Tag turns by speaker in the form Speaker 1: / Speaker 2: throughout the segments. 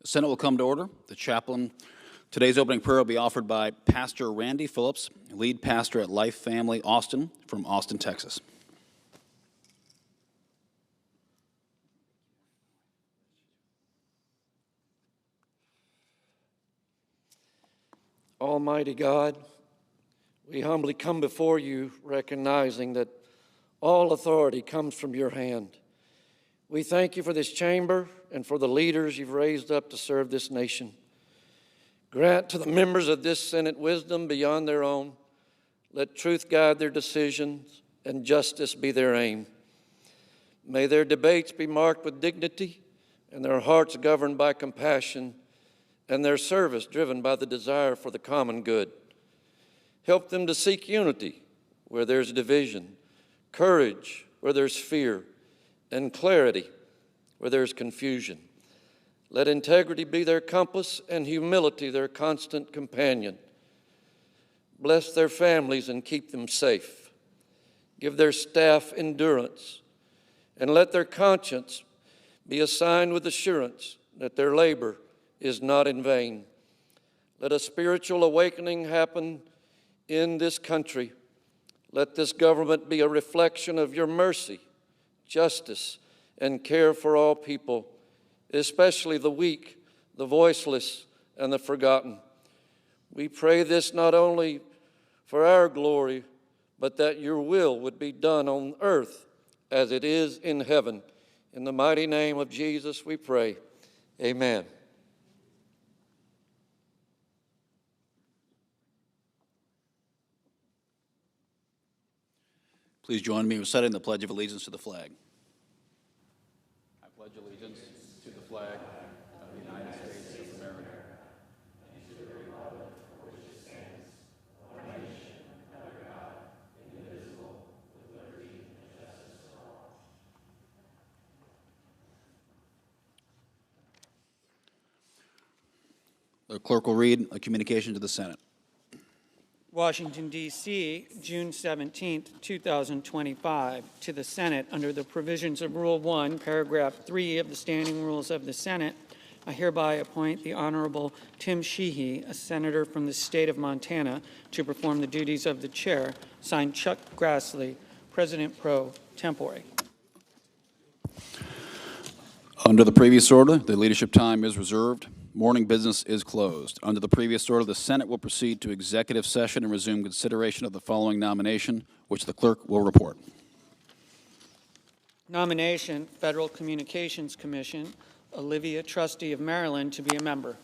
Speaker 1: The Senate will come to order. The chaplain. Today's opening prayer will be offered by Pastor Randy Phillips, lead pastor at Life Family Austin from Austin, Texas.
Speaker 2: Almighty God, we humbly come before you recognizing that all authority comes from your hand. We thank you for this chamber and for the leaders you've raised up to serve this nation. Grant to the members of this Senate wisdom beyond their own. Let truth guide their decisions and justice be their aim. May their debates be marked with dignity and their hearts governed by compassion and their service driven by the desire for the common good. Help them to seek unity where there's division, courage where there's fear, and clarity where there's confusion. Let integrity be their compass and humility their constant companion. Bless their families and keep them safe. Give their staff endurance, and let their conscience be assigned with assurance that their labor is not in vain. Let a spiritual awakening happen in this country. Let this government be a reflection of your mercy, justice, and care for all people, especially the weak, the voiceless, and the forgotten. We pray this not only for our glory, but that your will would be done on earth as it is in heaven. In the mighty name of Jesus we pray. Amen.
Speaker 1: Please join me in reciting the Pledge of Allegiance to the flag. I pledge allegiance to the flag of the United States of America and to the republic for which it stands, one nation, under God, indivisible, with liberty and justice for all. The clerk will read a communication to the Senate.
Speaker 3: Washington, D.C., June 17, 2025, to the Senate, under the provisions of Rule 1, Paragraph 3 of the Standing Rules of the Senate, I hereby appoint the Honorable Tim Sheehy, a senator from the state of Montana, to perform the duties of the chair. Signed, Chuck Grassley, President pro tempore.
Speaker 1: Under the previous order, the leadership time is reserved. Morning business is closed. Under the previous order, the Senate will proceed to executive session and resume consideration of the following nomination, which the clerk will report.
Speaker 3: Nomination, Federal Communications Commission, Olivia Trustee of Maryland, to be a member.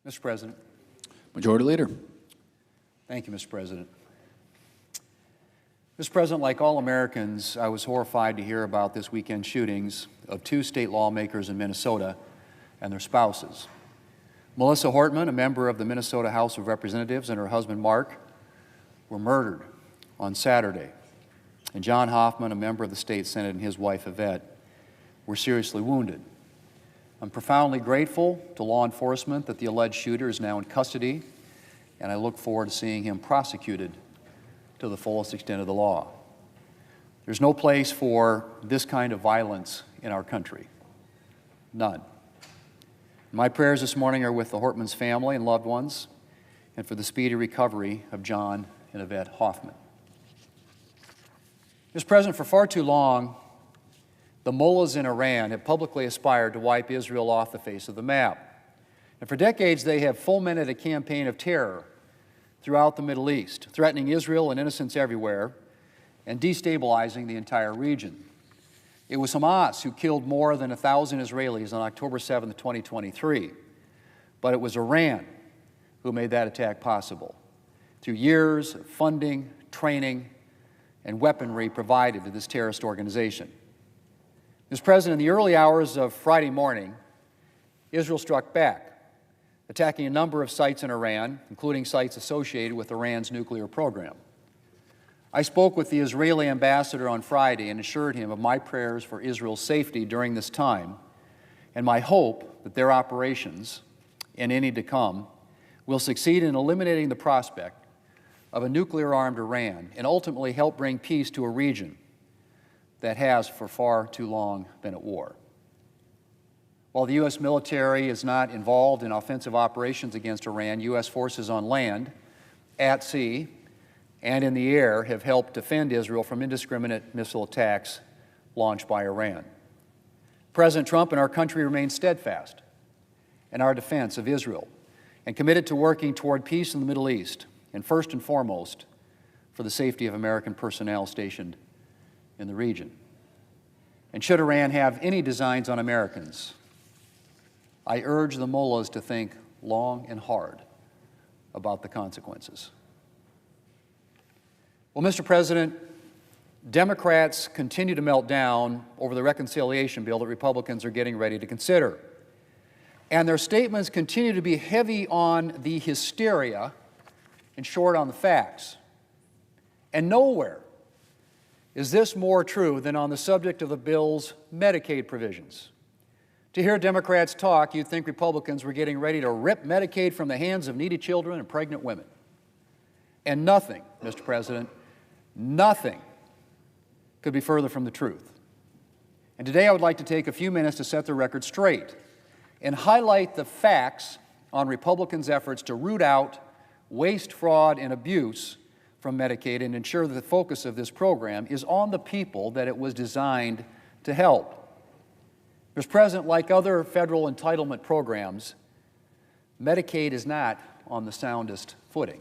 Speaker 4: Mr. President.
Speaker 1: Majority Leader.
Speaker 4: Thank you, Mr. President. Mr. President, like all Americans, I was horrified to hear about this weekend shootings of 2 state lawmakers in Minnesota and their spouses. Melissa Hortman, a member of the Minnesota House of Representatives, and her husband Mark were murdered on Saturday. And John Hoffman, a member of the state Senate, and his wife Yvette were seriously wounded. I'm profoundly grateful to law enforcement that the alleged shooter is now in custody, and I look forward to seeing him prosecuted to the fullest extent of the law. There's no place for this kind of violence in our country. None. My prayers this morning are with the Hortman's family and loved ones, and for the speedy recovery of John and Yvette Hoffman. Mr. President, for far too long, the mullahs in Iran have publicly aspired to wipe Israel off the face of the map. And for decades, they have fomented a campaign of terror throughout the Middle East, threatening Israel and innocents everywhere and destabilizing the entire region. It was Hamas who killed more than 1,000 Israelis on October 7, 2023. But it was Iran who made that attack possible through years of funding, training, and weaponry provided to this terrorist organization. Mr. President, in the early hours of Friday morning, Israel struck back, attacking a number of sites in Iran, including sites associated with Iran's nuclear program. I spoke with the Israeli ambassador on Friday and assured him of my prayers for Israel's safety during this time and my hope that their operations, and any to come, will succeed in eliminating the prospect of a nuclear-armed Iran and ultimately help bring peace to a region that has for far too long been at war. While the U.S. military is not involved in offensive operations against Iran, U.S. forces on land, at sea, and in the air have helped defend Israel from indiscriminate missile attacks launched by Iran. President Trump and our country remain steadfast in our defense of Israel and committed to working toward peace in the Middle East, and first and foremost, for the safety of American personnel stationed in the region. And should Iran have any designs on Americans, I urge the mullahs to think long and hard about the consequences. Well, Mr. President, Democrats continue to melt down over the reconciliation bill that Republicans are getting ready to consider. And their statements continue to be heavy on the hysteria and short on the facts. And nowhere is this more true than on the subject of the bill's Medicaid provisions. To hear Democrats talk, you'd think Republicans were getting ready to rip Medicaid from the hands of needy children and pregnant women. And nothing, Mr. President, nothing could be further from the truth. And today I would like to take a few minutes to set the record straight and highlight the facts on Republicans' efforts to root out waste, fraud, and abuse from Medicaid and ensure that the focus of this program is on the people that it was designed to help. Mr. President, like other federal entitlement programs, Medicaid is not on the soundest footing.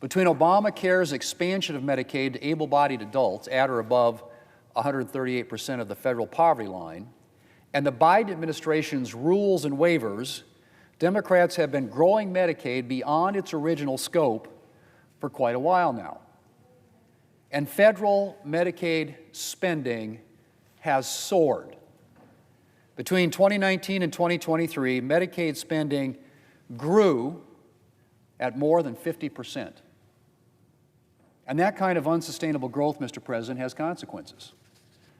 Speaker 4: Between Obamacare's expansion of Medicaid to able-bodied adults at or above 138% of the federal poverty line and the Biden administration's rules and waivers, Democrats have been growing Medicaid beyond its original scope for quite a while now. And federal Medicaid spending has soared. Between 2019 and 2023, Medicaid spending grew at more than 50%. And that kind of unsustainable growth, Mr. President, has consequences.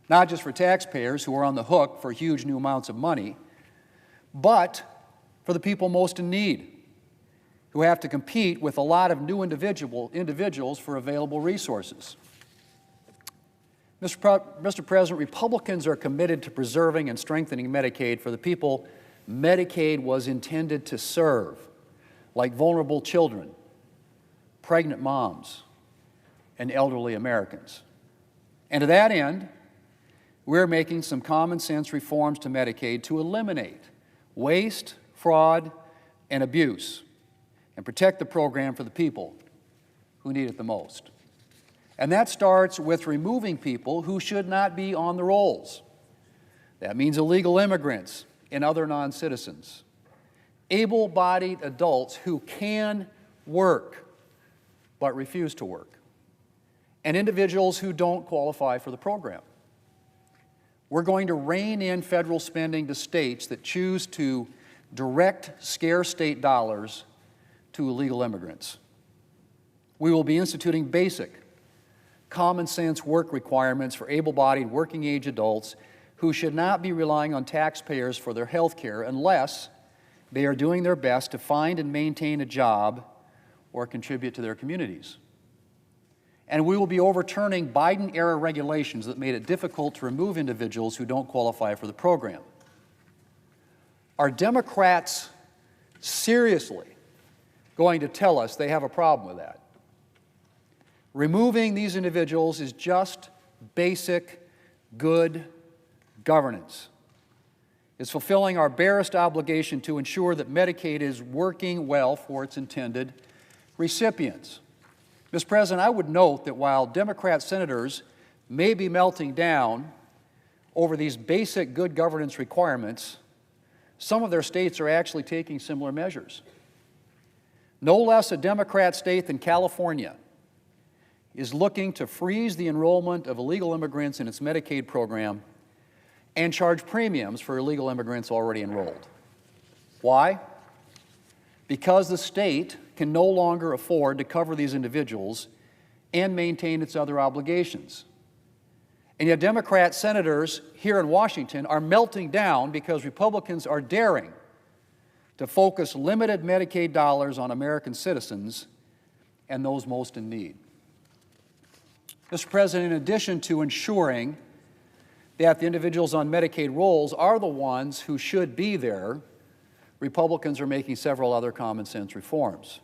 Speaker 4: Not just for taxpayers who are on the hook for huge new amounts of money, but for the people most in need, who have to compete with a lot of new individuals for available resources. Mr. President, Republicans are committed to preserving and strengthening Medicaid for the people Medicaid was intended to serve, like vulnerable children, pregnant moms, and elderly Americans. And to that end, we're making some common sense reforms to Medicaid to eliminate waste, fraud, and abuse, and protect the program for the people who need it the most. And that starts with removing people who should not be on the rolls. That means illegal immigrants and other non-citizens. able-bodied adults who can work but refuse to work, and individuals who don't qualify for the program. We're going to rein in federal spending to states that choose to direct scarce state dollars to illegal immigrants. We will be instituting basic, common-sense work requirements for able-bodied working-age adults who should not be relying on taxpayers for their health care unless they are doing their best to find and maintain a job or contribute to their communities. And we will be overturning Biden-era regulations that made it difficult to remove individuals who don't qualify for the program. Are Democrats seriously going to tell us they have a problem with that? Removing these individuals is just basic good governance. It's fulfilling our barest obligation to ensure that Medicaid is working well for its intended recipients. Mr. President, I would note that while Democrat senators may be melting down over these basic good governance requirements, some of their states are actually taking similar measures. No less a Democrat state than California is looking to freeze the enrollment of illegal immigrants in its Medicaid program and charge premiums for illegal immigrants already enrolled. Why? Because the state can no longer afford to cover these individuals and maintain its other obligations. And yet Democrat senators here in Washington are melting down because Republicans are daring to focus limited Medicaid dollars on American citizens and those most in need. Mr. President, in addition to ensuring that the individuals on Medicaid rolls are the ones who should be there, Republicans are making several other common sense reforms.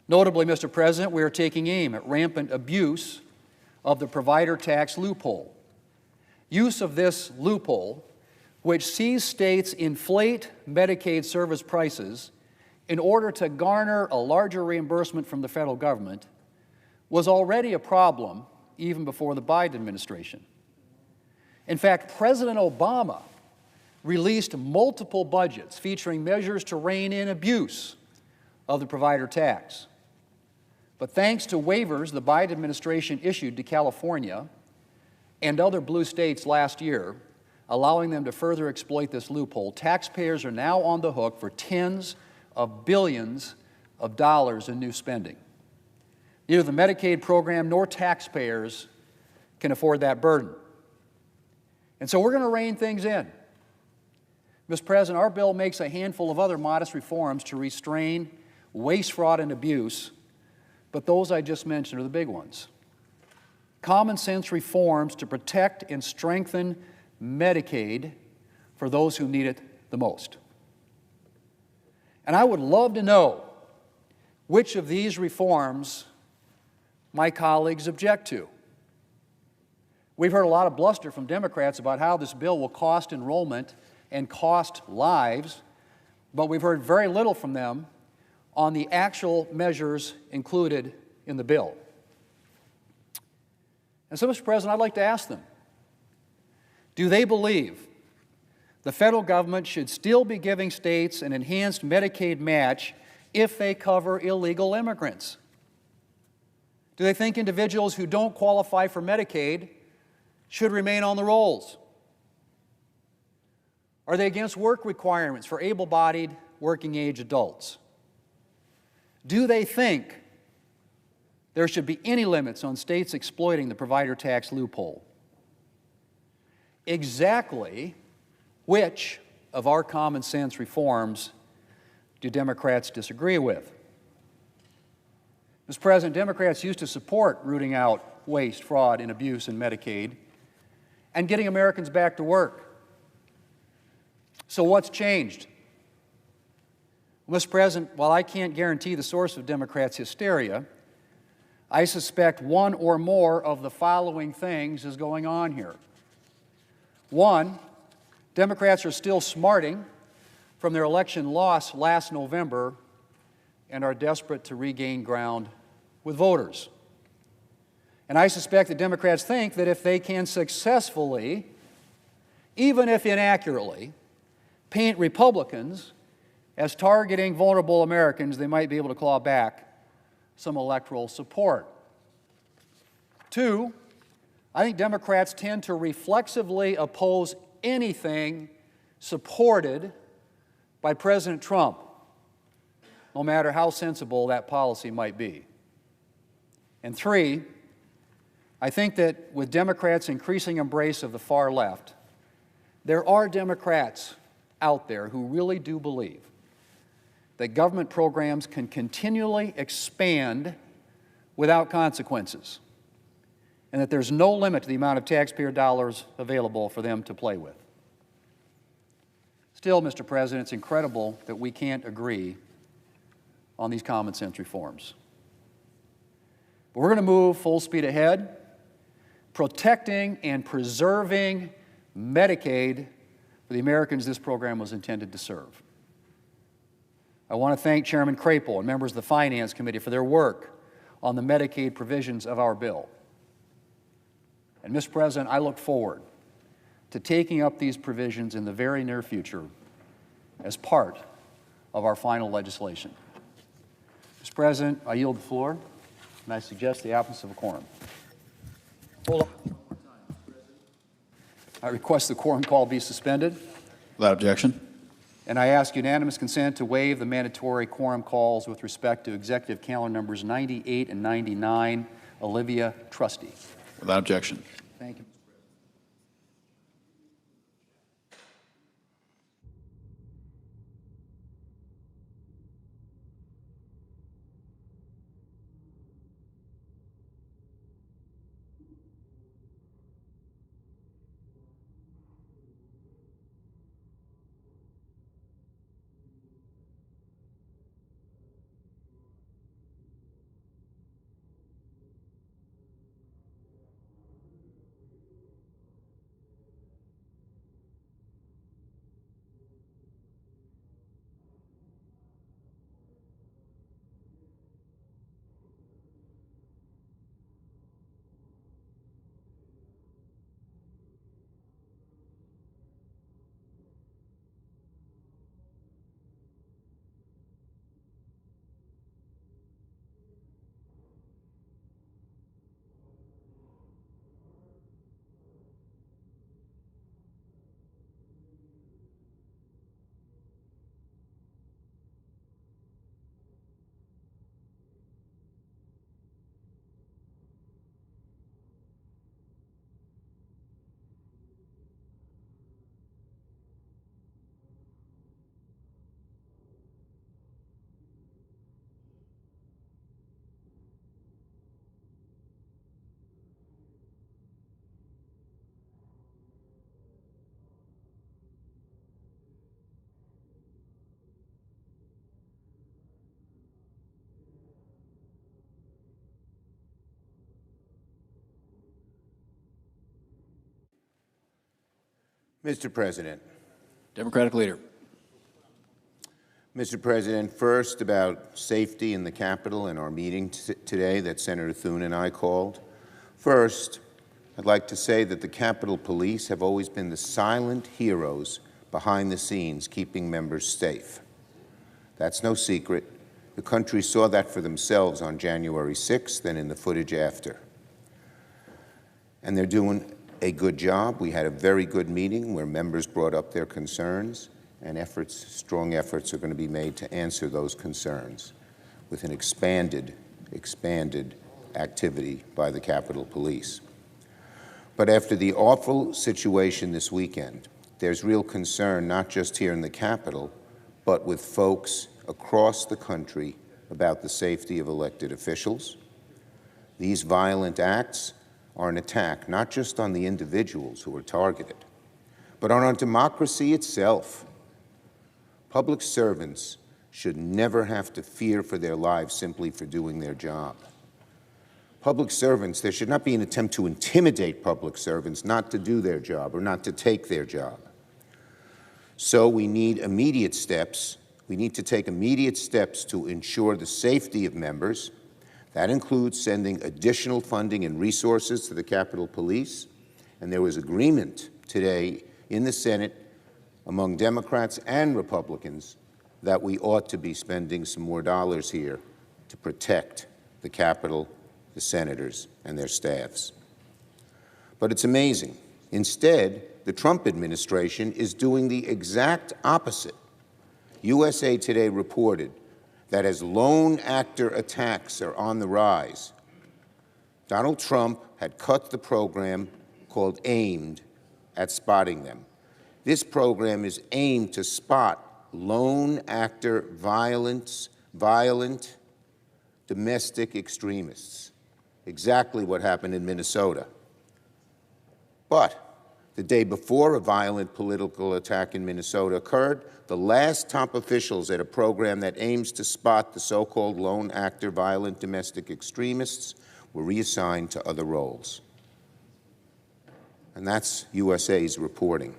Speaker 4: Notably, Mr. President, we are taking aim at rampant abuse of the provider tax loophole. Use of this loophole, which sees states inflate Medicaid service prices in order to garner a larger reimbursement from the federal government, was already a problem even before the Biden administration. In fact, President Obama released multiple budgets featuring measures to rein in abuse of the provider tax. But thanks to waivers the Biden administration issued to California and other blue states last year, allowing them to further exploit this loophole, taxpayers are now on the hook for tens of billions of dollars in new spending. Neither the Medicaid program nor taxpayers can afford that burden. And so we're going to rein things in. Mr. President, our bill makes a handful of other modest reforms to restrain waste, fraud, and abuse, but those I just mentioned are the big ones. Common sense reforms to protect and strengthen Medicaid for those who need it the most. And I would love to know which of these reforms my colleagues object to. We've heard a lot of bluster from Democrats about how this bill will cost enrollment and cost lives, but we've heard very little from them on the actual measures included in the bill. And so, Mr. President, I'd like to ask them, do they believe the federal government should still be giving states an enhanced Medicaid match if they cover illegal immigrants? Do they think individuals who don't qualify for Medicaid should remain on the rolls? Are they against work requirements for able-bodied working-age adults? Do they think there should be any limits on states exploiting the provider tax loophole? Exactly which of our common sense reforms do Democrats disagree with? Mr. President, Democrats used to support rooting out waste, fraud, and abuse in Medicaid and getting Americans back to work. So what's changed? Well, Mr. President, while I can't guarantee the source of Democrats' hysteria, I suspect one or more of the following things is going on here. One, Democrats are still smarting from their election loss last November and are desperate to regain ground with voters. And I suspect that Democrats think that if they can successfully, even if inaccurately, paint Republicans as targeting vulnerable Americans, they might be able to claw back some electoral support. Two, I think Democrats tend to reflexively oppose anything supported by President Trump, no matter how sensible that policy might be. And three, I think that with Democrats' increasing embrace of the far left, there are Democrats out there who really do believe that government programs can continually expand without consequences, and that there's no limit to the amount of taxpayer dollars available for them to play with. Still, Mr. President, it's incredible that we can't agree on these common sense reforms. But we're going to move full speed ahead, protecting and preserving Medicaid for the Americans this program was intended to serve. I want to thank Chairman Crapo and members of the Finance Committee for their work on the Medicaid provisions of our bill. And, Mr. President, I look forward to taking up these provisions in the very near future as part of our final legislation. Mr. President, I yield the floor, and I suggest the absence of a quorum. Hold on. I request the quorum call be suspended.
Speaker 1: Without objection.
Speaker 4: And I ask unanimous consent to waive the mandatory quorum calls with respect to executive calendar numbers 98 and 99. Olivia Trusty.
Speaker 1: Without objection.
Speaker 4: Thank you.
Speaker 5: Mr. President.
Speaker 1: Democratic leader.
Speaker 5: Mr. President, first about safety in the Capitol and our meeting today that Senator Thune and I called. First, I'd like to say that the Capitol Police have always been the silent heroes behind the scenes keeping members safe. That's no secret. The country saw that for themselves on January 6th and in the footage after. And they're doing a good job. We had a very good meeting where members brought up their concerns, and strong efforts are going to be made to answer those concerns with an expanded activity by the Capitol Police. But after the awful situation this weekend, there's real concern not just here in the Capitol, but with folks across the country about the safety of elected officials. These violent acts are an attack not just on the individuals who are targeted, but on our democracy itself. Public servants should never have to fear for their lives simply for doing their job. Public servants, there should not be an attempt to intimidate public servants not to do their job or not to take their job. So we need immediate steps. We need to take immediate steps to ensure the safety of members. That includes sending additional funding and resources to the Capitol Police. And there was agreement today in the Senate among Democrats and Republicans that we ought to be spending some more dollars here to protect the Capitol, the senators, and their staffs. But it's amazing. Instead, the Trump administration is doing the exact opposite. USA Today reported that as lone actor attacks are on the rise, Donald Trump had cut the program called AIMED at spotting them. This program is aimed to spot lone actor violent domestic extremists. Exactly what happened in Minnesota. But the day before a violent political attack in Minnesota occurred, the last top officials at a program that aims to spot the so-called lone actor violent domestic extremists were reassigned to other roles. And that's USA's reporting.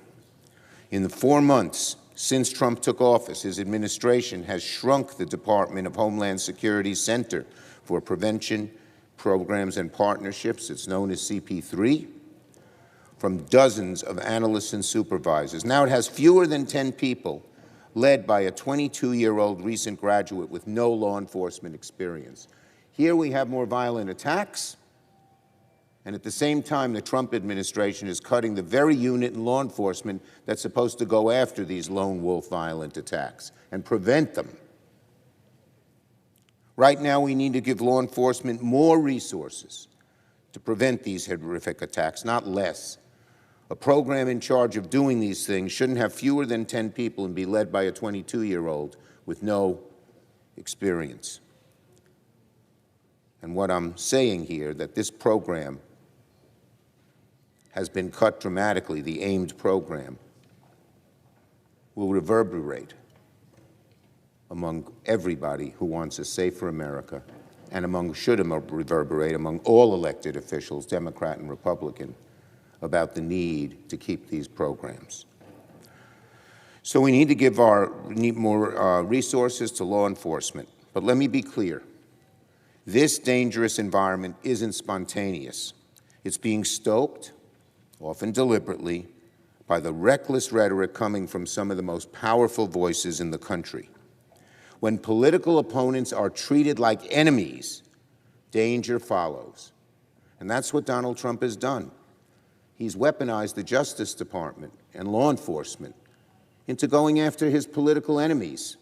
Speaker 5: In the 4 months since Trump took office, his administration has shrunk the Department of Homeland Security's Center for Prevention Programs and Partnerships, it's known as CP3, from dozens of analysts and supervisors. Now it has fewer than 10 people, led by a 22-year-old recent graduate with no law enforcement experience. Here we have more violent attacks, and at the same time, the Trump administration is cutting the very unit in law enforcement that's supposed to go after these lone wolf violent attacks and prevent them. Right now, we need to give law enforcement more resources to prevent these horrific attacks, not less. A program in charge of doing these things shouldn't have fewer than 10 people and be led by a 22-year-old with no experience. And what I'm saying here, that this program has been cut dramatically, the AIMED program, will reverberate among everybody who wants a safer America and should reverberate among all elected officials, Democrat and Republican, about the need to keep these programs. So we need to give more resources to law enforcement. But let me be clear. This dangerous environment isn't spontaneous. It's being stoked, often deliberately, by the reckless rhetoric coming from some of the most powerful voices in the country. When political opponents are treated like enemies, danger follows. And that's what Donald Trump has done. He's weaponized the Justice Department and law enforcement into going after his political enemies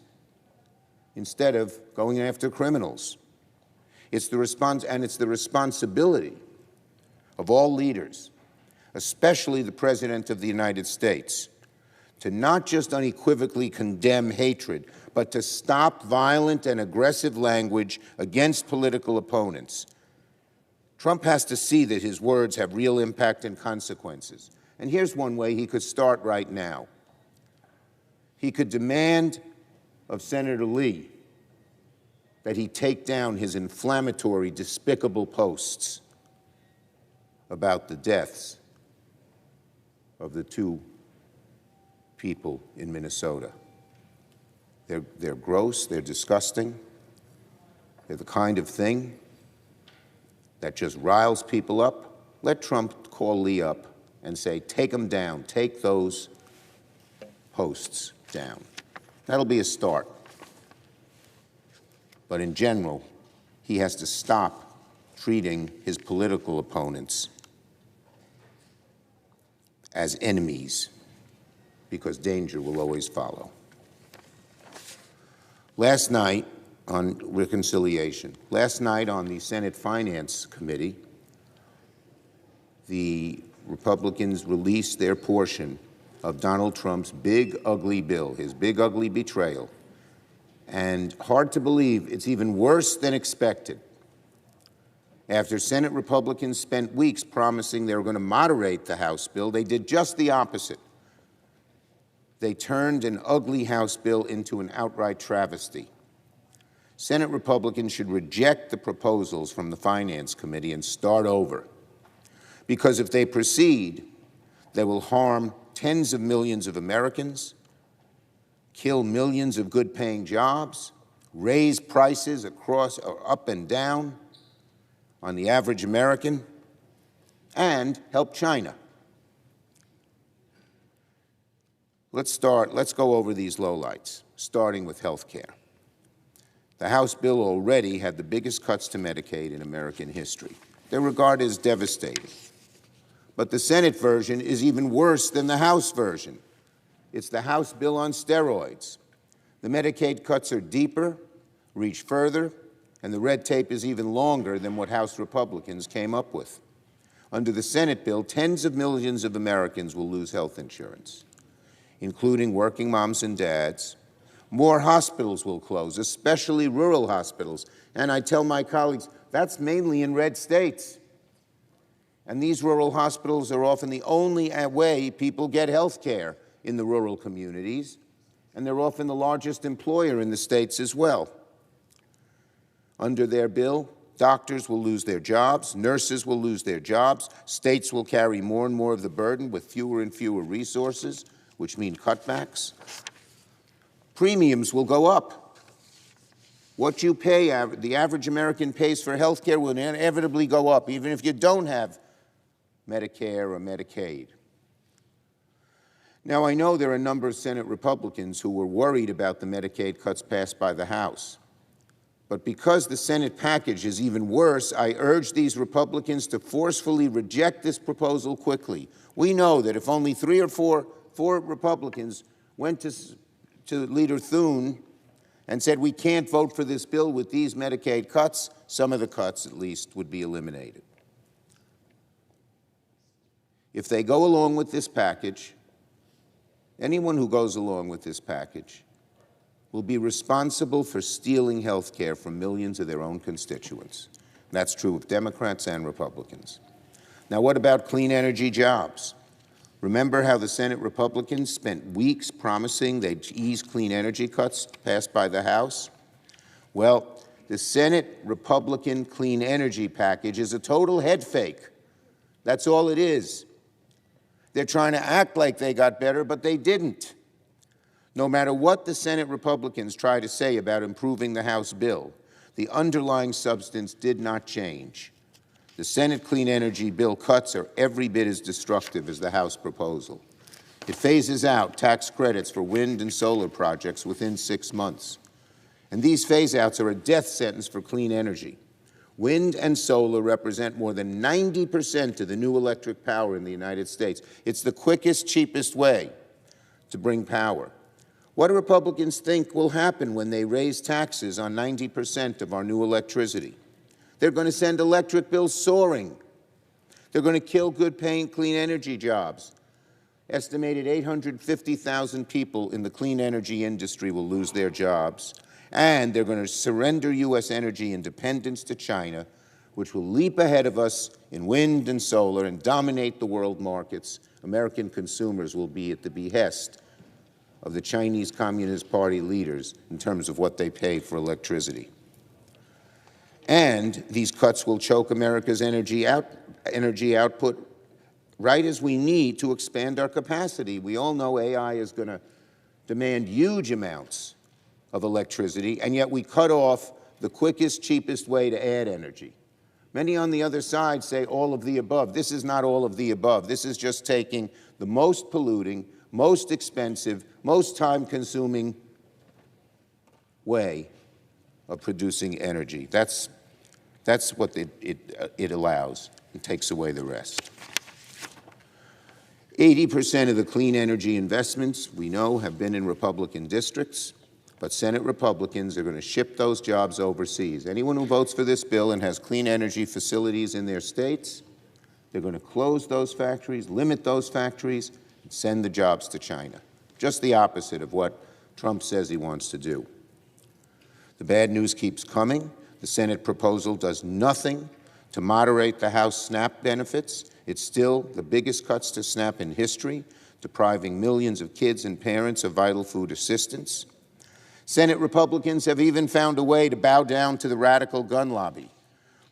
Speaker 5: instead of going after criminals. It's the responsibility of all leaders, especially the President of the United States, to not just unequivocally condemn hatred, but to stop violent and aggressive language against political opponents. Trump has to see that his words have real impact and consequences. And here's one way he could start right now. He could demand of Senator Lee that he take down his inflammatory, despicable posts about the deaths of the 2 people in Minnesota. They're gross, they're disgusting, they're the kind of thing that just riles people up. Let Trump call Lee up and say, take them down, take those posts down. That'll be a start. But in general, he has to stop treating his political opponents as enemies, because danger will always follow. Last night on reconciliation, last night on the Senate Finance Committee, the Republicans released their portion of Donald Trump's big, ugly bill, his big, ugly betrayal. And hard to believe, it's even worse than expected. After Senate Republicans spent weeks promising they were going to moderate the House bill, they did just the opposite. They turned an ugly House bill into an outright travesty. Senate Republicans should reject the proposals from the Finance Committee and start over. Because if they proceed, they will harm tens of millions of Americans, kill millions of good-paying jobs, raise prices across or up and down on the average American, and help China. Let's go over these lowlights. starting with health care. The House bill already had the biggest cuts to Medicaid in American history. They're regarded as devastating. But the Senate version is even worse than the House version. It's the House bill on steroids. The Medicaid cuts are deeper, reach further, and the red tape is even longer than what House Republicans came up with. Under the Senate bill, tens of millions of Americans will lose health insurance, including working moms and dads. More hospitals will close, especially rural hospitals. And I tell my colleagues, that's mainly in red states. And these rural hospitals are often the only way people get health care in the rural communities, and they're often the largest employer in the states as well. Under their bill, doctors will lose their jobs, nurses will lose their jobs, states will carry more and more of the burden with fewer and fewer resources, which mean cutbacks. Premiums will go up. What you pay, the average American pays for health care will inevitably go up, even if you don't have Medicare or Medicaid. Now, I know there are a number of Senate Republicans who were worried about the Medicaid cuts passed by the House. But because the Senate package is even worse, I urge these Republicans to forcefully reject this proposal quickly. We know that if only three or four Republicans went to Leader Thune and said, we can't vote for this bill with these Medicaid cuts, some of the cuts, at least, would be eliminated. If they go along with this package, anyone who goes along with this package will be responsible for stealing health care from millions of their own constituents. That's true of Democrats and Republicans. Now, what about clean energy jobs? Remember how the Senate Republicans spent weeks promising they'd ease clean energy cuts passed by the House? Well, the Senate Republican clean energy package is a total head fake. That's all it is. They're trying to act like they got better, but they didn't. No matter what the Senate Republicans try to say about improving the House bill, the underlying substance did not change. The Senate clean energy bill cuts are every bit as destructive as the House proposal. It phases out tax credits for wind and solar projects within 6 months. And these phase-outs are a death sentence for clean energy. Wind and solar represent more than 90% of the new electric power in the United States. It's the quickest, cheapest way to bring power. What do Republicans think will happen when they raise taxes on 90% of our new electricity? They're going to send electric bills soaring. They're going to kill good-paying clean energy jobs. Estimated 850,000 people in the clean energy industry will lose their jobs. And they're going to surrender U.S. energy independence to China, which will leap ahead of us in wind and solar and dominate the world markets. American consumers will be at the behest of the Chinese Communist Party leaders in terms of what they pay for electricity. And these cuts will choke America's energy output right as we need to expand our capacity. We all know AI is going to demand huge amounts of electricity, and yet we cut off the quickest, cheapest way to add energy. Many on the other side say all of the above. This is not all of the above. This is just taking the most polluting, most expensive, most time-consuming way of producing energy. That's what it allows. It takes away the rest. 80% of the clean energy investments, we know, have been in Republican districts, but Senate Republicans are going to ship those jobs overseas. Anyone who votes for this bill and has clean energy facilities in their states, they're going to close those factories, limit those factories, and send the jobs to China. Just the opposite of what Trump says he wants to do. The bad news keeps coming. The Senate proposal does nothing to moderate the House SNAP benefits. It's still the biggest cuts to SNAP in history, depriving millions of kids and parents of vital food assistance. Senate Republicans have even found a way to bow down to the radical gun lobby.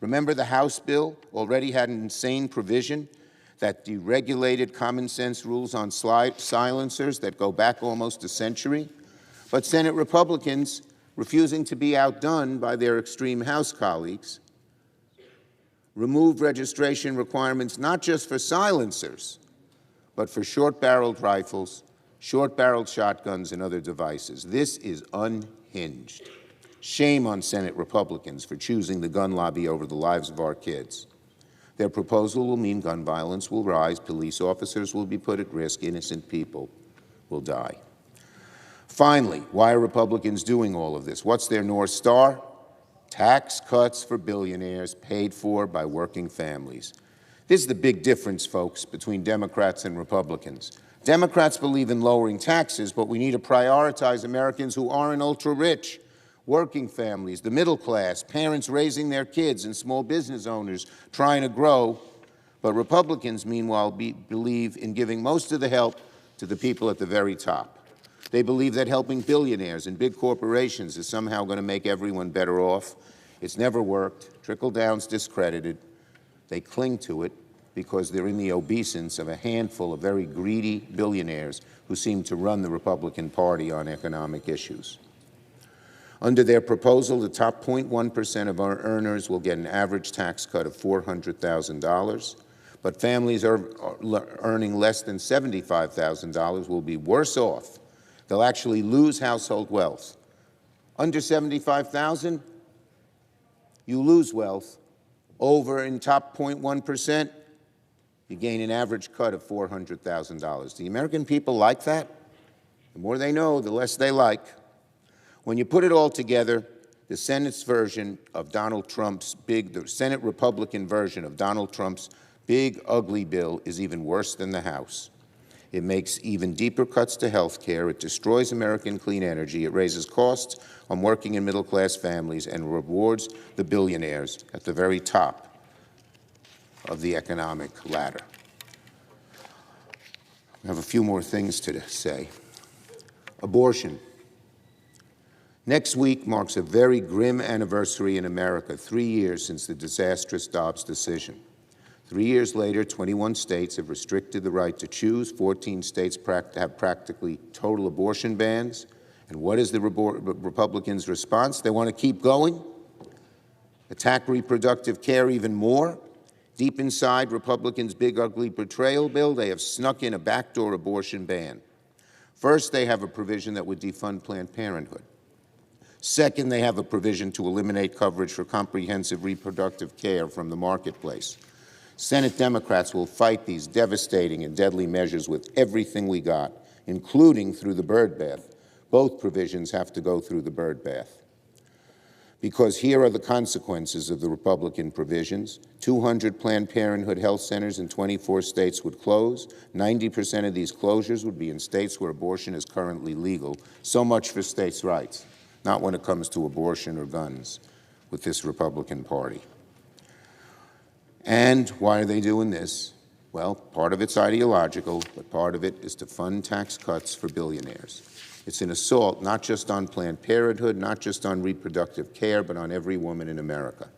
Speaker 5: Remember, the House bill already had an insane provision that deregulated common sense rules on silencers that go back almost a century. But Senate Republicans, refusing to be outdone by their extreme House colleagues, removed registration requirements not just for silencers, but for short-barreled rifles, short-barreled shotguns, and other devices. This is unhinged. Shame on Senate Republicans for choosing the gun lobby over the lives of our kids. Their proposal will mean gun violence will rise, police officers will be put at risk, innocent people will die. Finally, why are Republicans doing all of this? What's their North Star? Tax cuts for billionaires paid for by working families. This is the big difference, folks, between Democrats and Republicans. Democrats believe in lowering taxes, but we need to prioritize Americans who aren't ultra-rich, working families, the middle class, parents raising their kids, and small business owners trying to grow. But Republicans, meanwhile, believe in giving most of the help to the people at the very top. They believe that helping billionaires and big corporations is somehow going to make everyone better off. It's never worked. Trickle-down's discredited. They cling to it because they're in the obeisance of a handful of very greedy billionaires who seem to run the Republican Party on economic issues. Under their proposal, the top 0.1% of our earners will get an average tax cut of $400,000, but families earning less than $75,000 will be worse off. They'll actually lose household wealth. Under $75,000, you lose wealth. Over in top 0.1%, you gain an average cut of $400,000. The American people like that. The more they know, the less they like. When you put it all together, the Senate's version of Donald Trump's the Senate Republican version of Donald Trump's big, ugly bill is even worse than the House. It makes even deeper cuts to health care. It destroys American clean energy. It raises costs on working and middle-class families and rewards the billionaires at the very top of the economic ladder. I have a few more things to say. Abortion. Next week marks a very grim anniversary in America, 3 years since the disastrous Dobbs decision. 3 years later, 21 states have restricted the right to choose. 14 states have practically total abortion bans. And what is the Republicans' response? They want to keep going, attack reproductive care even more. Deep inside Republicans' big, ugly betrayal bill, they have snuck in a backdoor abortion ban. First, they have a provision that would defund Planned Parenthood. Second, they have a provision to eliminate coverage for comprehensive reproductive care from the marketplace. Senate Democrats will fight these devastating and deadly measures with everything we got, including through the bird bath. Both provisions have to go through the bird bath. Because here are the consequences of the Republican provisions. 200 Planned Parenthood health centers in 24 states would close. 90% of these closures would be in states where abortion is currently legal. So much for states' rights, not when it comes to abortion or guns with this Republican Party. And why are they doing this? Well, part of it's ideological, but part of it is to fund tax cuts for billionaires. It's an assault not just on Planned Parenthood, not just on reproductive care, but on every woman in America.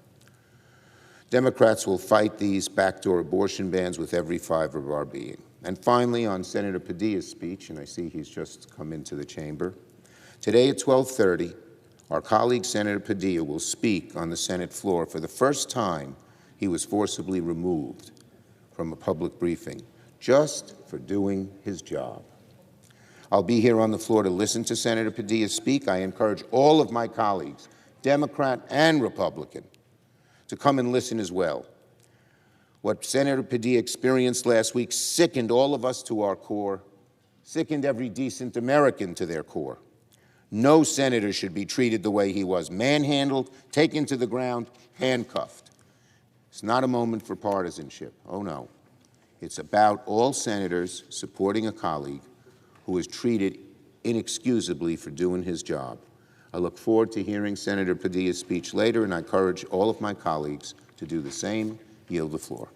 Speaker 5: Democrats will fight these backdoor abortion bans with every fiber of our being. And finally, on Senator Padilla's speech, and I see he's just come into the chamber, today at 12:30, our colleague Senator Padilla will speak on the Senate floor. For the first time, he was forcibly removed from a public briefing just for doing his job. I'll be here on the floor to listen to Senator Padilla speak. I encourage all of my colleagues, Democrat and Republican, to come and listen as well. What Senator Padilla experienced last week sickened all of us to our core, sickened every decent American to their core. No senator should be treated the way he was, manhandled, taken to the ground, handcuffed. It's not a moment for partisanship. Oh, no. It's about all senators supporting a colleague who was treated inexcusably for doing his job. I look forward to hearing Senator Padilla's speech later, and I encourage all of my colleagues to do the same. Yield the floor.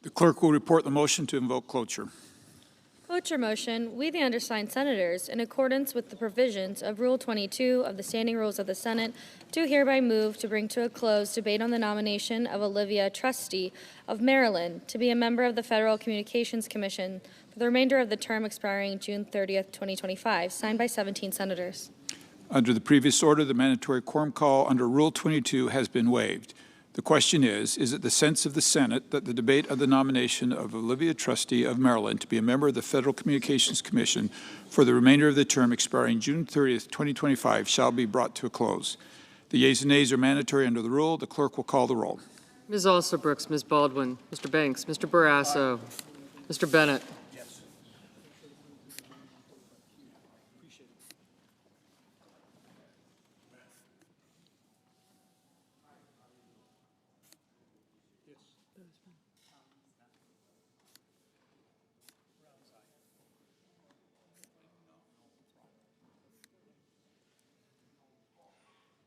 Speaker 6: The clerk will report the motion to invoke cloture.
Speaker 7: Cloture motion, we the undersigned senators, in accordance with the provisions of Rule 22 of the Standing Rules of the Senate, do hereby move to bring to a close debate on the nomination of Olivia Trusty of Maryland to be a member of the Federal Communications Commission for the remainder of the term expiring June 30th, 2025, signed by 17 senators.
Speaker 6: Under the previous order, the mandatory quorum call under Rule 22 has been waived. The question is it the sense of the Senate that the debate of the nomination of Olivia Trusty of Maryland to be a member of the Federal Communications Commission for the remainder of the term expiring June 30th, 2025 shall be brought to a close? The yeas and nays are mandatory under the rule. The clerk will call the roll.
Speaker 8: Ms. Alsobrooks, Ms. Baldwin, Mr. Banks, Mr. Barrasso, Mr. Bennett.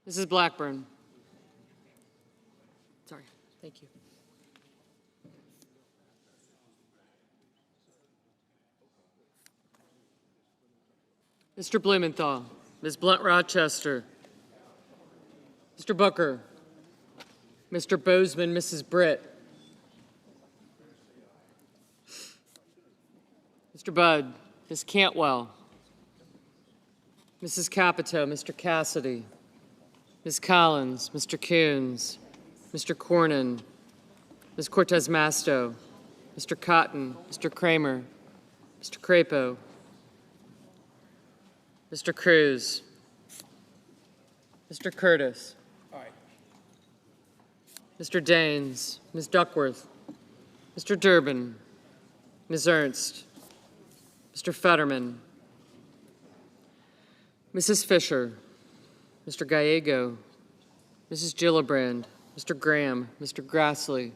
Speaker 8: Mrs. Blackburn. Sorry, thank you. Mr. Blumenthal, Ms. Blunt Rochester, Mr. Booker, Mr. Bozeman, Mrs. Britt, Mr. Budd, Ms. Cantwell, Mrs. Capito, Mr. Cassidy, Ms. Collins, Mr. Coons, Mr. Cornyn, Ms. Cortez Masto, Mr. Cotton, Mr. Kramer, Mr. Crapo, Mr. Cruz, Mr. Curtis, Mr. Daines, Ms. Duckworth, Mr. Durbin, Ms. Ernst, Mr. Fetterman, Mrs. Fisher, Mr. Gallego, Mrs. Gillibrand, Mr. Graham, Mr. Grassley,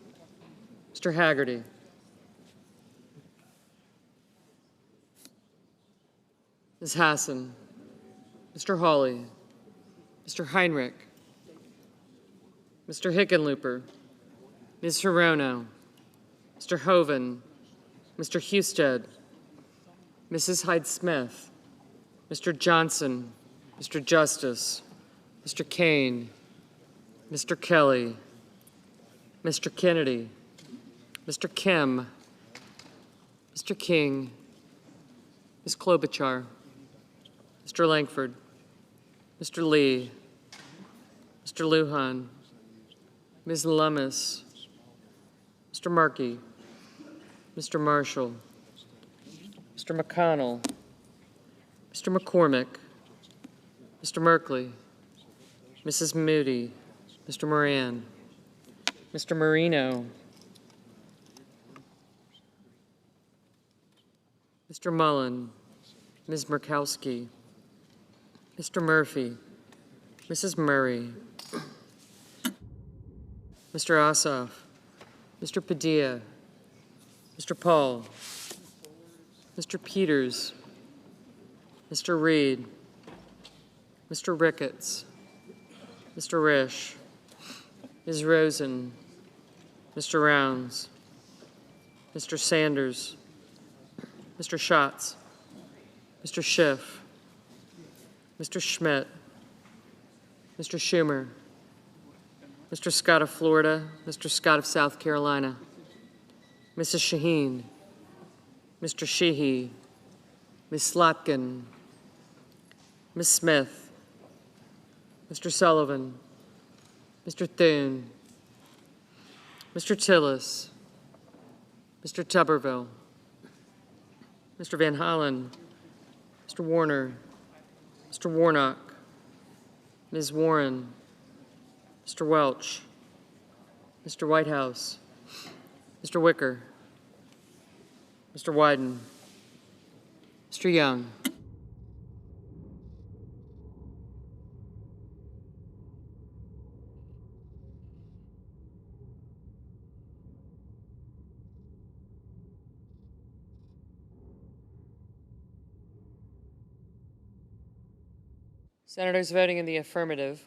Speaker 8: Mr. Haggerty, Ms. Hassan, Mr. Hawley, Mr. Heinrich, Mr. Hickenlooper, Ms. Hirono, Mr. Hoven, Mr. Husted, Mrs. Hyde-Smith, Mr. Johnson, Mr. Justice, Mr. Kane, Mr. Kelly, Mr. Kennedy, Mr. Kim, Mr. King, Ms. Klobuchar, Mr. Langford, Mr. Lee, Mr. Lujan, Ms. Lummis, Mr. Markey, Mr. Marshall, Mr. McConnell, Mr. McCormick, Mr. Merkley, Mrs. Moody, Mr. Moran, Mr. Marino, Mr. Mullen, Ms. Murkowski, Mr. Murphy, Mrs. Murray, Mr. Ossoff, Mr. Padilla, Mr. Paul, Mr. Peters, Mr. Reed, Mr. Ricketts, Mr. Risch, Ms. Rosen, Mr. Rounds, Mr. Sanders, Mr. Schatz, Mr. Schiff, Mr. Schmidt, Mr. Schumer, Mr. Scott of Florida, Mr. Scott of South Carolina, Mrs. Shaheen, Mr. Sheehy, Ms. Slotkin, Ms. Smith, Mr. Sullivan, Mr. Thune, Mr. Tillis, Mr. Tuberville, Mr. Van Hollen, Mr. Warner, Mr. Warnock, Ms. Warren, Mr. Welch, Mr. Whitehouse, Mr. Wicker, Mr. Wyden, Mr. Young. Senators voting in the affirmative: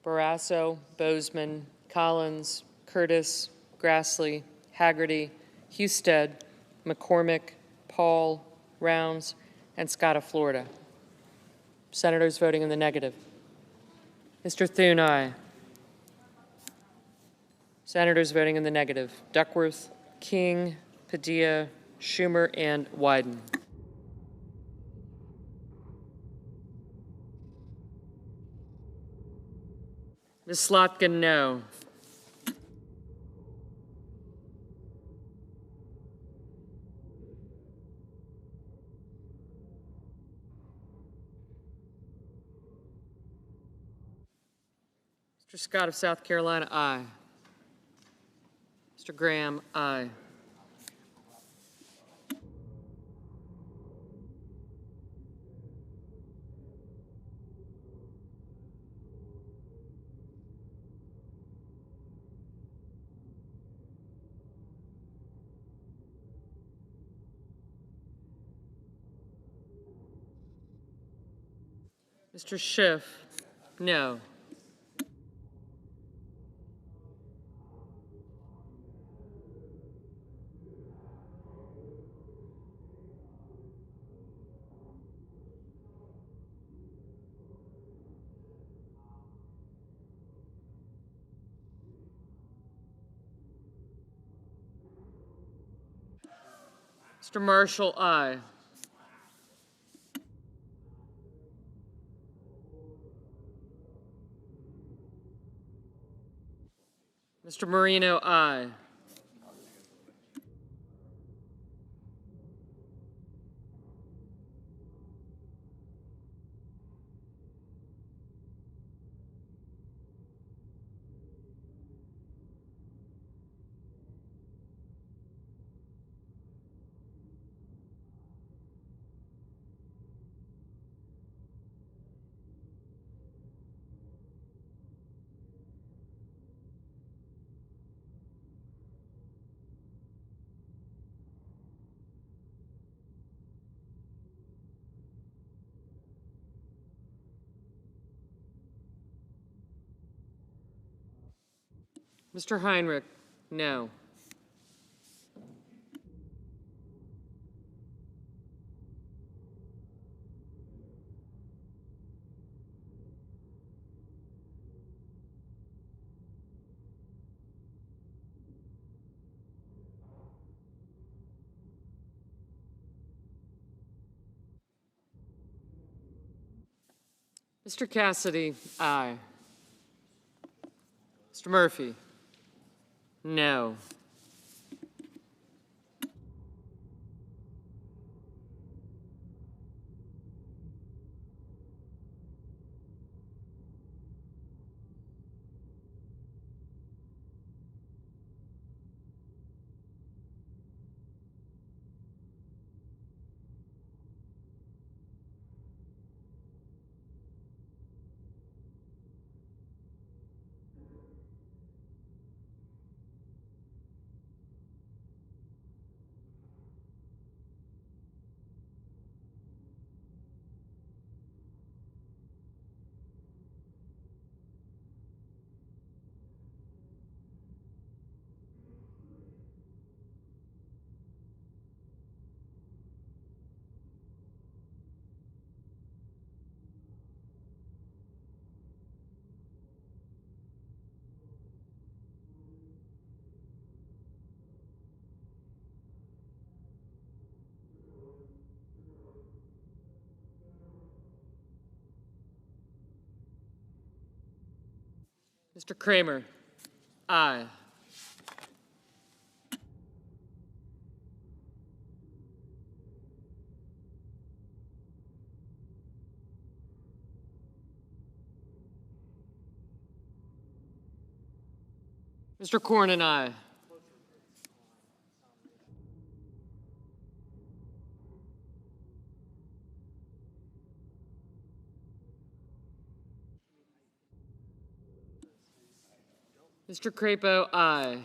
Speaker 8: Barrasso, Bozeman, Collins, Curtis, Grassley, Haggerty, Husted, McCormick, Paul, Rounds, and Scott of Florida. Senators voting in the negative: Mr. Thune, aye. Senators voting in the negative: Duckworth, King, Padilla, Schumer, and Wyden. Ms. Slotkin, no. Mr. Scott of South Carolina, aye. Mr. Graham, aye. Mr. Schiff, no. Mr. Marshall, aye. Mr. Marino, aye. Mr. Heinrich, no. Mr. Cassidy, aye. Mr. Murphy, no. Mr. Kramer, aye. Mr. Cornyn, aye. Mr. Crapo, aye.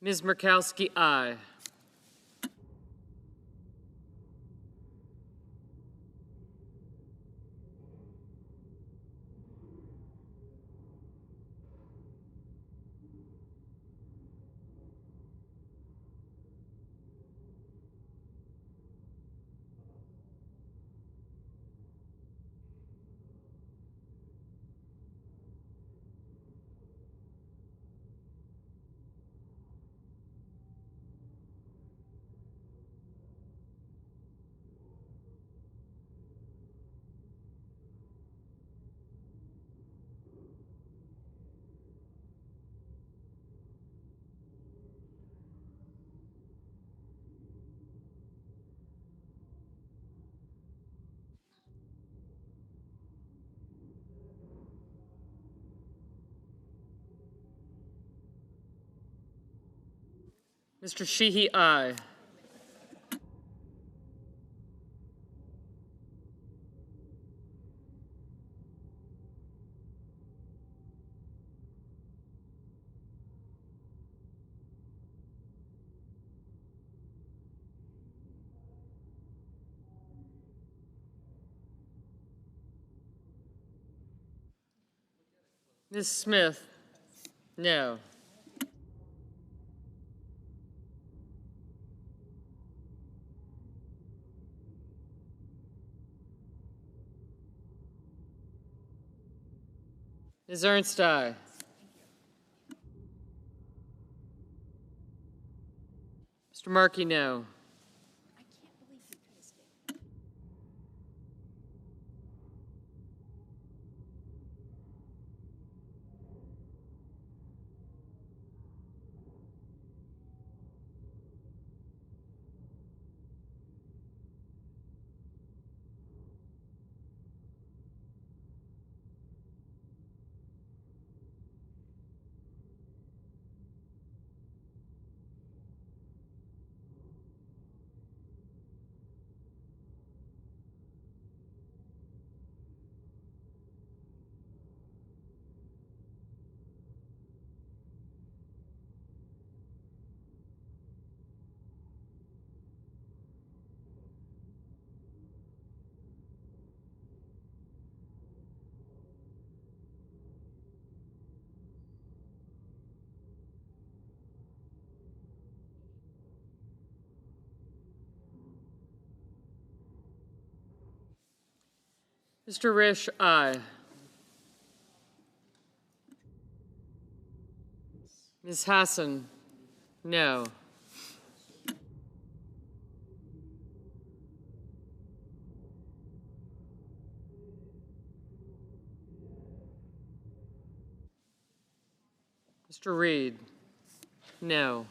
Speaker 8: Ms. Murkowski, aye. Mr. Sheehy, aye. Ms. Smith, no. Ms. Ernst, aye. Mr. Markey, no. Mr. Risch, aye. Ms. Hassan, no. Mr. Reed, no.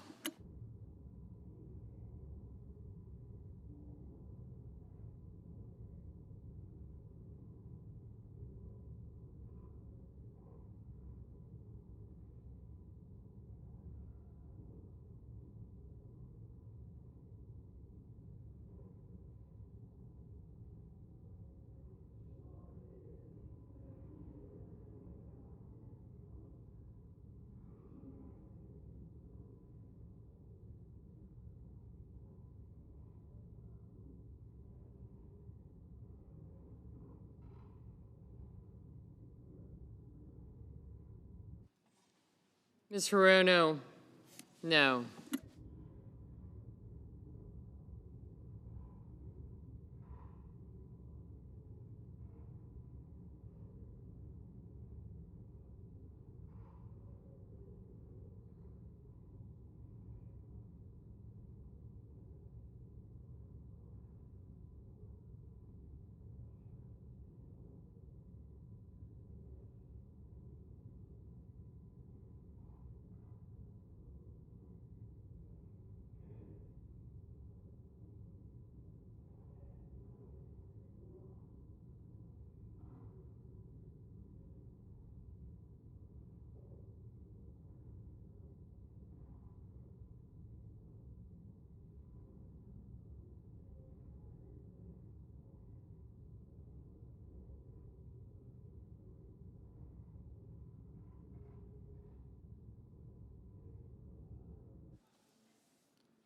Speaker 8: Ms. Hirono, no.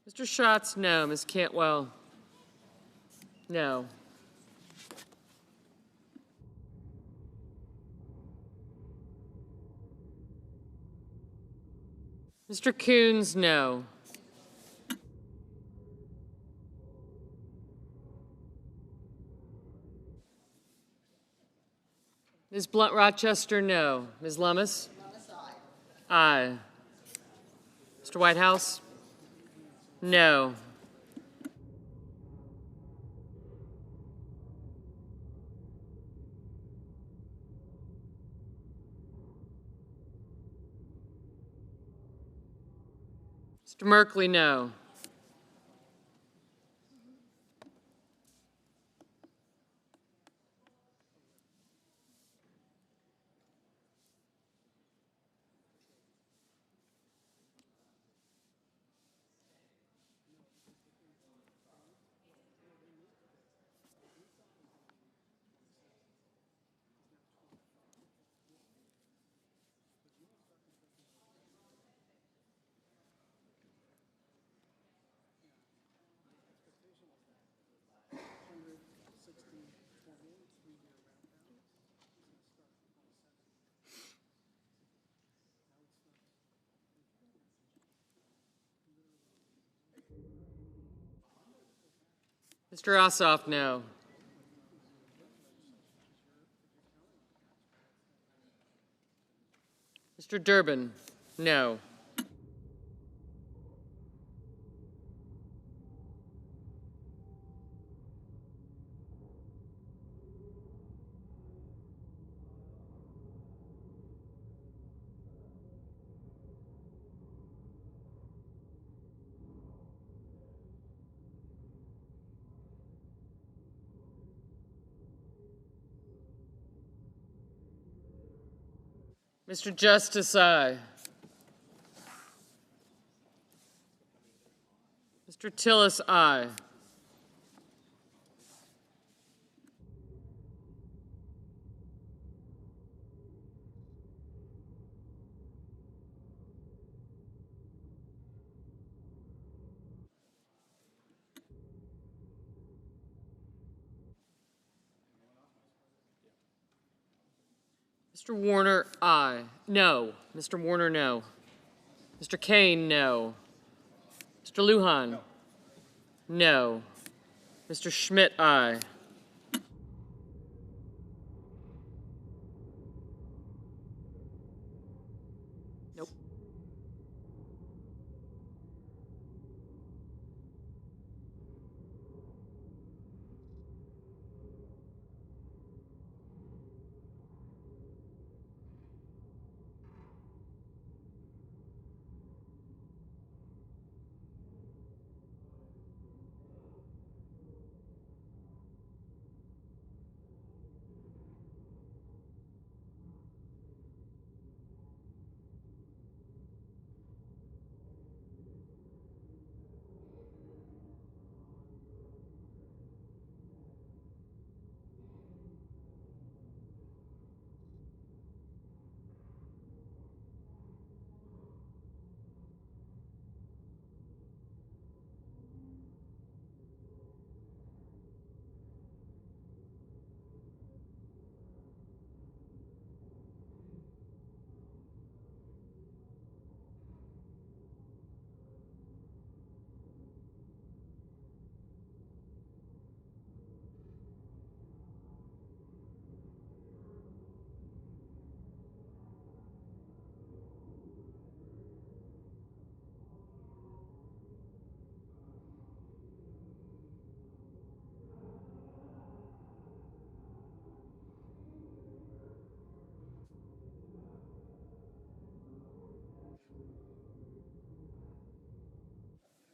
Speaker 8: Mr. Schatz, no. Ms. Cantwell, no. Mr. Coons, no. Ms. Blunt Rochester, no. Ms. Lummis? Aye. Mr. Whitehouse? No. Mr. Merkley, no. Mr. Ossoff, no. Mr. Durbin, no. Mr. Justice, aye. Mr. Tillis, aye. Mr. Warner, aye. No. Mr. Warner, no. Mr. Kane, no. Mr. Lujan? No. Mr. Schmidt, aye. Nope.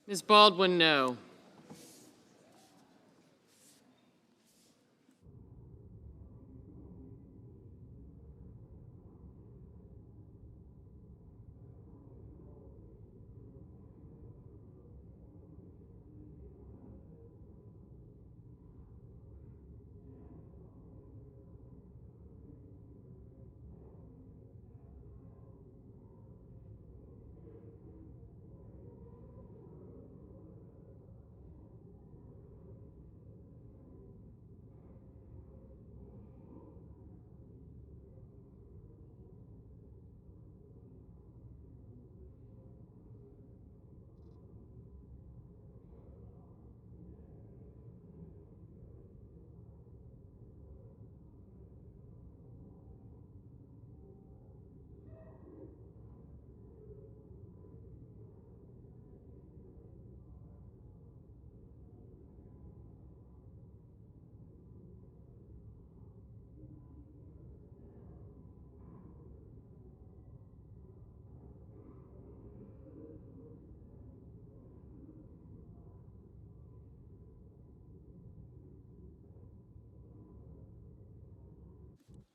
Speaker 8: Ms. Baldwin, no.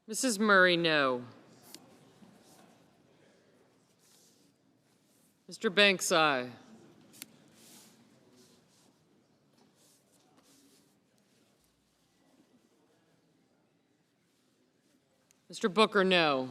Speaker 8: Mrs. Murray, no. Mr. Banks, aye. Mr. Booker, no.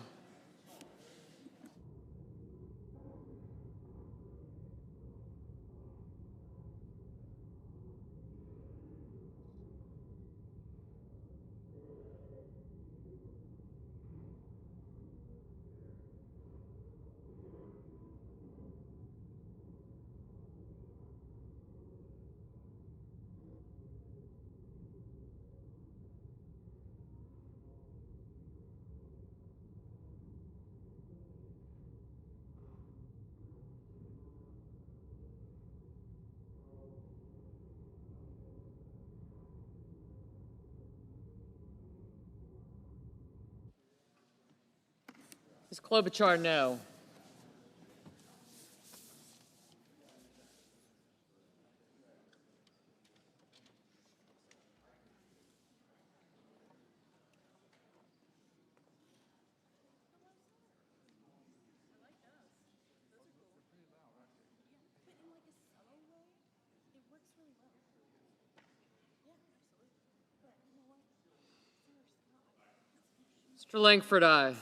Speaker 8: Ms. Klobuchar, no. Mr. Langford, aye.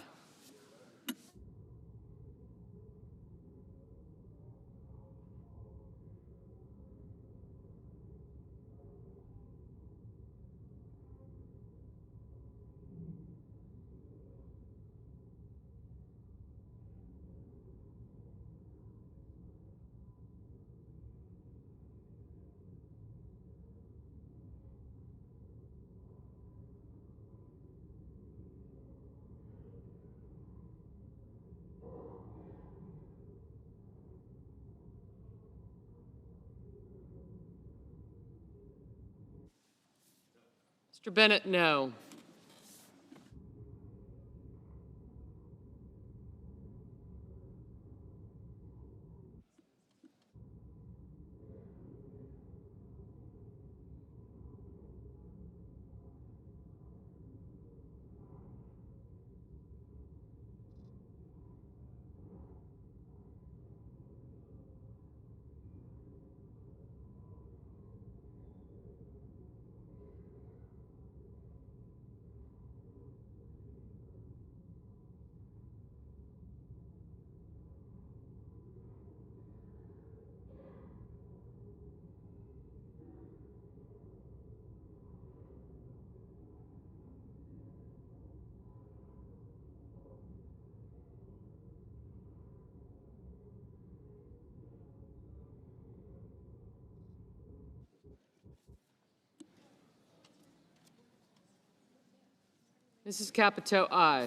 Speaker 8: Mr. Bennett, no. Mrs. Capito, aye.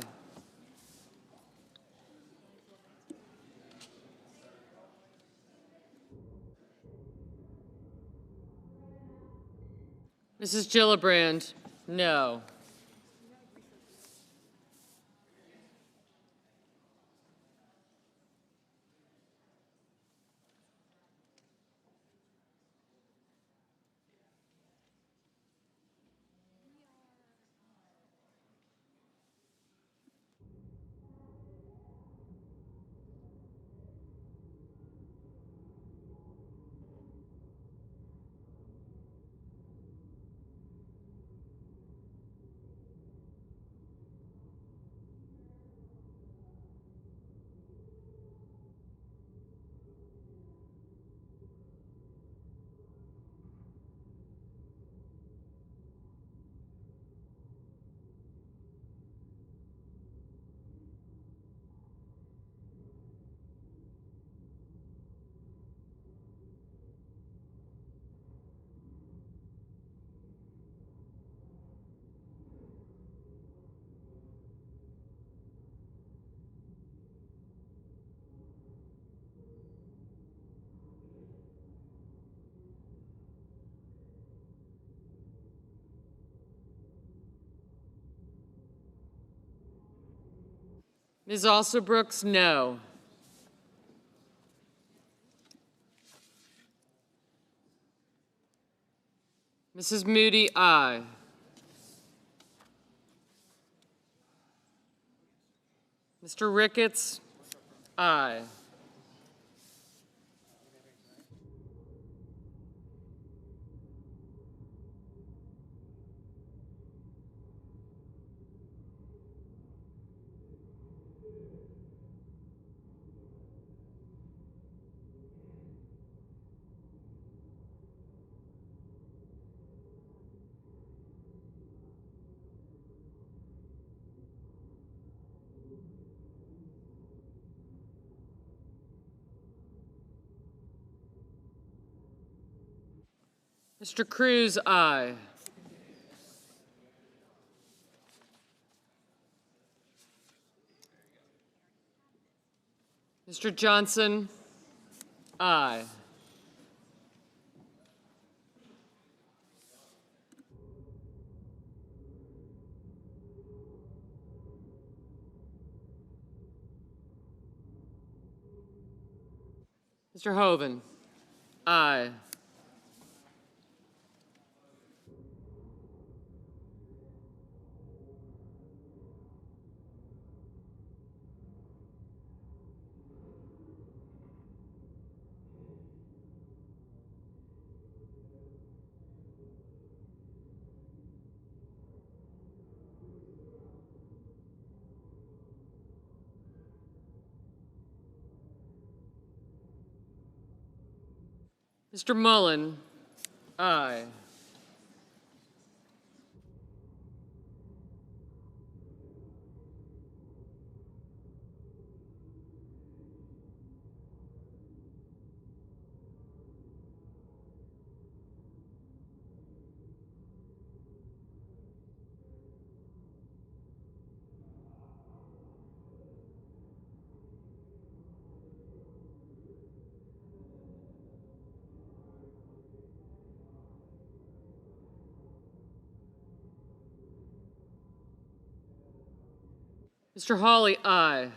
Speaker 8: Mrs. Gillibrand, no. Ms. Alsobrooks, no. Mrs. Moody, aye. Mr. Ricketts? Aye. Mr. Cruz? Aye. Mr. Johnson? Aye. Mr. Hoven? Aye. Mr. Mullen? Aye. Mr. Hawley? Aye.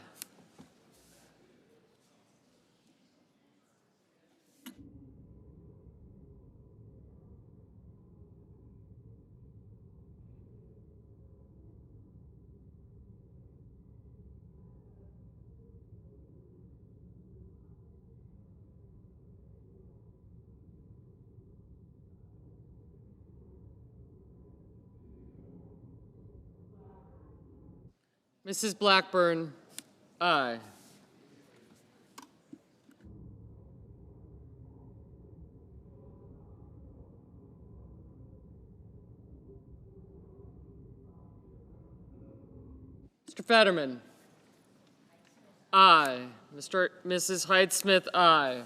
Speaker 8: Mrs. Blackburn? Aye. Mr. Fetterman? Aye. Mrs. Hyde-Smith? Aye.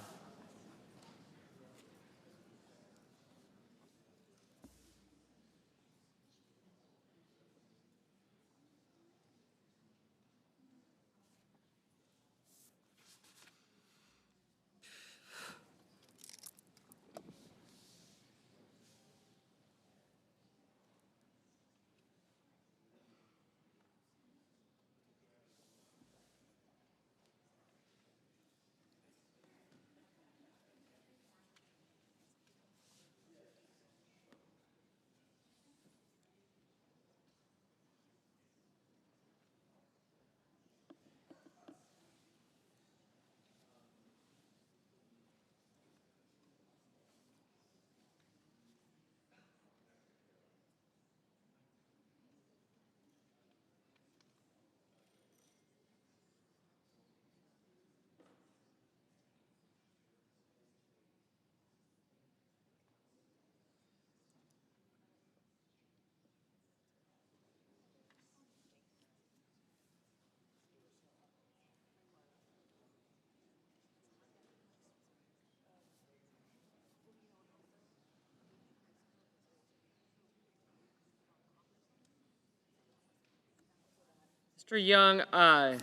Speaker 8: Mr. Young? Aye.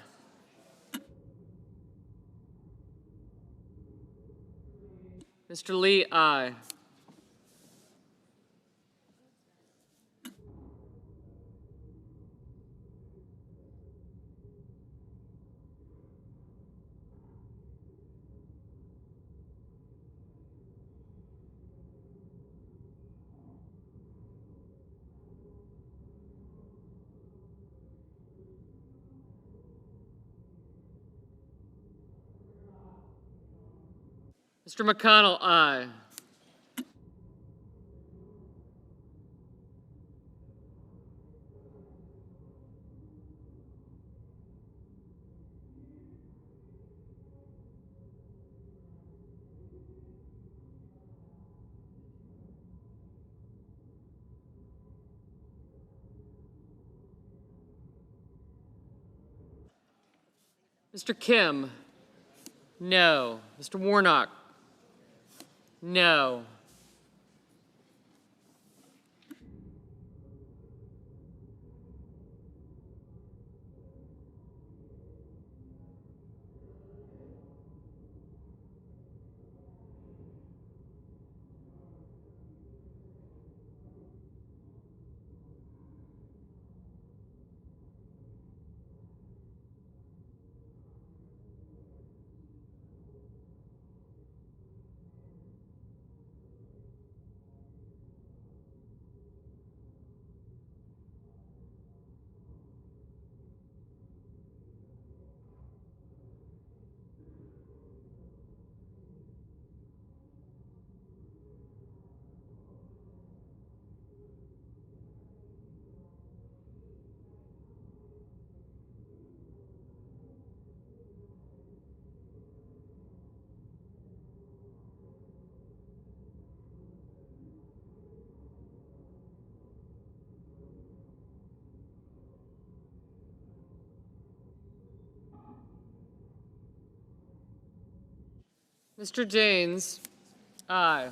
Speaker 8: Mr. Lee? Aye. Mr. McConnell, aye. Mr. Kim, no. Mr. Warnock, no. Mr. Daines, aye.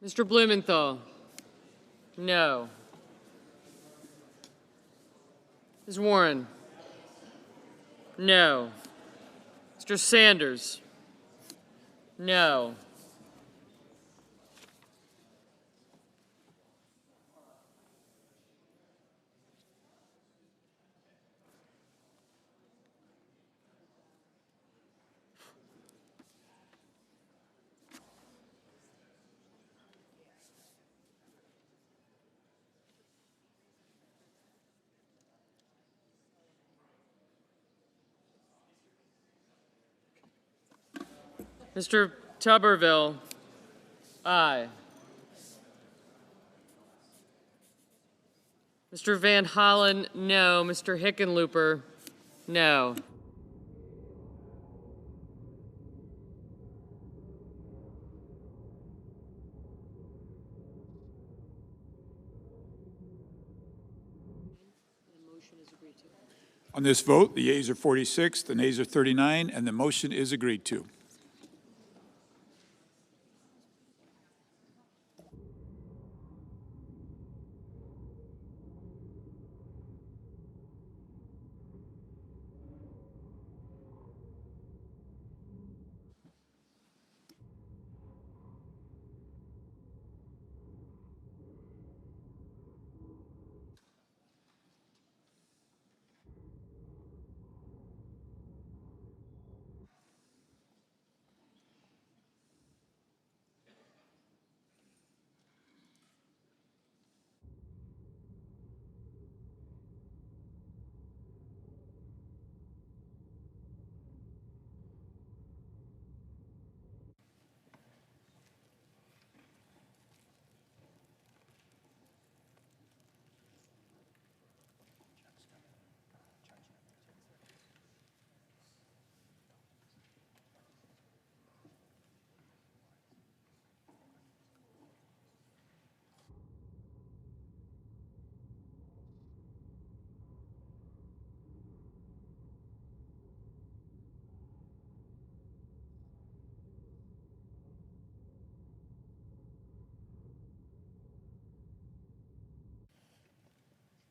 Speaker 8: Mr. Blumenthal, no. Ms. Warren, no. Mr. Sanders, no. Mr. Tuberville, aye. Mr. Van Hollen, no. Mr. Hickenlooper, no.
Speaker 6: On this vote, the yeas are 46, the nays are 39, and the motion is agreed to.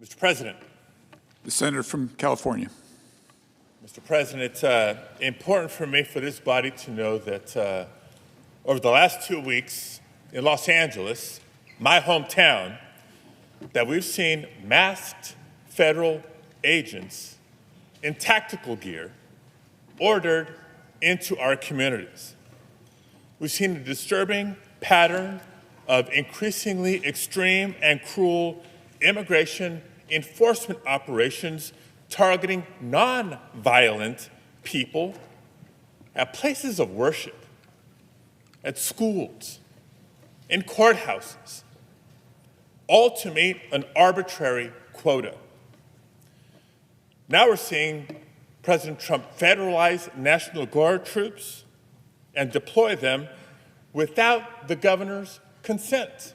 Speaker 9: Mr. President.
Speaker 6: The senator from California.
Speaker 9: Mr. President, it's important for me, for this body, to know that over the last 2 weeks in Los Angeles, my hometown, that we've seen masked federal agents in tactical gear ordered into our communities. We've seen a disturbing pattern of increasingly extreme and cruel immigration enforcement operations targeting non-violent people at places of worship, at schools, in courthouses, all to meet an arbitrary quota. Now we're seeing President Trump federalize National Guard troops and deploy them without the governor's consent.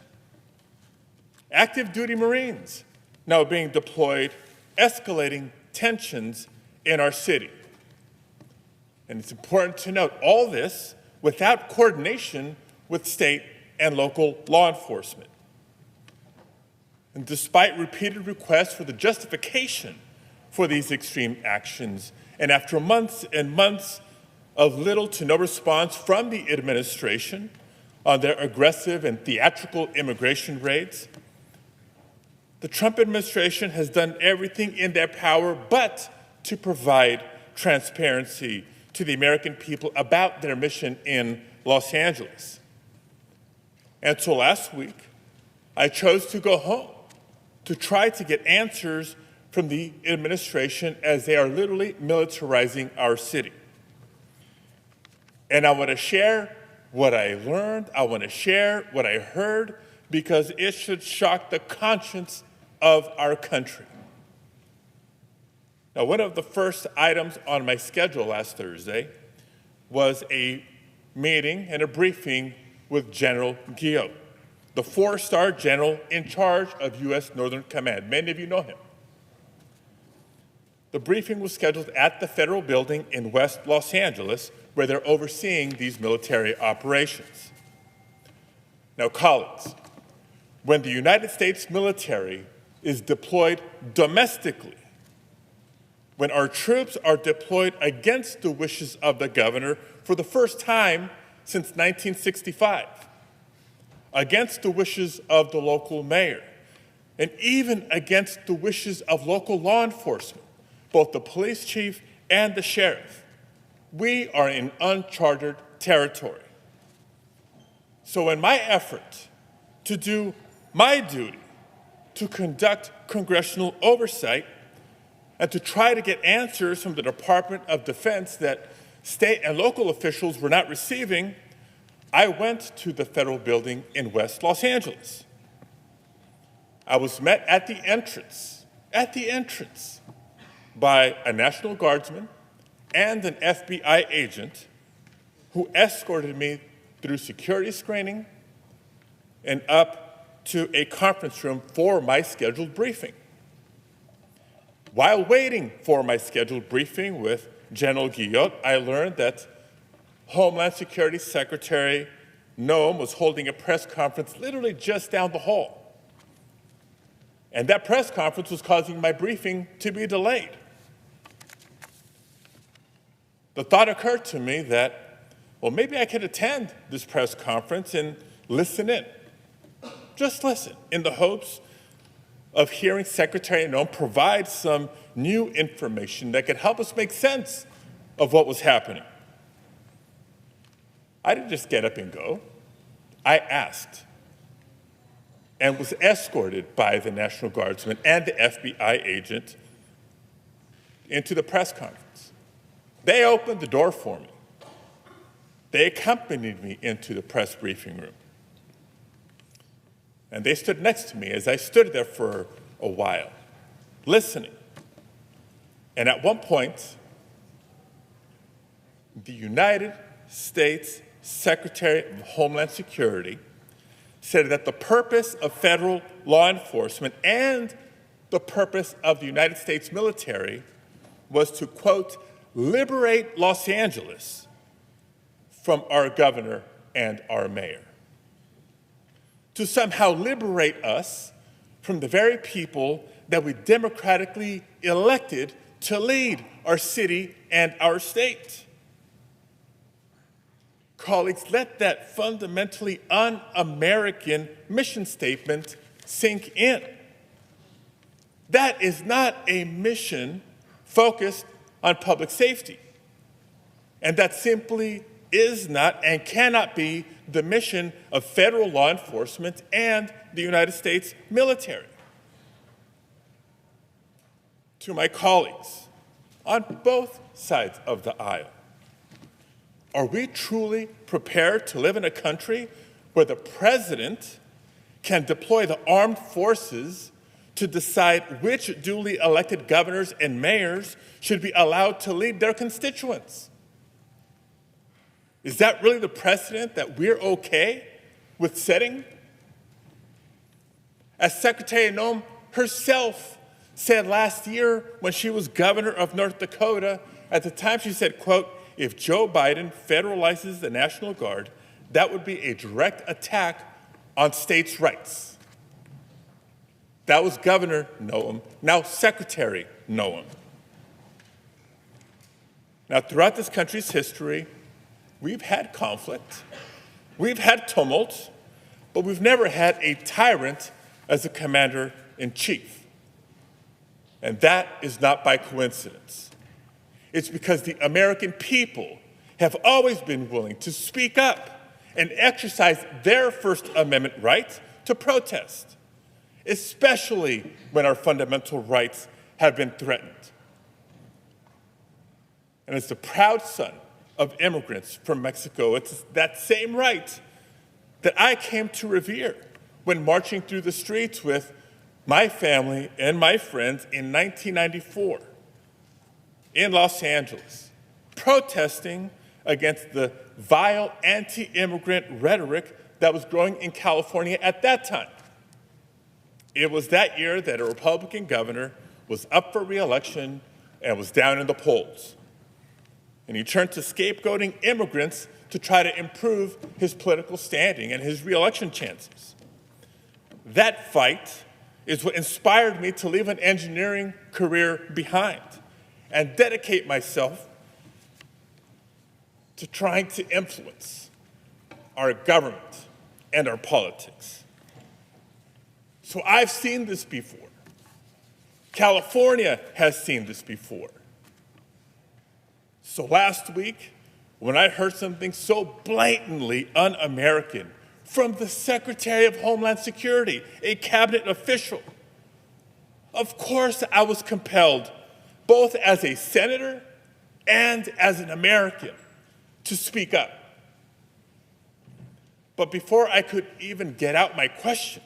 Speaker 9: Active duty Marines now being deployed, escalating tensions in our city. And it's important to note all this without coordination with state and local law enforcement. And despite repeated requests for the justification for these extreme actions, and after months and months of little to no response from the administration on their aggressive and theatrical immigration raids, the Trump administration has done everything in their power but to provide transparency to the American people about their mission in Los Angeles. And so last week, I chose to go home to try to get answers from the administration as they are literally militarizing our city. And I want to share what I learned, I want to share what I heard, because it should shock the conscience of our country. Now, one of the first items on my schedule last Thursday was a meeting and a briefing with General Guillot, the four-star general in charge of U.S. Northern Command. Many of you know him. The briefing was scheduled at the federal building in West Los Angeles, where they're overseeing these military operations. Now, colleagues, when the United States military is deployed domestically, when our troops are deployed against the wishes of the governor for the first time since 1965, against the wishes of the local mayor, and even against the wishes of local law enforcement, both the police chief and the sheriff, we are in uncharted territory. So in my effort to do my duty to conduct congressional oversight and to try to get answers from the Department of Defense that state and local officials were not receiving, I went to the federal building in West Los Angeles. I was met at the entrance, by a National Guardsman and an FBI agent who escorted me through security screening and up to a conference room for my scheduled briefing. While waiting for my scheduled briefing with General Guillot, I learned that Homeland Security Secretary Noem was holding a press conference literally just down the hall. And that press conference was causing my briefing to be delayed. The thought occurred to me that, well, maybe I could attend this press conference and listen in. Just listen, in the hopes of hearing Secretary Noem provide some new information that could help us make sense of what was happening. I didn't just get up and go. I asked and was escorted by the National Guardsman and the FBI agent into the press conference. They opened the door for me. They accompanied me into the press briefing room. And they stood next to me as I stood there for a while, listening. And at one point, the United States Secretary of Homeland Security said that the purpose of federal law enforcement and the purpose of the United States military was to, quote, liberate Los Angeles from our governor and our mayor. To somehow liberate us from the very people that we democratically elected to lead our city and our state. Colleagues, let that fundamentally un-American mission statement sink in. That is not a mission focused on public safety. And that simply is not and cannot be the mission of federal law enforcement and the United States military. To my colleagues on both sides of the aisle, are we truly prepared to live in a country where the president can deploy the armed forces to decide which duly elected governors and mayors should be allowed to lead their constituents? Is that really the precedent that we're okay with setting? As Secretary Noem herself said last year when she was governor of North Dakota, at the time she said, quote, if Joe Biden federalizes the National Guard, that would be a direct attack on states' rights. That was Governor Noem, now Secretary Noem. Now, throughout this country's history, we've had conflict, we've had tumult, but we've never had a tyrant as a commander-in-chief. And that is not by coincidence. It's because the American people have always been willing to speak up and exercise their First Amendment right to protest, especially when our fundamental rights have been threatened. And as the proud son of immigrants from Mexico, it's that same right that I came to revere when marching through the streets with my family and my friends in 1994 in Los Angeles, protesting against the vile anti-immigrant rhetoric that was growing in California at that time. It was that year that a Republican governor was up for re-election and was down in the polls. And he turned to scapegoating immigrants to try to improve his political standing and his re-election chances. That fight is what inspired me to leave an engineering career behind and dedicate myself to trying to influence our government and our politics. So I've seen this before. California has seen this before. So last week, when I heard something so blatantly un-American from the Secretary of Homeland Security, a cabinet official, of course I was compelled, both as a senator and as an American, to speak up. But before I could even get out my question,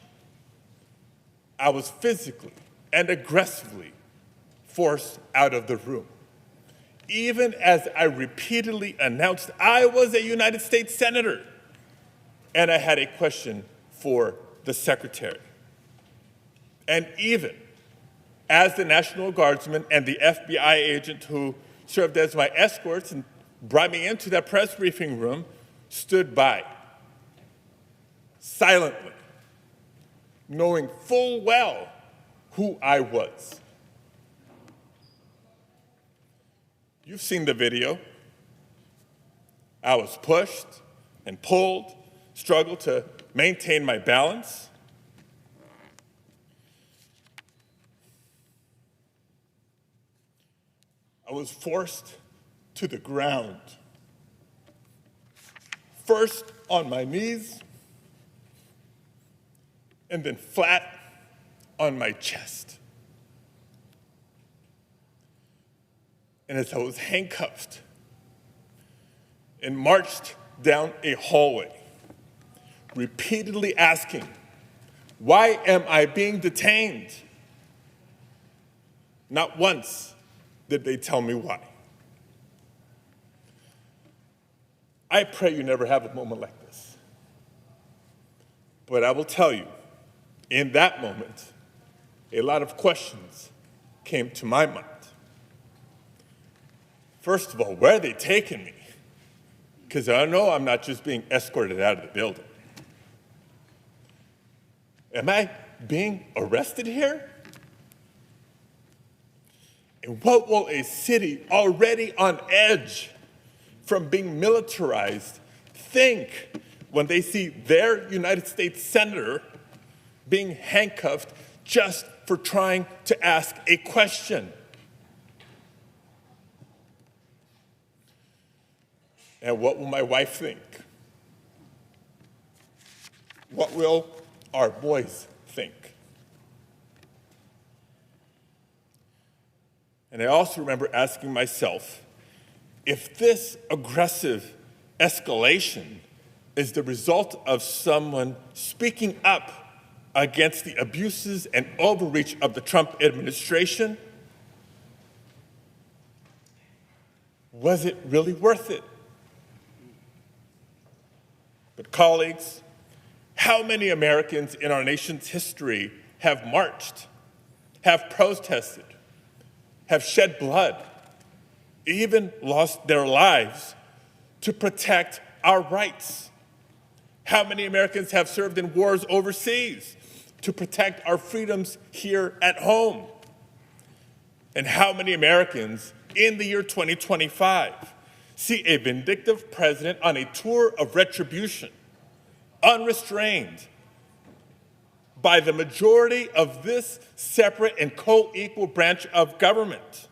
Speaker 9: I was physically and aggressively forced out of the room, even as I repeatedly announced I was a United States Senator and I had a question for the Secretary. And even as the National Guardsman and the FBI agent who served as my escorts and brought me into that press briefing room stood by, silently, knowing full well who I was. You've seen the video. I was pushed and pulled, struggled to maintain my balance. I was forced to the ground, first on my knees, and then flat on my chest. And as I was handcuffed and marched down a hallway, repeatedly asking, why am I being detained? Not once did they tell me why. I pray you never have a moment like this. But I will tell you, in that moment, a lot of questions came to my mind. First of all, where are they taking me? Because I know I'm not just being escorted out of the building. Am I being arrested here? And what will a city already on edge from being militarized think when they see their United States senator being handcuffed just for trying to ask a question? And what will my wife think? What will our boys think? And I also remember asking myself, if this aggressive escalation is the result of someone speaking up against the abuses and overreach of the Trump administration, was it really worth it? But colleagues, how many Americans in our nation's history have marched, have protested, have shed blood, even lost their lives to protect our rights? How many Americans have served in wars overseas to protect our freedoms here at home? And how many Americans in the year 2025 see a vindictive president on a tour of retribution, unrestrained by the majority of this separate and co-equal branch of government,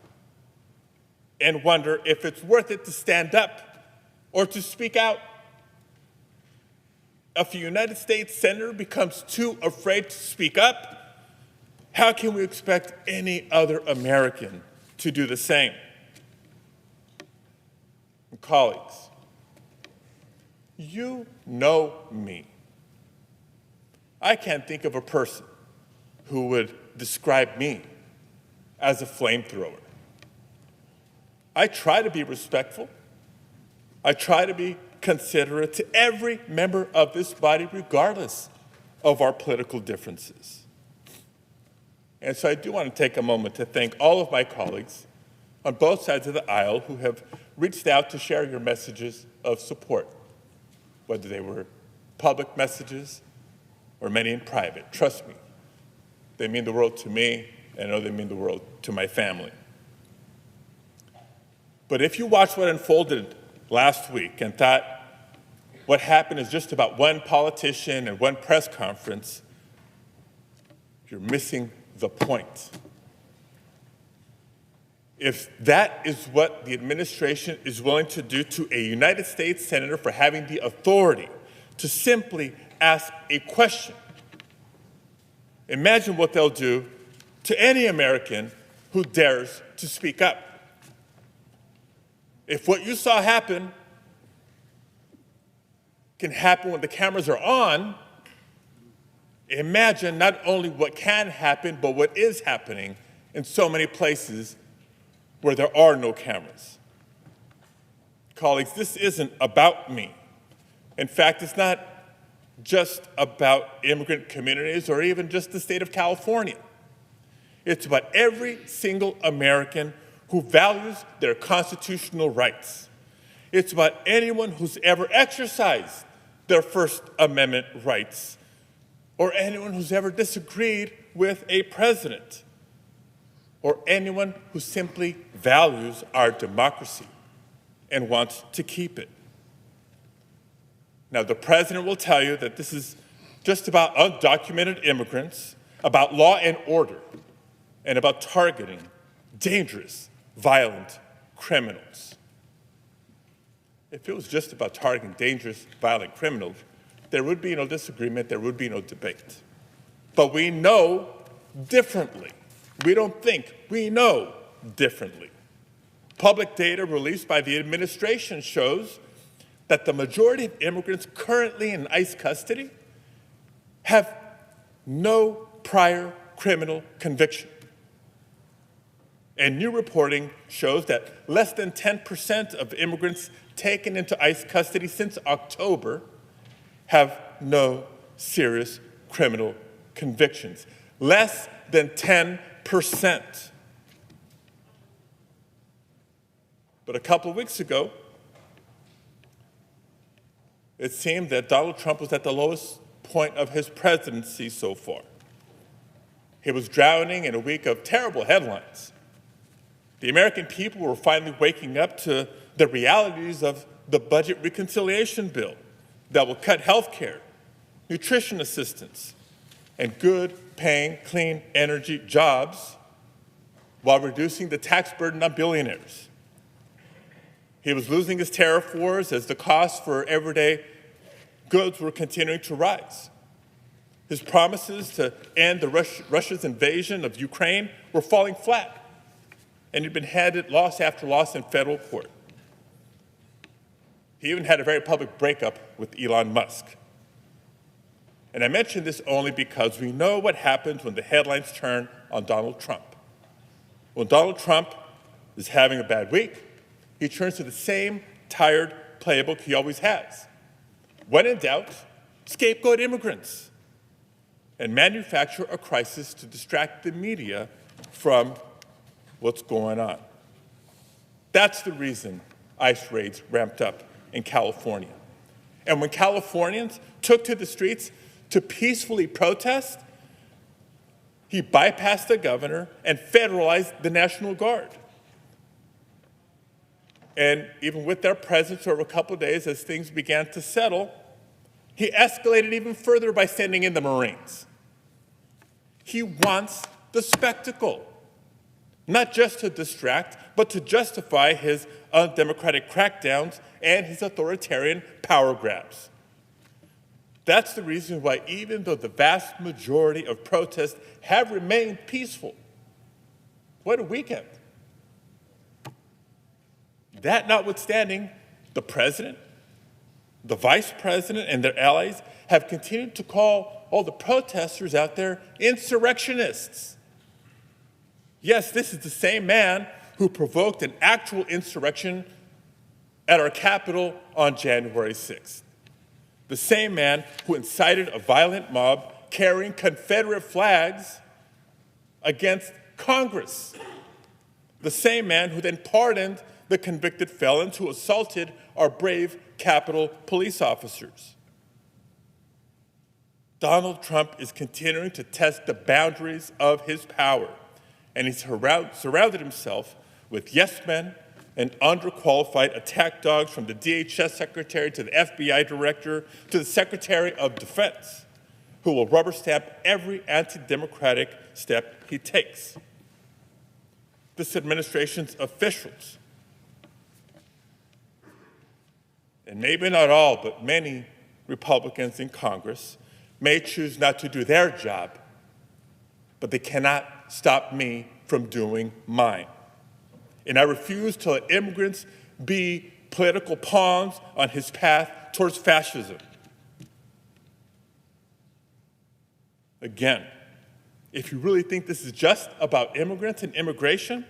Speaker 9: and wonder if it's worth it to stand up or to speak out? If a United States senator becomes too afraid to speak up, how can we expect any other American to do the same? And colleagues, you know me. I can't think of a person who would describe me as a flamethrower. I try to be respectful. I try to be considerate to every member of this body, regardless of our political differences. And so I do want to take a moment to thank all of my colleagues on both sides of the aisle who have reached out to share your messages of support, whether they were public messages or many in private. Trust me, they mean the world to me, and I know they mean the world to my family. But if you watched what unfolded last week and thought what happened is just about one politician and one press conference, you're missing the point. If that is what the administration is willing to do to a United States senator for having the authority to simply ask a question, imagine what they'll do to any American who dares to speak up. If what you saw happen can happen when the cameras are on, imagine not only what can happen, but what is happening in so many places where there are no cameras. Colleagues, this isn't about me. In fact, it's not just about immigrant communities or even just the state of California. It's about every single American who values their constitutional rights. It's about anyone who's ever exercised their First Amendment rights, or anyone who's ever disagreed with a president, or anyone who simply values our democracy and wants to keep it. Now, the president will tell you that this is just about undocumented immigrants, about law and order, and about targeting dangerous, violent criminals. If it was just about targeting dangerous, violent criminals, there would be no disagreement, there would be no debate. But we know differently. We don't think, we know differently. Public data released by the administration shows that the majority of immigrants currently in ICE custody have no prior criminal conviction. And new reporting shows that less than 10% of immigrants taken into ICE custody since October have no serious criminal convictions. Less than 10%. But a couple of weeks ago, it seemed that Donald Trump was at the lowest point of his presidency so far. He was drowning in a week of terrible headlines. The American people were finally waking up to the realities of the budget reconciliation bill that will cut health care, nutrition assistance, and good-paying, clean energy jobs while reducing the tax burden on billionaires. He was losing his tariff wars as the costs for everyday goods were continuing to rise. His promises to end Russia's invasion of Ukraine were falling flat, and he'd been handed loss after loss in federal court. He even had a very public breakup with Elon Musk. And I mention this only because we know what happens when the headlines turn on Donald Trump. When Donald Trump is having a bad week, he turns to the same tired playbook he always has. When in doubt, scapegoat immigrants and manufacture a crisis to distract the media from what's going on. That's the reason ICE raids ramped up in California. And when Californians took to the streets to peacefully protest, he bypassed the governor and federalized the National Guard. And even with their presence over a couple of days as things began to settle, he escalated even further by sending in the Marines. He wants the spectacle, not just to distract, but to justify his undemocratic crackdowns and his authoritarian power grabs. That's the reason why, even though the vast majority of protests have remained peaceful, what a weekend. That notwithstanding, the president, the vice president, and their allies have continued to call all the protesters out there insurrectionists. Yes, this is the same man who provoked an actual insurrection at our Capitol on January 6th. The same man who incited a violent mob carrying Confederate flags against Congress. The same man who then pardoned the convicted felons who assaulted our brave Capitol police officers. Donald Trump is continuing to test the boundaries of his power, and he's surrounded himself with yes men and underqualified attack dogs, from the DHS secretary to the FBI director to the Secretary of Defense, who will rubber stamp every anti-democratic step he takes. This administration's officials, and maybe not all, but many Republicans in Congress, may choose not to do their job, but they cannot stop me from doing mine. And I refuse to let immigrants be political pawns on his path towards fascism. Again, if you really think this is just about immigrants and immigration,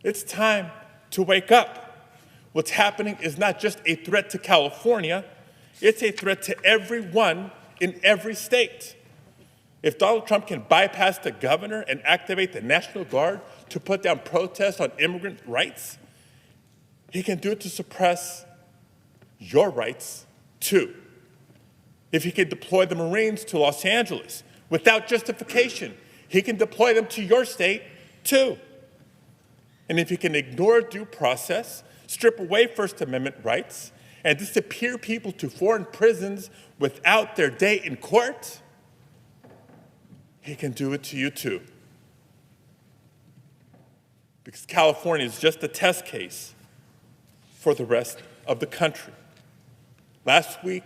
Speaker 9: it's time to wake up. What's happening is not just a threat to California, it's a threat to everyone in every state. If Donald Trump can bypass the governor and activate the National Guard to put down protests on immigrant rights, he can do it to suppress your rights too. If he can deploy the Marines to Los Angeles without justification, he can deploy them to your state too. And if he can ignore due process, strip away First Amendment rights, and disappear people to foreign prisons without their day in court, he can do it to you too. Because California is just a test case for the rest of the country. Last week,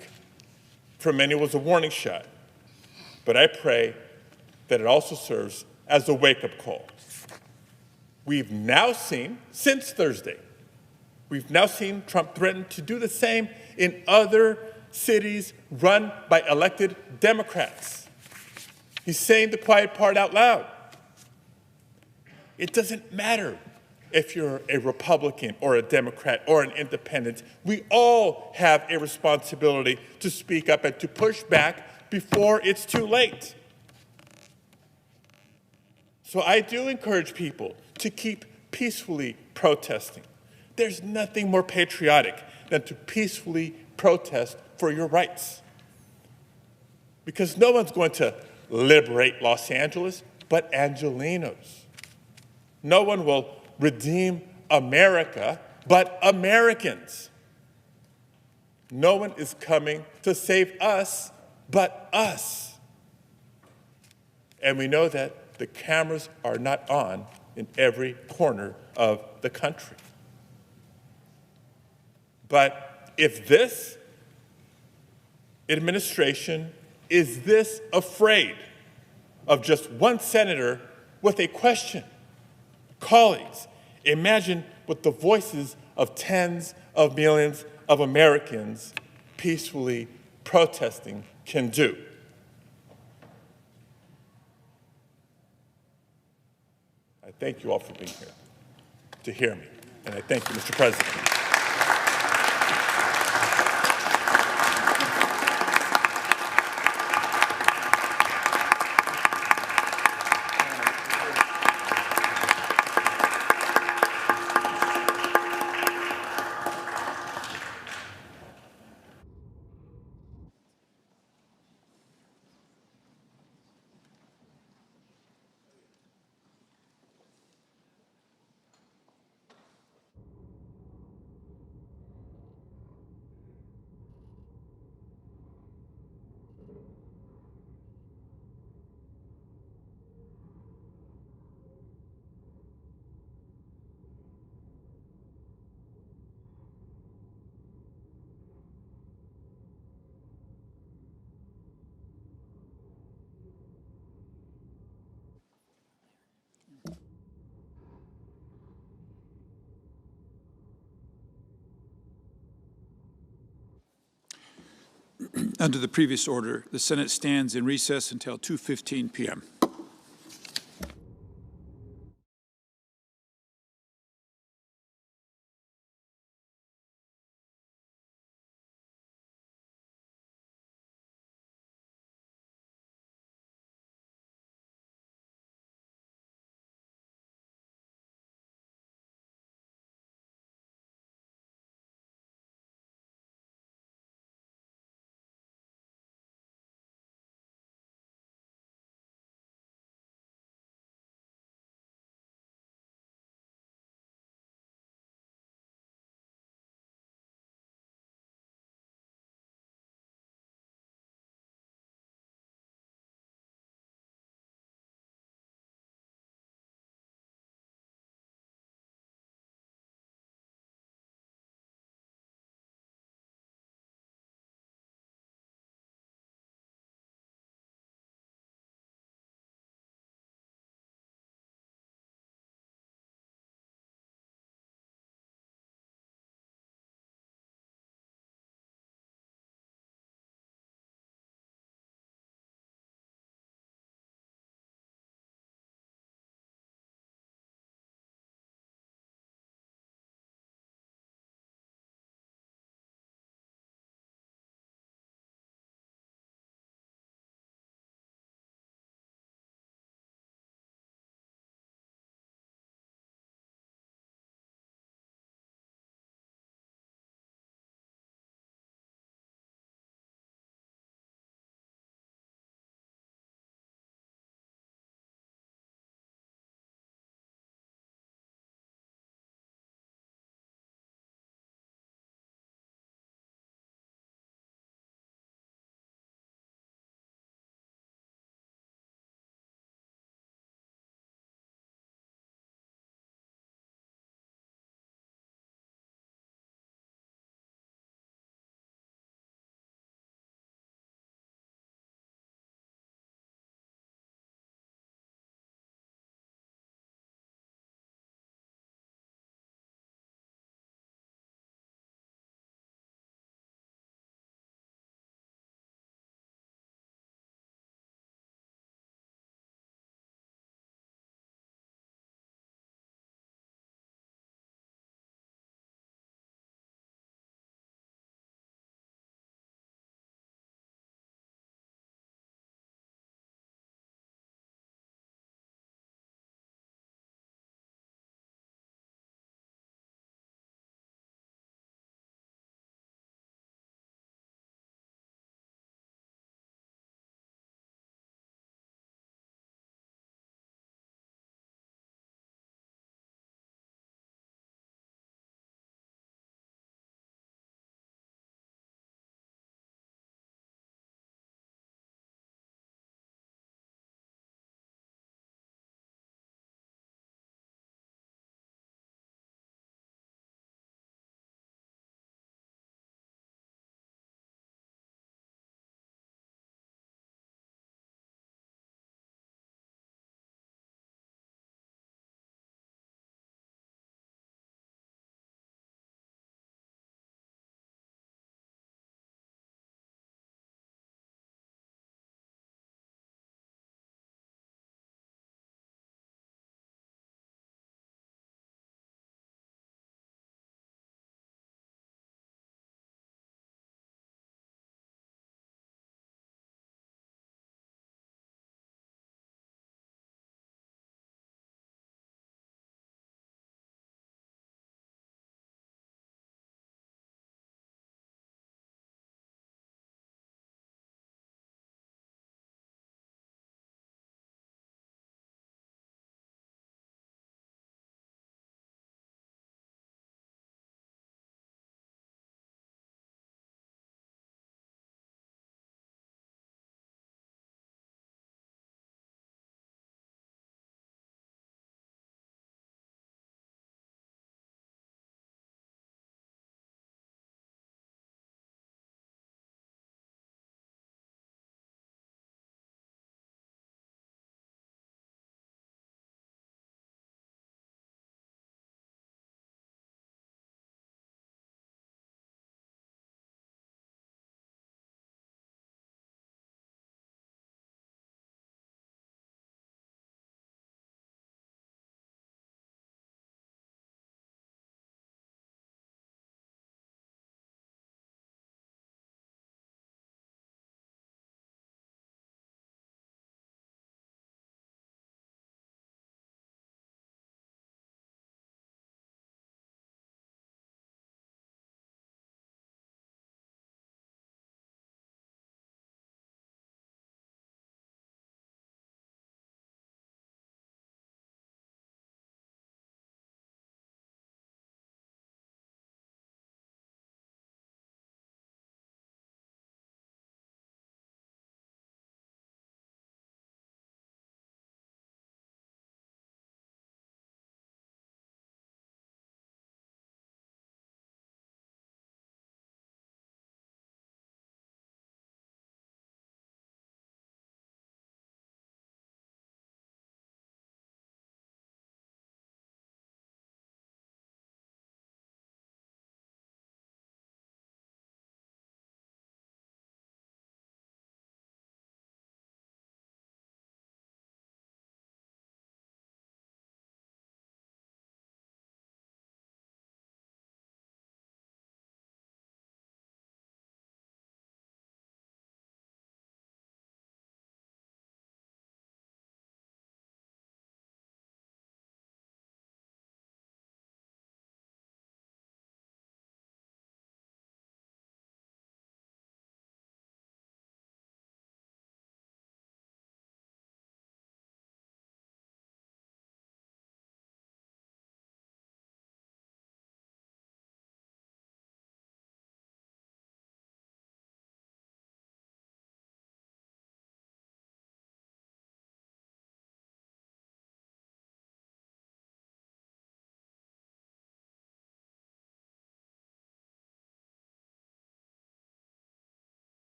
Speaker 9: for many, was a warning shot, but I pray that it also serves as a wake-up call. We've now seen, since Thursday, we've now seen Trump threaten to do the same in other cities run by elected Democrats. He's saying the quiet part out loud. It doesn't matter if you're a Republican or a Democrat or an independent. We all have a responsibility to speak up and to push back before it's too late. So I do encourage people to keep peacefully protesting. There's nothing more patriotic than to peacefully protest for your rights. Because no one's going to liberate Los Angeles but Angelenos. No one will redeem America but Americans. No one is coming to save us but us. And we know that the cameras are not on in every corner of the country. But if this administration is this afraid of just one senator with a question, colleagues, imagine what the voices of tens of millions of Americans peacefully protesting can do. I thank you all for being here to hear me, and I thank you, Mr. President.
Speaker 6: Under the previous order, the Senate stands in recess until 2:15 p.m.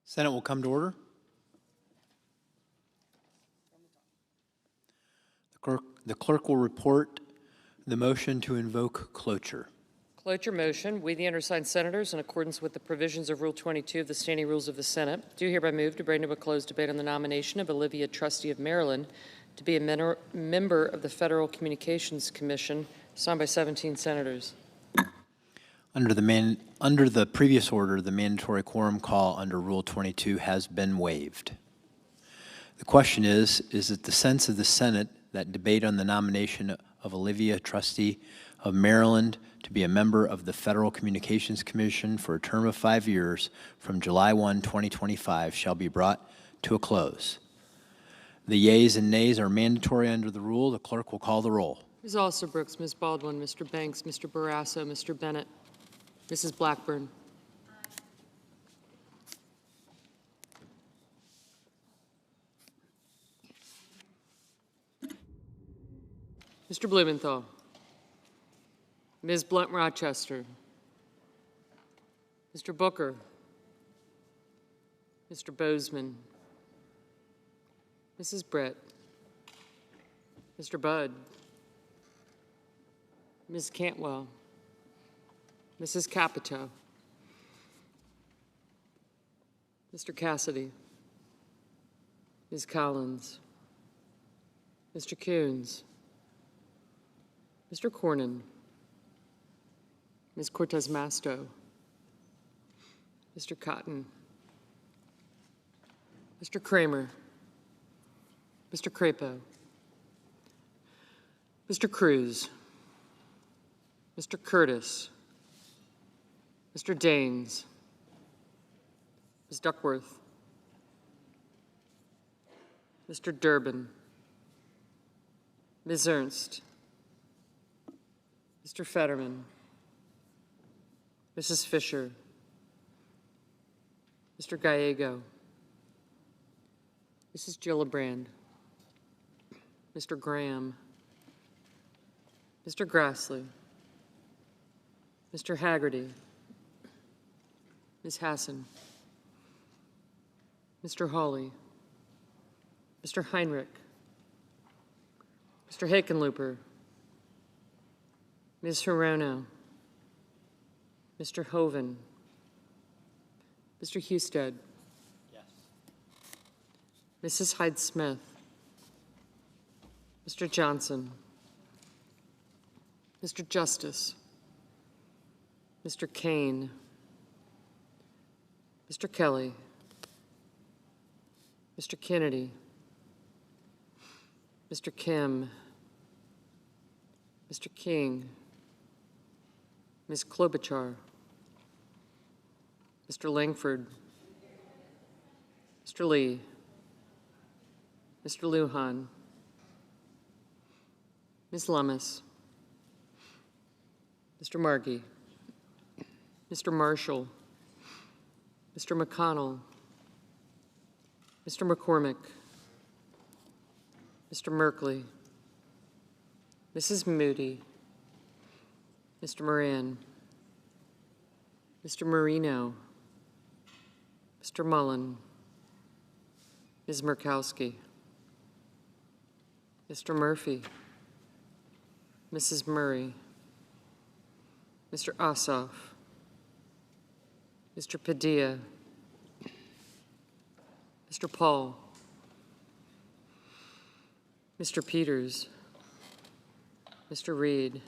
Speaker 10: Senate will come to order. The clerk will report the motion to invoke cloture.
Speaker 8: Cloture motion. We, the undersigned senators, in accordance with the provisions of Rule 22 of the Standing Rules of the Senate, do hereby move to bring to a closed debate on the nomination of Olivia Trusty of Maryland to be a member of the Federal Communications Commission, signed by 17 senators.
Speaker 10: Under the previous order, the mandatory quorum call under Rule 22 has been waived. The question is it the sense of the Senate that debate on the nomination of Olivia Trusty of Maryland to be a member of the Federal Communications Commission for a term of 5 years from July 1, 2025 shall be brought to a close? The yeas and nays are mandatory under the rule. The clerk will call the roll.
Speaker 8: Ms. Alsobrooks, Ms. Baldwin, Mr. Banks, Mr. Barrasso, Mr. Bennett, Mrs. Blackburn. Mr. Blumenthal. Ms. Blunt Rochester. Mr. Booker. Mr. Bozeman. Mrs. Brett. Mr. Budd. Ms. Cantwell. Mrs. Capito. Mr. Cassidy. Ms. Collins. Mr. Coons. Mr. Cornyn. Ms. Cortez Masto. Mr. Cotton. Mr. Kramer. Mr. Crapo. Mr. Cruz. Mr. Curtis. Mr. Daines. Ms. Duckworth. Mr. Durbin. Ms. Ernst. Mr. Fetterman. Mrs. Fisher. Mr. Gallego. Mrs. Gillibrand. Mr. Graham. Mr. Grassley. Mr. Haggerty. Ms. Hassan. Mr. Hawley. Mr. Heinrich. Mr. Hickenlooper. Ms. Hirono. Mr. Hoven. Mr. Husted.
Speaker 10: Yes.
Speaker 8: Mrs. Hyde-Smith. Mr. Johnson. Mr. Justice. Mr. Kane. Mr. Kelly. Mr. Kennedy. Mr. Kim. Mr. King. Ms. Klobuchar. Mr. Langford. Mr. Lee. Mr. Lujan. Ms. Lummis. Mr. Markey. Mr. Marshall. Mr. McConnell. Mr. McCormick. Mr. Merkley. Mrs. Moody. Mr. Moran. Mr. Marino. Mr. Mullen. Ms. Murkowski. Mr. Murphy. Mrs. Murray. Mr. Ossoff. Mr. Padilla. Mr. Paul. Mr. Peters. Mr. Reed.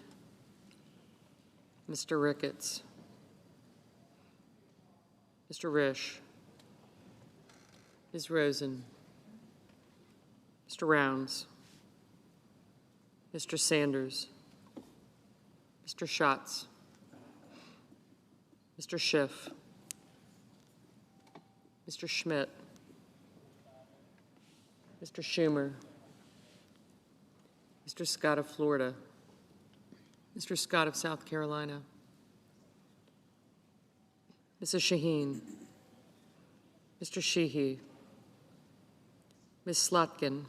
Speaker 8: Mr. Ricketts. Mr. Risch. Ms. Rosen. Mr. Rounds. Mr. Sanders. Mr. Schatz. Mr. Schiff. Mr. Schmidt. Mr. Schumer. Mr. Scott of Florida. Mr. Scott of South Carolina. Mrs. Shaheen. Mr. Sheehy. Ms. Slotkin.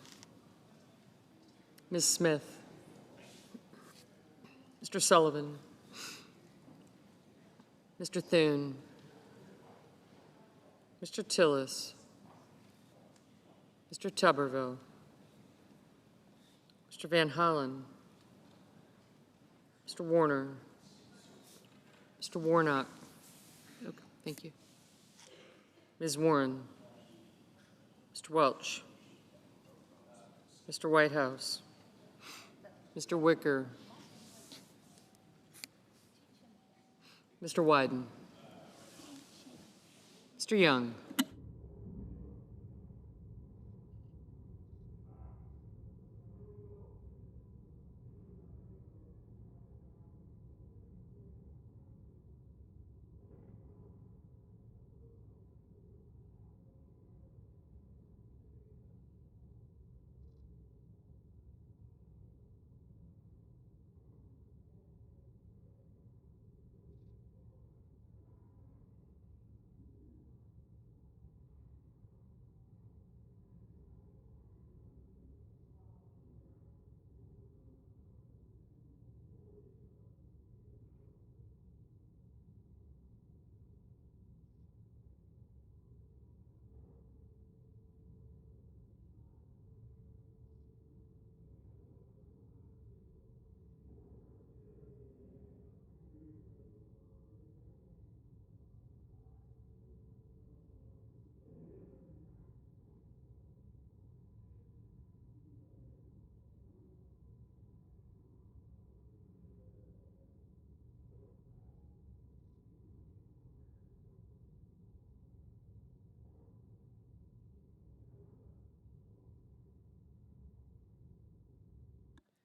Speaker 8: Ms. Smith. Mr. Sullivan. Mr. Thune. Mr. Tillis, Mr. Tuberville, Mr. Van Hollen, Mr. Warner, Mr. Warnock. Okay, thank you. Ms. Warren, Mr. Welch, Mr. Whitehouse, Mr. Wicker, Mr. Wyden, Mr. Young,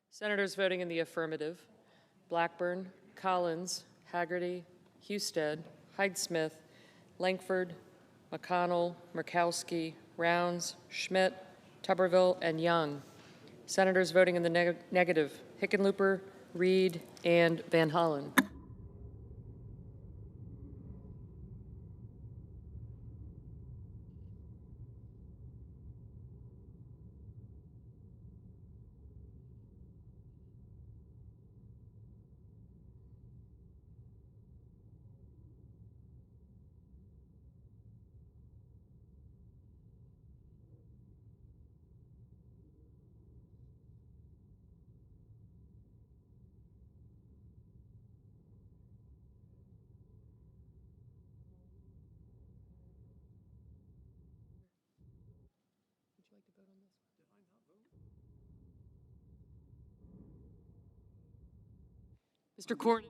Speaker 8: Senators voting in the affirmative: Blackburn, Collins, Haggerty, Husted, Hyde-Smith, Lankford, McConnell, Murkowski, Rounds, Schmidt, Tuberville, and Young. Senators voting in the negative: Hickenlooper, Reed, and Van Hollen. Mr. Cornyn.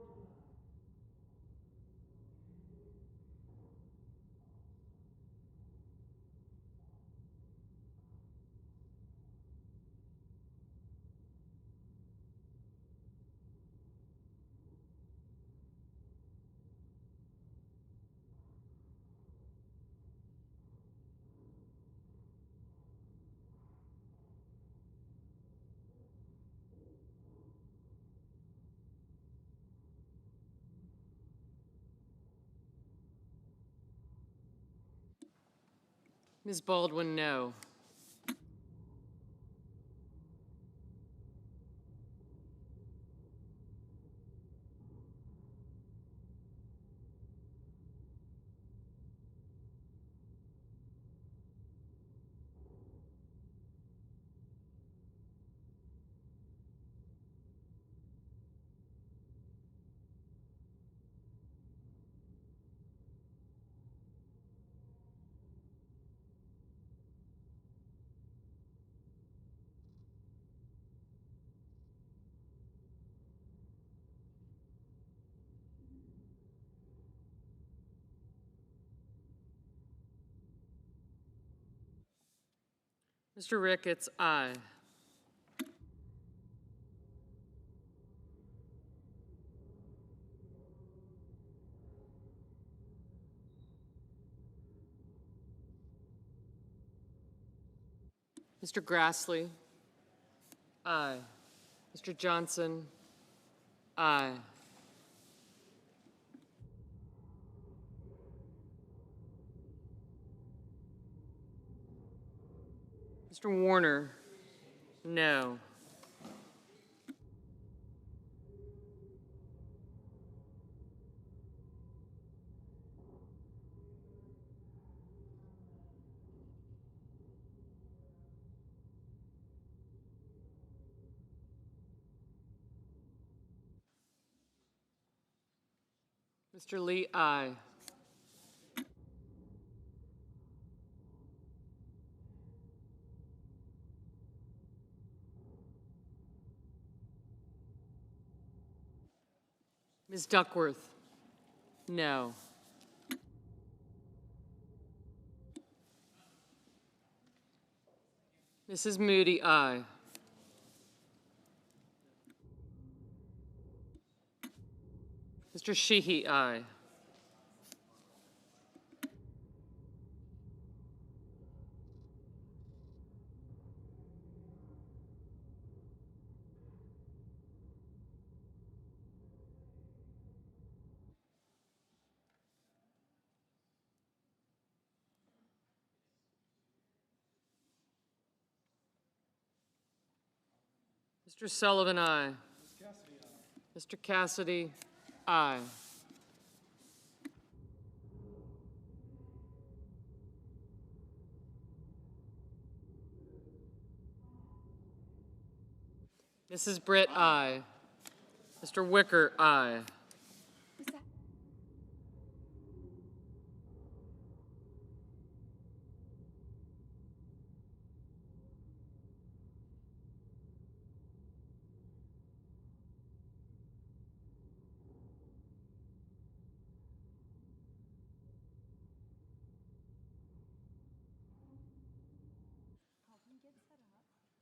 Speaker 8: Ms. Baldwin, no. Mr. Ricketts, aye. Mr. Grassley, aye. Mr. Johnson, aye. Mr. Warner, no. Mr. Lee, aye. Ms. Duckworth? No. Mrs. Moody, aye. Mr. Sheehy, aye. Mr. Sullivan, aye. Mr. Cassidy, aye. Mrs. Britt, aye. Mr. Wicker, aye.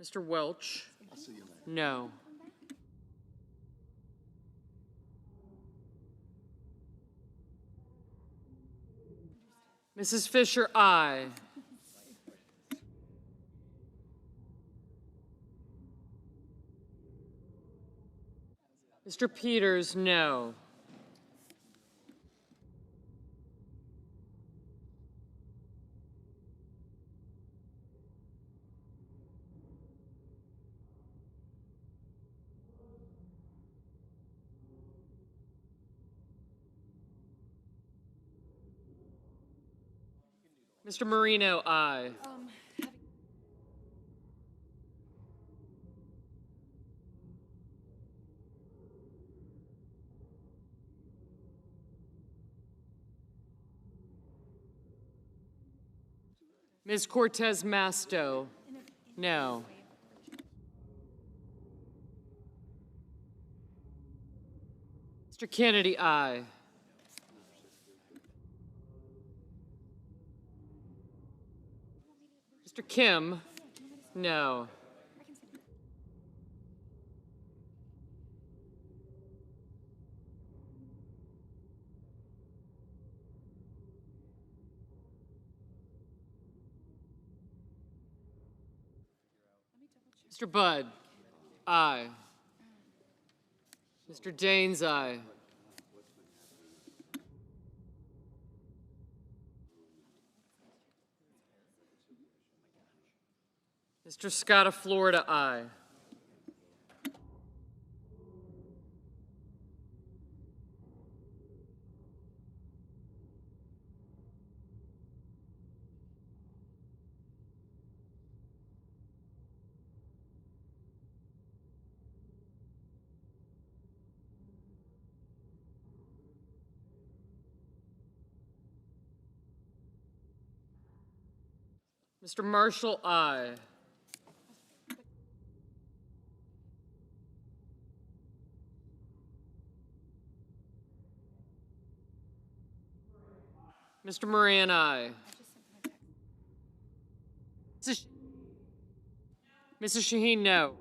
Speaker 8: Mr. Welch? No. Mrs. Fisher, aye. Mr. Peters, no. Mr. Marino, aye. Ms. Cortez Masto, no. Mr. Kennedy, aye. Mr. Kim, no. Mr. Budd, aye. Mr. Daines, aye. Mr. Scott of Florida, aye. Mr. Marshall, aye. Mr. Moran, aye. Mrs. Shaheen, no.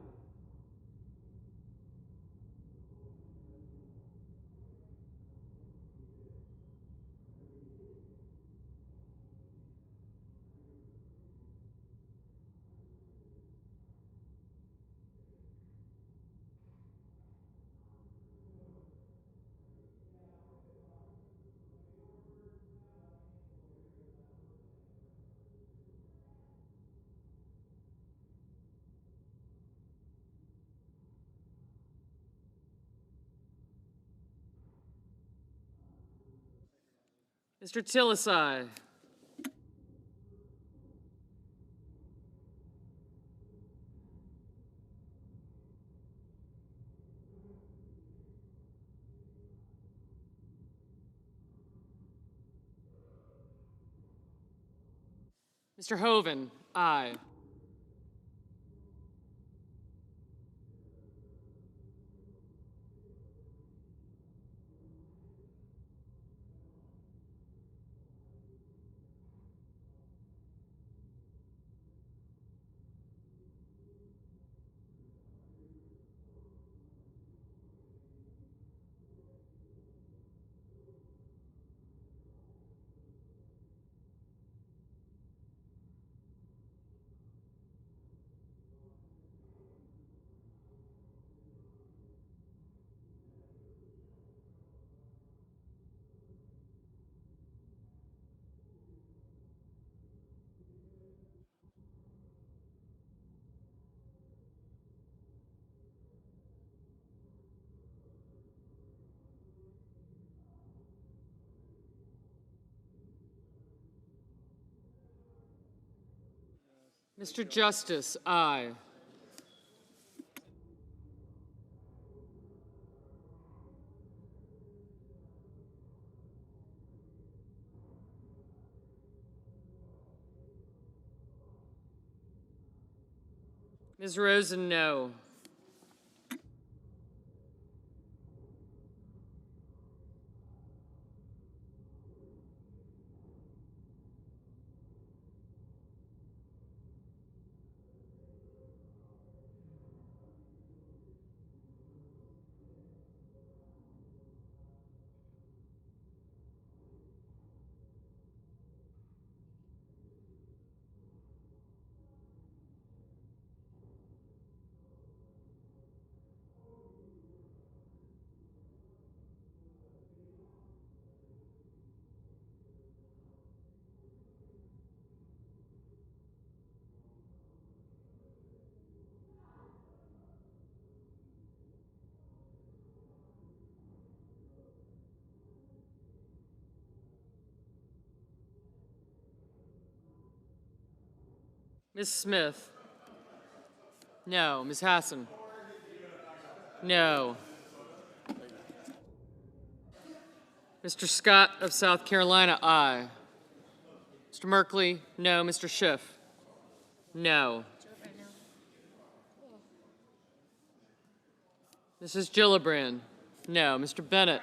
Speaker 8: Mr. Tillis, aye. Mr. Hoven, aye. Mr. Justice, aye. Ms. Rosen, no. Ms. Smith? No. Ms. Hassan? No. Mr. Scott of South Carolina, aye. Mr. Merkley? No. Mr. Schiff? No. Mrs. Gillibrand? No. Mr. Bennett?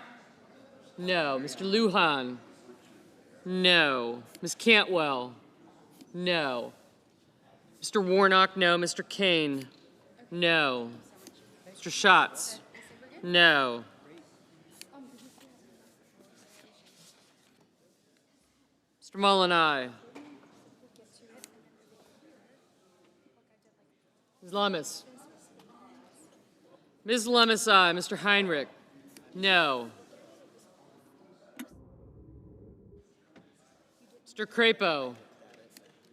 Speaker 8: No. Mr. Lujan? No. Ms. Cantwell? No. Mr. Warnock? No. Mr. Kane? No. Mr. Schatz? No. Mr. Mullen, aye. Ms. Lummis? Ms. Lummis, aye. Mr. Heinrich? No. Mr. Crapo?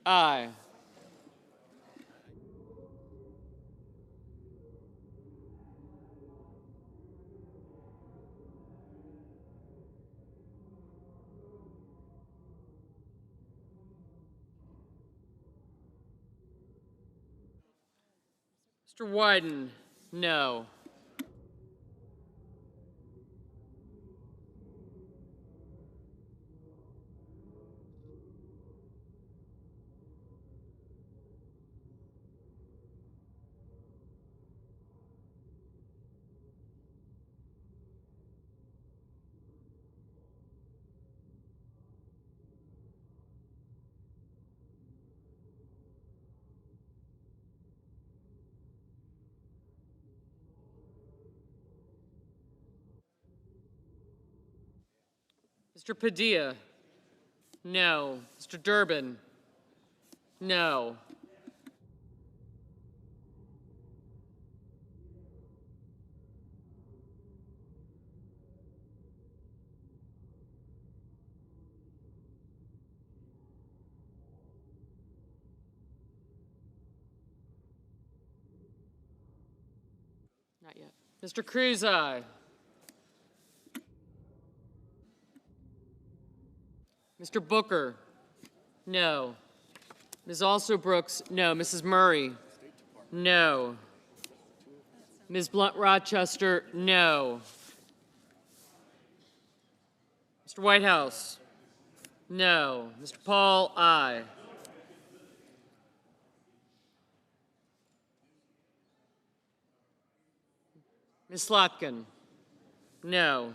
Speaker 8: Aye. Mr. Wyden? No. Mr. Padilla? No. Mr. Durbin? No. Not yet. Mr. Cruz, aye. Mr. Booker? No. Ms. Also Brooks? No. Mrs. Murray? No. Ms. Blunt Rochester? No. Mr. Whitehouse? No. Mr. Paul? Aye. Ms. Slotkin? No.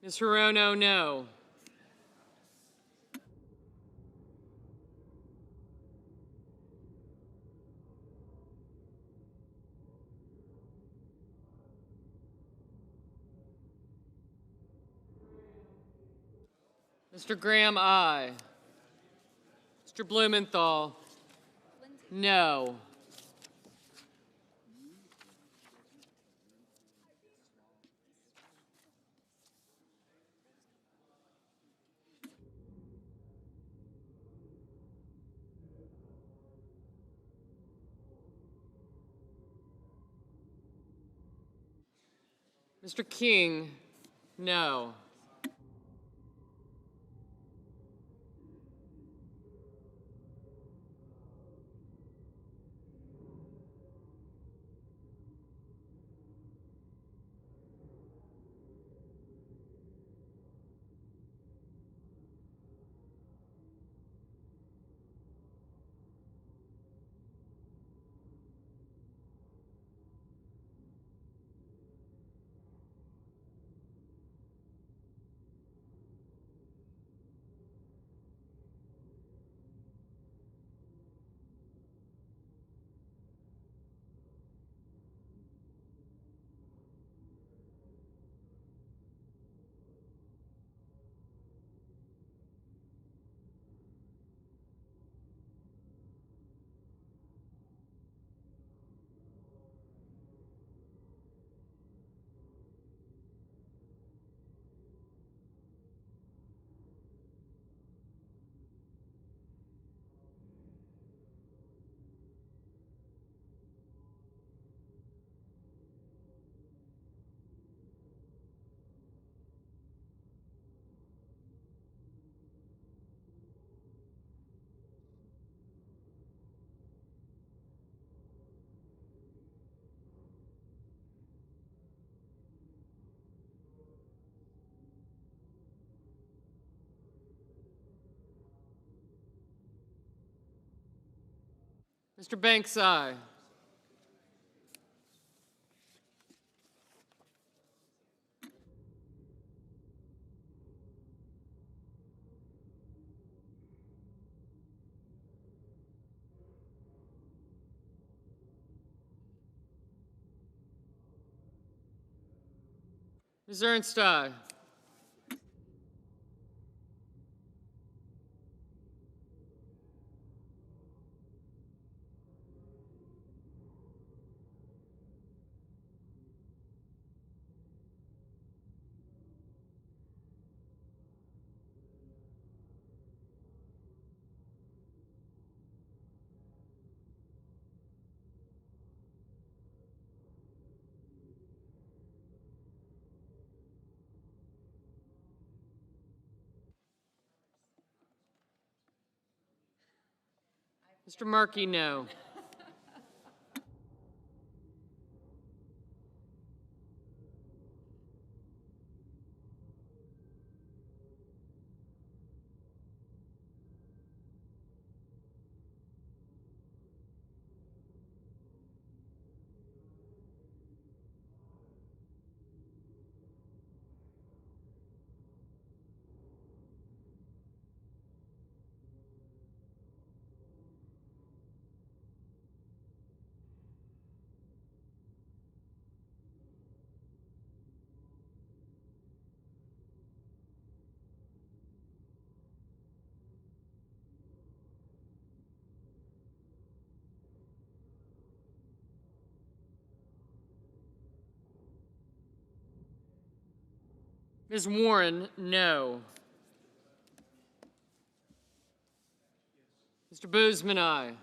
Speaker 8: Ms. Hirono, no. Mr. Graham, aye. Mr. Blumenthal? No. Mr. King? No. Mr. Banks, aye. Ms. Ernst, aye. Mr. Markey, no. Ms. Warren, no. Mr. Boozman, aye.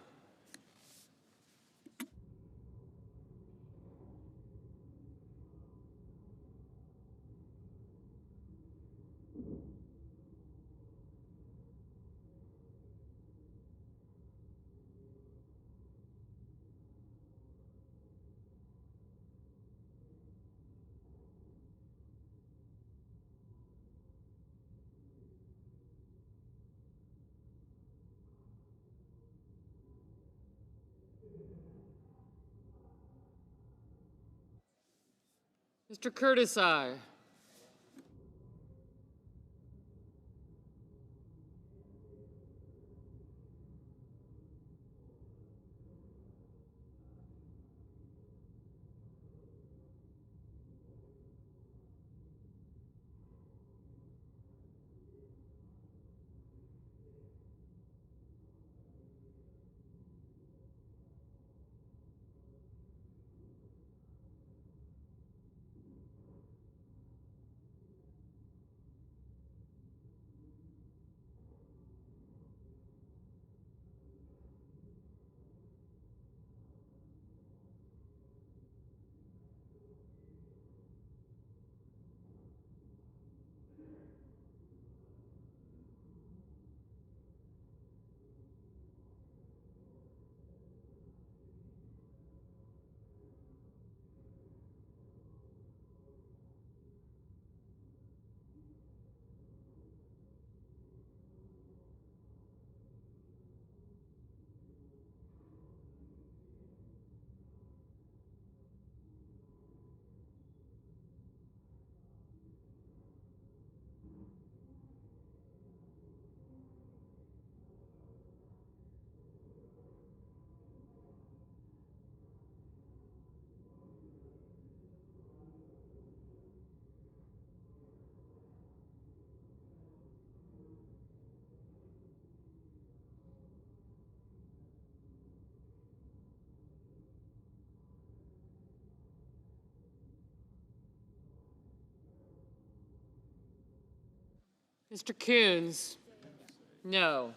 Speaker 8: Mr. Curtis, aye. Mr. Coons, no.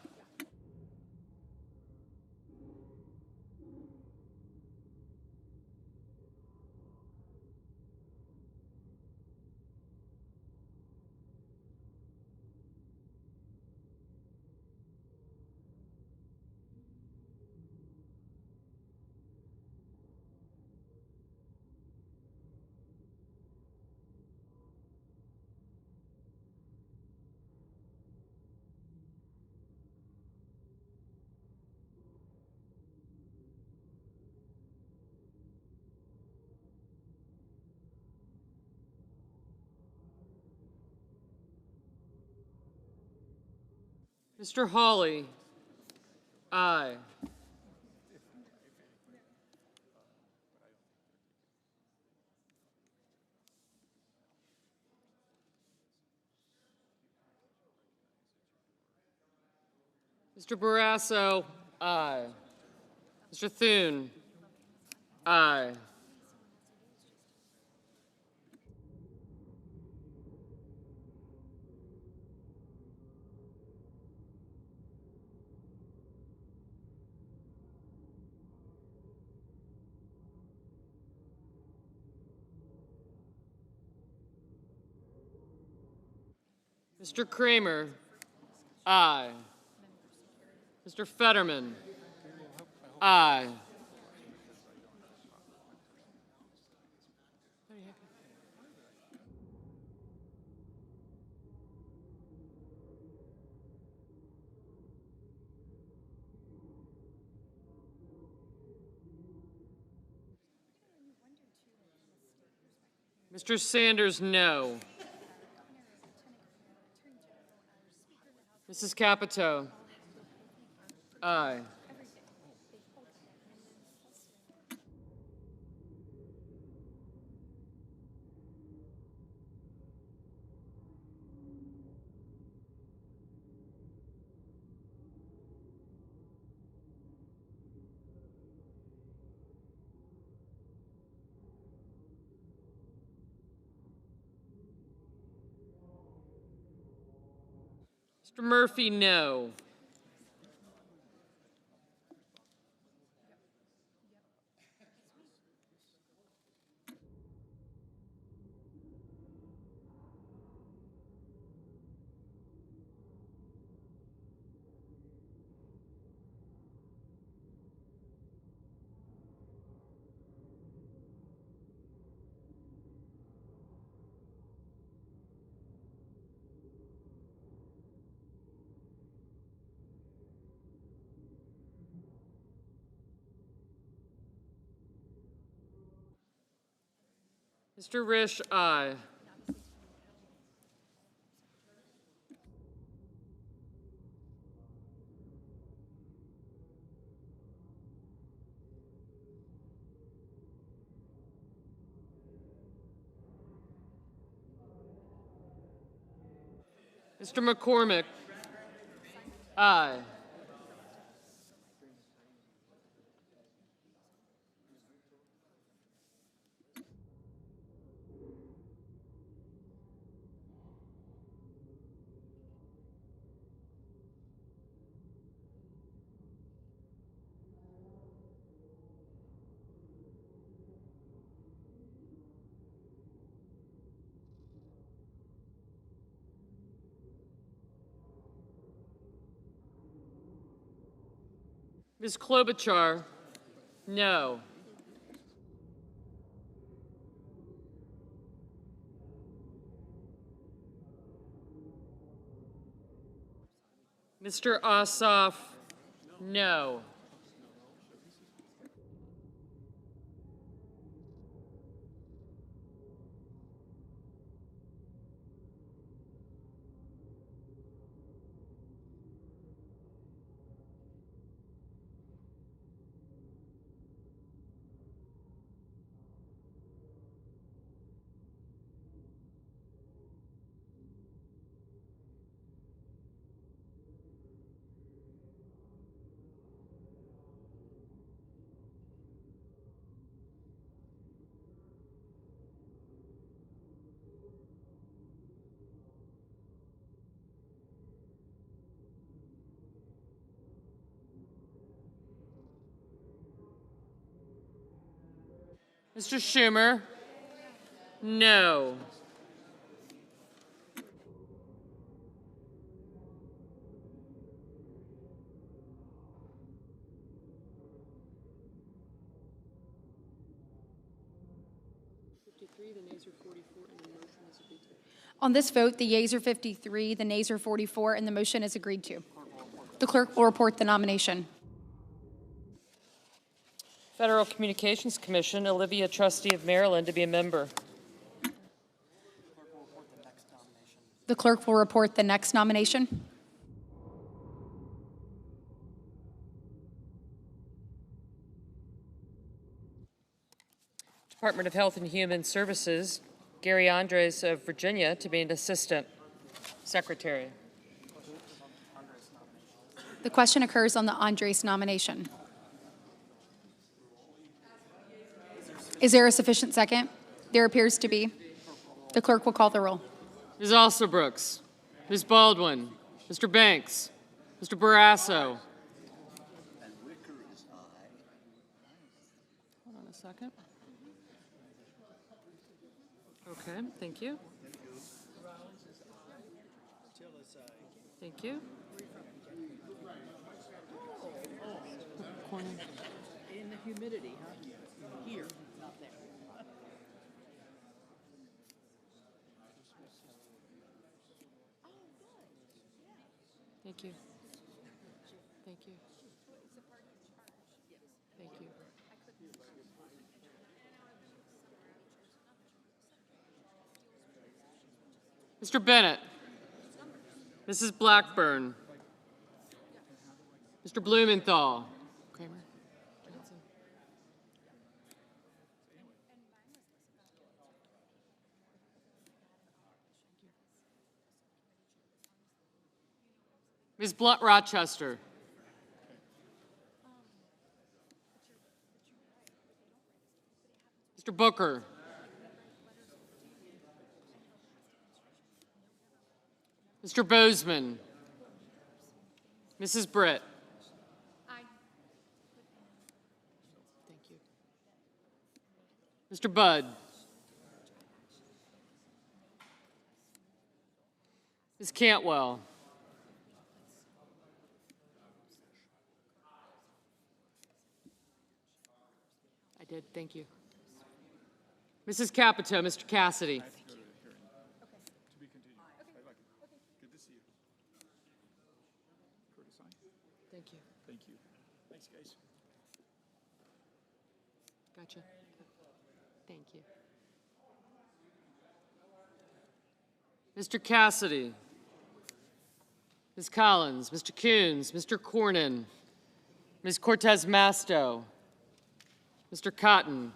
Speaker 8: Mr. Hawley, aye. Mr. Barrasso, aye. Mr. Thune, aye. Mr. Kramer, aye. Mr. Fetterman, aye. Mr. Sanders, no. Mrs. Capito, aye. Mr. Murphy, no. Mr. Risch, aye. Mr. McCormick, aye. Ms. Klobuchar, no. Mr. Ossoff, no. Mr. Schumer, no.
Speaker 11: On this vote, the yeas are 53, the nays are 44, and the motion is agreed to. The clerk will report the nomination.
Speaker 8: Federal Communications Commission, Olivia Trustee of Maryland, to be a member.
Speaker 11: The clerk will report the next nomination.
Speaker 8: Department of Health and Human Services, Gary Andres of Virginia, to be an Assistant Secretary.
Speaker 11: The question occurs on the Andres nomination. Is there a sufficient second? There appears to be. The clerk will call the roll.
Speaker 8: Ms. Alsobrooks, Ms. Baldwin, Mr. Banks, Mr. Barrasso. Hold on a second. Okay, thank you. Thank you.
Speaker 12: In the humidity, huh? Here, not there.
Speaker 8: Thank you. Thank you. Thank you. Mr. Bennett. Mrs. Blackburn. Mr. Blumenthal. Kramer. Johnson. Ms. Blunt Rochester. Mr. Booker. Mr. Bozeman. Mrs. Britt.
Speaker 11: Aye.
Speaker 8: Thank you. Mr. Budd. Ms. Cantwell. I did, thank you. Mrs. Capito, Mr. Cassidy. Thank you.
Speaker 6: Thank you. Thanks, guys.
Speaker 8: Gotcha. Thank you. Mr. Cassidy, Ms. Collins, Mr. Coons, Mr. Cornyn, Ms. Cortez Masto, Mr. Cotton,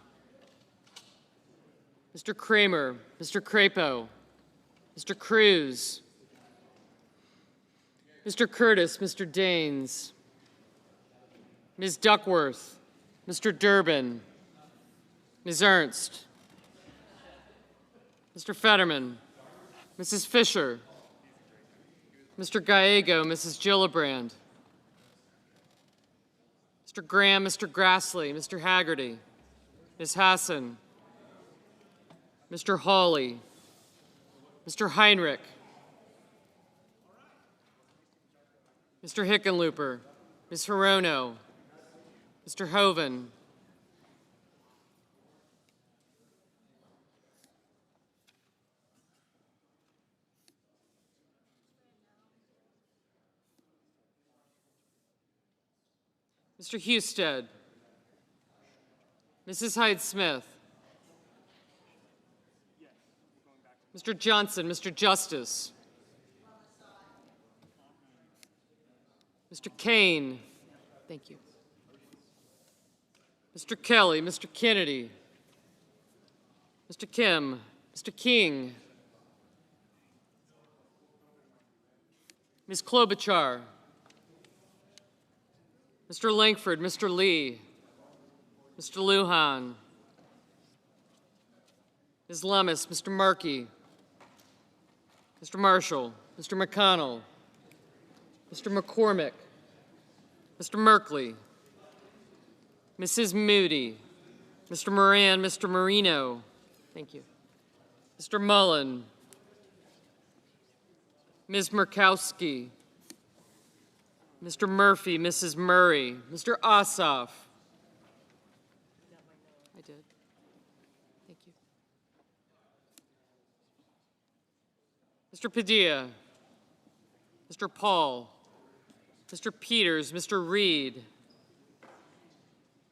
Speaker 8: Mr. Kramer, Mr. Crapo, Mr. Cruz, Mr. Curtis, Mr. Daines, Ms. Duckworth, Mr. Durbin, Ms. Ernst, Mr. Fetterman, Mrs. Fisher, Mr. Gallego, Mrs. Gillibrand, Mr. Graham, Mr. Grassley, Mr. Haggerty, Ms. Hassan, Mr. Hawley, Mr. Heinrich, Mr. Hickenlooper, Ms. Hirono, Mr. Hoven, Mr. Husted, Mrs. Hyde-Smith, Mr. Johnson, Mr. Justice, Mr. Kane, thank you, Mr. Kelly, Mr. Kennedy, Mr. Kim, Mr. King, Ms. Klobuchar, Mr. Langford, Mr. Lee, Mr. Lujan, Ms. Lummis, Mr. Markey, Mr. Marshall, Mr. McConnell, Mr. McCormick, Mr. Merkley, Mrs. Moody, Mr. Moran, Mr. Marino, thank you, Mr. Mullen, Ms. Murkowski, Mr. Murphy, Mrs. Murray, Mr. Ossoff. I did. Thank you. Mr. Padilla, Mr. Paul, Mr. Peters, Mr. Reed,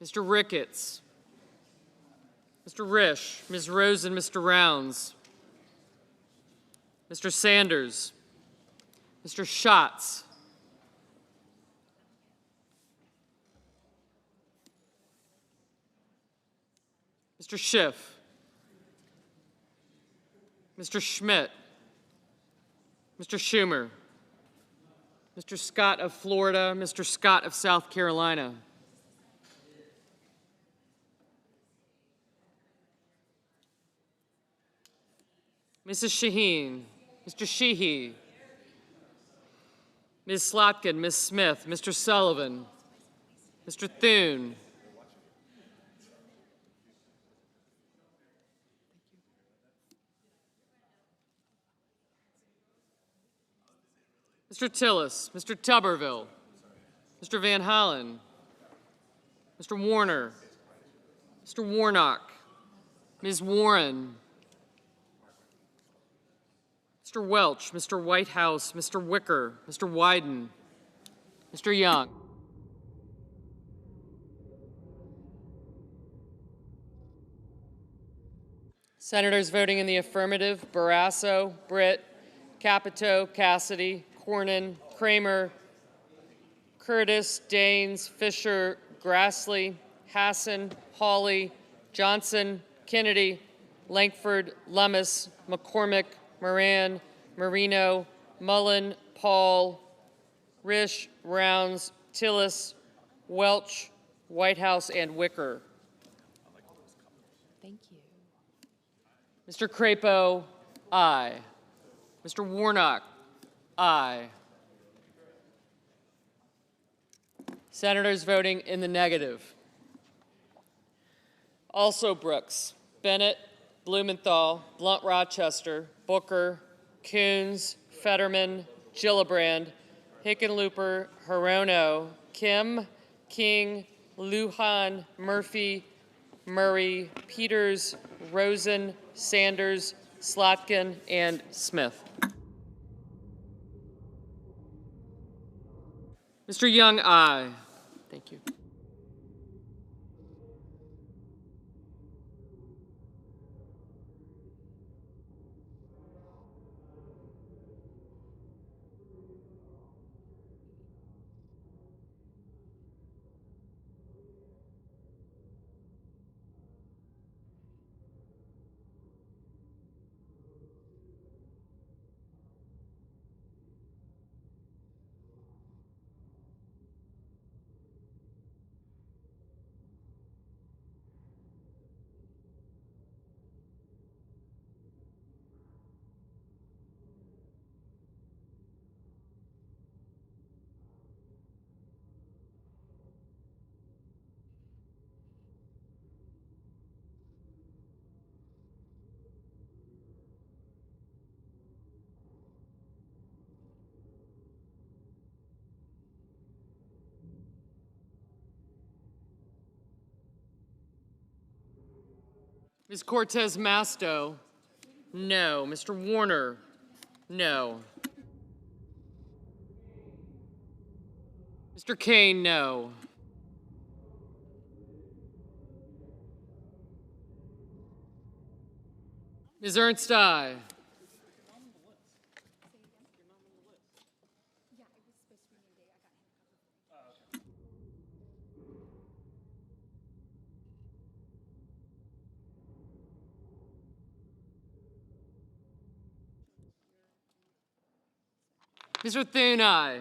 Speaker 8: Mr. Ricketts, Mr. Risch, Ms. Rosen, Mr. Rounds, Mr. Sanders, Mr. Schatz, Mr. Schiff, Mr. Schmidt, Mr. Schumer, Mr. Scott of Florida, Mr. Scott of South Carolina, Mrs. Shaheen, Mr. Sheehy, Ms. Slotkin, Ms. Smith, Mr. Sullivan, Mr. Thune, Mr. Tillis, Mr. Tuberville, Mr. Van Hollen, Mr. Warner, Mr. Warnock, Ms. Warren, Mr. Welch, Mr. Whitehouse, Mr. Wicker, Mr. Wyden, Mr. Young. Senators voting in the affirmative: Barrasso, Britt, Capito, Cassidy, Cornyn, Kramer, Curtis, Daines, Fisher, Grassley, Hassan, Hawley, Johnson, Kennedy, Langford, Lummis, McCormick, Moran, Marino, Mullen, Paul, Risch, Rounds, Tillis, Welch, Whitehouse, and Wicker.
Speaker 11: Thank you.
Speaker 8: Mr. Crapo, aye. Mr. Warnock, aye. Senators voting in the negative: also Brooks, Bennett, Blumenthal, Blunt Rochester, Booker, Coons, Fetterman, Gillibrand, Hickenlooper, Hirono, Kim, King, Lujan, Murphy, Murray, Peters, Rosen, Sanders, Slotkin, and Smith. Mr. Young, aye. Thank you. Ms. Cortez Masto, no. Mr. Warner, no. Mr. Kane, no. Ms. Ernst, aye. Mr. Thune, aye.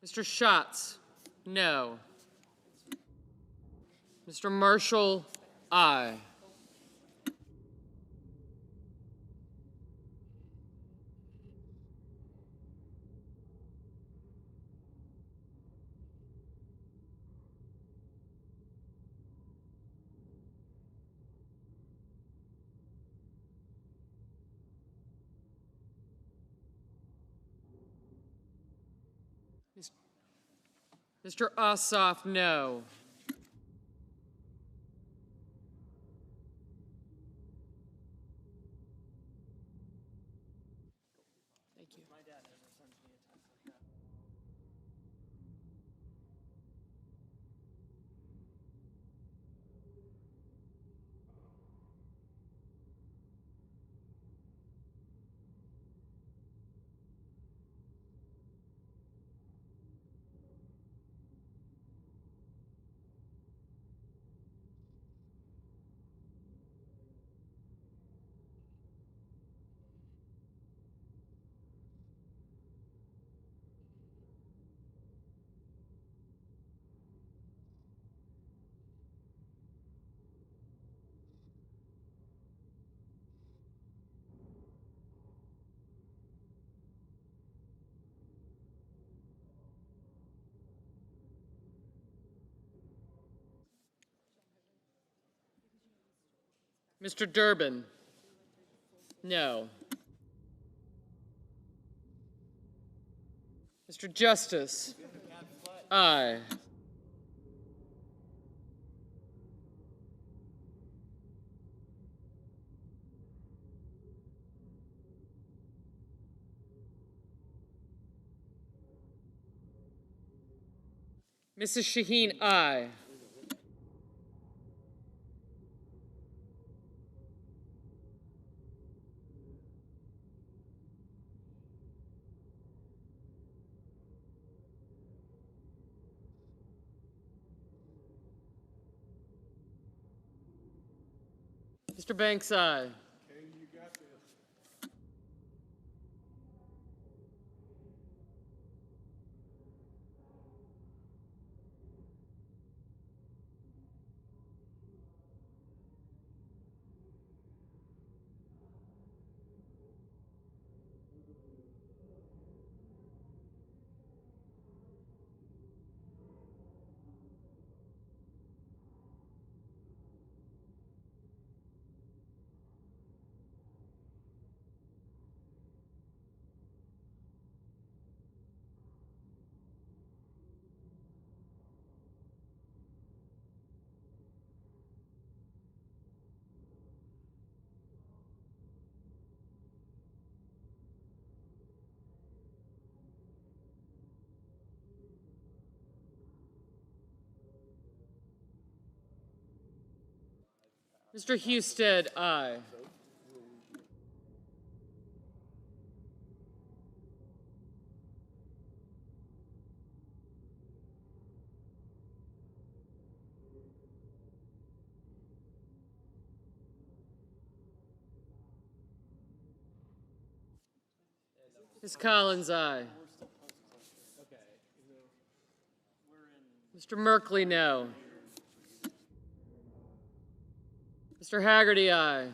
Speaker 8: Mr. Schatz, no. Mr. Marshall, aye. Mr. Ossoff, no. Thank you. Mr. Durbin, no. Mr. Justice, aye. Mrs. Shaheen, aye. Mr. Banks, aye. Mr. Husted, aye. Ms. Collins, aye. Mr. Merkley, no. Mr. Haggerty, aye.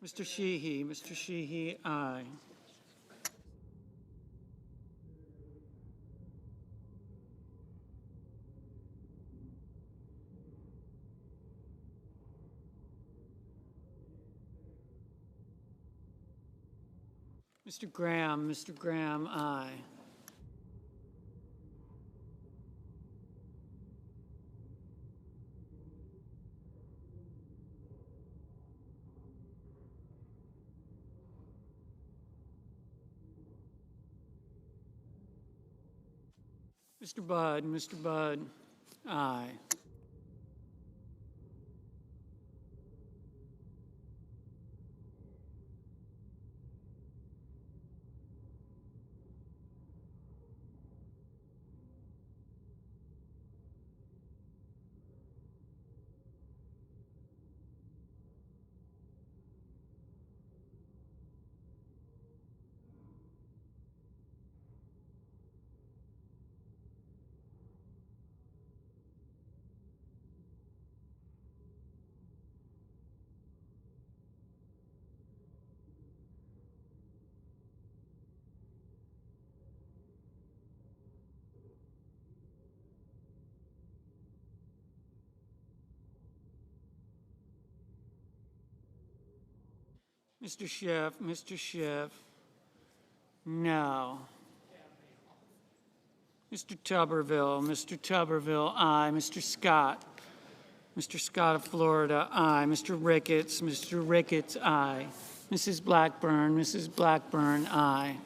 Speaker 3: Mr. Sheehy, aye. Mr. Graham, aye. Mr. Budd, aye. Mr. Schiff, no. Mr. Tuberville, aye. Mr. Scott of Florida, aye. Mr. Ricketts, aye. Mrs. Blackburn, aye.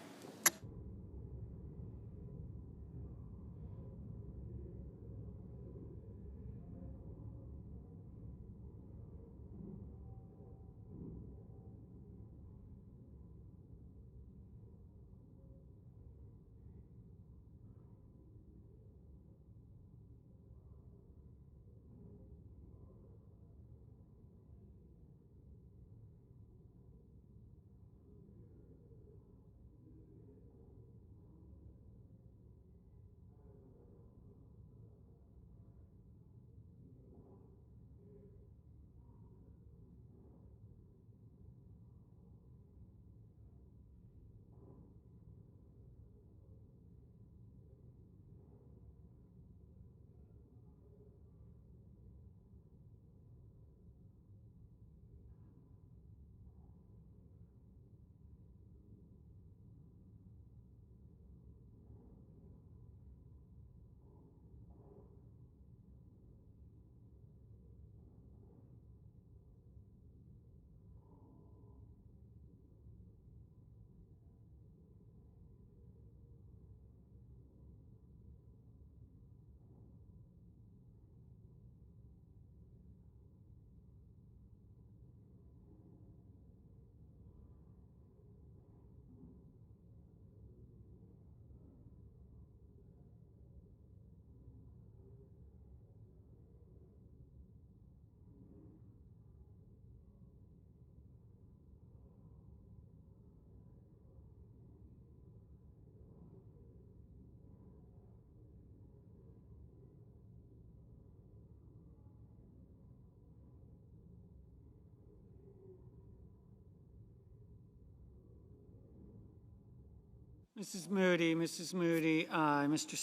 Speaker 3: Mrs. Moody, aye. Mr.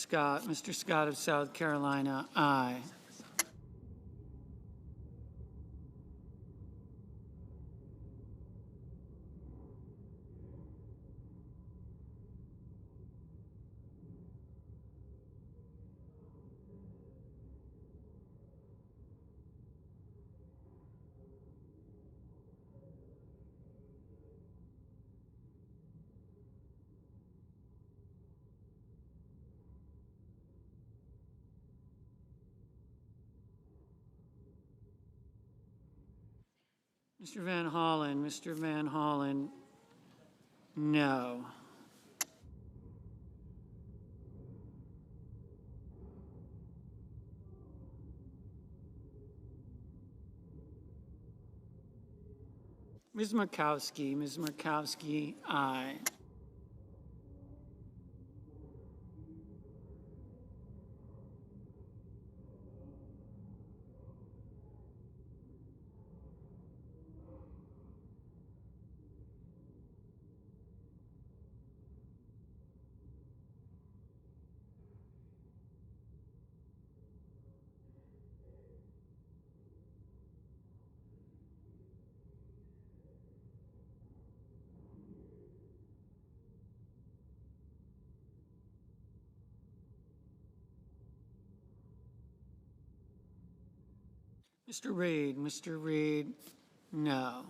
Speaker 3: Scott of South Carolina, aye. Mr. Van Hollen, no. Ms. Markowski, aye. Mr. Reed, no.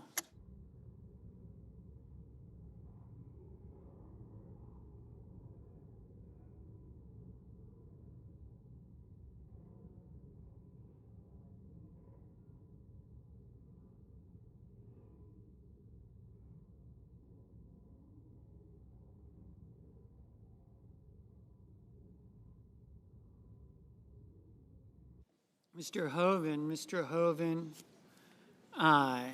Speaker 3: Mr. Hoven, aye.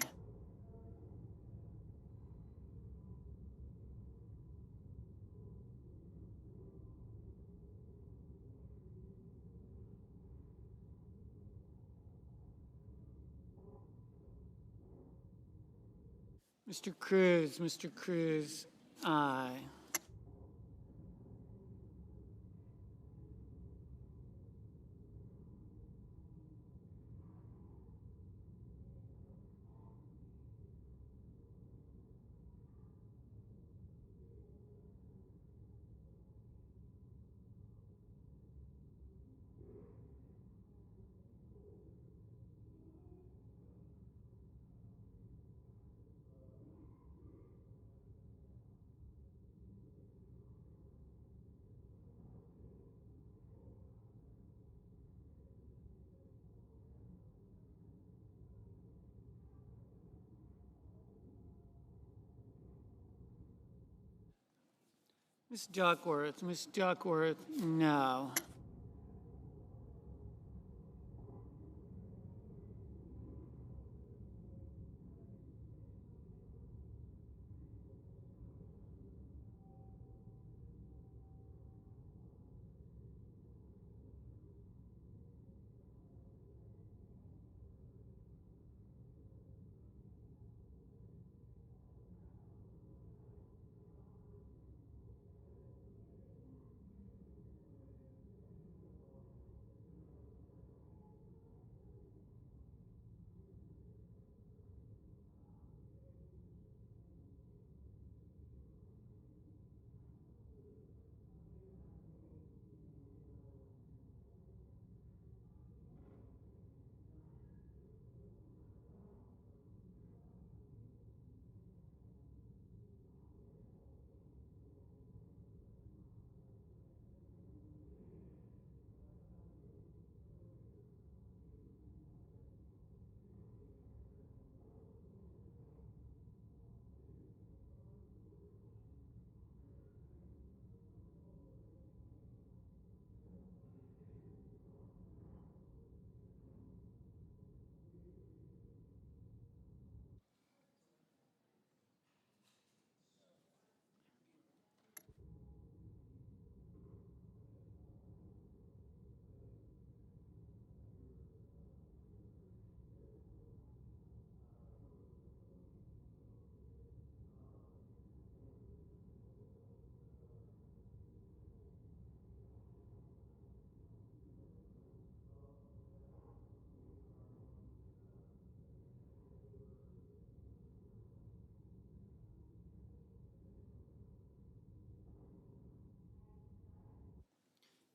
Speaker 3: Mr. Cruz, aye. Ms. Duckworth, no.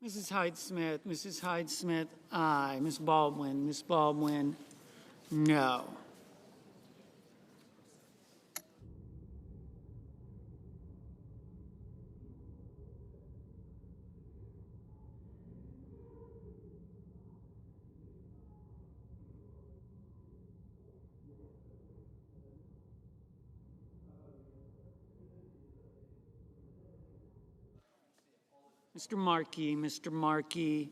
Speaker 3: Mrs. Hyde-Smith, aye. Ms. Baldwin, no. Mr. Markey,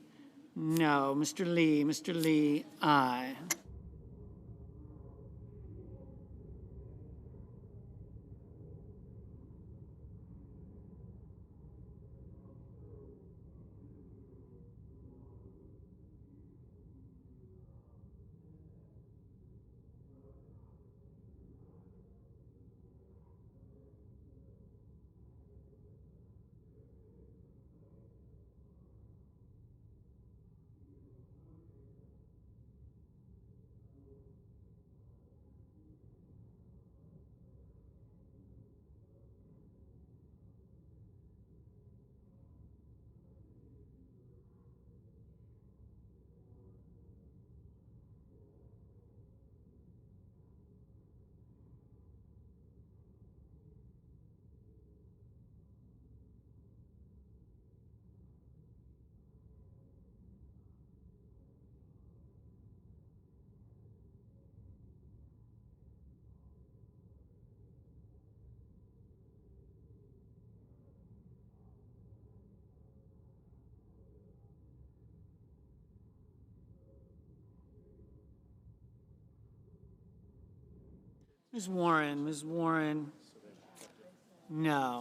Speaker 3: no. Mr. Lee, aye. Ms. Warren, Ms. Warren, no.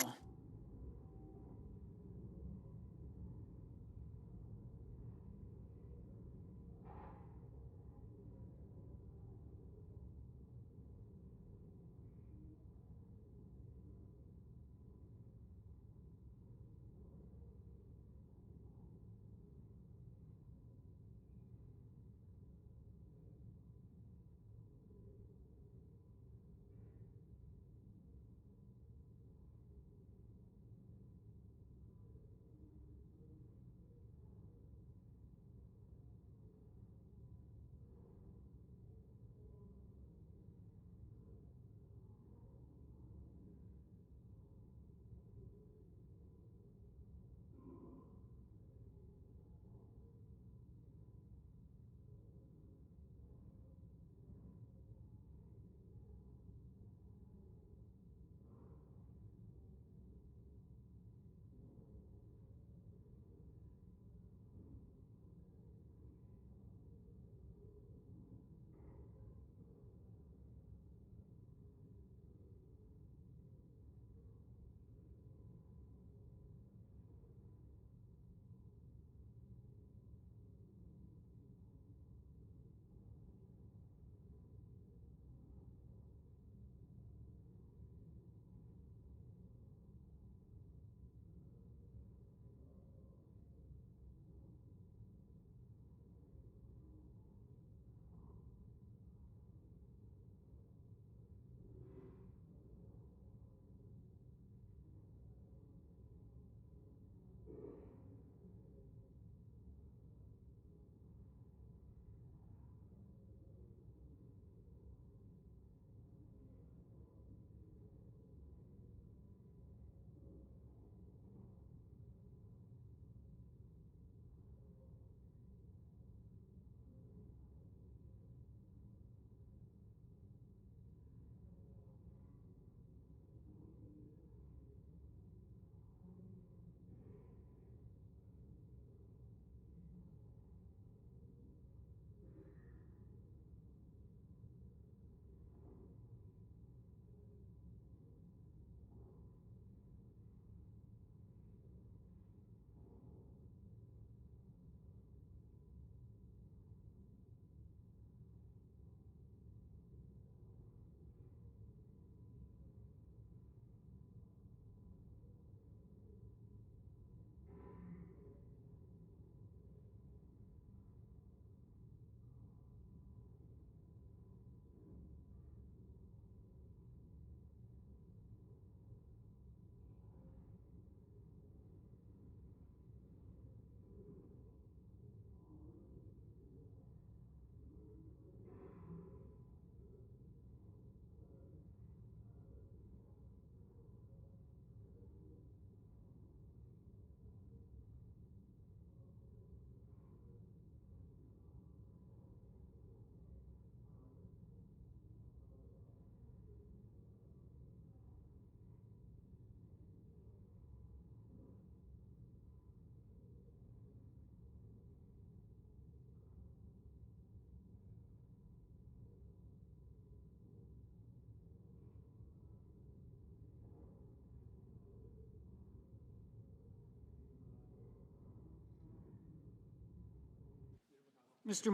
Speaker 3: Mr.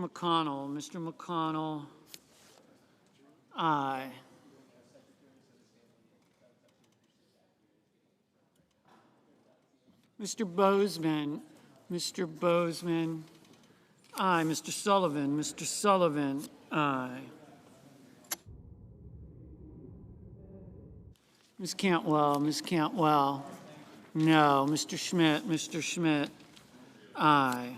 Speaker 3: McConnell, aye. Mr. Bozeman, aye. Mr. Sullivan, aye. Ms. Cantwell, no. Mr. Schmidt, aye.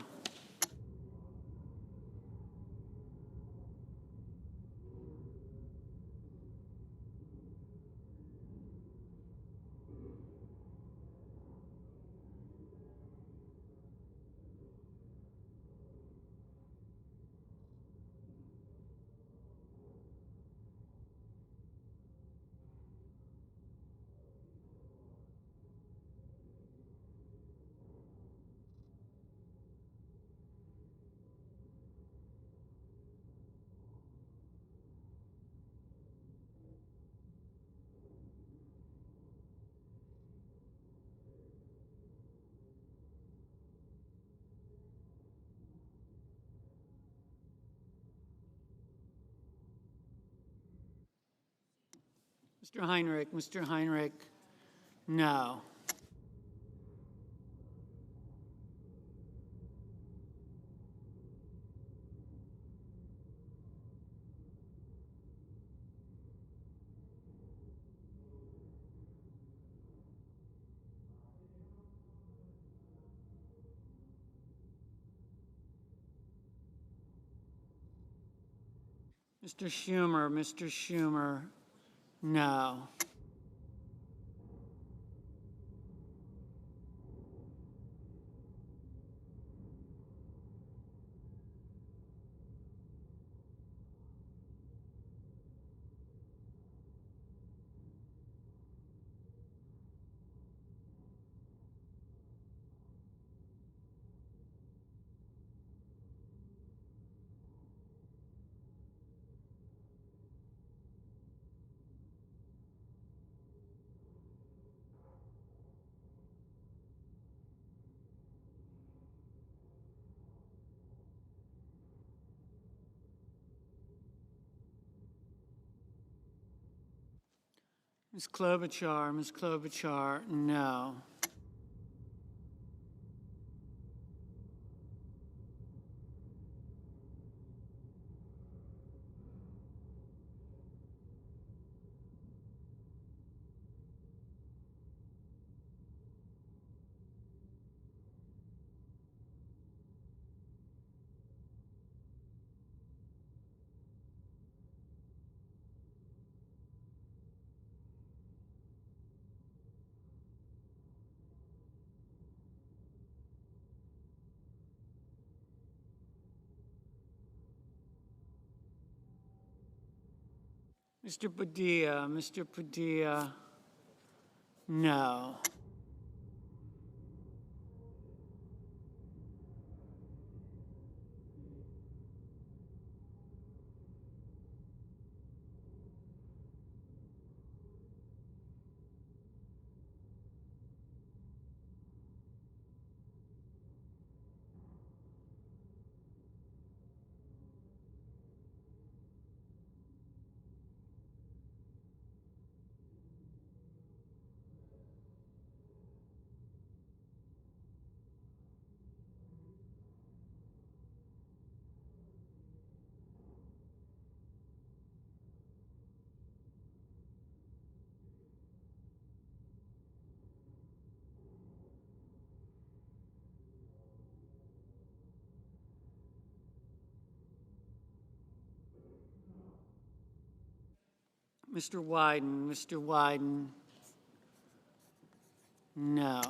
Speaker 3: Mr. Heinrich, no. Mr. Schumer, no. Ms. Klobuchar, no. Mr. Padilla, no. Mr. Wyden, no.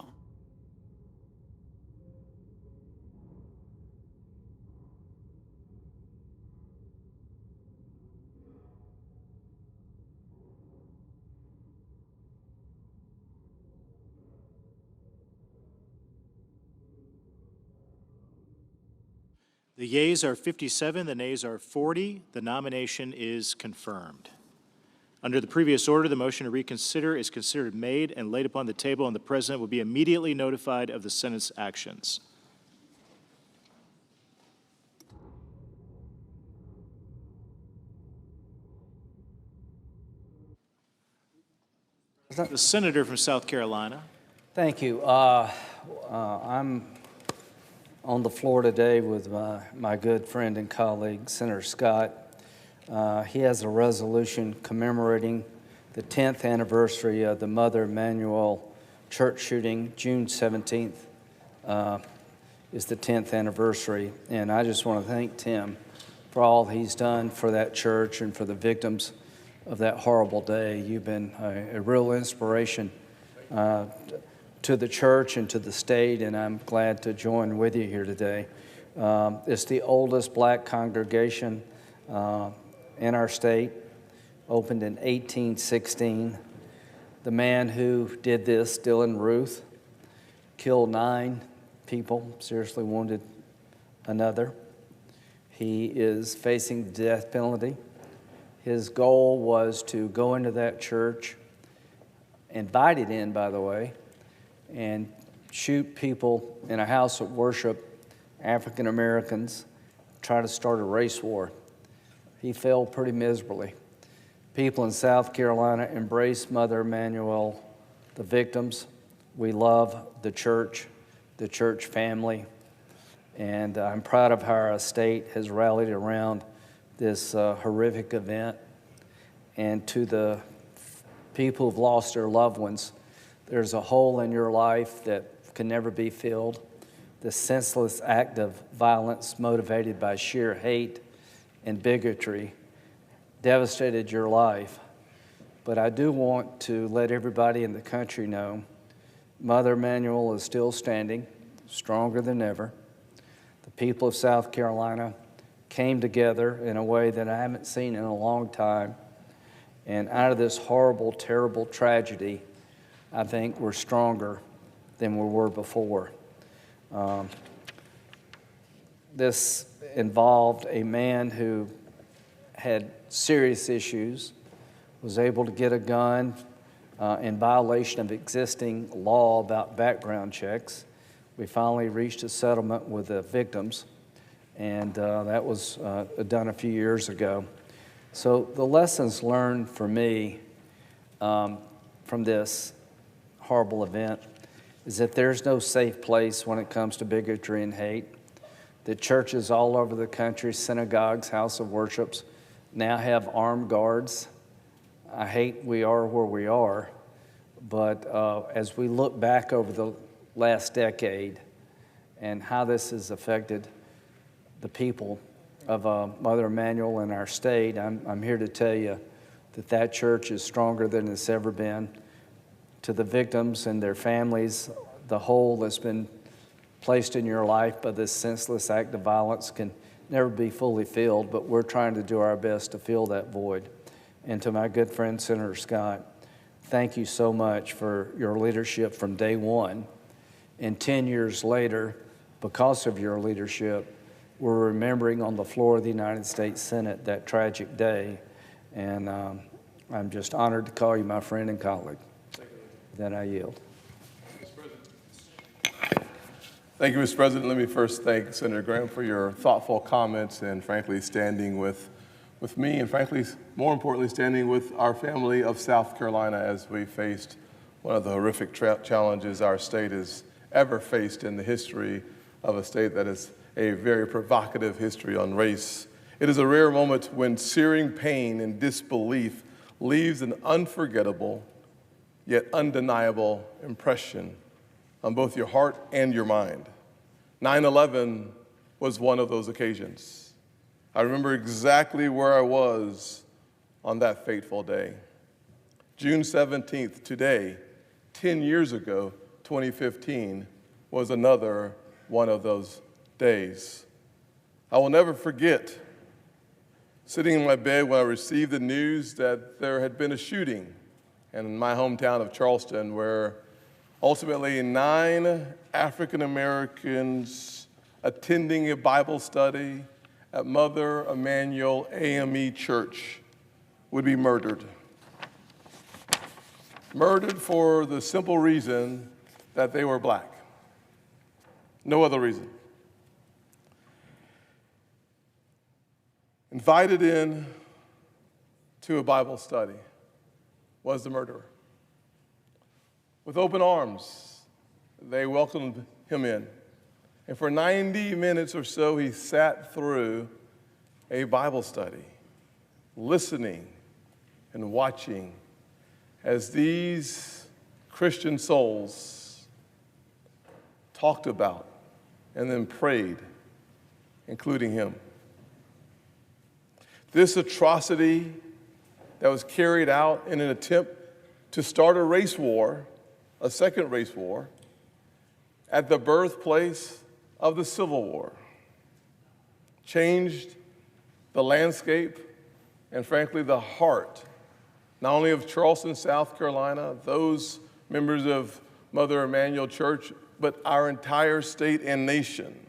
Speaker 13: The yeas are 57, the nays are 40. The nomination is confirmed. Under the previous order, the motion to reconsider is considered made and laid upon the table, and the President will be immediately notified of the Senate's actions. The Senator from South Carolina.
Speaker 14: Thank you. I'm on the floor today with my good friend and colleague, Senator Scott. He has a resolution commemorating the 10th anniversary of the Mother Emanuel church shooting. June 17th is the 10th anniversary. And I just want to thank Tim for all he's done for that church and for the victims of that horrible day. You've been a real inspiration to the church and to the state, and I'm glad to join with you here today. It's the oldest black congregation in our state, opened in 1816. The man who did this, Dylan Ruth, killed 9 people, seriously wounded another. He is facing the death penalty. His goal was to go into that church, invited in, by the way, and shoot people in a house of worship, African Americans, try to start a race war. He failed pretty miserably. people in South Carolina embrace Mother Emanuel, the victims. We love the church family, and I'm proud of how our state has rallied around this horrific event. And to the people who've lost their loved ones, there's a hole in your life that can never be filled. The senseless act of violence motivated by sheer hate and bigotry devastated your life. But I do want to let everybody in the country know Mother Emanuel is still standing, stronger than ever. The people of South Carolina came together in a way that I haven't seen in a long time. And out of this horrible, terrible tragedy, I think we're stronger than we were before. This involved a man who had serious issues, was able to get a gun in violation of existing law about background checks. We finally reached a settlement with the victims, and that was done a few years ago. So the lessons learned for me from this horrible event is that there's no safe place when it comes to bigotry and hate. The churches all over the country, synagogues, house of worships, now have armed guards. I hate we are where we are, but as we look back over the last decade and how this has affected the people of Mother Emanuel in our state, I'm here to tell you that that church is stronger than it's ever been. To the victims and their families, the hole that's been placed in your life by this senseless act of violence can never be fully filled, but we're trying to do our best to fill that void. And to my good friend, Senator Scott, thank you so much for your leadership from day one. And 10 years later, because of your leadership, we're remembering on the floor of the United States Senate that tragic day. And I'm just honored to call you my friend and colleague. Then I yield.
Speaker 15: Thank you, Mr. President. Let me first thank Senator Graham for your thoughtful comments and, frankly, standing with me and, frankly, more importantly, standing with our family of South Carolina as we faced one of the horrific challenges our state has ever faced in the history of a state that has a very provocative history on race. It is a rare moment when searing pain and disbelief leaves an unforgettable yet undeniable impression on both your heart and your mind. 9/11 was one of those occasions. I remember exactly where I was on that fateful day. June 17th, today, 10 years ago, 2015, was another one of those days. I will never forget sitting in my bed when I received the news that there had been a shooting in my hometown of Charleston, where ultimately 9 African Americans attending a Bible study at Mother Emanuel AME Church would be murdered. Murdered for the simple reason that they were black. No other reason. Invited in to a Bible study was the murderer. With open arms, they welcomed him in. And for 90 minutes or so, he sat through a Bible study, listening and watching as these Christian souls talked about and then prayed, including him. This atrocity that was carried out in an attempt to start a race war, a second race war, at the birthplace of the Civil War, changed the landscape and, frankly, the heart, not only of Charleston, South Carolina, those members of Mother Emanuel Church, but our entire state and nation.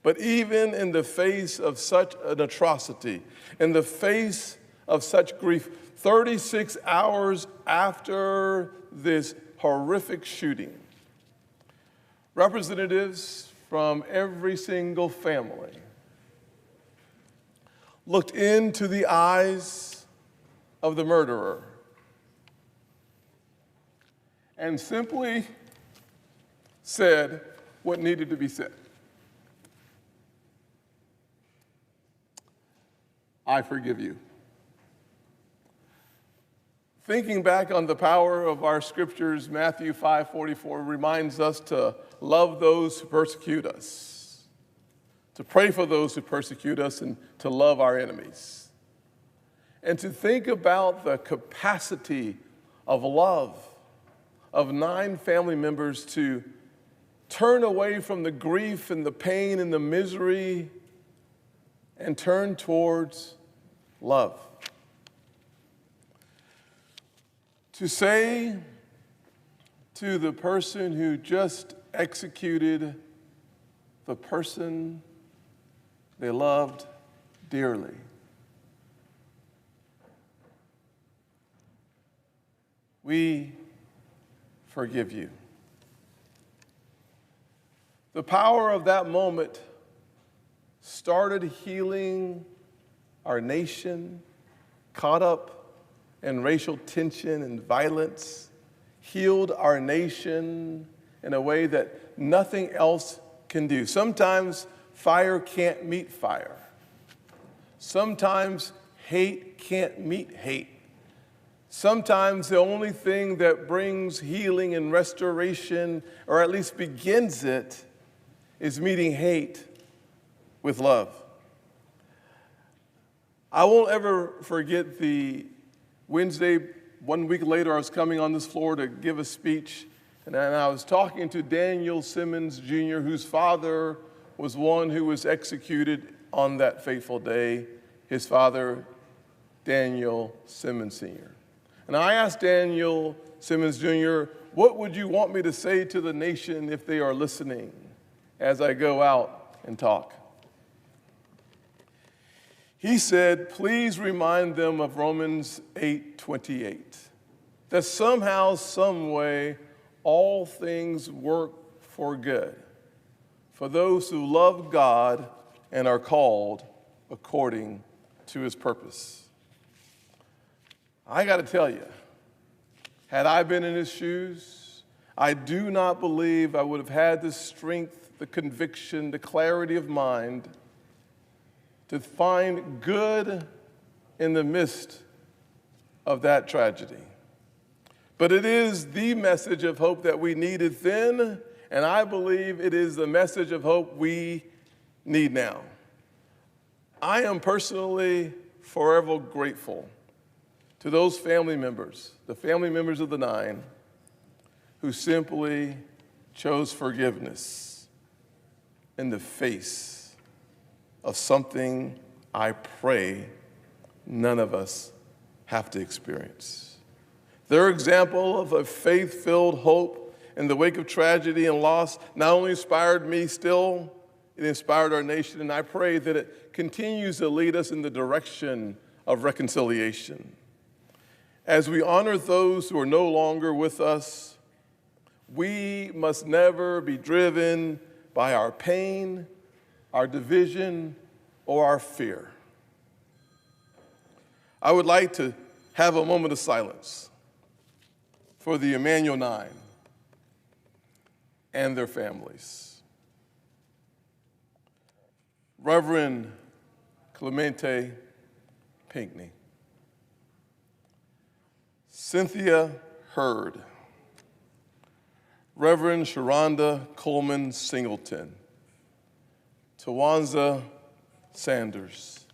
Speaker 15: But even in the face of such an atrocity, in the face of such grief, 36 hours after this horrific shooting, representatives from every single family looked into the eyes of the murderer and simply said what needed to be said. I forgive you. Thinking back on the power of our scriptures, Matthew 5:44 reminds us to love those who persecute us, to pray for those who persecute us, and to love our enemies. And to think about the capacity of love of 9 family members to turn away from the grief and the pain and the misery and turn towards love. To say to the person who just executed the person they loved dearly, we forgive you. The power of that moment started healing our nation, caught up in racial tension and violence, healed our nation in a way that nothing else can do. Sometimes fire can't meet fire. Sometimes hate can't meet hate. Sometimes the only thing that brings healing and restoration, or at least begins it, is meeting hate with love. I won't ever forget the Wednesday, 1 week later, I was coming on this floor to give a speech, and I was talking to Daniel Simmons Jr., whose father was one who was executed on that fateful day, his father, Daniel Simmons Sr. And I asked Daniel Simmons Jr., what would you want me to say to the nation if they are listening as I go out and talk? He said, please remind them of Romans 8:28, that somehow, some way, all things work for good for those who love God and are called according to his purpose. I got to tell you, had I been in his shoes, I do not believe I would have had the strength, the conviction, the clarity of mind to find good in the midst of that tragedy. But it is the message of hope that we needed then, and I believe it is the message of hope we need now. I am personally forever grateful to those family members, the family members of the 9, who simply chose forgiveness in the face of something I pray none of us have to experience. Their example of a faith-filled hope in the wake of tragedy and loss not only inspired me still, it inspired our nation, and I pray that it continues to lead us in the direction of reconciliation. As we honor those who are no longer with us, we must never be driven by our pain, our division, or our fear. I would like to have a moment of silence for the Emanuel 9 and their families. Reverend Clemente Pinckney, Cynthia Hurd, Reverend Sharonda Coleman Singleton, Tawanza Sanders,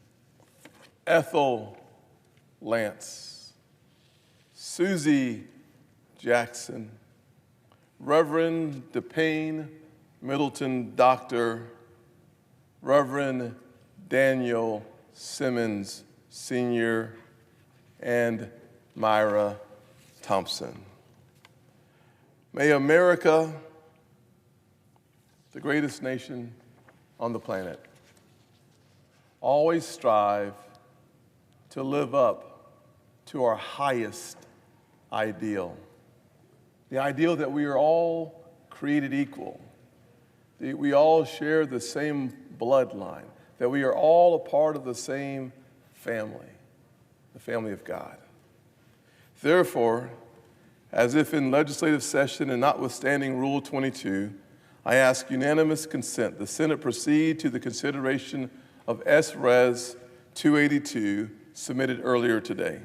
Speaker 15: Ethel Lance, Susie Jackson, Reverend DePayne Middleton Doctor, Reverend Daniel Simmons Sr., and Myra Thompson. May America, the greatest nation on the planet, always strive to live up to our highest ideal, the ideal that we are all created equal, that we all share the same bloodline, that we are all a part of the same family, the family of God. Therefore, as if in legislative session and notwithstanding Rule 22, I ask unanimous consent the Senate proceed to the consideration of S-Res 282 submitted earlier today.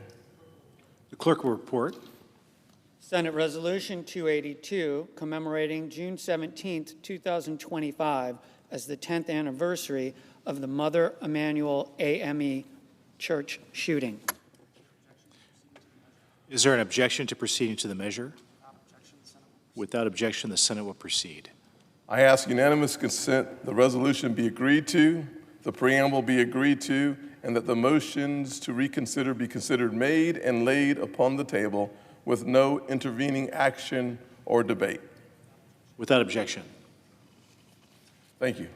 Speaker 13: The clerk will report.
Speaker 3: Senate Resolution 282, commemorating June 17, 2025, as the 10th anniversary of the Mother Emanuel AME Church shooting.
Speaker 13: Is there an objection to proceeding to the measure? Without objection, the Senate will proceed.
Speaker 15: I ask unanimous consent the resolution be agreed to, the preamble be agreed to, and that the motions to reconsider be considered made and laid upon the table with no intervening action or debate.
Speaker 13: Without objection.
Speaker 15: Thank you.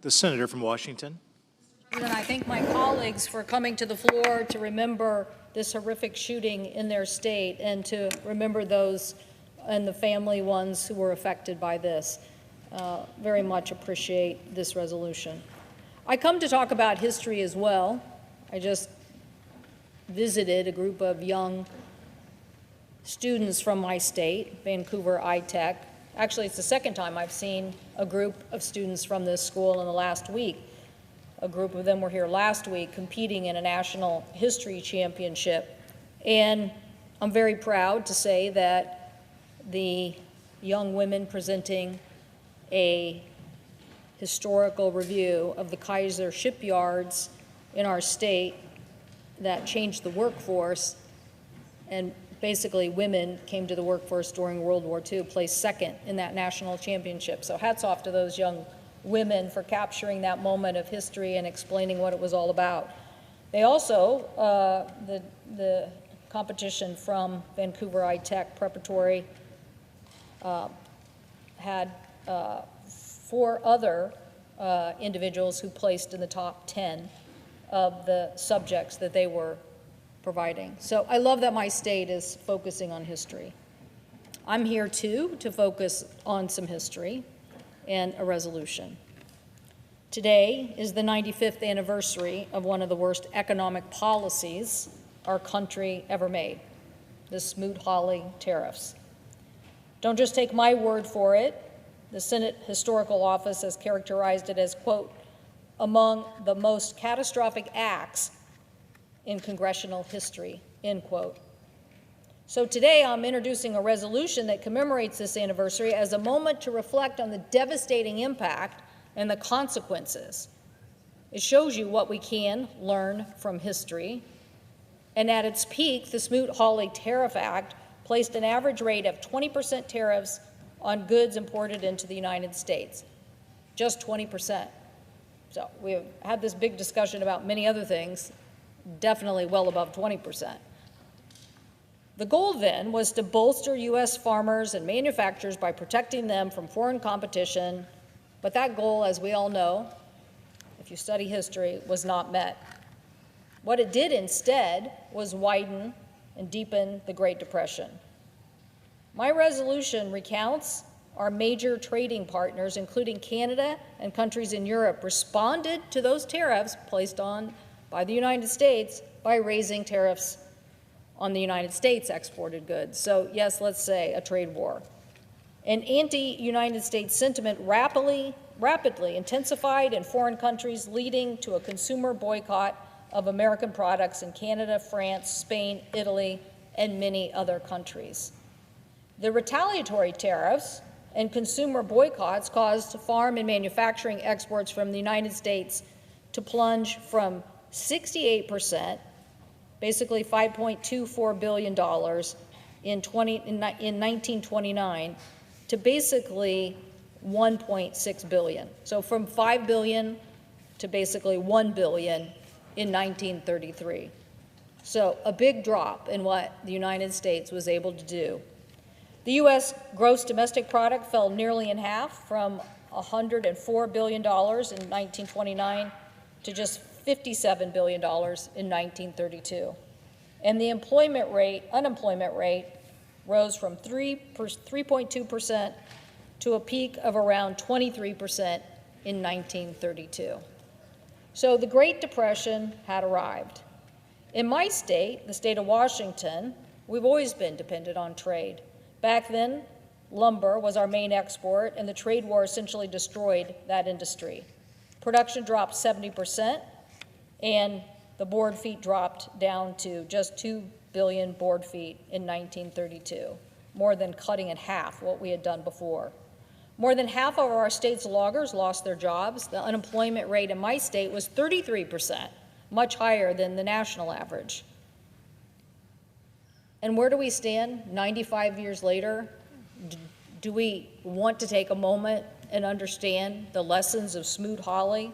Speaker 13: The senator from Washington.
Speaker 12: And I thank my colleagues for coming to the floor to remember this horrific shooting in their state and to remember those and the family ones who were affected by this. Very much appreciate this resolution. I come to talk about history as well. I just visited a group of young students from my state, Vancouver ITech. Actually, it's the second time I've seen a group of students from this school in the last week. A group of them were here last week competing in a national history championship. And I'm very proud to say that the young women presenting a historical review of the Kaiser shipyards in our state that changed the workforce, and basically women came to the workforce during World War II, placed second in that national championship. So hats off to those young women for capturing that moment of history and explaining what it was all about. They also, the competition from Vancouver ITech Preparatory had 4 other individuals who placed in the top 10 of the subjects that they were providing. So I love that my state is focusing on history. I'm here too to focus on some history and a resolution. Today is the 95th anniversary of one of the worst economic policies our country ever made, the Smoot-Hawley tariffs. Don't just take my word for it. The Senate Historical Office has characterized it as, quote, among the most catastrophic acts in congressional history, end quote. So today I'm introducing a resolution that commemorates this anniversary as a moment to reflect on the devastating impact and the consequences. It shows you what we can learn from history. And at its peak, the Smoot-Hawley Tariff Act placed an average rate of 20% tariffs on goods imported into the United States, just 20%. So we've had this big discussion about many other things, definitely well above 20%. The goal then was to bolster U.S. farmers and manufacturers by protecting them from foreign competition, but that goal, as we all know, if you study history, was not met. What it did instead was widen and deepen the Great Depression. My resolution recounts our major trading partners, including Canada and countries in Europe, responded to those tariffs placed on by the United States by raising tariffs on the United States exported goods. So yes, let's say a trade war. An anti-United States sentiment rapidly intensified in foreign countries, leading to a consumer boycott of American products in Canada, France, Spain, Italy, and many other countries. The retaliatory tariffs and consumer boycotts caused farm and manufacturing exports from the United States to plunge from 68%, basically $5.24 billion in 1929, to basically $1.6 billion. So from $5 billion to basically $1 billion in 1933. So a big drop in what the United States was able to do. The U.S. gross domestic product fell nearly in half, from $104 billion in 1929 to just $57 billion in 1932. And the unemployment rate rose from 3.2% to a peak of around 23% in 1932. So the Great Depression had arrived. In my state, the state of Washington, we've always been dependent on trade. Back then, lumber was our main export, and the trade war essentially destroyed that industry. Production dropped 70%, and the board feet dropped down to just 2 billion board feet in 1932, more than cutting in half what we had done before. More than half of our state's loggers lost their jobs. The unemployment rate in my state was 33%, much higher than the national average. And where do we stand 95 years later? Do we want to take a moment and understand the lessons of Smoot-Hawley?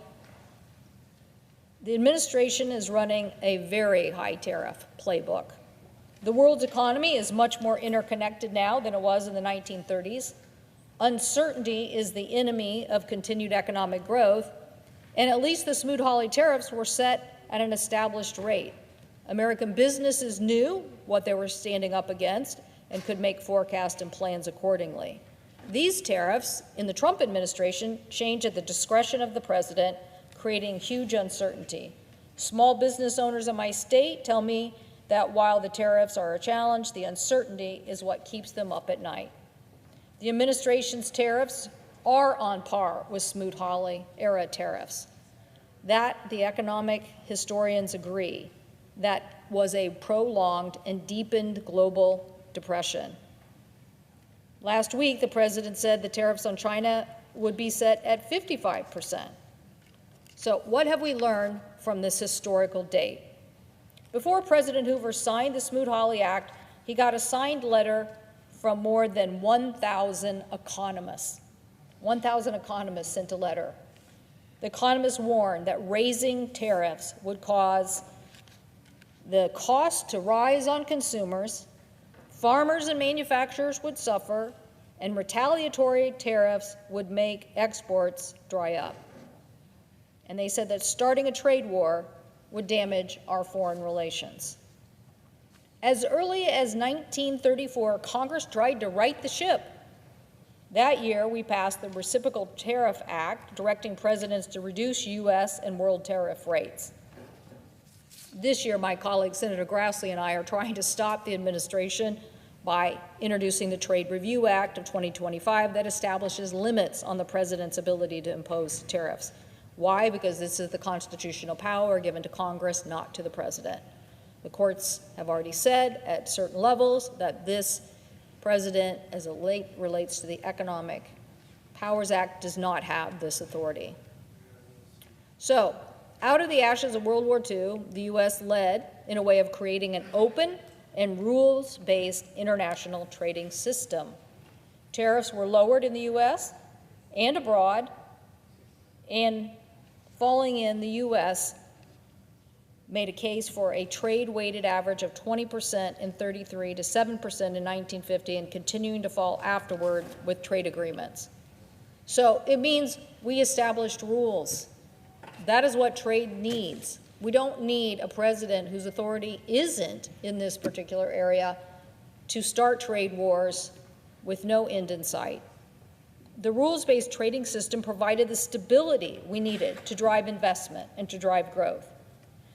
Speaker 12: The administration is running a very high tariff playbook. The world's economy is much more interconnected now than it was in the 1930s. Uncertainty is the enemy of continued economic growth, and at least the Smoot-Hawley tariffs were set at an established rate. American businesses knew what they were standing up against and could make forecasts and plans accordingly. These tariffs in the Trump administration change at the discretion of the president, creating huge uncertainty. Small business owners in my state tell me that while the tariffs are a challenge, the uncertainty is what keeps them up at night. The administration's tariffs are on par with Smoot-Hawley era tariffs. That, the economic historians agree, that was a prolonged and deepened global depression. Last week, the president said the tariffs on China would be set at 55%. So what have we learned from this historical date? Before President Hoover signed the Smoot-Hawley Act, he got a signed letter from more than 1,000 economists. 1,000 economists sent a letter. The economists warned that raising tariffs would cause the cost to rise on consumers, farmers and manufacturers would suffer, and retaliatory tariffs would make exports dry up. And they said that starting a trade war would damage our foreign relations. As early as 1934, Congress tried to right the ship. That year, we passed the Reciprocal Tariff Act, directing presidents to reduce U.S. and world tariff rates. This year, my colleague Senator Grassley and I are trying to stop the administration by introducing the Trade Review Act of 2025 that establishes limits on the president's ability to impose tariffs. Why? Because this is the constitutional power given to Congress, not to the president. The courts have already said at certain levels that this president, as it relates to the Economic Powers Act, does not have this authority. So, out of the ashes of World War II, the U.S. led in a way of creating an open and rules-based international trading system. Tariffs were lowered in the U.S. and abroad, and falling in the U.S. made a case for a trade-weighted average of 20% in 33 to 7% in 1950 and continuing to fall afterward with trade agreements. So it means we established rules. That is what trade needs. We don't need a president whose authority isn't in this particular area to start trade wars with no end in sight. The rules-based trading system provided the stability we needed to drive investment and to drive growth.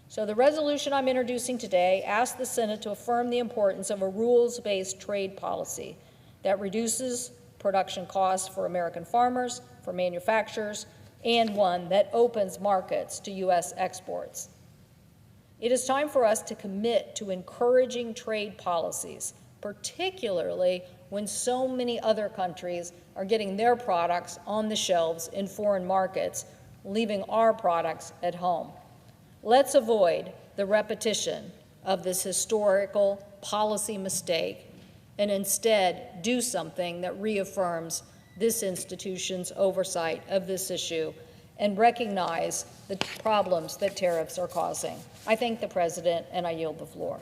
Speaker 12: So the resolution I'm introducing today asks the Senate to affirm the importance of a rules-based trade policy that reduces production costs for American farmers, for manufacturers, and one that opens markets to U.S. exports. It is time for us to commit to encouraging trade policies, particularly when so many other countries are getting their products on the shelves in foreign markets, leaving our products at home. Let's avoid the repetition of this historical policy mistake and instead do something that reaffirms this institution's oversight of this issue and recognize the problems that tariffs are causing. I thank the President, and I yield the floor.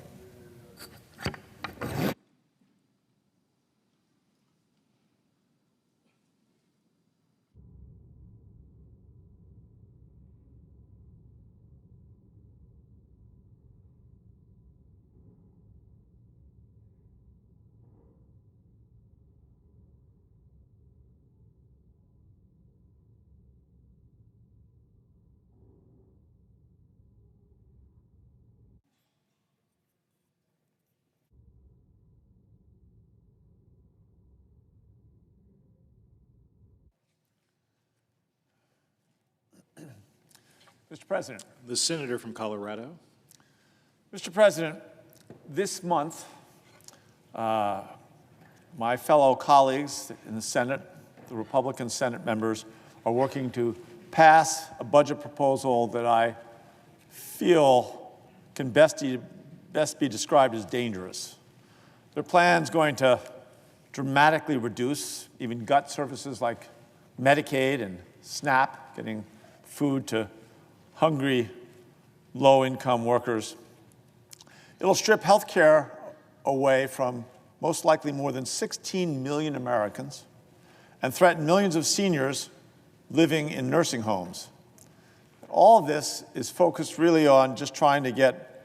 Speaker 16: Mr. President.
Speaker 13: The senator from Colorado.
Speaker 16: Mr. President, this month, my fellow colleagues in the Senate, the Republican Senate members, are working to pass a budget proposal that I feel can best be described as dangerous. Their plan's going to dramatically reduce even gut services like Medicaid and SNAP, getting food to hungry, low-income workers. It'll strip health care away from most likely more than 16 million Americans and threaten millions of seniors living in nursing homes. All of this is focused really on just trying to get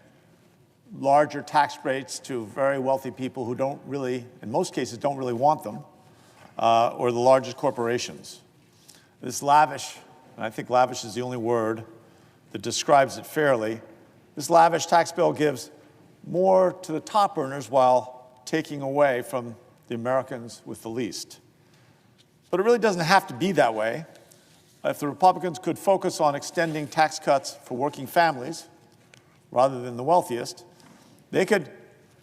Speaker 16: larger tax rates to very wealthy people who don't really, in most cases, don't really want them, or the largest corporations. This lavish, and I think lavish is the only word that describes it fairly, this lavish tax bill gives more to the top earners while taking away from the Americans with the least. But it really doesn't have to be that way. If the Republicans could focus on extending tax cuts for working families rather than the wealthiest, they could,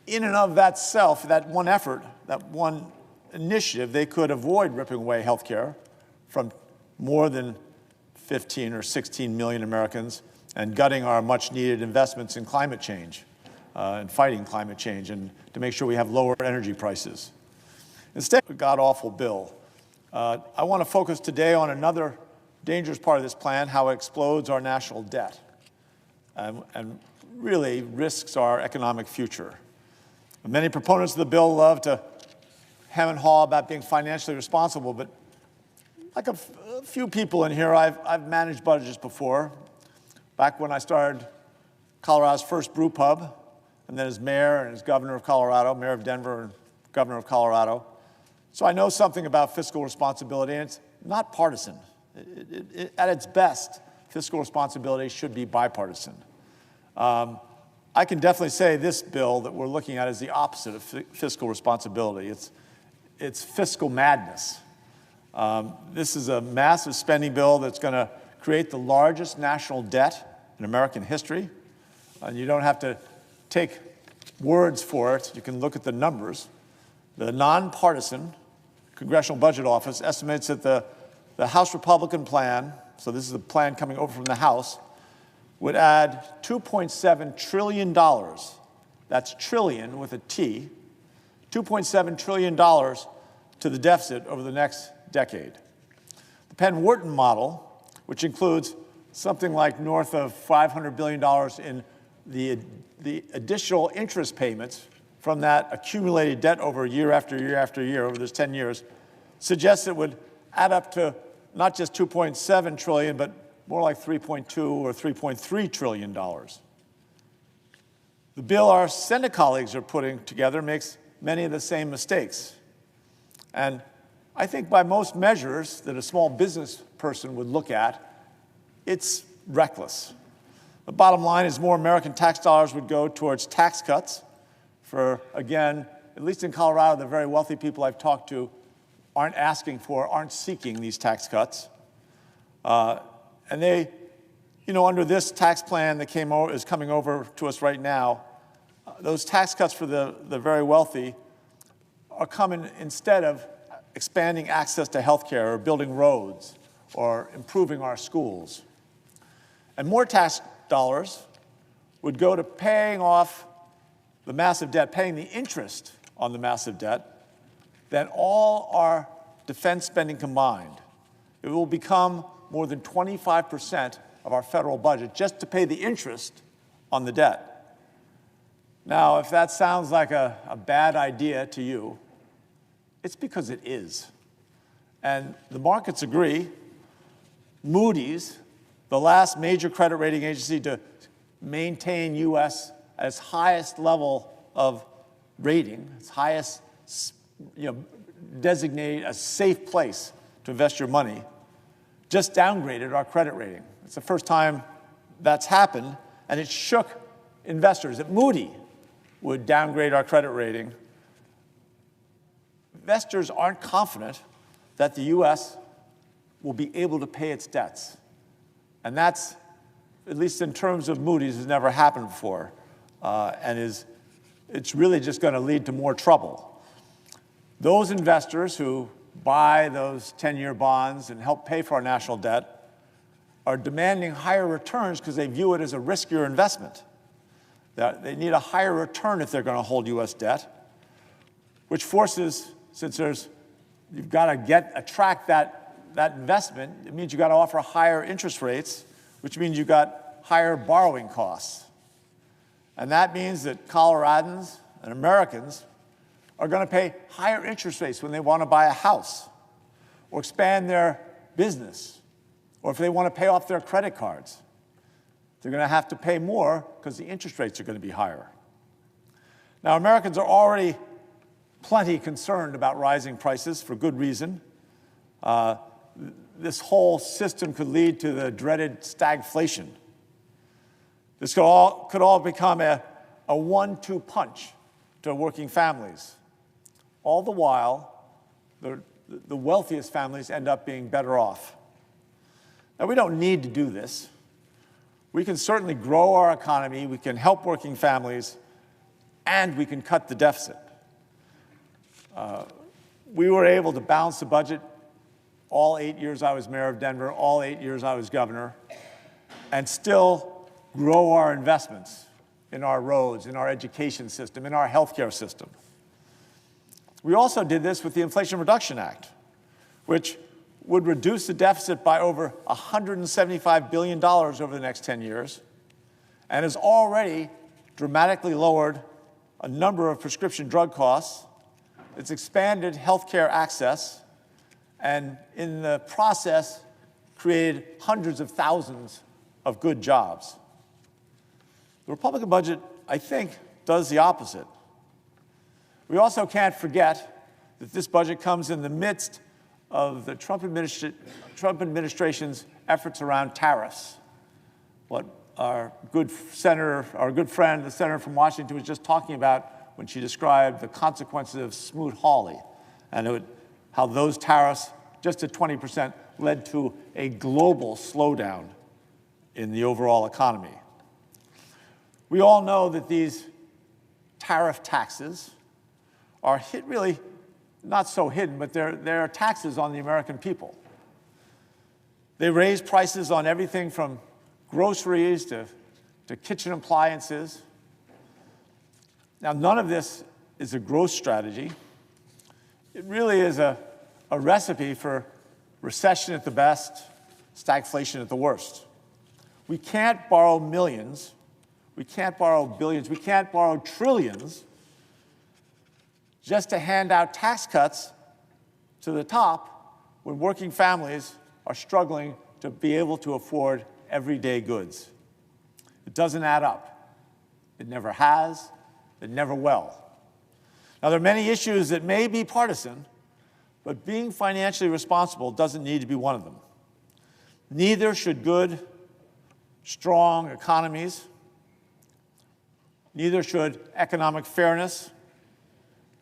Speaker 16: in and of that self, that one effort, that one initiative, they could avoid ripping away health care from more than 15 or 16 million Americans and gutting our much-needed investments in climate change and fighting climate change and to make sure we have lower energy prices. Instead of a god-awful bill, I want to focus today on another dangerous part of this plan, how it explodes our national debt and really risks our economic future. Many proponents of the bill love to hem and haw about being financially responsible, but like a few people in here, I've managed budgets before. Back when I started Colorado's first brew pub, and then as mayor and as governor of Colorado, mayor of Denver and governor of Colorado. So I know something about fiscal responsibility, and it's not partisan. At its best, fiscal responsibility should be bipartisan. I can definitely say this bill that we're looking at is the opposite of fiscal responsibility. It's fiscal madness. This is a massive spending bill that's going to create the largest national debt in American history. And you don't have to take words for it. You can look at the numbers. The nonpartisan Congressional Budget Office estimates that the House Republican plan, so this is the plan coming over from the House, would add $2.7 trillion, that's trillion with a T, $2.7 trillion to the deficit over the next decade. The Penn-Wharton model, which includes something like north of $500 billion in the additional interest payments from that accumulated debt over year after year after year over those 10 years, suggests it would add up to not just $2.7 trillion, but more like $3.2 or $3.3 trillion. The bill our Senate colleagues are putting together makes many of the same mistakes. And I think by most measures that a small business person would look at, it's reckless. The bottom line is more American tax dollars would go towards tax cuts for, again, at least in Colorado, the very wealthy people I've talked to aren't seeking these tax cuts. And they, under this tax plan that is coming over to us right now, those tax cuts for the very wealthy are coming instead of expanding access to health care or building roads or improving our schools. And more tax dollars would go to paying off the massive debt, paying the interest on the massive debt, than all our defense spending combined. It will become more than 25% of our federal budget just to pay the interest on the debt. Now, if that sounds like a bad idea to you, it's because it is. And the markets agree. Moody's, the last major credit rating agency to maintain U.S. at its highest level of rating, its highest, designated a safe place to invest your money, just downgraded our credit rating. It's the first time that's happened, and it shook investors that Moody would downgrade our credit rating. Investors aren't confident that the U.S. will be able to pay its debts. And that's at least in terms of Moody's, has never happened before, and it's really just going to lead to more trouble. Those investors who buy those 10-year bonds and help pay for our national debt are demanding higher returns because they view it as a riskier investment. That they need a higher return if they're going to hold U.S. debt, which forces, since you've got to attract that investment, it means you've got to offer higher interest rates, which means you've got higher borrowing costs. And that means that Coloradans and Americans are going to pay higher interest rates when they want to buy a house or expand their business, or if they want to pay off their credit cards. They're going to have to pay more because the interest rates are going to be higher. Now, Americans are already plenty concerned about rising prices for good reason. This whole system could lead to the dreaded stagflation. This could all become a 1-2 punch to working families. All the while, the wealthiest families end up being better off. Now, we don't need to do this. We can certainly grow our economy, we can help working families, and we can cut the deficit. We were able to balance the budget all 8 years I was mayor of Denver, all 8 years I was governor, and still grow our investments in our roads, in our education system, in our healthcare system. We also did this with the Inflation Reduction Act, which would reduce the deficit by over $175 billion over the next 10 years, and has already dramatically lowered a number of prescription drug costs. It's expanded healthcare access, and in the process, created hundreds of thousands of good jobs. The Republican budget, I think, does the opposite. We also can't forget that this budget comes in the midst of the Trump administration's efforts around tariffs. What our good friend, the senator from Washington, was just talking about when she described the consequences of Smoot-Hawley and how those tariffs, just at 20%, led to a global slowdown in the overall economy. We all know that these tariff taxes are really not so hidden, but they're taxes on the American people. They raise prices on everything from groceries to kitchen appliances. Now, none of this is a growth strategy. It really is a recipe for recession at the best, stagflation at the worst. We can't borrow millions, we can't borrow billions, we can't borrow trillions just to hand out tax cuts to the top when working families are struggling to be able to afford everyday goods. It doesn't add up. It never has, it never will. Now, there are many issues that may be partisan, but being financially responsible doesn't need to be one of them. Neither should good, strong economies, neither should economic fairness,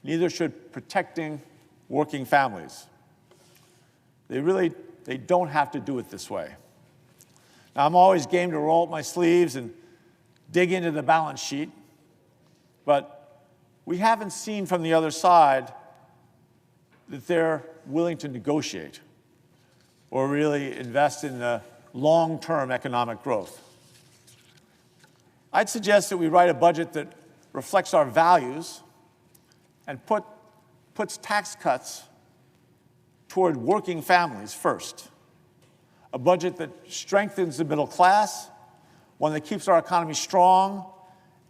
Speaker 16: neither should protecting working families. They don't have to do it this way. Now, I'm always game to roll up my sleeves and dig into the balance sheet, but we haven't seen from the other side that they're willing to negotiate or really invest in the long-term economic growth. I'd suggest that we write a budget that reflects our values and puts tax cuts toward working families first. A budget that strengthens the middle class, one that keeps our economy strong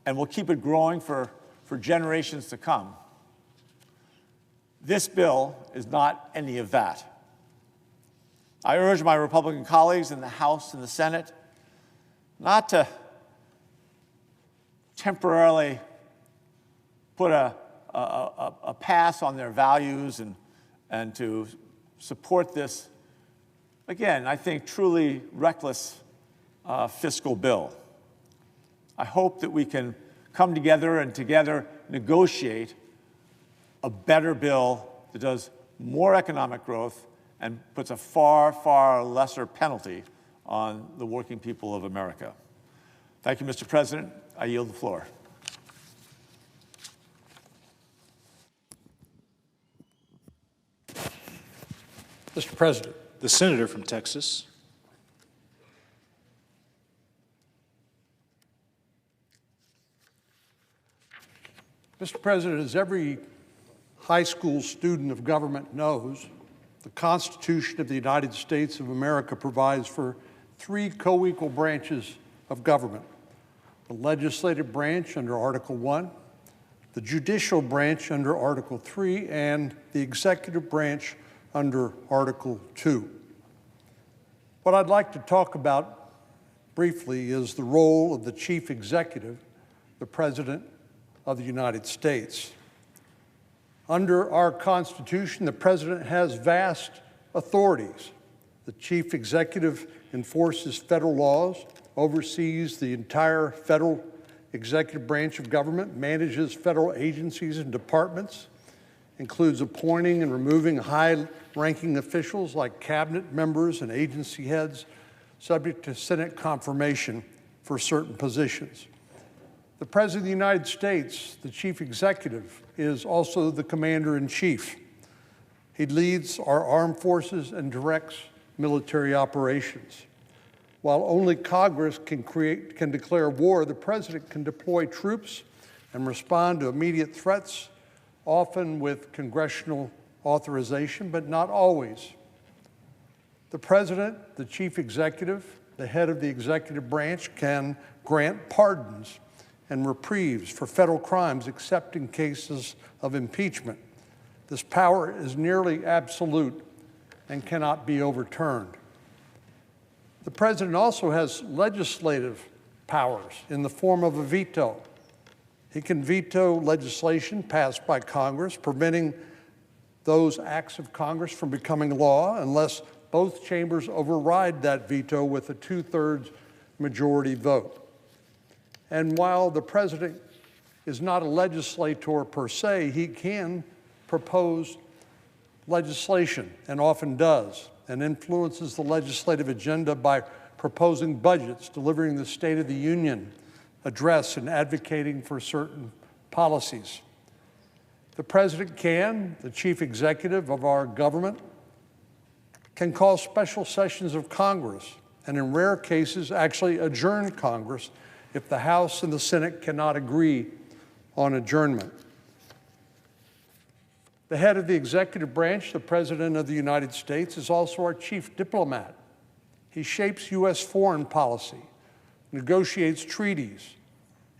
Speaker 16: and will keep it growing for generations to come. This bill is not any of that. I urge my Republican colleagues in the House and the Senate not to temporarily put a pass on their values and to support this, again, I think truly reckless fiscal bill. I hope that we can come together and together negotiate a better bill that does more economic growth and puts a far, far lesser penalty on the working people of America. Thank you, Mr. President. I yield the floor.
Speaker 17: Mr. President.
Speaker 13: The senator from Texas.
Speaker 17: Mr. President, as every high school student of government knows, the Constitution of the United States of America provides for three co-equal branches of government: the legislative branch under Article 1, the judicial branch under Article 3, and the executive branch under Article 2. What I'd like to talk about briefly is the role of the chief executive, the President of the United States. Under our Constitution, the President has vast authorities. The chief executive enforces federal laws, oversees the entire federal executive branch of government, manages federal agencies and departments, includes appointing and removing high-ranking officials like cabinet members and agency heads, subject to Senate confirmation for certain positions. The President of the United States, the chief executive, is also the commander-in-chief. He leads our armed forces and directs military operations. While only Congress can declare war, the President can deploy troops and respond to immediate threats, often with congressional authorization, but not always. The President, the chief executive, the head of the executive branch, can grant pardons and reprieves for federal crimes except in cases of impeachment. This power is nearly absolute and cannot be overturned. The President also has legislative powers in the form of a veto. He can veto legislation passed by Congress, preventing those acts of Congress from becoming law unless both chambers override that veto with a 2/3 majority vote. And while the President is not a legislator per se, he can propose legislation, and often does, and influences the legislative agenda by proposing budgets, delivering the State of the Union address, and advocating for certain policies. The President can, the chief executive of our government, can call special sessions of Congress, and in rare cases actually adjourn Congress if the House and the Senate cannot agree on adjournment. The head of the executive branch, the President of the United States, is also our chief diplomat. He shapes U.S. foreign policy, negotiates treaties,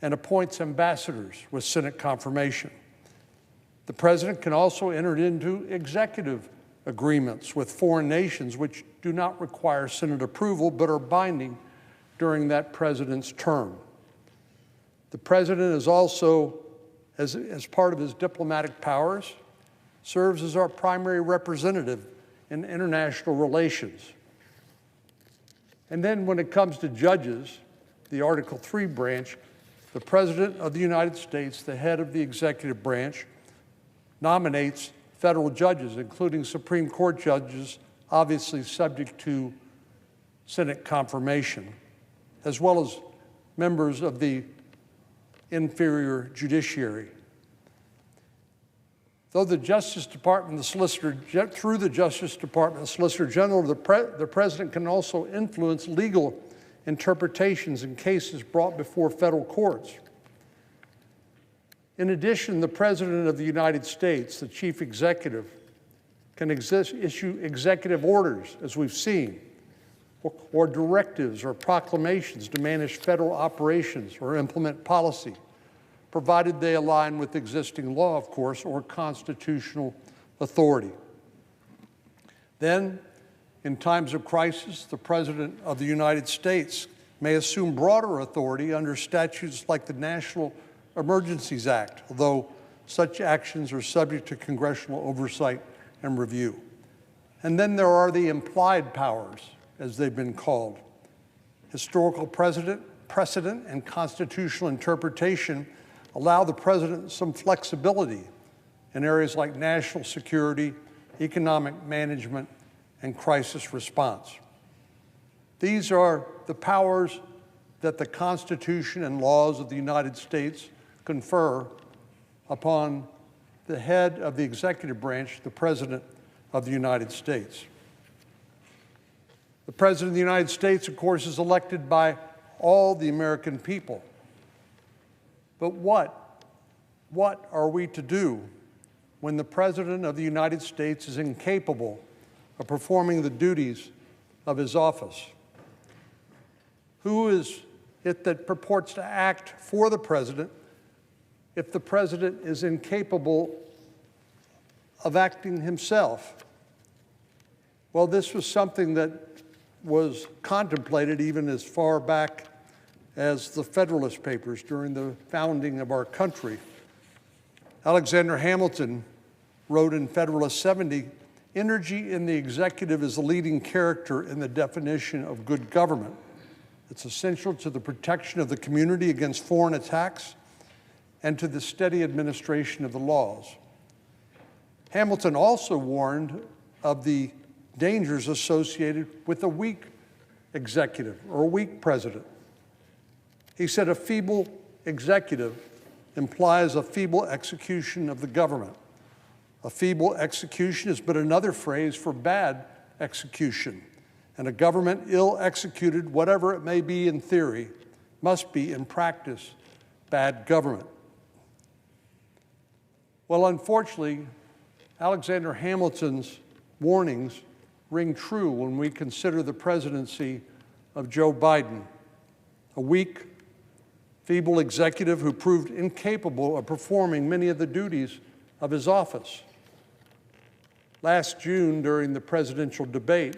Speaker 17: and appoints ambassadors with Senate confirmation. The President can also enter into executive agreements with foreign nations which do not require Senate approval but are binding during that President's term. The President is also, as part of his diplomatic powers, serves as our primary representative in international relations. And then when it comes to judges, the Article 3 branch, the President of the United States, the head of the executive branch, nominates federal judges, including Supreme Court judges, obviously subject to Senate confirmation, as well as members of the inferior judiciary. Though the Justice Department, through the Justice Department, the Solicitor General, the President can also influence legal interpretations in cases brought before federal courts. In addition, the President of the United States, the chief executive, can issue executive orders, as we've seen, or directives or proclamations to manage federal operations or implement policy, provided they align with existing law, of course, or constitutional authority. Then, in times of crisis, the President of the United States may assume broader authority under statutes like the National Emergencies Act, although such actions are subject to congressional oversight and review. And then there are the implied powers, as they've been called. Historical precedent and constitutional interpretation allow the President some flexibility in areas like national security, economic management, and crisis response. These are the powers that the Constitution and laws of the United States confer upon the head of the executive branch, the President of the United States. The President of the United States, of course, is elected by all the American people. But what are we to do when the President of the United States is incapable of performing the duties of his office? Who is it that purports to act for the President if the President is incapable of acting himself? Well, this was something that was contemplated even as far back as the Federalist Papers during the founding of our country. Alexander Hamilton wrote in Federalist 70, "Energy in the executive is the leading character in the definition of good government. It's essential to the protection of the community against foreign attacks and to the steady administration of the laws." Hamilton also warned of the dangers associated with a weak executive or a weak president. He said, "A feeble executive implies a feeble execution of the government. A feeble execution is but another phrase for bad execution, and a government ill executed, whatever it may be in theory, must be in practice bad government." Well, unfortunately, Alexander Hamilton's warnings ring true when we consider the presidency of Joe Biden, a weak, feeble executive who proved incapable of performing many of the duties of his office. Last June, during the presidential debate,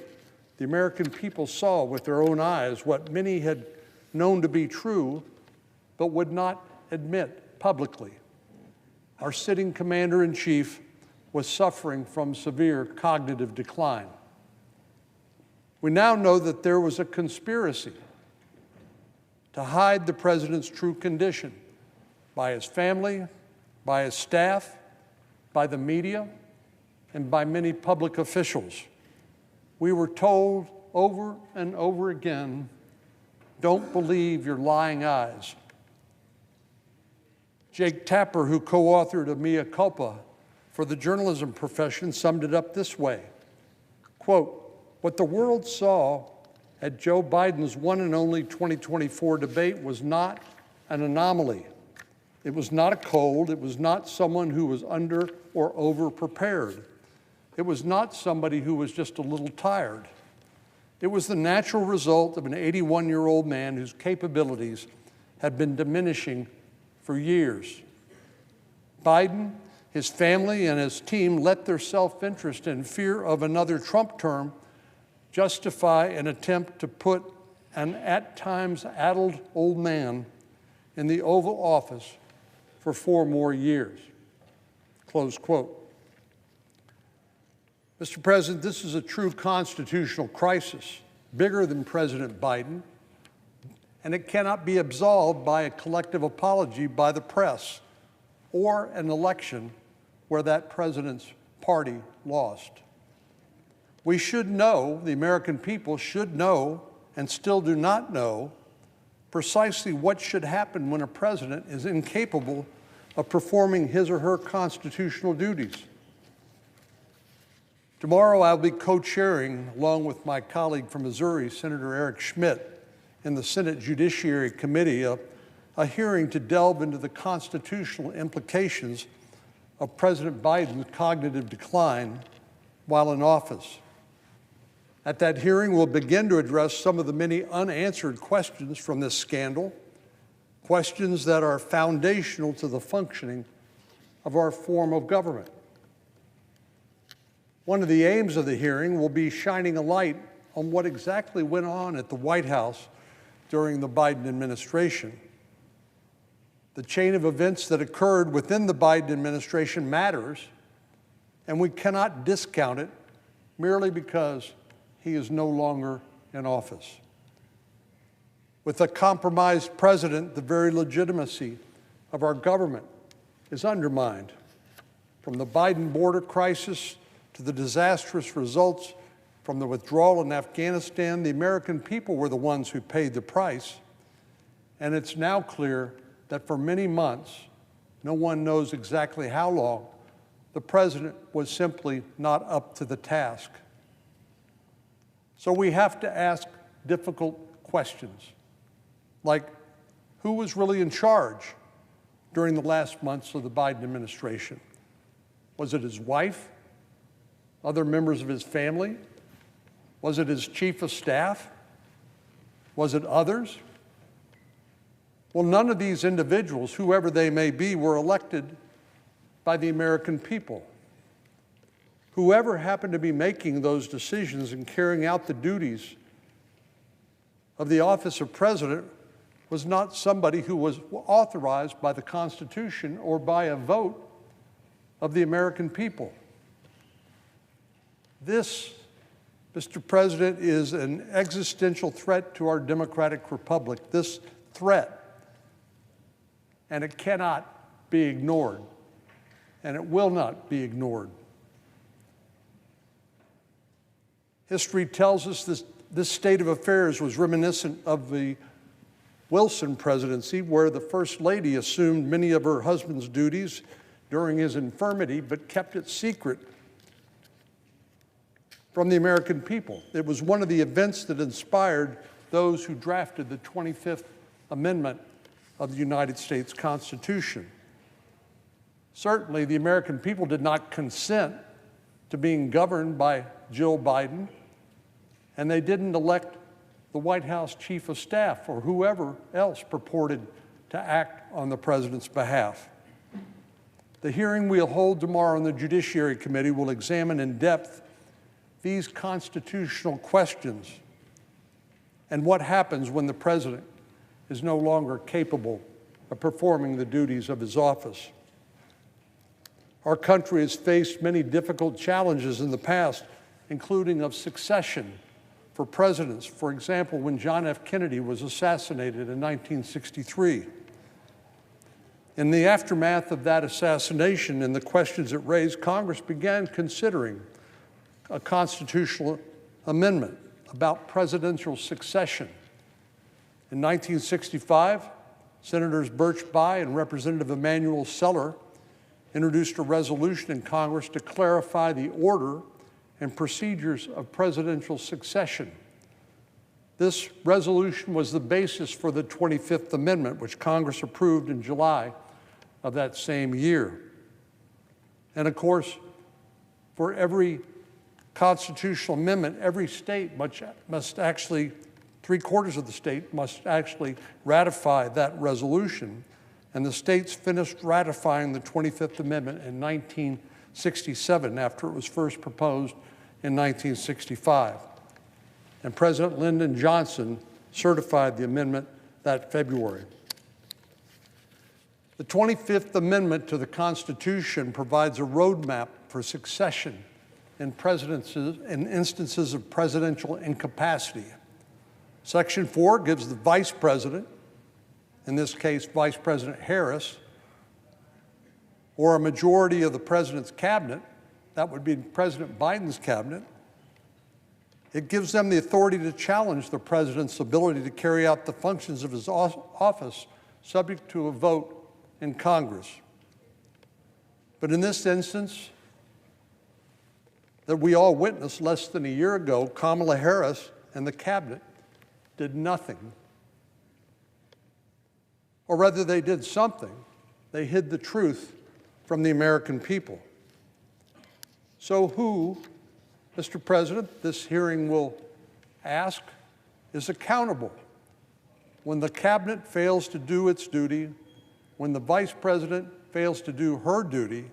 Speaker 17: the American people saw with their own eyes what many had known to be true, but would not admit publicly. Our sitting commander-in-chief was suffering from severe cognitive decline. We now know that there was a conspiracy to hide the president's true condition by his family, by his staff, by the media, and by many public officials. We were told over and over again, "Don't believe your lying eyes." Jake Tapper, who co-authored a mea culpa for the journalism profession, summed it up this way, quote, "What the world saw at Joe Biden's one and only 2024 debate was not an anomaly. It was not a cold. It was not someone who was under or over prepared. It was not somebody who was just a little tired. It was the natural result of an 81-year-old man whose capabilities had been diminishing for years. Biden, his family, and his team let their self-interest and fear of another Trump term justify an attempt to put an at times addled old man in the Oval Office for 4 more years." Close quote. Mr. President, this is a true constitutional crisis, bigger than President Biden, and it cannot be absolved by a collective apology by the press or an election where that president's party lost. We should know, the American people should know, and still do not know, precisely what should happen when a president is incapable of performing his or her constitutional duties. Tomorrow I'll be co-chairing, along with my colleague from Missouri, Senator Eric Schmitt, in the Senate Judiciary Committee, a hearing to delve into the constitutional implications of President Biden's cognitive decline while in office. At that hearing, we'll begin to address some of the many unanswered questions from this scandal, questions that are foundational to the functioning of our form of government. One of the aims of the hearing will be shining a light on what exactly went on at the White House during the Biden administration. The chain of events that occurred within the Biden administration matters, and we cannot discount it merely because he is no longer in office. With a compromised president, the very legitimacy of our government is undermined. From the Biden border crisis to the disastrous results from the withdrawal in Afghanistan, the American people were the ones who paid the price. And it's now clear that for many months, no one knows exactly how long, the president was simply not up to the task. So we have to ask difficult questions, like who was really in charge during the last months of the Biden administration? Was it his wife? Other members of his family? Was it his chief of staff? Was it others? Well, none of these individuals, whoever they may be, were elected by the American people. Whoever happened to be making those decisions and carrying out the duties of the office of president was not somebody who was authorized by the Constitution or by a vote of the American people. This, Mr. President, is an existential threat to our democratic republic. This threat, and it cannot be ignored, and it will not be ignored. History tells us this state of affairs was reminiscent of the Wilson presidency, where the First Lady assumed many of her husband's duties during his infirmity, but kept it secret from the American people. It was one of the events that inspired those who drafted the 25th Amendment of the United States Constitution. Certainly, the American people did not consent to being governed by Jill Biden, and they didn't elect the White House Chief of Staff or whoever else purported to act on the president's behalf. The hearing we'll hold tomorrow in the Judiciary Committee will examine in depth these constitutional questions and what happens when the president is no longer capable of performing the duties of his office. Our country has faced many difficult challenges in the past, including of succession for presidents. For example, when John F. Kennedy was assassinated in 1963. In the aftermath of that assassination and the questions it raised, Congress began considering a constitutional amendment about presidential succession. In 1965, Senators Birch Bayh and Representative Emanuel Seller introduced a resolution in Congress to clarify the order and procedures of presidential succession. This resolution was the basis for the 25th Amendment, which Congress approved in July of that same year. And of course, for every constitutional amendment, every state must actually, 3/4 of the state must actually ratify that resolution. And the states finished ratifying the 25th Amendment in 1967 after it was first proposed in 1965. And President Lyndon Johnson certified the amendment that February. The 25th Amendment to the Constitution provides a roadmap for succession in instances of presidential incapacity. Section 4 gives the Vice President, in this case Vice President Harris, or a majority of the President's cabinet, that would be President Biden's cabinet, it gives them the authority to challenge the President's ability to carry out the functions of his office subject to a vote in Congress. But in this instance that we all witnessed less than a year ago, Kamala Harris and the cabinet did nothing. Or rather, they did something. They hid the truth from the American people. So who, Mr. President, this hearing will ask, is accountable when the cabinet fails to do its duty, when the Vice President fails to do her duty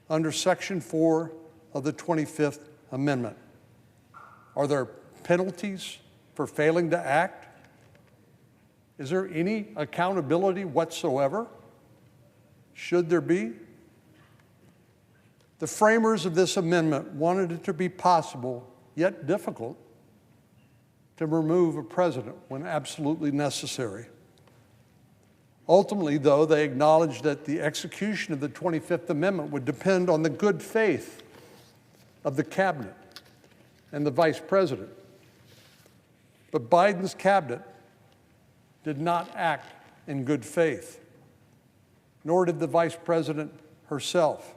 Speaker 17: under Section 4 of the 25th Amendment? Are there penalties for failing to act? Is there any accountability whatsoever? Should there be? The framers of this amendment wanted it to be possible, yet difficult, to remove a president when absolutely necessary. Ultimately, though, they acknowledged that the execution of the 25th Amendment would depend on the good faith of the cabinet and the vice president. But Biden's cabinet did not act in good faith, nor did the vice president herself.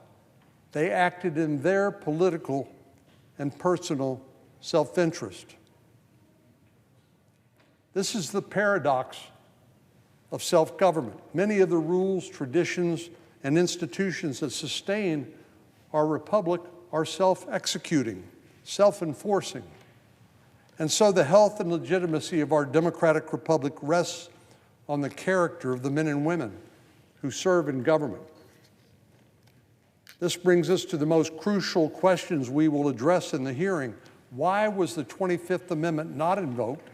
Speaker 17: They acted in their political and personal self-interest. This is the paradox of self-government. Many of the rules, traditions, and institutions that sustain our republic are self-executing, self-enforcing. And so the health and legitimacy of our democratic republic rests on the character of the men and women who serve in government. This brings us to the most crucial questions we will address in the hearing. Why was the 25th Amendment not invoked?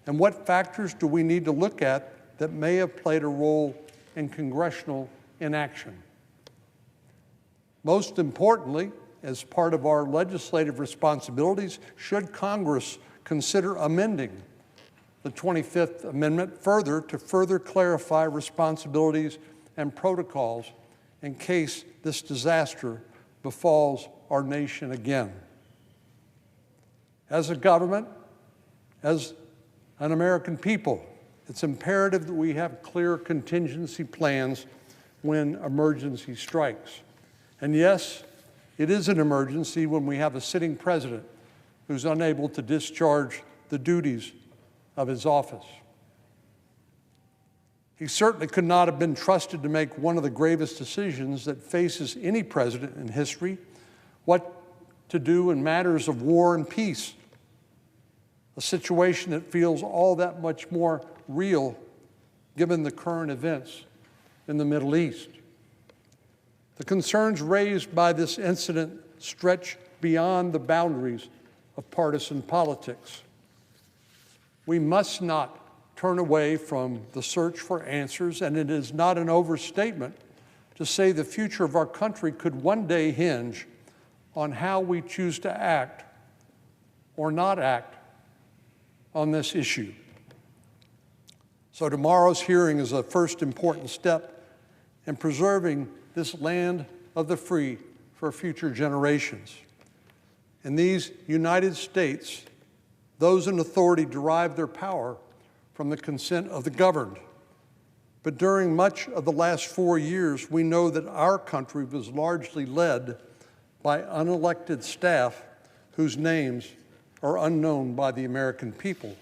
Speaker 17: And what factors do we need to look at that may have played a role in congressional inaction? Most importantly, as part of our legislative responsibilities, should Congress consider amending the 25th Amendment further to further clarify responsibilities and protocols in case this disaster befalls our nation again? As a government, as an American people, it's imperative that we have clear contingency plans when emergency strikes. And yes, it is an emergency when we have a sitting president who's unable to discharge the duties of his office. He certainly could not have been trusted to make one of the gravest decisions that faces any president in history: what to do in matters of war and peace, a situation that feels all that much more real given the current events in the Middle East. The concerns raised by this incident stretch beyond the boundaries of partisan politics. We must not turn away from the search for answers, and it is not an overstatement to say the future of our country could one day hinge on how we choose to act or not act on this issue. So tomorrow's hearing is a first important step in preserving this land of the free for future generations. In these United States, those in authority derive their power from the consent of the governed. But during much of the last 4 years, we know that our country was largely led by unelected staff whose names are unknown by the American people.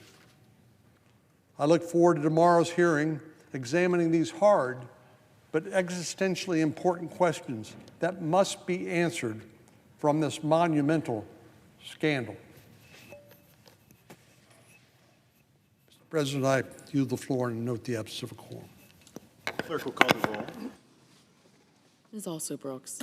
Speaker 17: I look forward to tomorrow's hearing, examining these hard but existentially important questions that must be answered from this monumental scandal. Mr. President, I yield the floor and note the absence of a quorum.
Speaker 13: Clerk will call the roll.
Speaker 18: Ms. Also Brooks.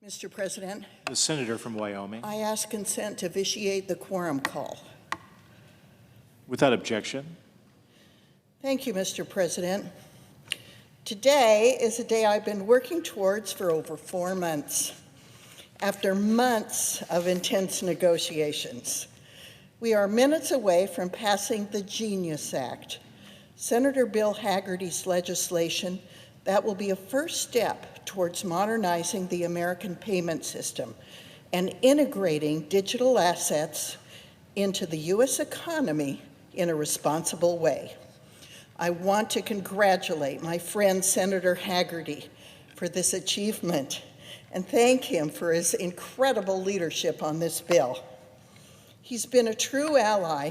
Speaker 19: Mr. President,
Speaker 13: The senator from Wyoming.
Speaker 19: I ask consent to vitiate the quorum call.
Speaker 13: Without objection.
Speaker 19: Thank you, Mr. President. Today is a day I've been working towards for over 4 months. After months of intense negotiations, we are minutes away from passing the Genius Act, Senator Bill Hagerty's legislation that will be a first step towards modernizing the American payment system and integrating digital assets into the U.S. economy in a responsible way. I want to congratulate my friend Senator Hagerty for this achievement and thank him for his incredible leadership on this bill. He's been a true ally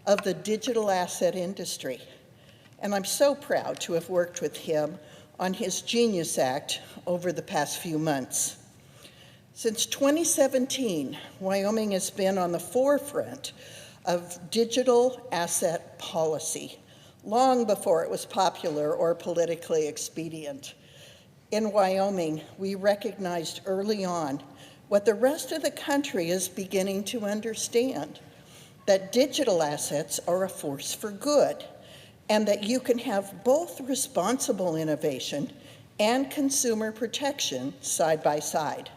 Speaker 19: of the digital asset industry, and I'm so proud to have worked with him on his Genius Act over the past few months. Since 2017, Wyoming has been on the forefront of digital asset policy, long before it was popular or politically expedient. In Wyoming, we recognized early on what the rest of the country is beginning to understand, that digital assets are a force for good, and that you can have both responsible innovation and consumer protection side by side.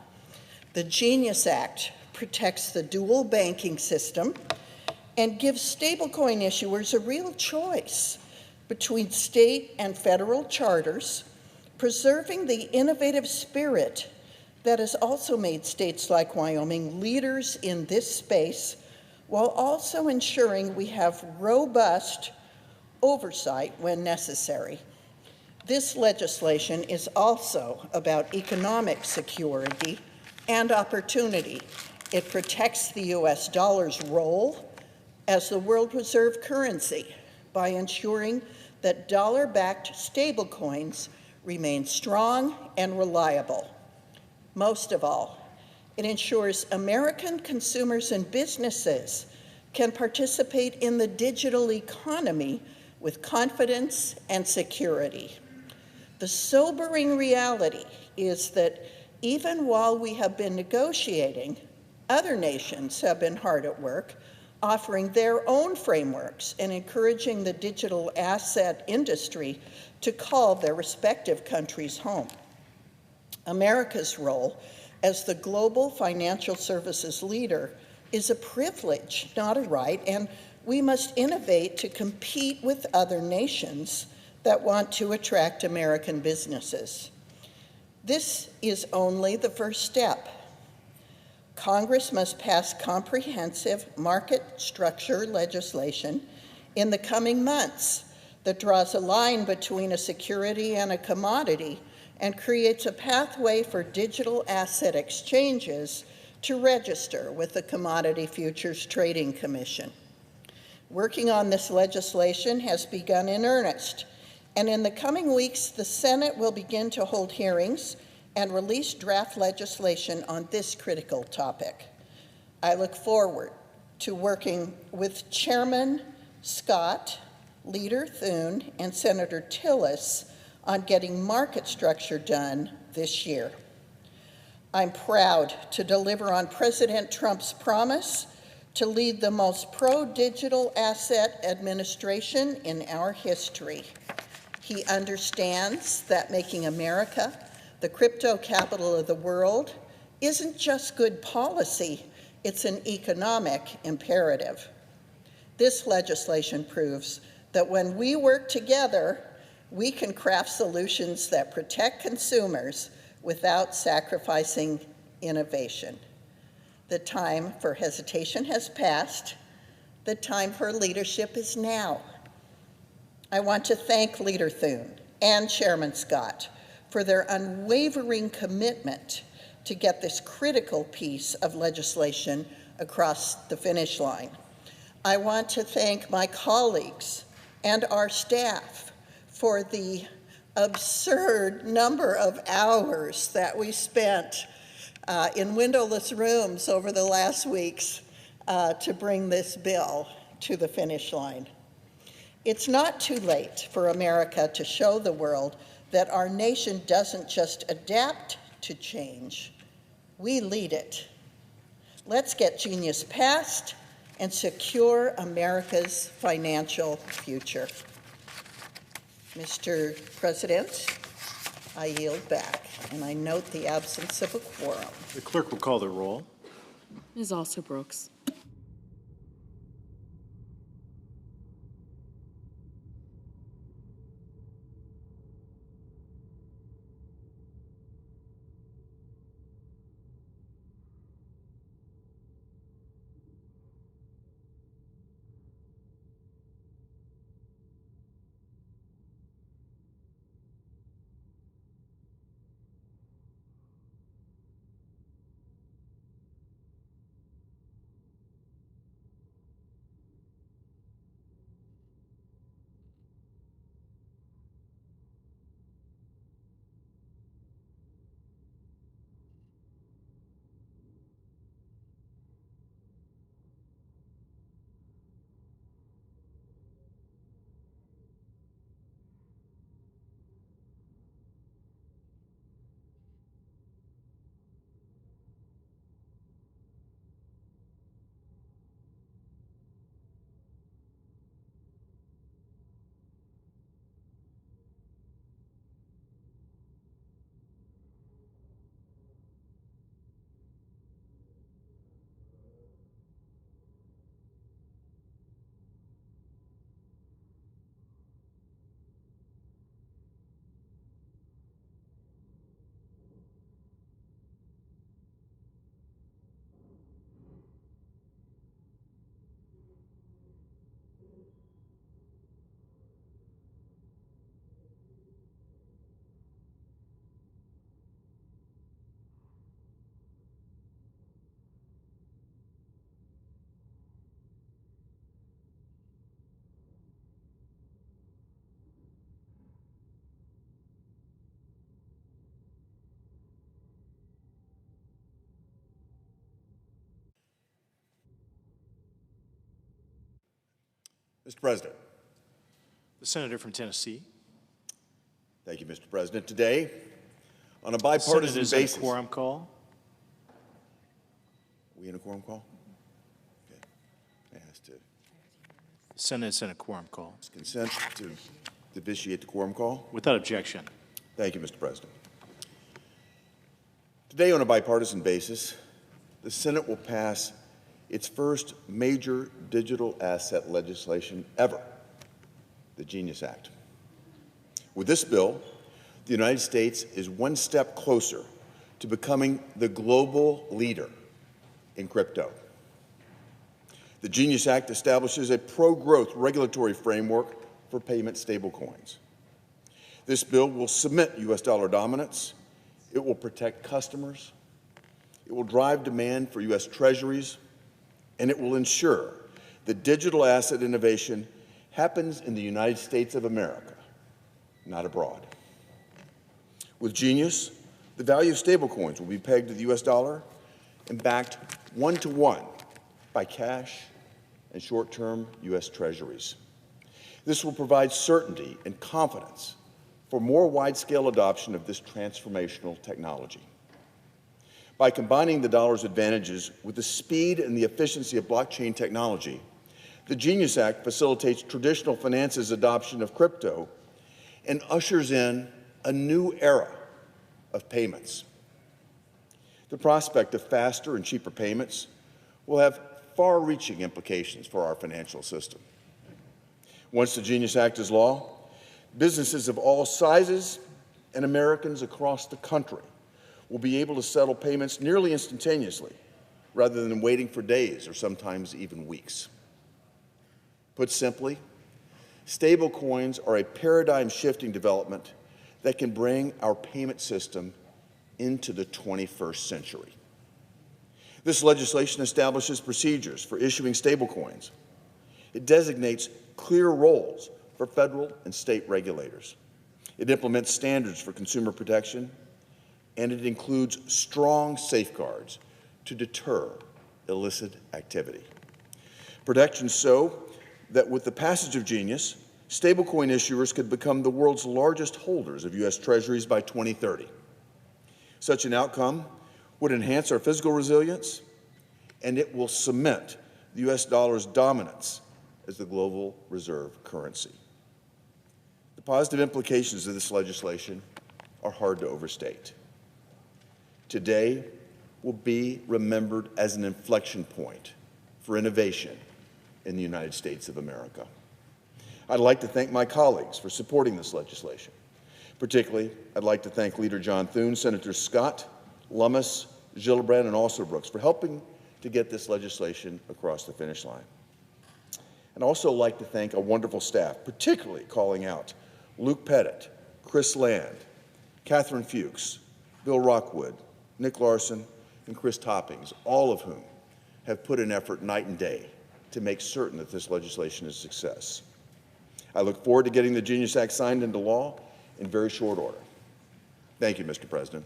Speaker 19: The Genius Act protects the dual banking system and gives stablecoin issuers a real choice between state and federal charters, preserving the innovative spirit that has also made states like Wyoming leaders in this space, while also ensuring we have robust oversight when necessary. This legislation is also about economic security and opportunity. It protects the U.S. dollar's role as the world reserve currency by ensuring that dollar-backed stablecoins remain strong and reliable. Most of all, it ensures American consumers and businesses can participate in the digital economy with confidence and security. The sobering reality is that even while we have been negotiating, other nations have been hard at work, offering their own frameworks and encouraging the digital asset industry to call their respective countries home. America's role as the global financial services leader is a privilege, not a right, and we must innovate to compete with other nations that want to attract American businesses. This is only the first step. Congress must pass comprehensive market structure legislation in the coming months that draws a line between a security and a commodity and creates a pathway for digital asset exchanges to register with the Commodity Futures Trading Commission. Working on this legislation has begun in earnest, and in the coming weeks, the Senate will begin to hold hearings and release draft legislation on this critical topic. I look forward to working with Chairman Scott, Leader Thune, and Senator Tillis on getting market structure done this year. I'm proud to deliver on President Trump's promise to lead the most pro-digital asset administration in our history. He understands that making America the crypto capital of the world isn't just good policy, it's an economic imperative. This legislation proves that when we work together, we can craft solutions that protect consumers without sacrificing innovation. The time for hesitation has passed. The time for leadership is now. I want to thank Leader Thune and Chairman Scott for their unwavering commitment to get this critical piece of legislation across the finish line. I want to thank my colleagues and our staff for the absurd number of hours that we spent in windowless rooms over the last weeks to bring this bill to the finish line. It's not too late for America to show the world that our nation doesn't just adapt to change, We lead it. Let's get Genius passed and secure America's financial future. Mr. President, I yield back, and I note the absence of a quorum.
Speaker 13: The clerk will call the roll.
Speaker 18: Ms. Also Brooks.
Speaker 20: Mr. President.
Speaker 13: The senator from Tennessee.
Speaker 20: Thank you, Mr. President. Today, on a bipartisan basis.
Speaker 13: Senate is in a quorum call.
Speaker 20: Are we in a quorum call? Okay. I asked to.
Speaker 13: The Senate is in a quorum call.
Speaker 20: Consent to vitiate the quorum call?
Speaker 13: Without objection.
Speaker 20: Thank you, Mr. President. Today, on a bipartisan basis, the Senate will pass its first major digital asset legislation ever, the GENIUS Act. With this bill, the United States is one step closer to becoming the global leader in crypto. The GENIUS Act establishes a pro-growth regulatory framework for payment stablecoins. This bill will cement U.S. dollar dominance. It will protect customers. It will drive demand for U.S. treasuries, and it will ensure that digital asset innovation happens in the United States of America, not abroad. With GENIUS, the value of stablecoins will be pegged to the U.S. dollar and backed one-to-one by cash and short-term U.S. treasuries. This will provide certainty and confidence for more wide-scale adoption of this transformational technology. By combining the dollar's advantages with the speed and the efficiency of blockchain technology, the GENIUS Act facilitates traditional finance's adoption of crypto and ushers in a new era of payments. The prospect of faster and cheaper payments will have far-reaching implications for our financial system. Once the GENIUS Act is law, businesses of all sizes and Americans across the country will be able to settle payments nearly instantaneously, rather than waiting for days or sometimes even weeks. Put simply, stablecoins are a paradigm-shifting development that can bring our payment system into the 21st century. This legislation establishes procedures for issuing stablecoins. It designates clear roles for federal and state regulators. It implements standards for consumer protection, and it includes strong safeguards to deter illicit activity. Protections so that with the passage of GENIUS, stablecoin issuers could become the world's largest holders of U.S. treasuries by 2030. Such an outcome would enhance our physical resilience, and it will cement the U.S. dollar's dominance as the global reserve currency. The positive implications of this legislation are hard to overstate. Today will be remembered as an inflection point for innovation in the United States of America. I'd like to thank my colleagues for supporting this legislation. Particularly, I'd like to thank Leader John Thune, Senator Scott, Lummis, Gillibrand, and Alsobrooks for helping to get this legislation across the finish line. And also like to thank a wonderful staff, particularly calling out Luke Pettit, Chris Land, Catherine Fuchs, Bill Rockwood, Nick Larson, and Chris Toppings, all of whom have put in effort night and day to make certain that this legislation is a success. I look forward to getting the Genius Act signed into law in very short order. Thank you, Mr. President.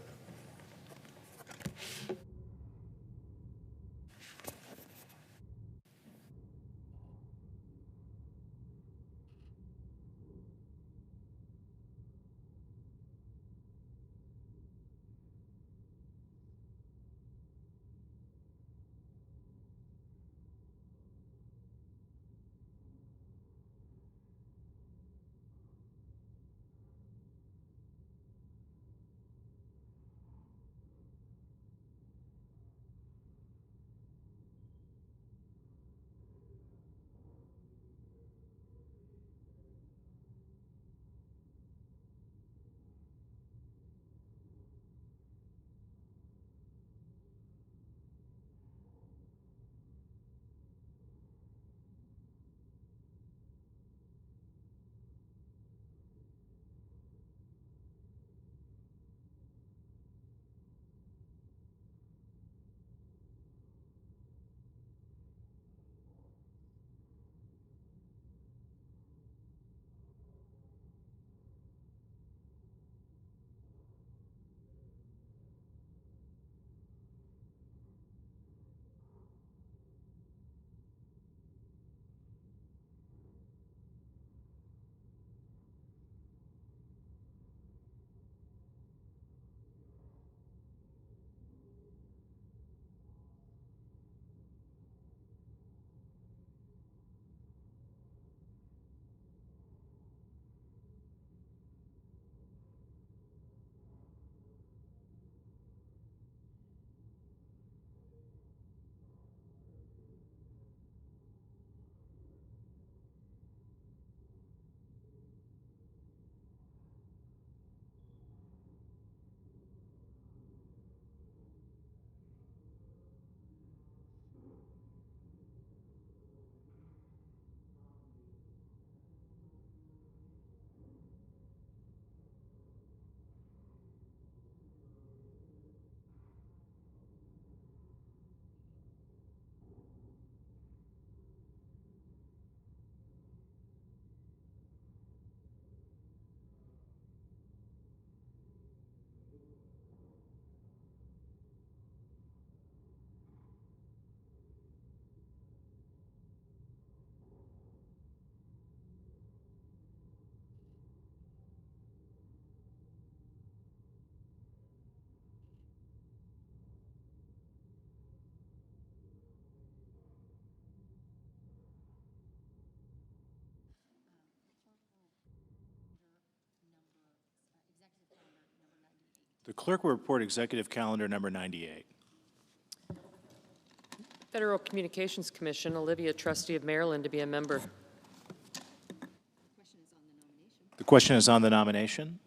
Speaker 13: The clerk will report executive calendar number 98.
Speaker 8: Federal Communications Commission, Olivia, trustee of Maryland, to be a member.
Speaker 13: The question is on the nomination.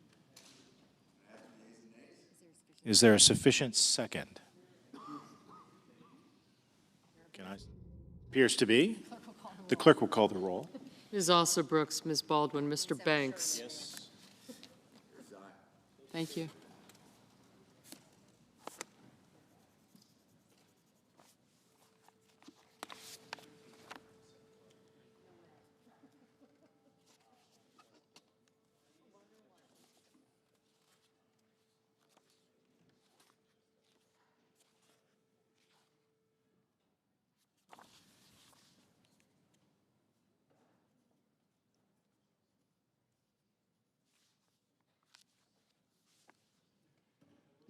Speaker 13: Is there a sufficient second? Appears to be. The clerk will call the roll.
Speaker 8: Ms. Alsobrooks, Ms. Baldwin, Mr. Banks.
Speaker 13: Yes.
Speaker 8: Thank you.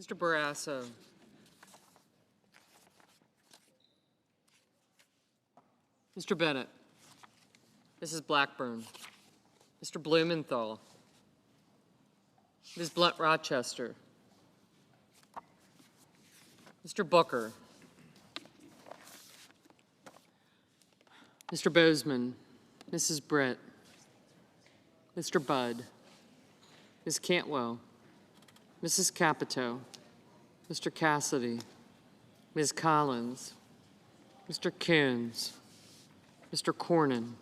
Speaker 8: Mr. Barrasso. Mr. Bennett. Mrs. Blackburn. Mr. Blumenthal. Ms. Blunt Rochester. Mr. Booker. Mr. Bozeman. Mrs. Britt. Mr. Budd. Ms. Cantwell. Mrs. Capito. Mr. Cassidy. Ms. Collins. Mr. Coons. Mr. Cornyn.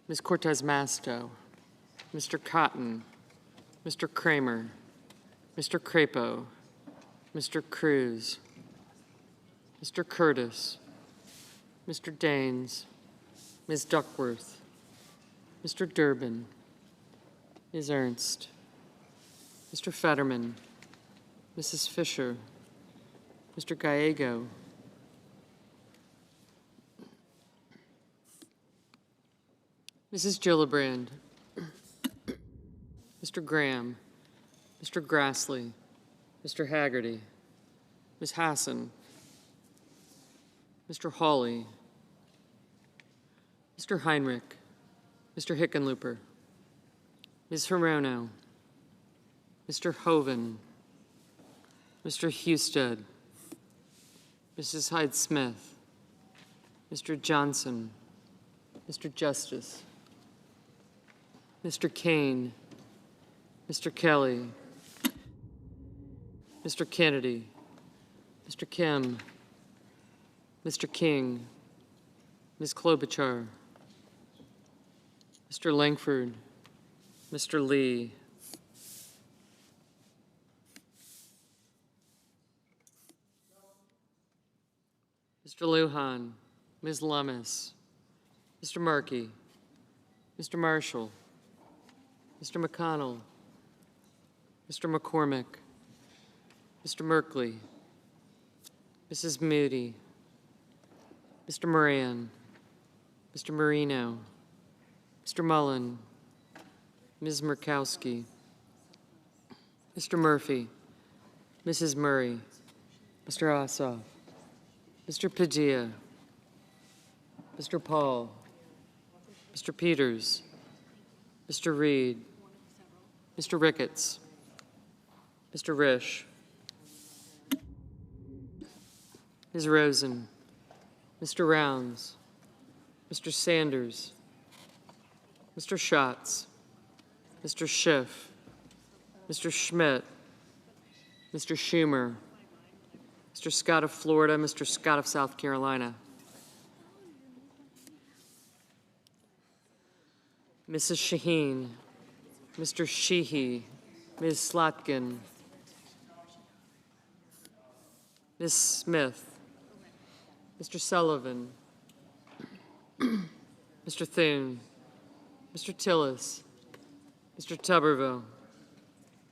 Speaker 8: Ms. Cortez Masto. Mr. Cotton. Mr. Kramer. Mr. Crapo. Mr. Cruz. Mr. Curtis. Mr. Daines. Ms. Duckworth. Mr. Durbin. Ms. Ernst. Mr. Fetterman. Mrs. Fisher. Mr. Gallego. Mrs. Gillibrand. Mr. Graham. Mr. Grassley. Mr. Haggerty. Ms. Hassan. Mr. Hawley. Mr. Heinrich. Mr. Hickenlooper. Ms. Hirono. Mr. Hoven. Mr. Husted. Mrs. Hyde-Smith. Mr. Johnson. Mr. Justice. Mr. Kane. Mr. Kelly. Mr. Kennedy. Mr. Kim. Mr. King. Ms. Klobuchar. Mr. Langford. Mr. Lee. Mr. Lujan. Ms. Lummis. Mr. Markey. Mr. Marshall. Mr. McConnell. Mr. McCormick. Mr. Merkley. Mrs. Moody. Mr. Moran. Mr. Marino. Mr. Mullen. Ms. Murkowski. Mr. Murphy. Mrs. Murray. Mr. Ossoff. Mr. Padilla. Mr. Paul. Mr. Peters. Mr. Reed. Mr. Ricketts. Mr. Risch. Ms. Rosen. Mr. Rounds. Mr. Sanders. Mr. Schatz. Mr. Schiff. Mr. Schmidt. Mr. Schumer. Mr. Scott of Florida. Mr. Scott of South Carolina. Mrs. Shaheen. Mr. Sheehy. Ms. Slotkin. Ms. Smith. Mr. Sullivan. Mr. Thune. Mr. Tillis. Mr. Tuberville.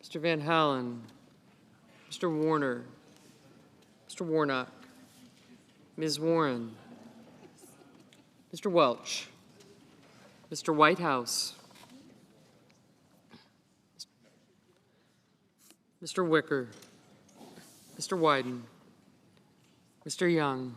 Speaker 8: Mr. Van Hollen. Mr. Warner. Mr. Warnock. Ms. Warren. Mr. Welch. Mr. Whitehouse. Mr. Wicker. Mr. Wyden. Mr. Young.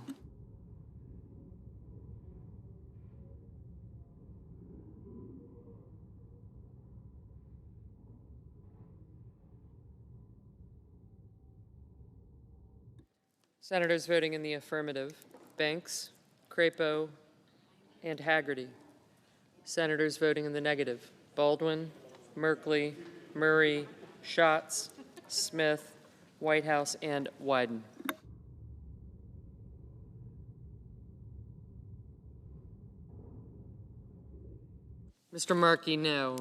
Speaker 8: Senators voting in the affirmative: Banks, Crapo, and Haggerty. Senators voting in the negative: Baldwin, Merkley, Murray, Schatz, Smith, Whitehouse, and Wyden. Mr. Markey, no.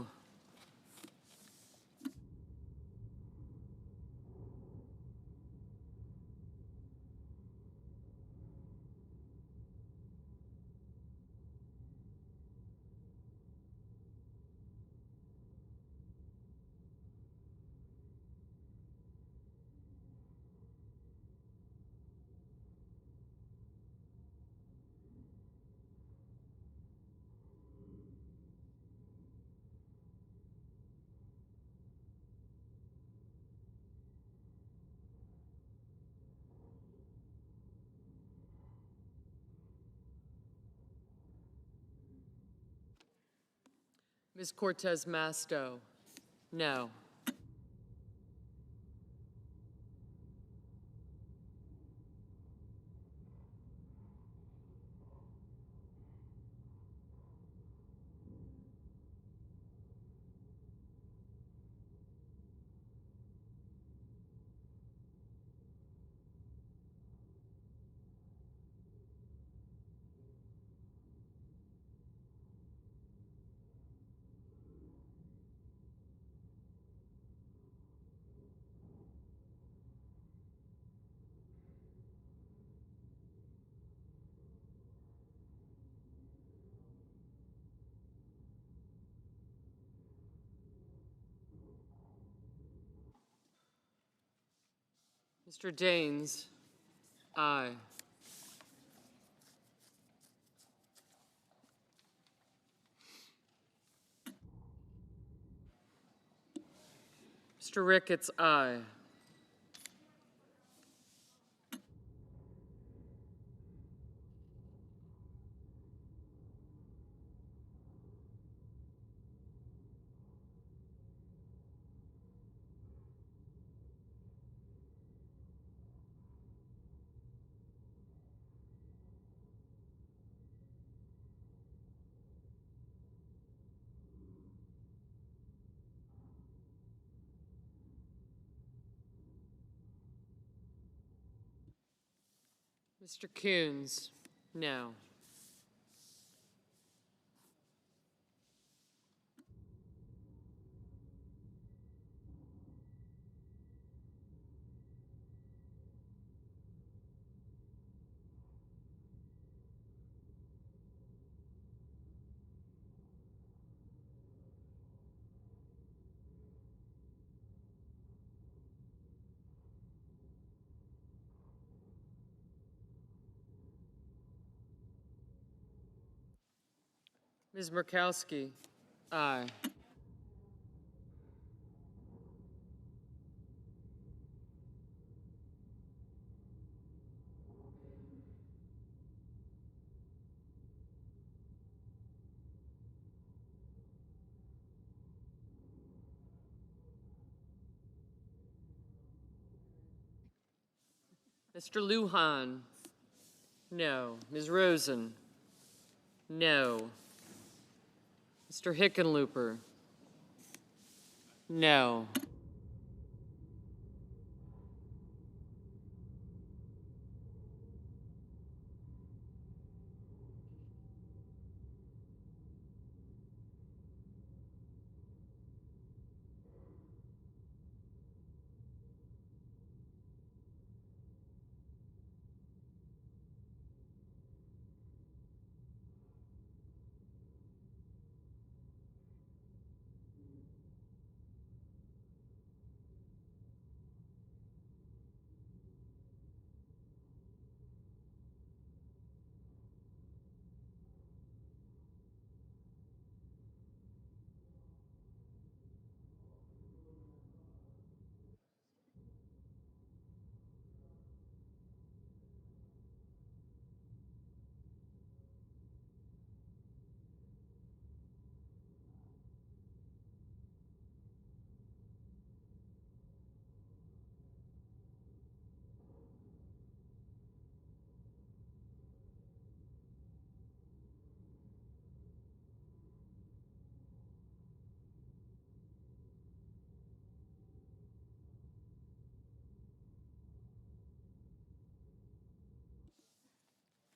Speaker 8: Ms. Cortez Masto, no. Mr. Daines, aye. Mr. Ricketts, aye. Mr. Coons, no. Ms. Murkowski, aye. Mr. Lujan, no. Ms. Rosen, no. Mr. Hickenlooper, no.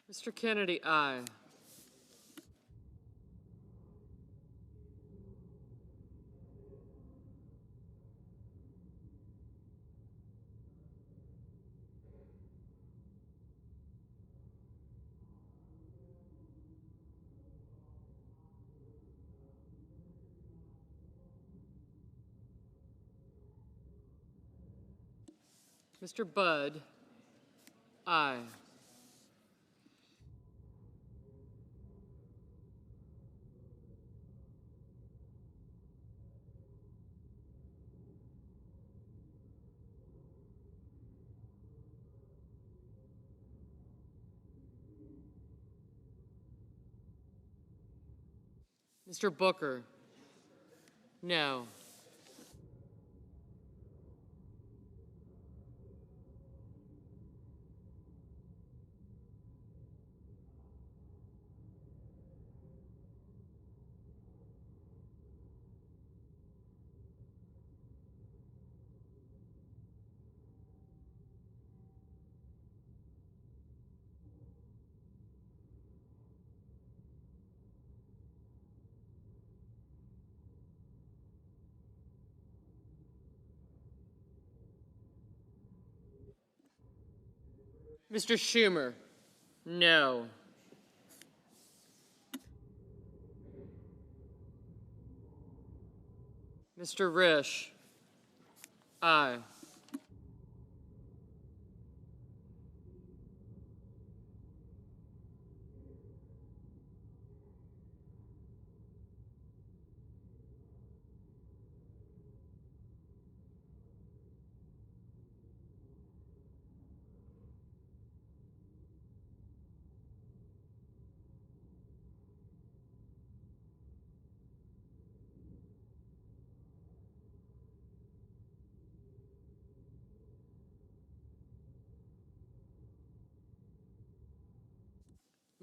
Speaker 8: Mr. Kennedy, aye. Mr. Budd, aye. Mr. Booker, No. Mr. Schumer? No. Mr. Risch? Aye.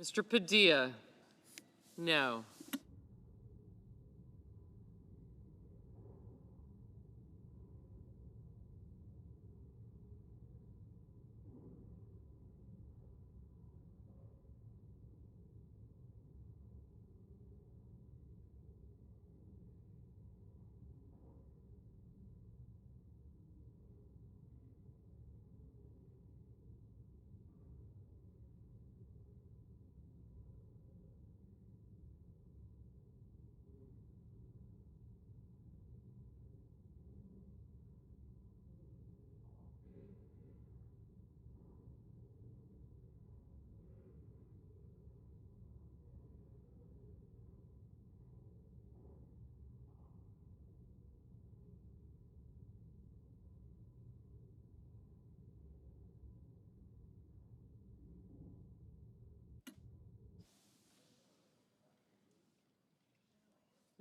Speaker 8: Mr. Padilla? No.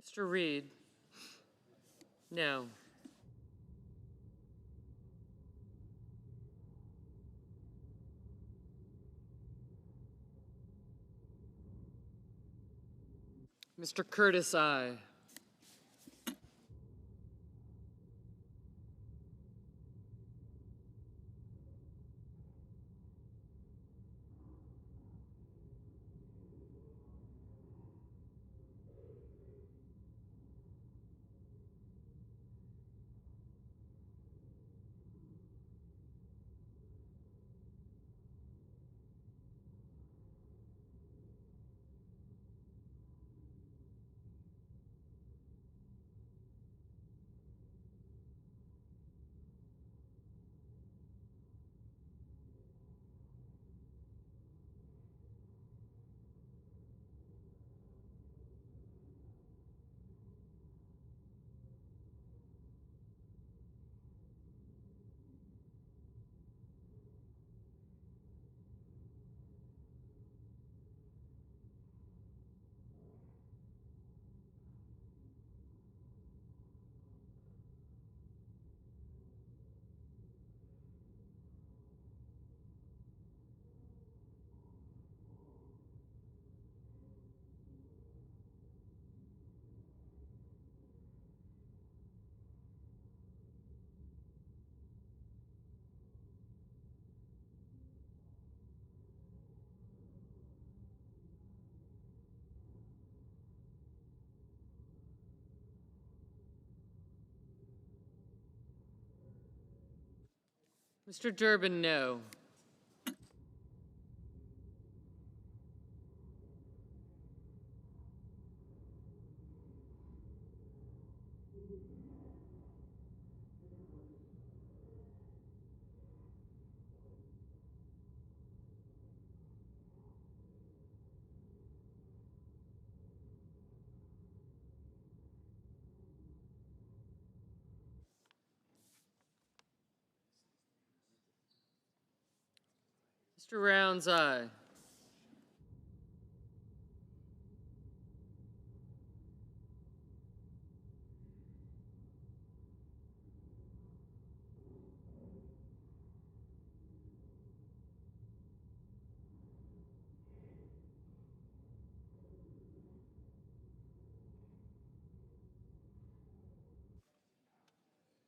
Speaker 8: Mr. Reed? No. Mr. Curtis, aye. Mr. Durbin, no. Mr. Rounds, aye.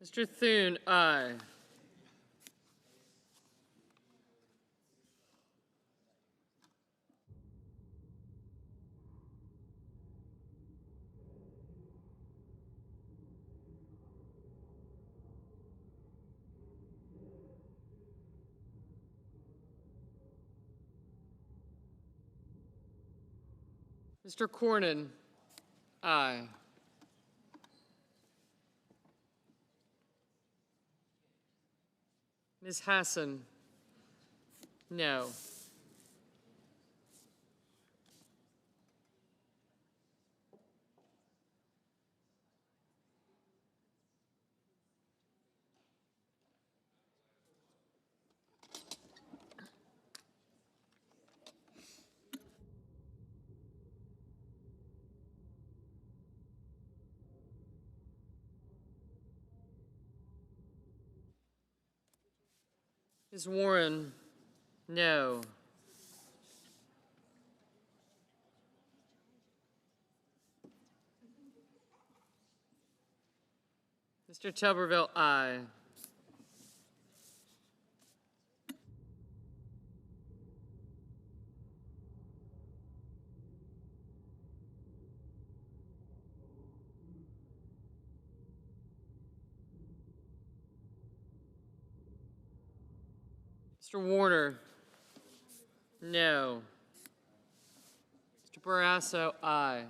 Speaker 8: Mr. Thune, aye. Mr. Cornyn, aye. Ms. Hassan, no. Ms. Warren, no. Mr. Tuberville, aye. Mr. Warner, no. Mr. Barrasso, aye.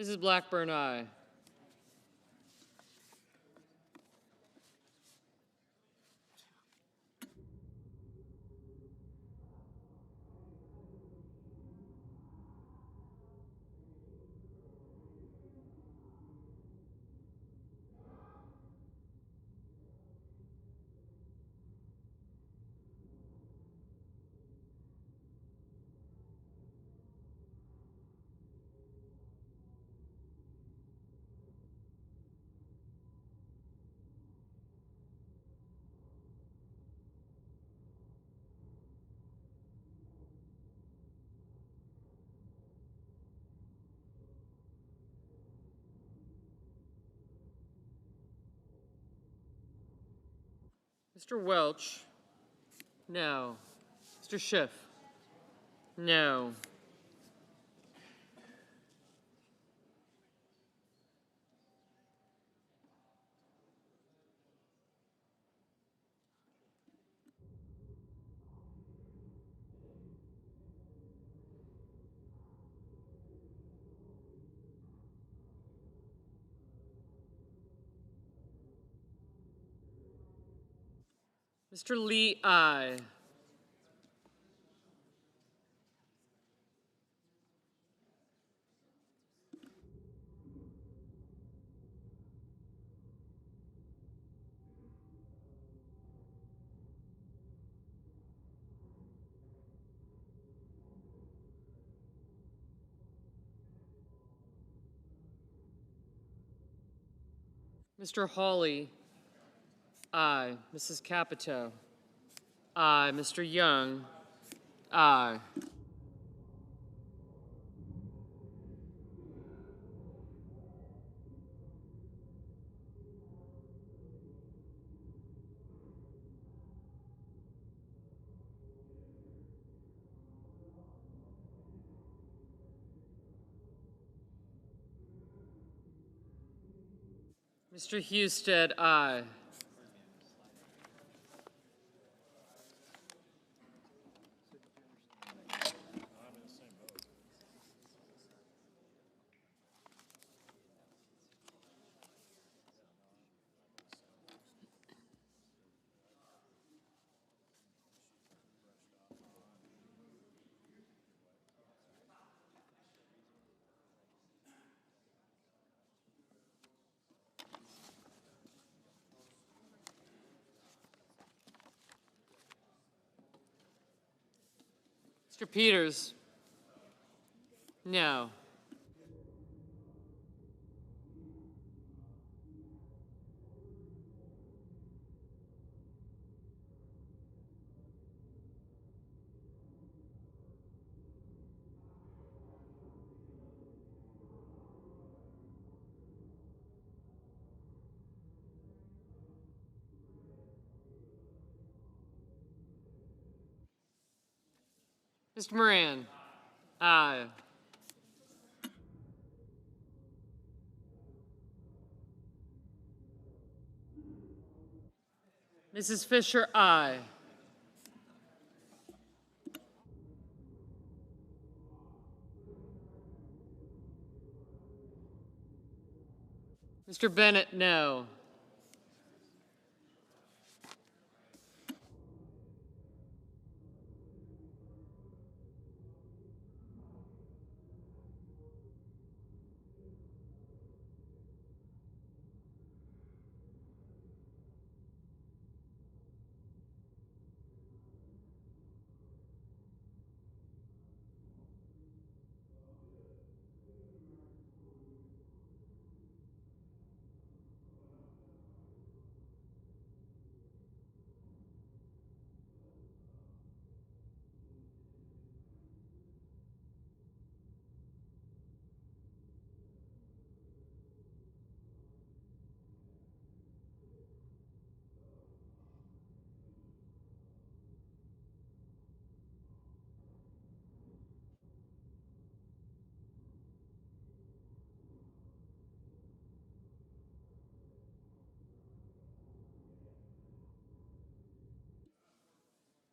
Speaker 8: Mrs. Blackburn, aye. Mr. Welch, no. Mr. Schiff, no. Mr. Lee, aye. Mr. Hawley, aye. Mrs. Capito, aye. Mr. Young, aye. Mr. Husted, aye. Mr. Peters? No. Mr. Moran? Aye. Mrs. Fisher? Aye. Mr. Bennett? No.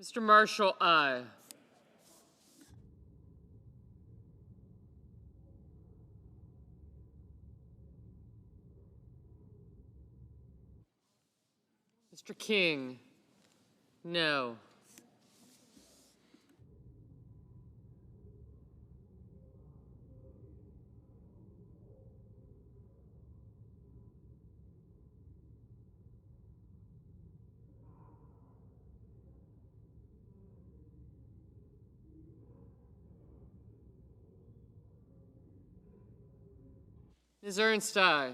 Speaker 8: Mr. Marshall? Aye. Mr. King? No. Ms. Ernst? Aye.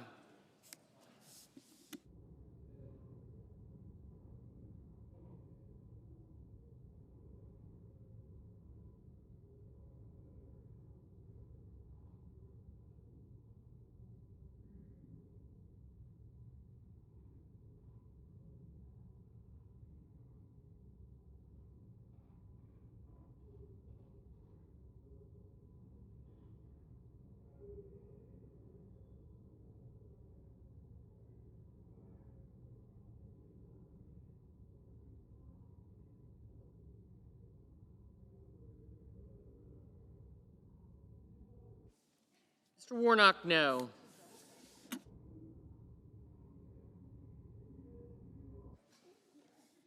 Speaker 8: Mr. Warnock? No.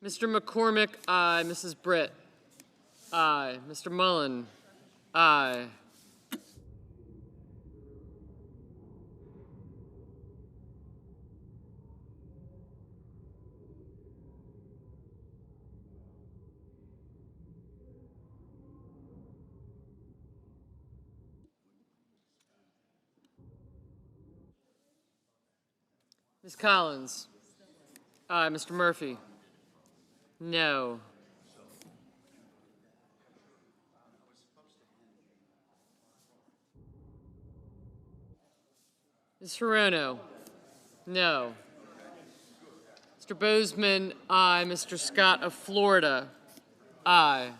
Speaker 8: Mr. McCormick? Aye. Mrs. Britt? Aye. Mr. Mullen? Aye. Ms. Collins? Aye. Mr. Murphy? No. Ms. Hirono? No. Mr. Bozeman? Aye. Mr. Scott of Florida? Aye.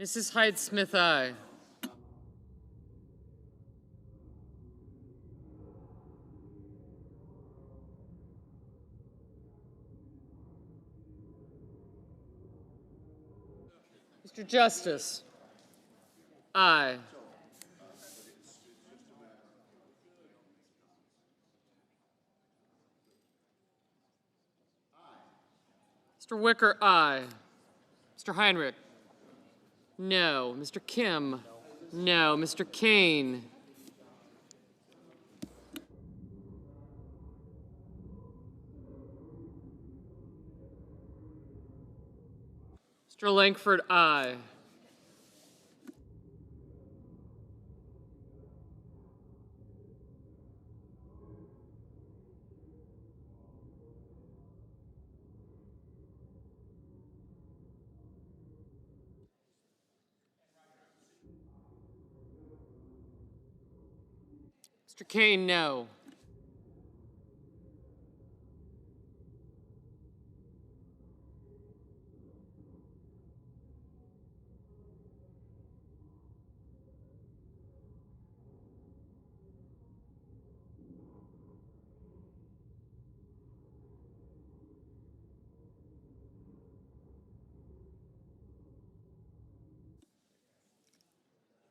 Speaker 8: Mrs. Hyde-Smith? Aye. Mr. Justice? Aye. Mr. Wicker? Aye. Mr. Heinrich? No. Mr. Kim? No. Mr. Kane? Mr. Langford, aye. Mr. Kane, no.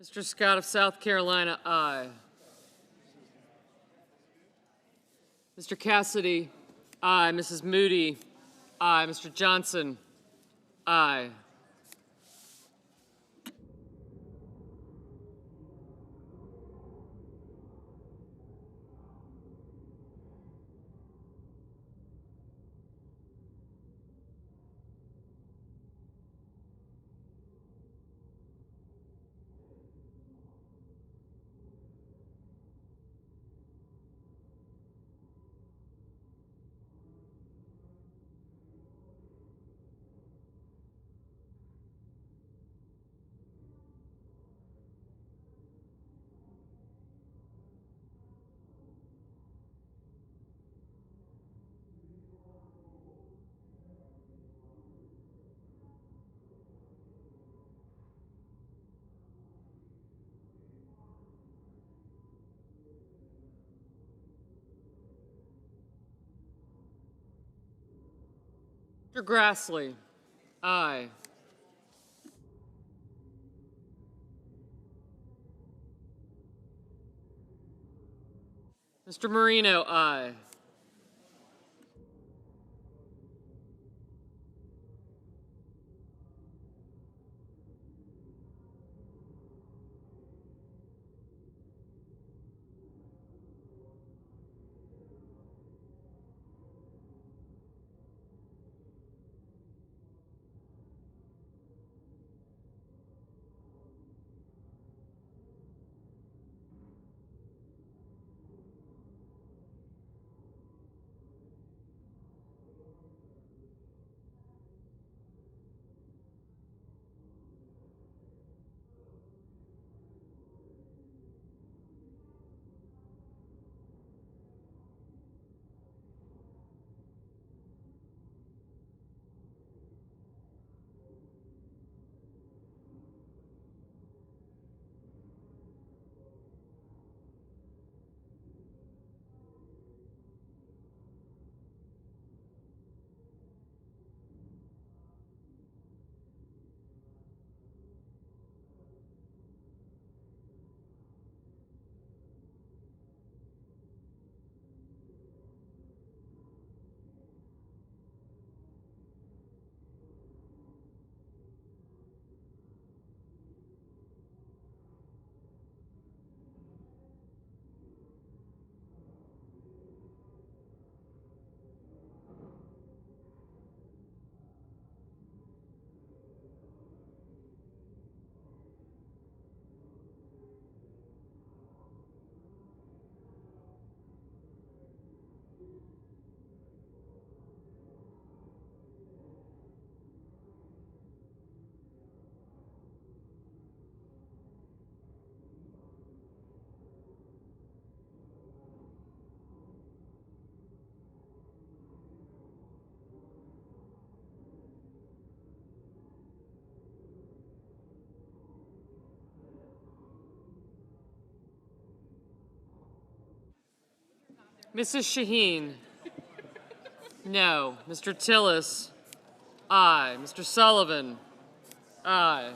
Speaker 8: Mr. Scott of South Carolina, aye. Mr. Cassidy, aye. Mrs. Moody, aye. Mr. Johnson, aye. Mr. Grassley, aye. Mr. Marino, aye. Mrs. Shaheen, no. Mr. Tillis, aye. Mr. Sullivan, aye.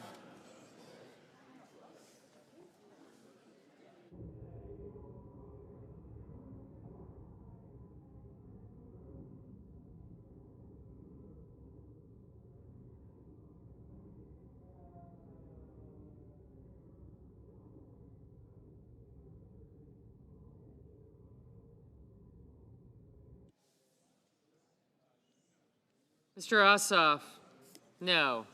Speaker 8: Mr. Ossoff, no.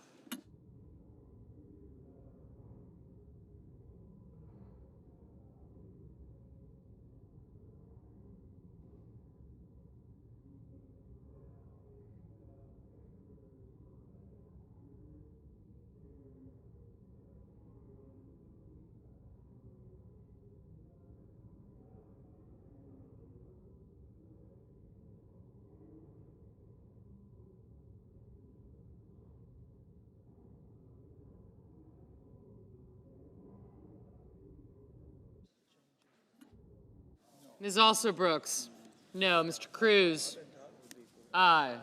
Speaker 8: Ms. Also Brooks? No. Mr. Cruz? Aye.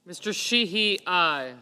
Speaker 8: Mr. Sheehy? Aye.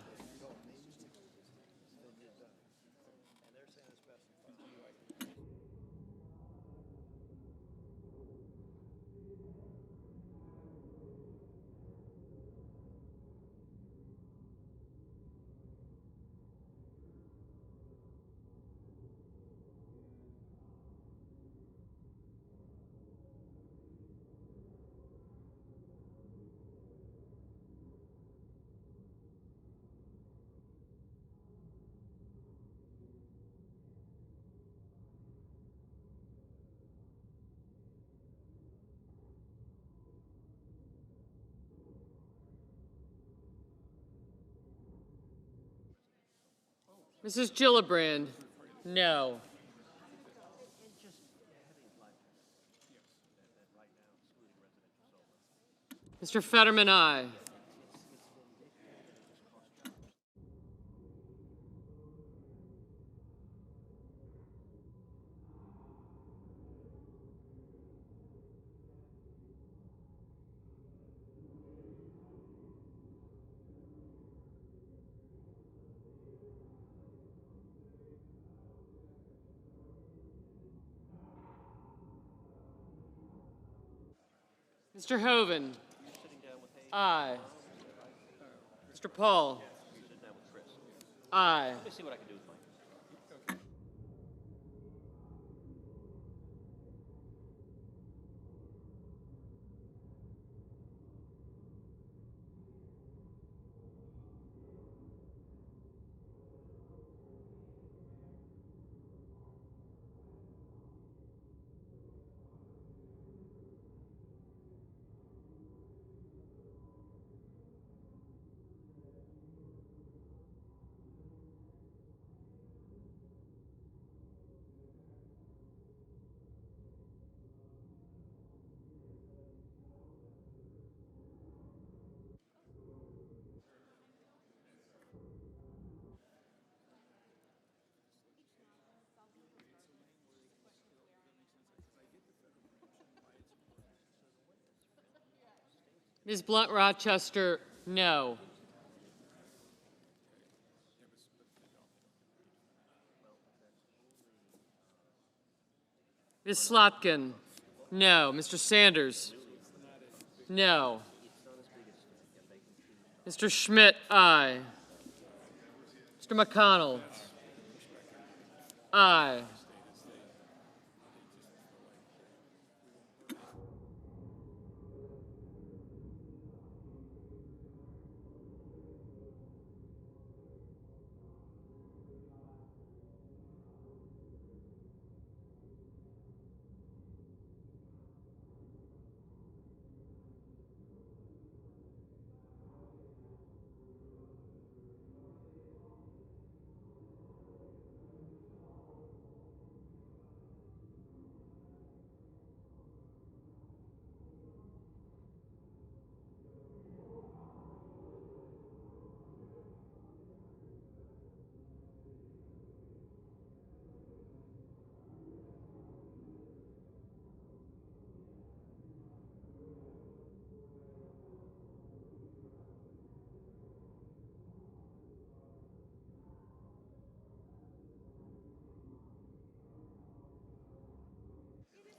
Speaker 8: Mrs. Gillibrand? No. Mr. Fetterman? Aye. Mr. Hoven? Aye. Mr. Paul? Aye. Ms. Blunt Rochester? No. Ms. Slotkin? No. Mr. Sanders? No. Mr. Schmidt? Aye. Mr. McConnell? Aye.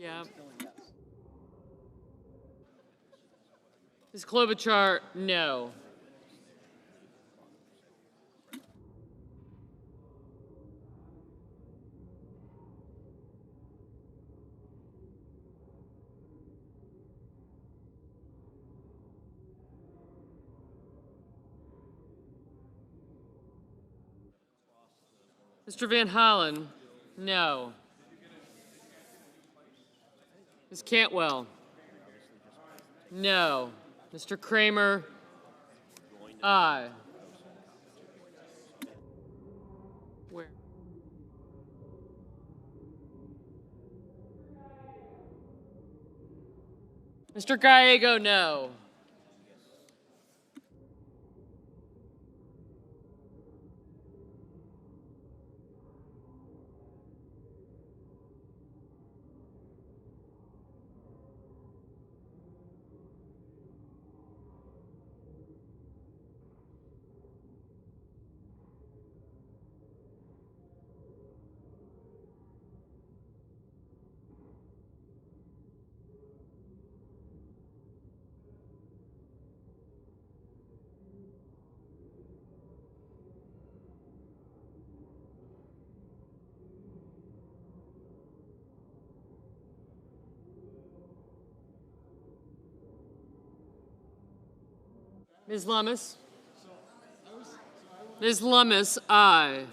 Speaker 8: Yeah. Ms. Klobuchar? No. Mr. Van Hollen? No. Ms. Cantwell? No. Mr. Kramer? Aye. Where? Mr. Gallego? No. Ms. Lummis? Ms. Lummis, aye.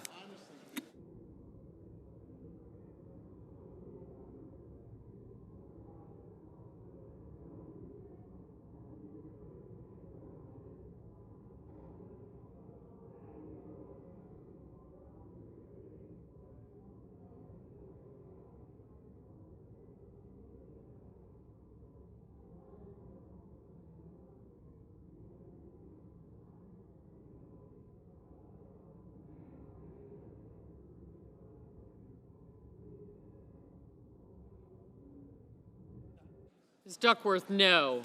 Speaker 8: Ms. Duckworth, no.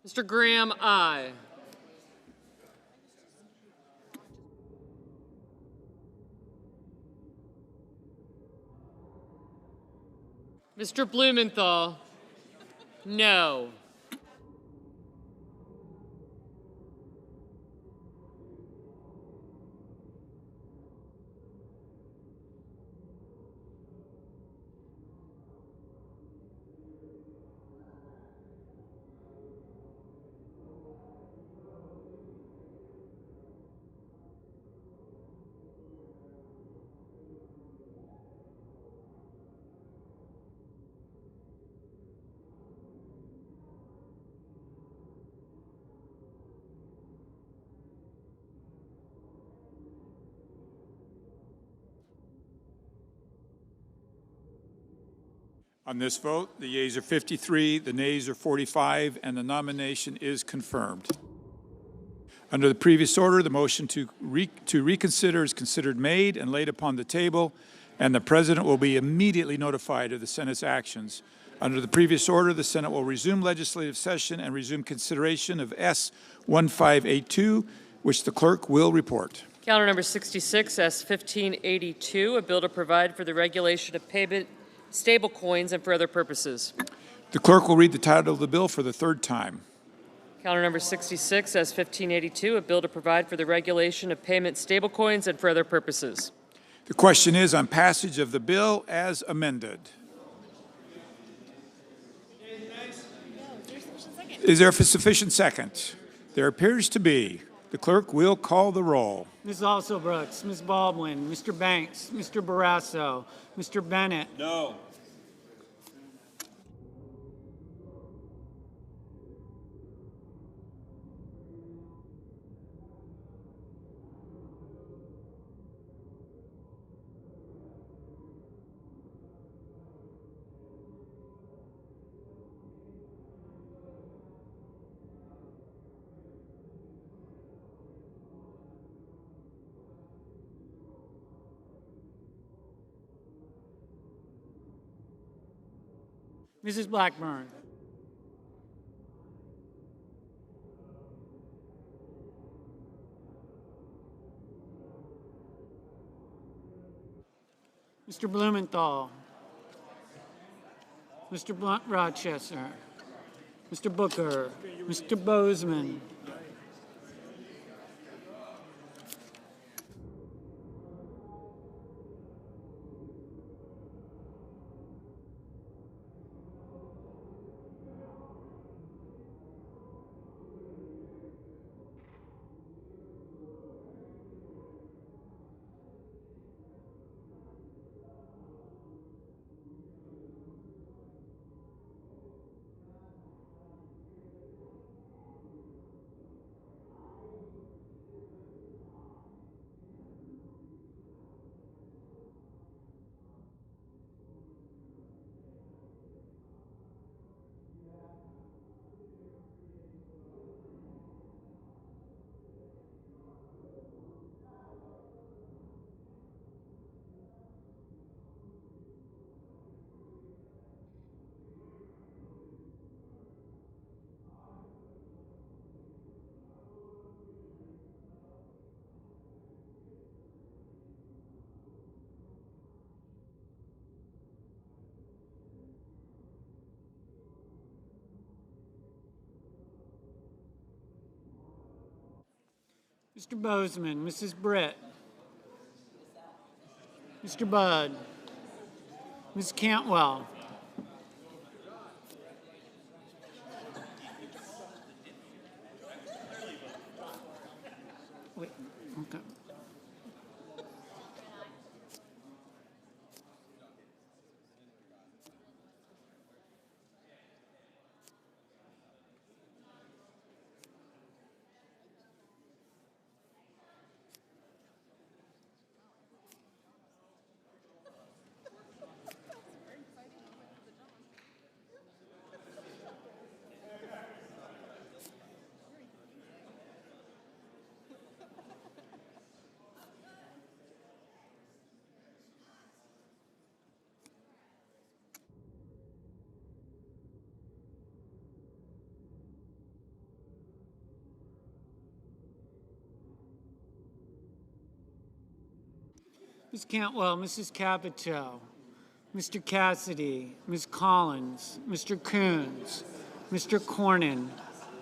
Speaker 8: Mr. Graham, aye. Mr. Blumenthal, no.
Speaker 6: On this vote, the yeas are 53, the nays are 45, and the nomination is confirmed. Under the previous order, the motion to reconsider is considered made and laid upon the table, and the President will be immediately notified of the Senate's actions. Under the previous order, the Senate will resume legislative session and resume consideration of S 1582, which the clerk will report.
Speaker 8: Calendar number 66, S 1582, a bill to provide for the regulation of payment stable coins and for other purposes.
Speaker 6: The clerk will read the title of the bill for the third time.
Speaker 8: Calendar number 66, S 1582, a bill to provide for the regulation of payment stablecoins and for other purposes.
Speaker 6: The question is on passage of the bill as amended. Is there a sufficient second? There appears to be. The clerk will call the roll.
Speaker 3: Ms. Alsobrooks, Ms. Baldwin, Mr. Banks, Mr. Barrasso, Mr. Bennett.
Speaker 16: No.
Speaker 3: Mrs. Blackburn. Mr. Blumenthal. Mr. Blunt Rochester. Mr. Booker. Mr. Bozeman. Mr. Bozeman, Mrs. Britt, Mr. Budd, Ms. Cantwell, wait, okay. Ms. Cantwell, Mrs. Capito, Mr. Cassidy, Ms. Collins, Mr. Coons, Mr. Cornyn,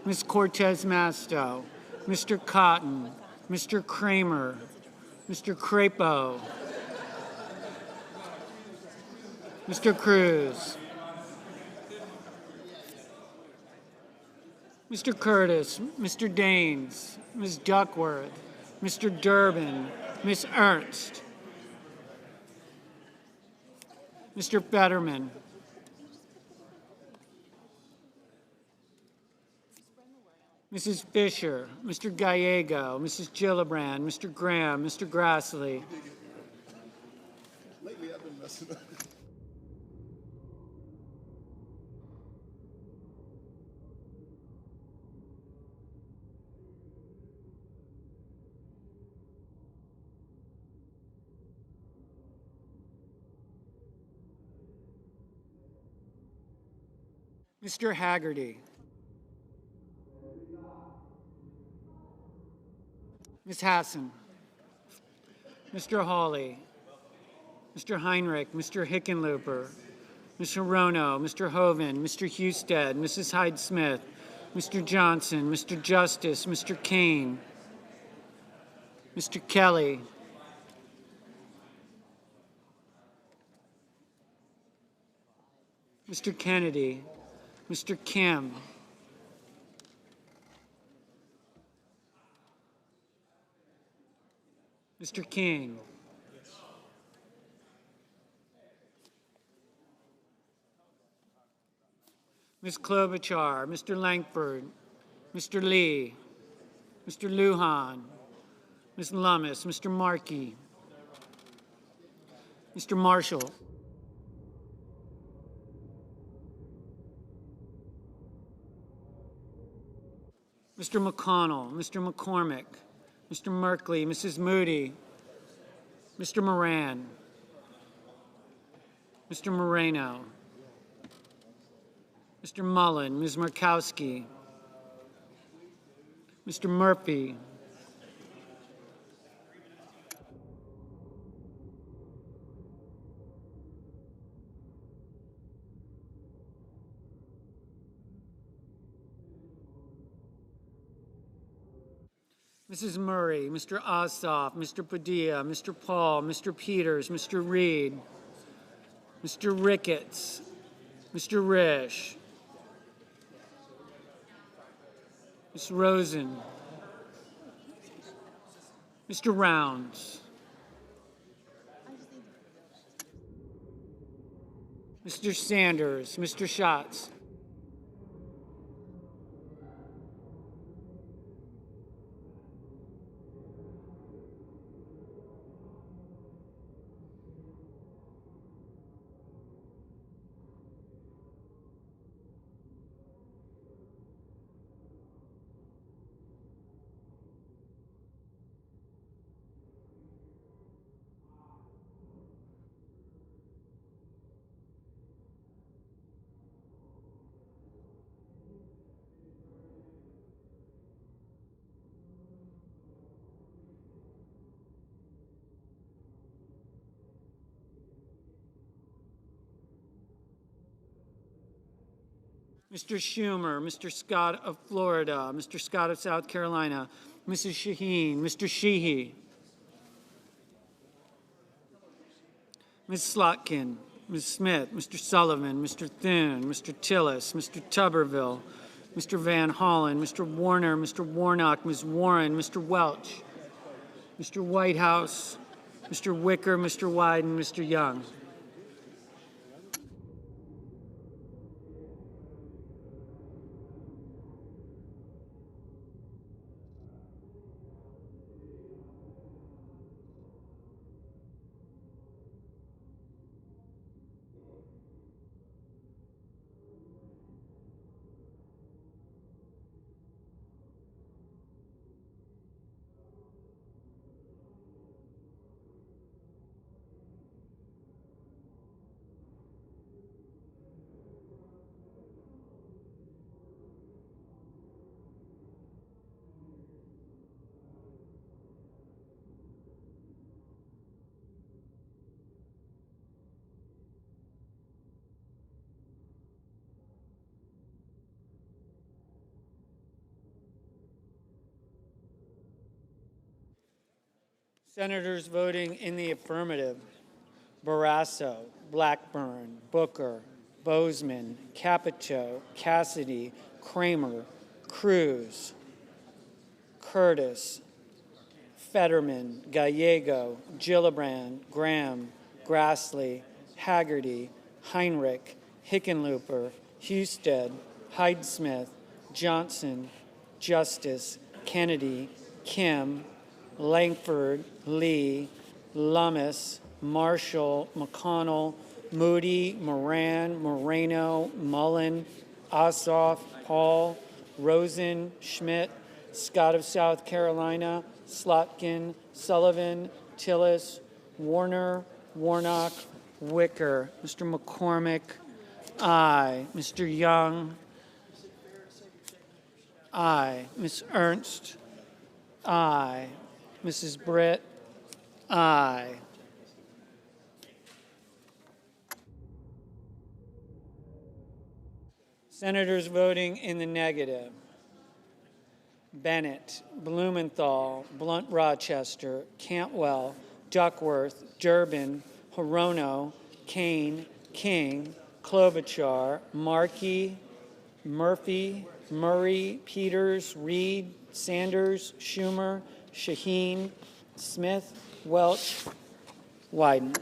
Speaker 3: Ms. Cortez Masto, Mr. Cotton, Mr. Kramer, Mr. Crapo, Mr. Cruz, Mr. Curtis, Mr. Daines, Ms. Duckworth, Mr. Durbin, Ms. Ernst, Mr. Fetterman, Mrs. Fisher, Mr. Gallego, Mrs. Gillibrand, Mr. Graham, Mr. Grassley,
Speaker 15: Lately, I've been messing up.
Speaker 3: Mr. Haggerty, Ms. Hassan, Mr. Hawley, Mr. Heinrich, Mr. Hickenlooper, Mr. Rono, Mr. Hoven, Mr. Husted, Mrs. Hyde-Smith, Mr. Johnson, Mr. Justice, Mr. Kane, Mr. Kelly, Mr. Kennedy, Mr. Kim, Mr. King, Ms. Klobuchar, Mr. Langford, Mr. Lee, Mr. Lujan, Ms. Lummis, Mr. Markey, Mr. Marshall, Mr. McConnell, Mr. McCormick, Mr. Merkley, Mrs. Moody, Mr. Moran, Mr. Moreno, Mr. Mullen, Ms. Murkowski, Mr. Murphy, Mrs. Murray, Mr. Ossoff, Mr. Padilla, Mr. Paul, Mr. Peters, Mr. Reed, Mr. Ricketts, Mr. Risch, Ms. Rosen, Mr. Rounds, Mr. Sanders, Mr. Schatz, Mr. Schumer, Mr. Scott of Florida, Mr. Scott of South Carolina, Mrs. Shaheen, Mr. Sheehy, Ms. Slotkin, Ms. Smith, Mr. Sullivan, Mr. Thune, Mr. Tillis, Mr. Tuberville, Mr. Van Hollen, Mr. Warner, Mr. Warnock, Ms. Warren, Mr. Welch, Mr. Whitehouse, Mr. Wicker, Mr. Wyden, Mr. Young. Senators voting in the affirmative: Barrasso, Blackburn, Booker, Bozeman, Capito, Cassidy, Kramer, Cruz, Curtis, Fetterman, Gallego, Gillibrand, Graham, Grassley, Haggerty, Heinrich, Hickenlooper, Husted, Hyde-Smith, Johnson, Justice, Kennedy, Kim, Langford, Lee, Lummis, Marshall, McConnell, Moody, Moran, Moreno, Mullen, Ossoff, Paul, Rosen, Schmidt, Scott of South Carolina, Slotkin, Sullivan, Tillis, Warner, Warnock, Wicker. Mr. McCormick, aye. Mr. Young, aye. Ms. Ernst, aye. Mrs. Britt, aye. Senators voting in the negative: Bennett, Blumenthal, Blunt Rochester, Cantwell, Duckworth, Durbin, Hirono, Kane, King, Klobuchar, Markey, Murphy, Murray, Peters, Reed, Sanders, Schumer, Shaheen, Smith, Welch, Wyden.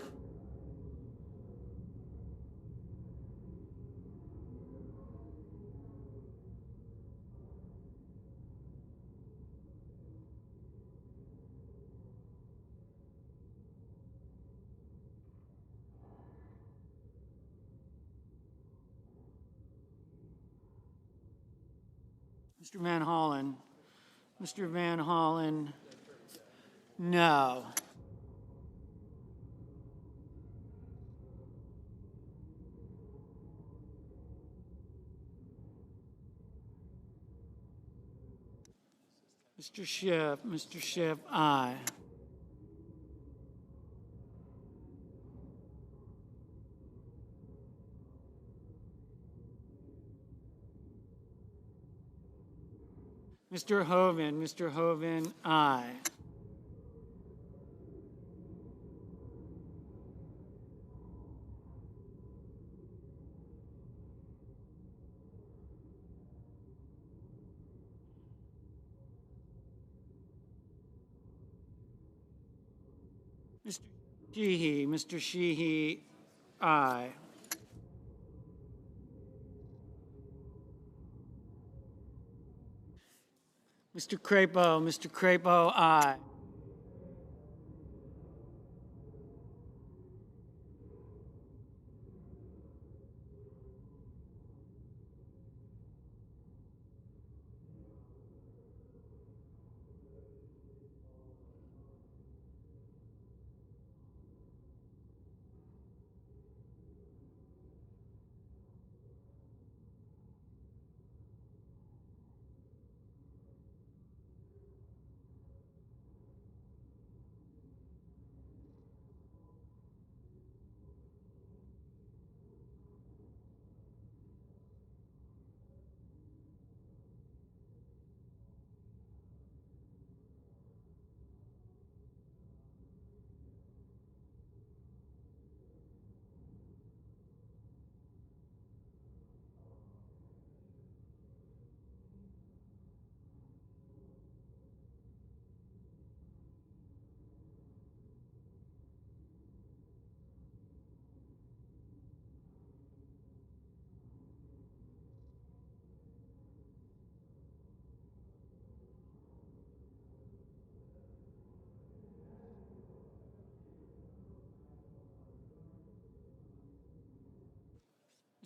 Speaker 3: Mr. Van Hollen. Mr. Van Hollen, no. Mr. Schiff, aye. Mr. Hoven, aye. Mr. Sheehy, aye. Mr. Crapo, aye.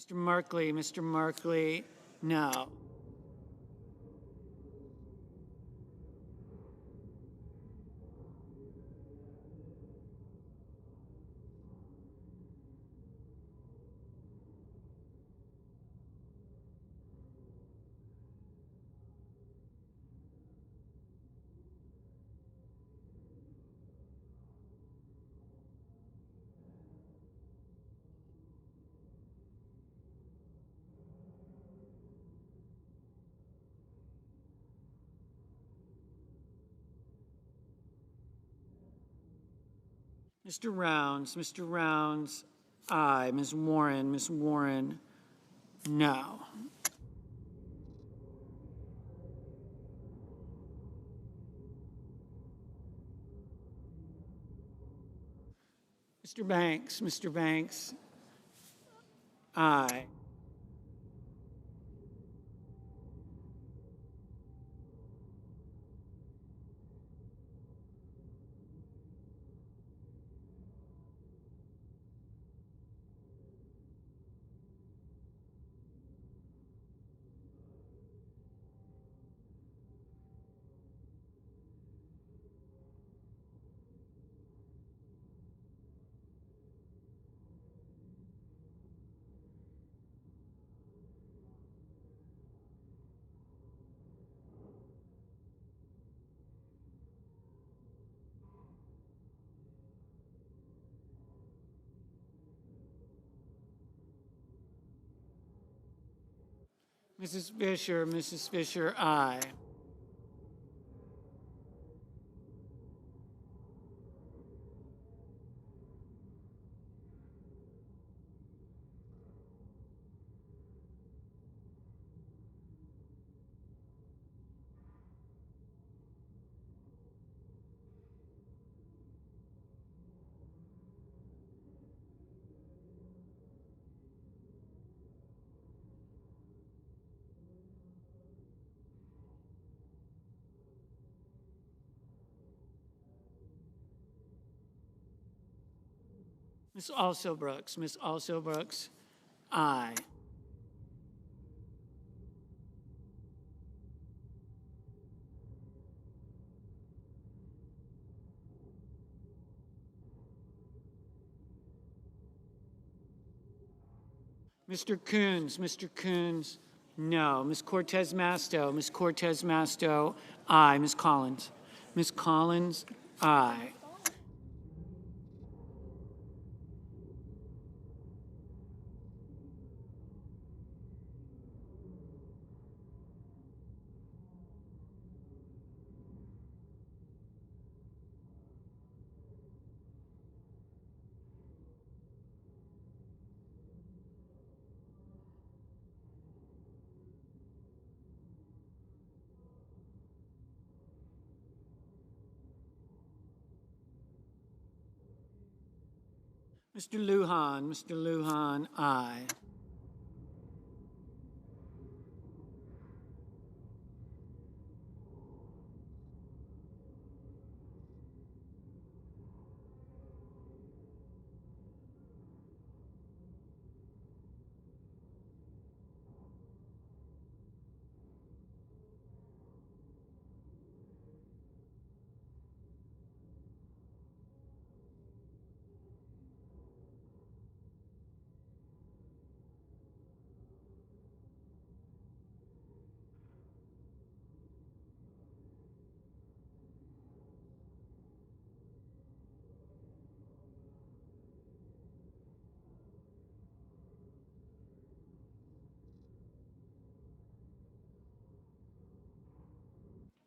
Speaker 3: Mr. Markley, no. Mr. Rounds, aye. Ms. Warren, no. Mr. Banks, aye. Mrs. Fisher, aye. Ms. Also Brooks, aye. Mr. Coons, no. Ms. Cortez Masto, aye. Ms. Collins, aye. Mr. Lujan, aye.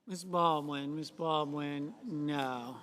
Speaker 3: Ms. Baldwin, no.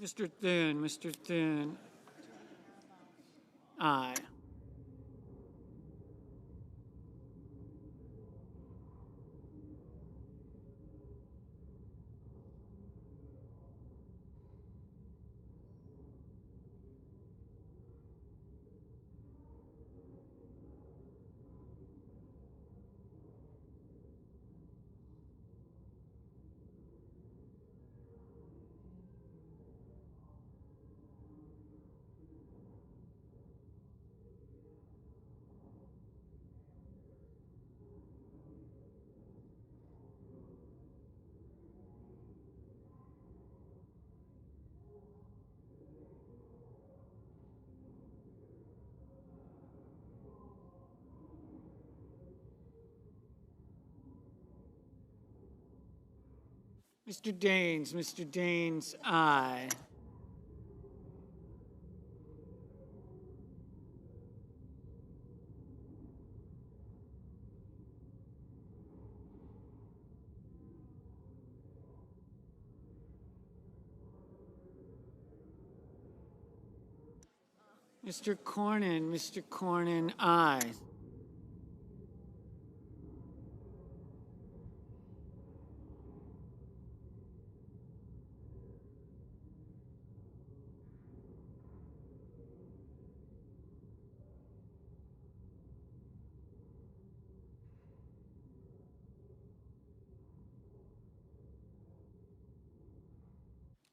Speaker 3: Mr. Thune, aye. Mr. Daines, aye. Mr. Cornyn, aye.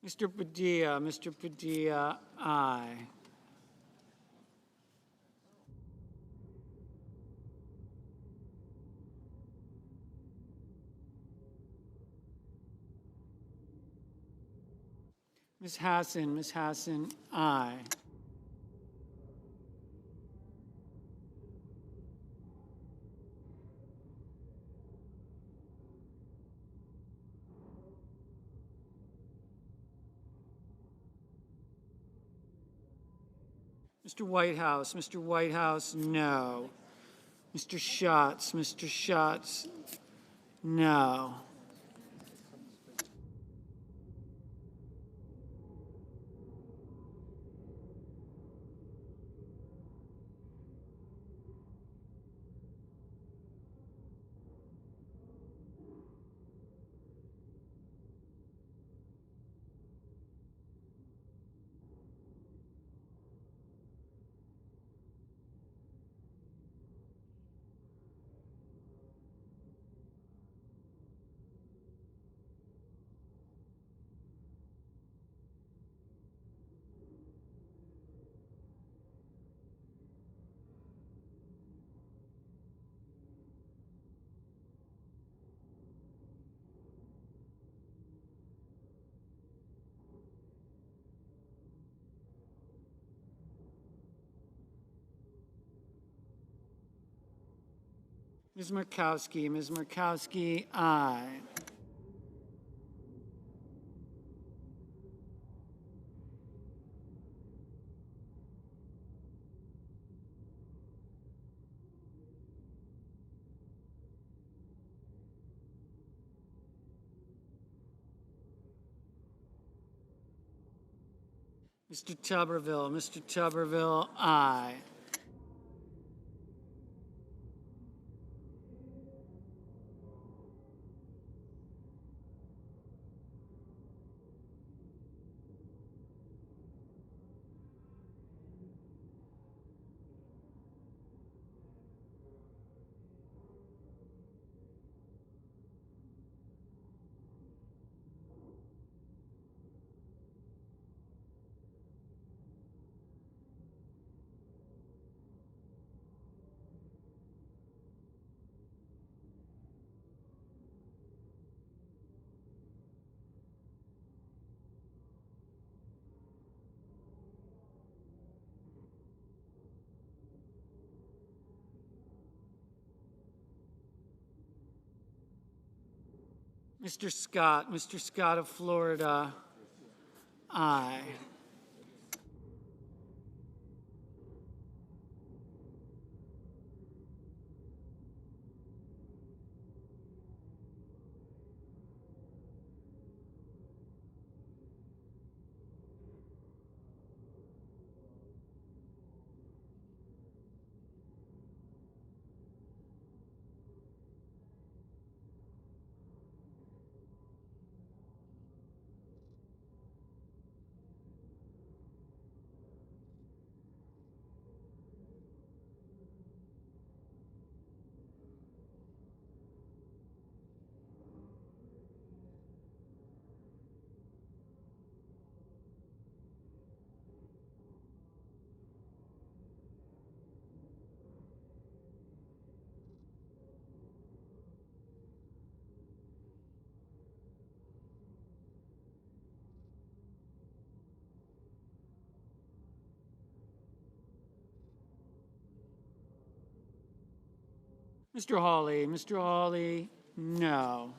Speaker 3: Mr. Padilla, aye. Ms. Hassan, aye. Mr. Whitehouse, no. Mr. Schatz, no. Ms. Murkowski, aye. Mr. Tuberville, aye. Mr. Scott of Florida, aye. Mr. Hawley. Mr. Hawley, no.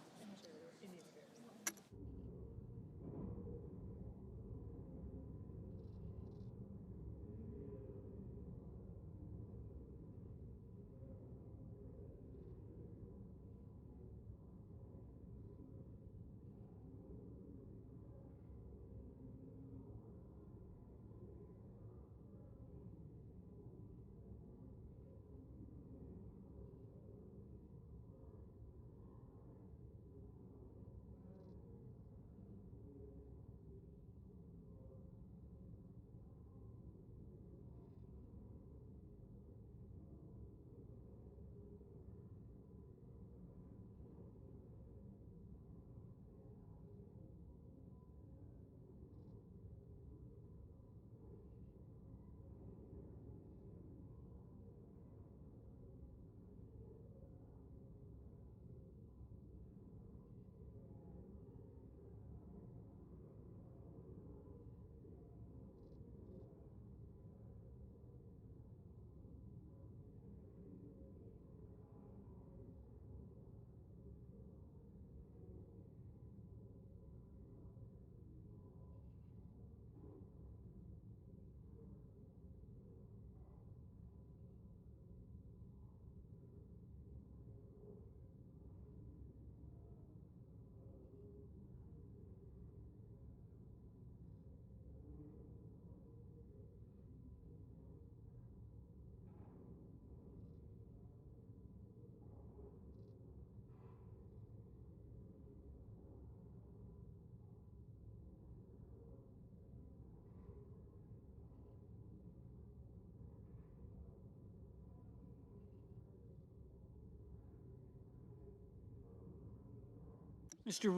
Speaker 3: Mr.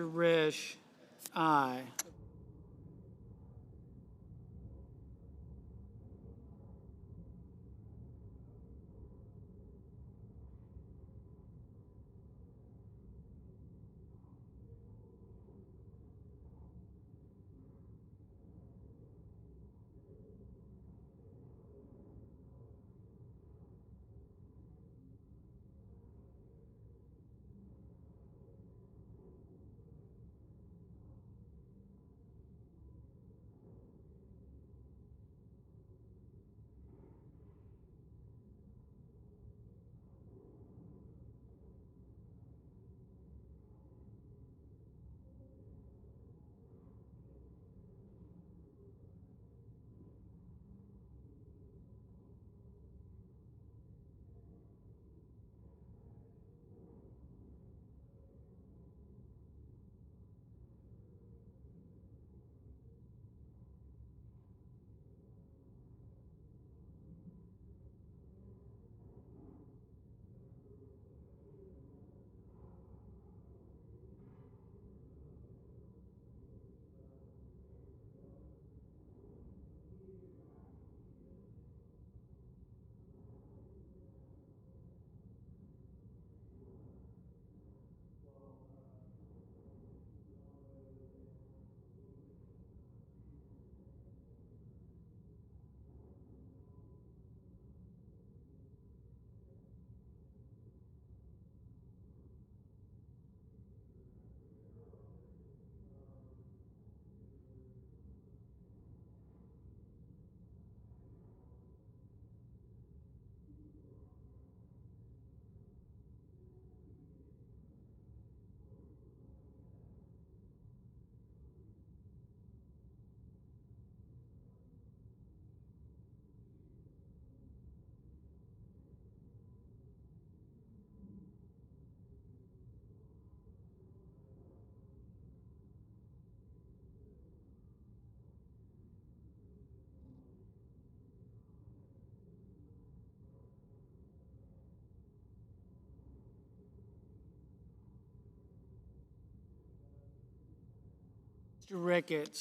Speaker 3: Risch, aye.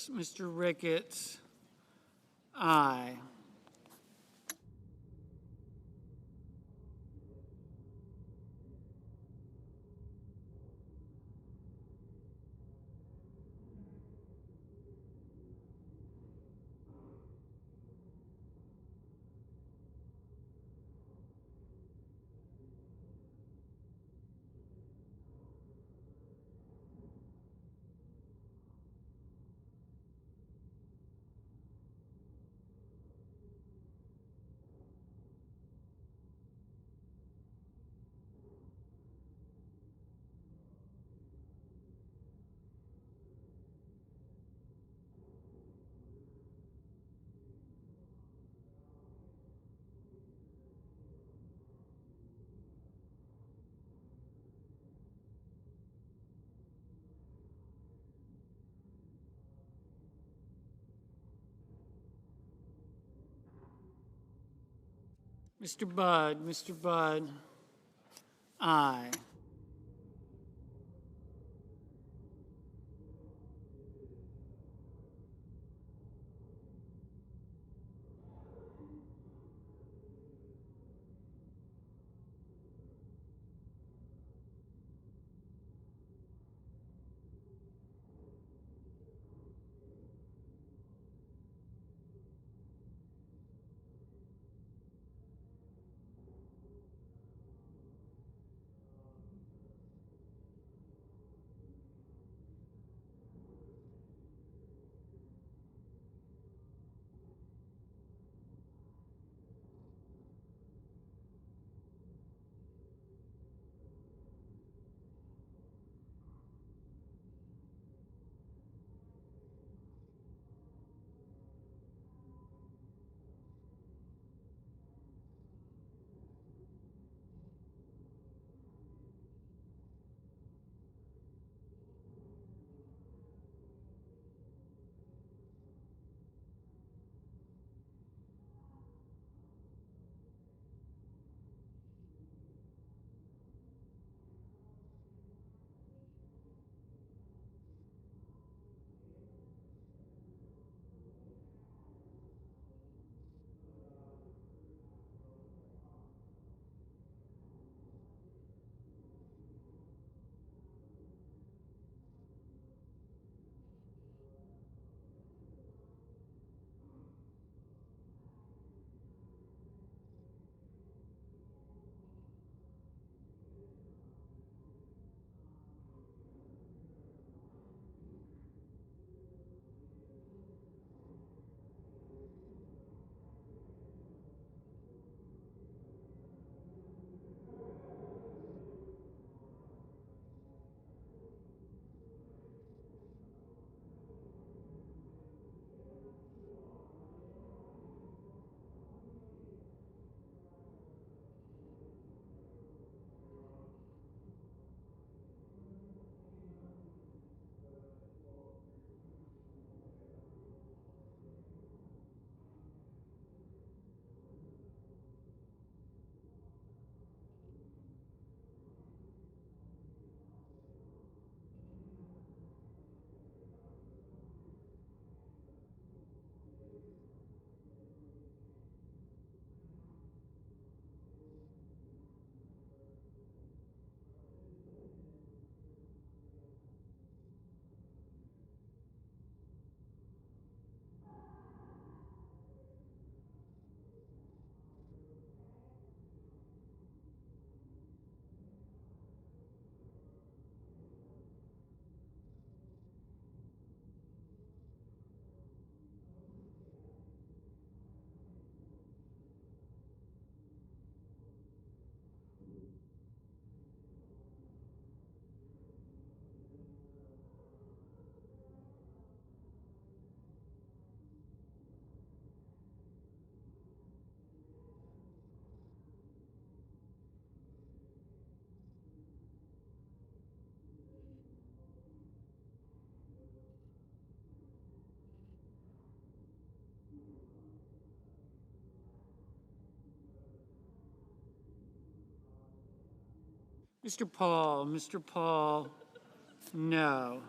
Speaker 3: Mr. Ricketts, aye. Mr. Budd, aye. Mr. Paul, no.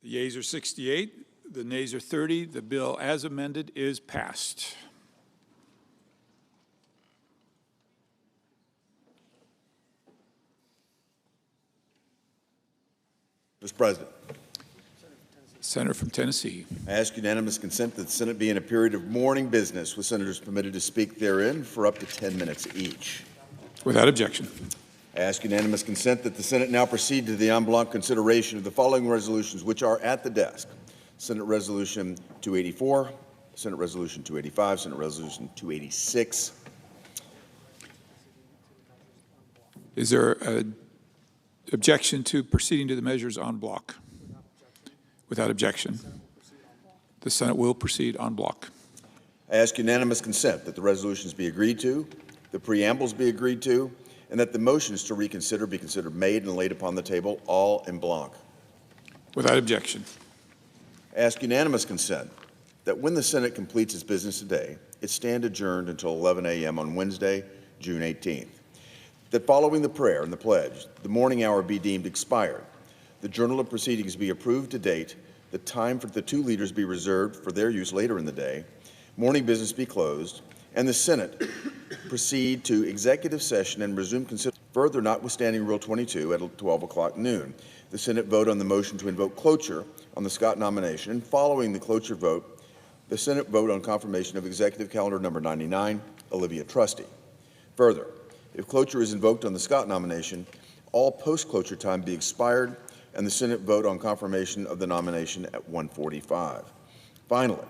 Speaker 6: The yeas are 68, the nays are 30. The bill as amended is passed.
Speaker 20: Mr. President.
Speaker 6: Senator from Tennessee.
Speaker 20: I ask unanimous consent that the Senate be in a period of morning business, with senators permitted to speak therein for up to 10 minutes each.
Speaker 6: Without objection.
Speaker 20: I ask unanimous consent that the Senate now proceed to the en bloc consideration of the following resolutions, which are at the desk. Senate Resolution 284, Senate Resolution 285, Senate Resolution 286.
Speaker 6: Is there an objection to proceeding to the measures en bloc? Without objection. The Senate will proceed en bloc.
Speaker 20: I ask unanimous consent that the resolutions be agreed to, the preambles be agreed to, and that the motions to reconsider be considered made and laid upon the table, all en bloc.
Speaker 6: Without objection.
Speaker 20: I ask unanimous consent that when the Senate completes its business today, it stand adjourned until 11 a.m. on Wednesday, June 18th. That following the prayer and the pledge, the morning hour be deemed expired, the journal of proceedings be approved to date, the time for the two leaders be reserved for their use later in the day, morning business be closed, and the Senate proceed to executive session and resume consideration. Further, notwithstanding Rule 22 at 12 o'clock noon, the Senate vote on the motion to invoke cloture on the Scott nomination, and following the cloture vote, the Senate vote on confirmation of Executive Calendar Number 99, Olivia Trusty. Further, if cloture is invoked on the Scott nomination, all post-cloture time be expired, and the Senate vote on confirmation of the nomination at 1:45. Finally,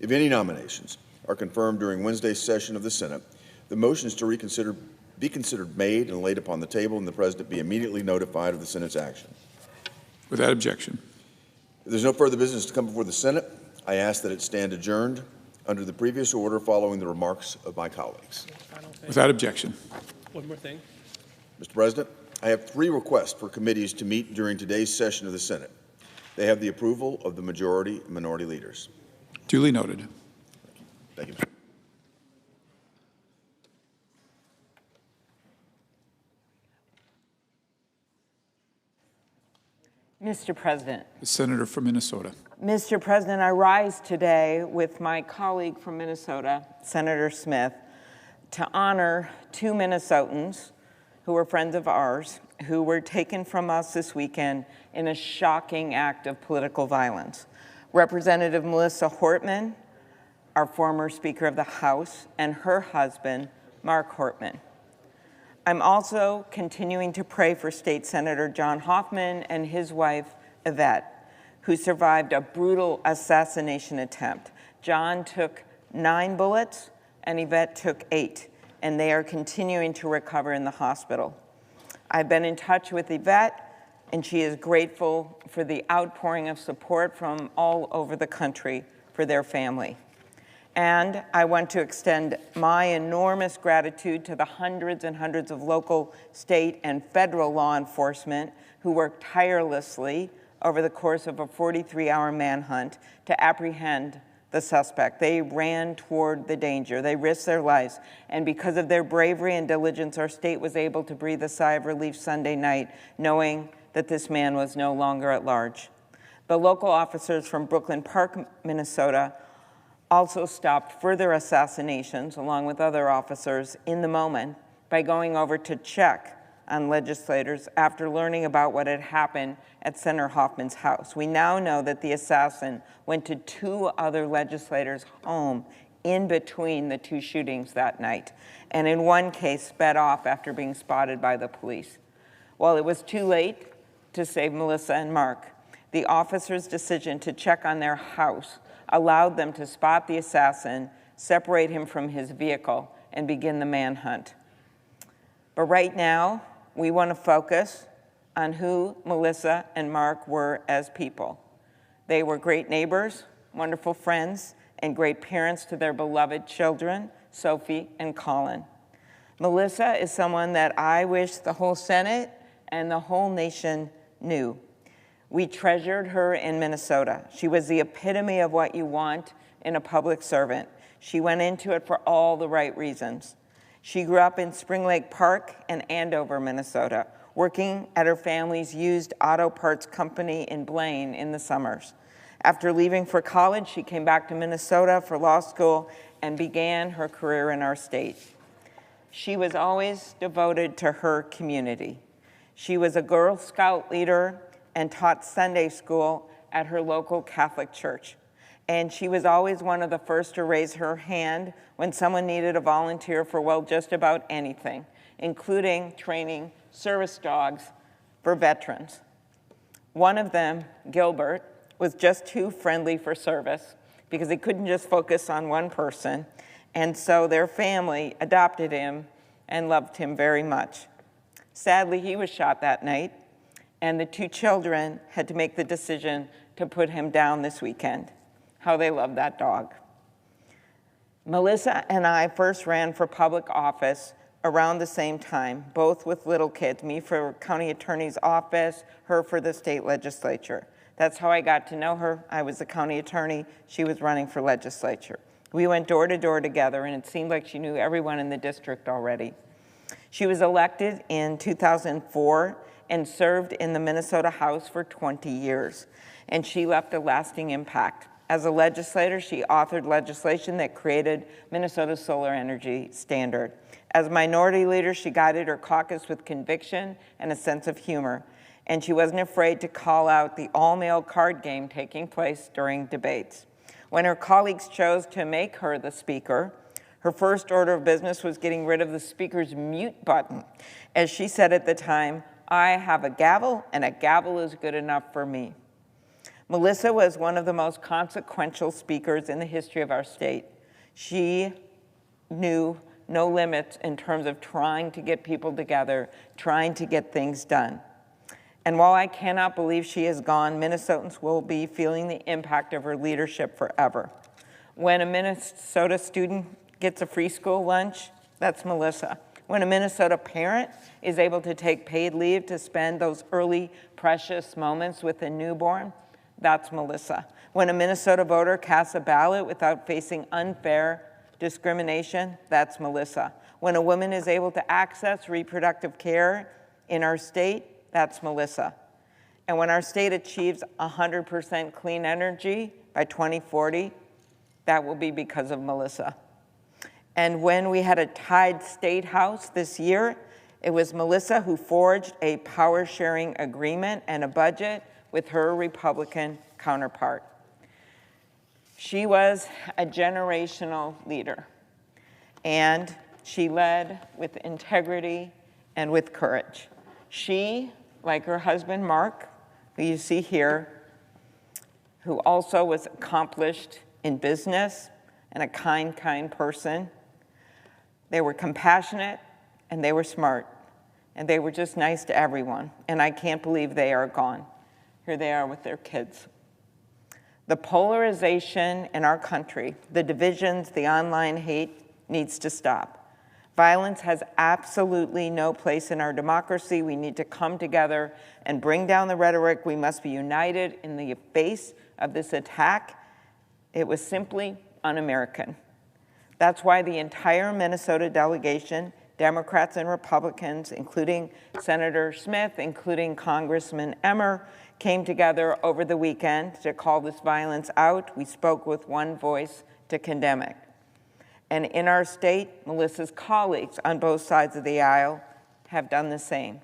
Speaker 20: if any nominations are confirmed during Wednesday's session of the Senate, the motions to reconsider be considered made and laid upon the table, and the President be immediately notified of the Senate's action.
Speaker 6: Without objection.
Speaker 20: If there's no further business to come before the Senate, I ask that it stand adjourned under the previous order following the remarks of my colleagues.
Speaker 6: Without objection.
Speaker 21: One more thing.
Speaker 20: Mr. President, I have 3 requests for committees to meet during today's session of the Senate. They have the approval of the majority and minority leaders.
Speaker 6: Duly noted.
Speaker 20: Thank you.
Speaker 22: Mr. President.
Speaker 6: The Senator from Minnesota.
Speaker 22: Mr. President, I rise today with my colleague from Minnesota, Senator Smith, to honor 2 Minnesotans who were friends of ours, who were taken from us this weekend in a shocking act of political violence. Representative Melissa Hortman, our former Speaker of the House, and her husband, Mark Hortman. I'm also continuing to pray for State Senator John Hoffman and his wife, Yvette, who survived a brutal assassination attempt. John took 9 bullets and Yvette took 8, and they are continuing to recover in the hospital. I've been in touch with Yvette, and she is grateful for the outpouring of support from all over the country for their family. And I want to extend my enormous gratitude to the hundreds and hundreds of local, state, and federal law enforcement who worked tirelessly over the course of a 43-hour manhunt to apprehend the suspect. They ran toward the danger. They risked their lives. And because of their bravery and diligence, our state was able to breathe a sigh of relief Sunday night, knowing that this man was no longer at large. The local officers from Brooklyn Park, Minnesota, also stopped further assassinations, along with other officers, in the moment by going over to check on legislators after learning about what had happened at Senator Hoffman's house. We now know that the assassin went to 2 other legislators' home in between the 2 shootings that night, and in one case sped off after being spotted by the police. While it was too late to save Melissa and Mark, the officers' decision to check on their house allowed them to spot the assassin, separate him from his vehicle, and begin the manhunt. But right now, we want to focus on who Melissa and Mark were as people. They were great neighbors, wonderful friends, and great parents to their beloved children, Sophie and Colin. Melissa is someone that I wish the whole Senate and the whole nation knew. We treasured her in Minnesota. She was the epitome of what you want in a public servant. She went into it for all the right reasons. She grew up in Spring Lake Park in Andover, Minnesota, working at her family's used auto parts company in Blaine in the summers. After leaving for college, she came back to Minnesota for law school and began her career in our state. She was always devoted to her community. She was a Girl Scout leader and taught Sunday school at her local Catholic church. And she was always one of the first to raise her hand when someone needed a volunteer for, well, just about anything, including training service dogs for veterans. One of them, Gilbert, was just too friendly for service because he couldn't just focus on one person, and so their family adopted him and loved him very much. Sadly, he was shot that night, and the two children had to make the decision to put him down this weekend. How they love that dog. Melissa and I first ran for public office around the same time, both with little kids, me for county attorney's office, her for the state legislature. That's how I got to know her. I was the county attorney, she was running for legislature. We went door to door together, and it seemed like she knew everyone in the district already. She was elected in 2004 and served in the Minnesota House for 20 years, and she left a lasting impact. As a legislator, she authored legislation that created Minnesota's solar energy standard. As minority leader, she guided her caucus with conviction and a sense of humor, and she wasn't afraid to call out the all-male card game taking place during debates. When her colleagues chose to make her the speaker, her first order of business was getting rid of the speaker's mute button. As she said at the time, "I have a gavel, and a gavel is good enough for me." Melissa was one of the most consequential speakers in the history of our state. She knew no limits in terms of trying to get people together, trying to get things done. And while I cannot believe she is gone, Minnesotans will be feeling the impact of her leadership forever. When a Minnesota student gets a free school lunch, that's Melissa. When a Minnesota parent is able to take paid leave to spend those early, precious moments with a newborn, that's Melissa. When a Minnesota voter casts a ballot without facing unfair discrimination, that's Melissa. When a woman is able to access reproductive care in our state, that's Melissa. And when our state achieves 100% clean energy by 2040, that will be because of Melissa. And when we had a tied state house this year, it was Melissa who forged a power-sharing agreement and a budget with her Republican counterpart. She was a generational leader, and she led with integrity and with courage. She, like her husband Mark, who you see here, who also was accomplished in business and a kind person, they were compassionate and they were smart, and they were just nice to everyone, and I can't believe they are gone. Here they are with their kids. The polarization in our country, the divisions, the online hate needs to stop. Violence has absolutely no place in our democracy. We need to come together and bring down the rhetoric. We must be united in the face of this attack. It was simply un-American. That's why the entire Minnesota delegation, Democrats and Republicans, including Senator Smith, including Congressman Emmer, came together over the weekend to call this violence out. We spoke with one voice to condemn it. And in our state, Melissa's colleagues on both sides of the aisle have done the same.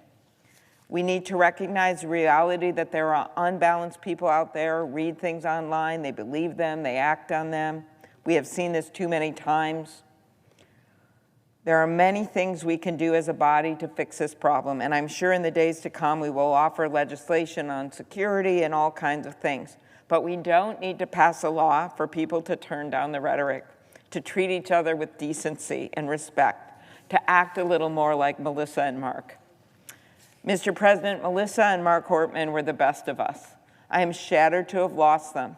Speaker 22: We need to recognize the reality that there are unbalanced people out there, read things online, they believe them, they act on them. We have seen this too many times. There are many things we can do as a body to fix this problem, and I'm sure in the days to come we will offer legislation on security and all kinds of things. But we don't need to pass a law for people to turn down the rhetoric, to treat each other with decency and respect, to act a little more like Melissa and Mark. Mr. President, Melissa and Mark Hortman were the best of us. I am shattered to have lost them,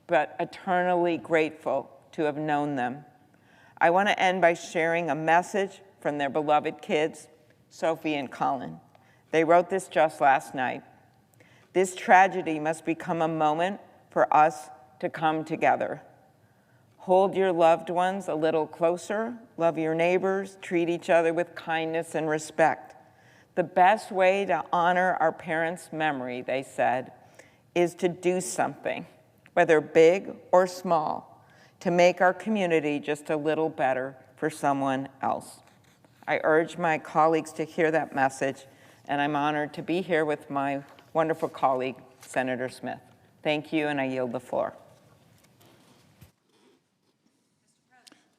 Speaker 22: but eternally grateful to have known them. I want to end by sharing a message from their beloved kids, Sophie and Colin. They wrote this just last night. This tragedy must become a moment for us to come together. Hold your loved ones a little closer, love your neighbors, treat each other with kindness and respect. The best way to honor our parents' memory, they said, is to do something, whether big or small, to make our community just a little better for someone else. I urge my colleagues to hear that message, and I'm honored to be here with my wonderful colleague, Senator Smith. Thank you, and I yield the floor.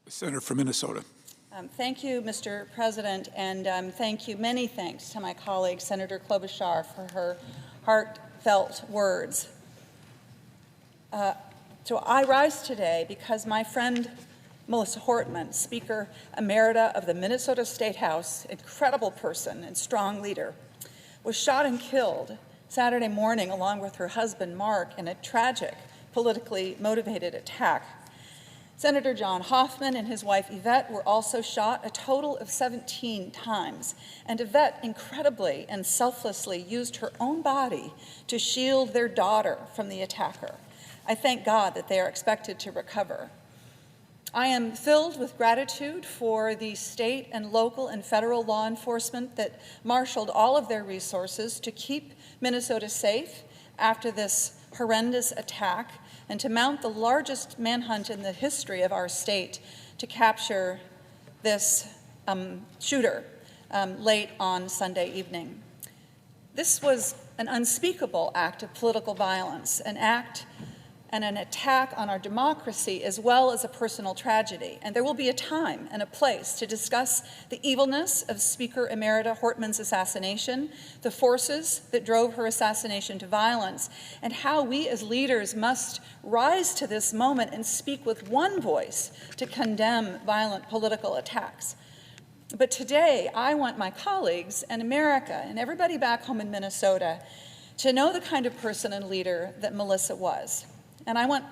Speaker 6: The Senator from Minnesota.
Speaker 2: Thank you, Mr. President, and thank you, many thanks to my colleague, Senator Klobuchar, for her heartfelt words. So I rise today because my friend Melissa Hortman, Speaker Emerita of the Minnesota State House, incredible person and strong leader, was shot and killed Saturday morning along with her husband Mark in a tragic, politically motivated attack. Senator John Hoffman and his wife Yvette were also shot a total of 17 times, and Yvette incredibly and selflessly used her own body to shield their daughter from the attacker. I thank God that they are expected to recover. I am filled with gratitude for the state and local and federal law enforcement that marshaled all of their resources to keep Minnesota safe after this horrendous attack and to mount the largest manhunt in the history of our state to capture this shooter late on Sunday evening. This was an unspeakable act of political violence, an act and an attack on our democracy, as well as a personal tragedy. And there will be a time and a place to discuss the evilness of Speaker Emerita Hortman's assassination, the forces that drove her assassination to violence, and how we as leaders must rise to this moment and speak with one voice to condemn violent political attacks. But today, I want my colleagues and America and everybody back home in Minnesota to know the kind of person and leader that Melissa was. And I want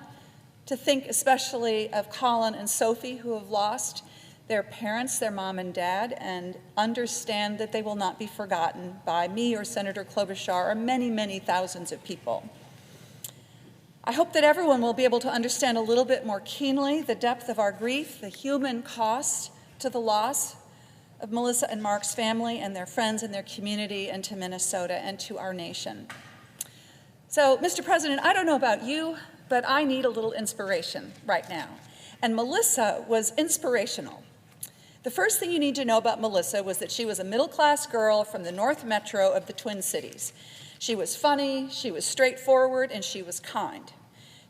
Speaker 2: to think especially of Colin and Sophie, who have lost their parents, their mom and dad, and understand that they will not be forgotten by me or Senator Klobuchar or many, many thousands of people. I hope that everyone will be able to understand a little bit more keenly the depth of our grief, the human cost to the loss of Melissa and Mark's family and their friends and their community, and to Minnesota and to our nation. So, Mr. President, I don't know about you, but I need a little inspiration right now. And Melissa was inspirational. The first thing you need to know about Melissa was that she was a middle-class girl from the North Metro of the Twin Cities. She was funny, she was straightforward, and she was kind.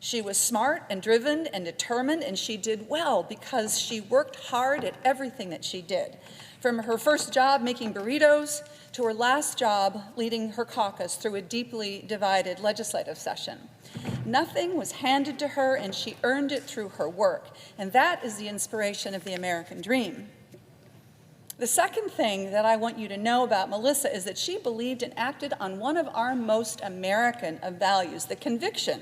Speaker 2: She was smart and driven and determined, and she did well because she worked hard at everything that she did. From her first job making burritos to her last job leading her caucus through a deeply divided legislative session. Nothing was handed to her, and she earned it through her work. And that is the inspiration of the American dream. The second thing that I want you to know about Melissa is that she believed and acted on one of our most American of values, the conviction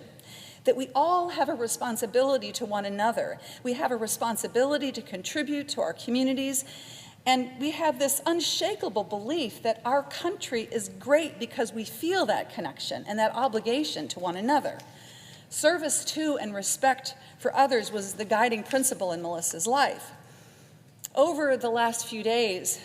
Speaker 2: that we all have a responsibility to one another. We have a responsibility to contribute to our communities. And we have this unshakable belief that our country is great because we feel that connection and that obligation to one another. Service to and respect for others was the guiding principle in Melissa's life. Over the last few days,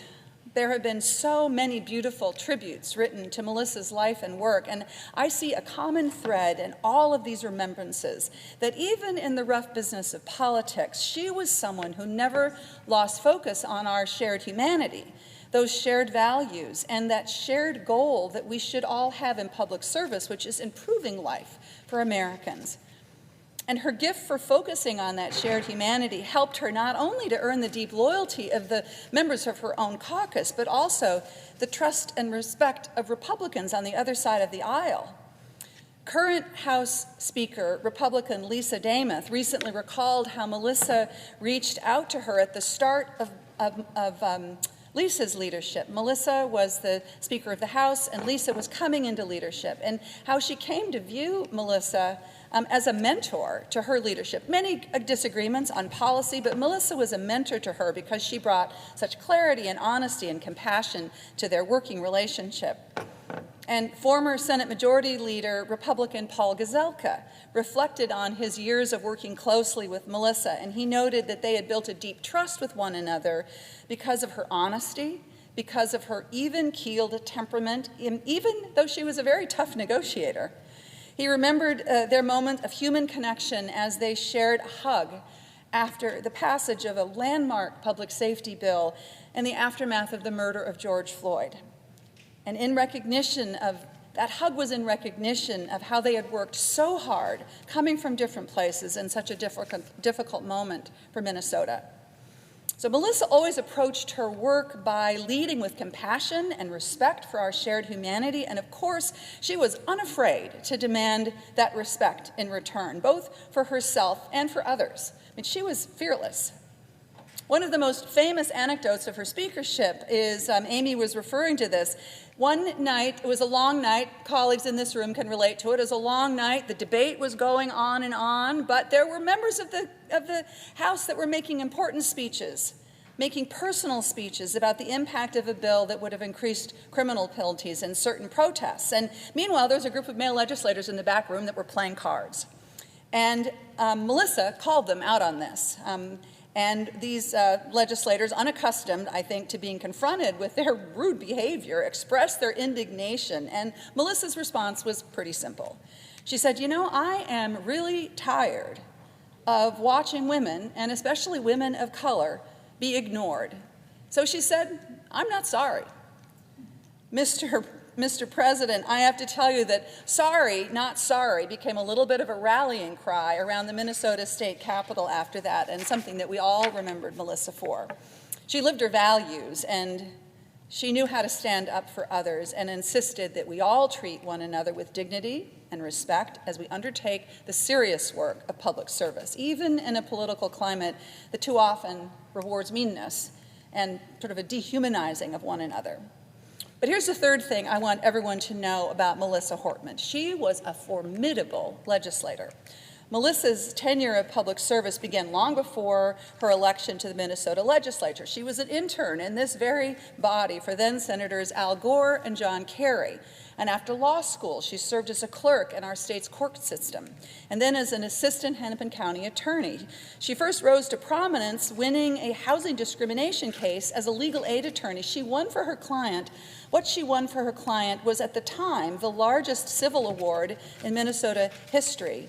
Speaker 2: there have been so many beautiful tributes written to Melissa's life and work, and I see a common thread in all of these remembrances, that even in the rough business of politics, she was someone who never lost focus on our shared humanity, those shared values, and that shared goal that we should all have in public service, which is improving life for Americans. And her gift for focusing on that shared humanity helped her not only to earn the deep loyalty of the members of her own caucus, but also the trust and respect of Republicans on the other side of the aisle. Current House Speaker, Republican Lisa Demuth, recently recalled how Melissa reached out to her at the start of Lisa's leadership. Melissa was the Speaker of the House, and Lisa was coming into leadership, and how she came to view Melissa as a mentor to her leadership. Many disagreements on policy, but Melissa was a mentor to her because she brought such clarity and honesty and compassion to their working relationship. And former Senate Majority Leader, Republican Paul Gazelka, reflected on his years of working closely with Melissa, and he noted that they had built a deep trust with one another because of her honesty, because of her even-keeled temperament, even though she was a very tough negotiator. He remembered their moment of human connection as they shared a hug after the passage of a landmark public safety bill in the aftermath of the murder of George Floyd. And in recognition of That hug was in recognition of how they had worked so hard, coming from different places in such a difficult moment for Minnesota. So Melissa always approached her work by leading with compassion and respect for our shared humanity, and of course, she was unafraid to demand that respect in return, both for herself and for others. I mean, she was fearless. One of the most famous anecdotes of her speakership is, Amy was referring to this. One night, it was a long night, colleagues in this room can relate to it, it was a long night, the debate was going on, but there were members of the House that were making important speeches, making personal speeches about the impact of a bill that would have increased criminal penalties in certain protests. And meanwhile, there was a group of male legislators in the back room that were playing cards. And Melissa called them out on this. And these legislators, unaccustomed, I think, to being confronted with their rude behavior, expressed their indignation. And Melissa's response was pretty simple. She said, you know, I am really tired of watching women, and especially women of color, be ignored. So she said, I'm not sorry. Mr. President, I have to tell you that sorry, not sorry became a little bit of a rallying cry around the Minnesota State Capitol after that, and something that we all remembered Melissa for. She lived her values, and she knew how to stand up for others and insisted that we all treat one another with dignity and respect as we undertake the serious work of public service, even in a political climate that too often rewards meanness and sort of a dehumanizing of one another. But here's the third thing I want everyone to know about Melissa Hortman. She was a formidable legislator. Melissa's tenure of public service began long before her election to the Minnesota legislature. She was an intern in this very body for then-Senators Al Gore and John Kerry. And after law school, she served as a clerk in our state's court system, and then as an assistant Hennepin County attorney. She first rose to prominence winning a housing discrimination case as a legal aid attorney. She won for her client. What she won for her client was, at the time, the largest civil award in Minnesota history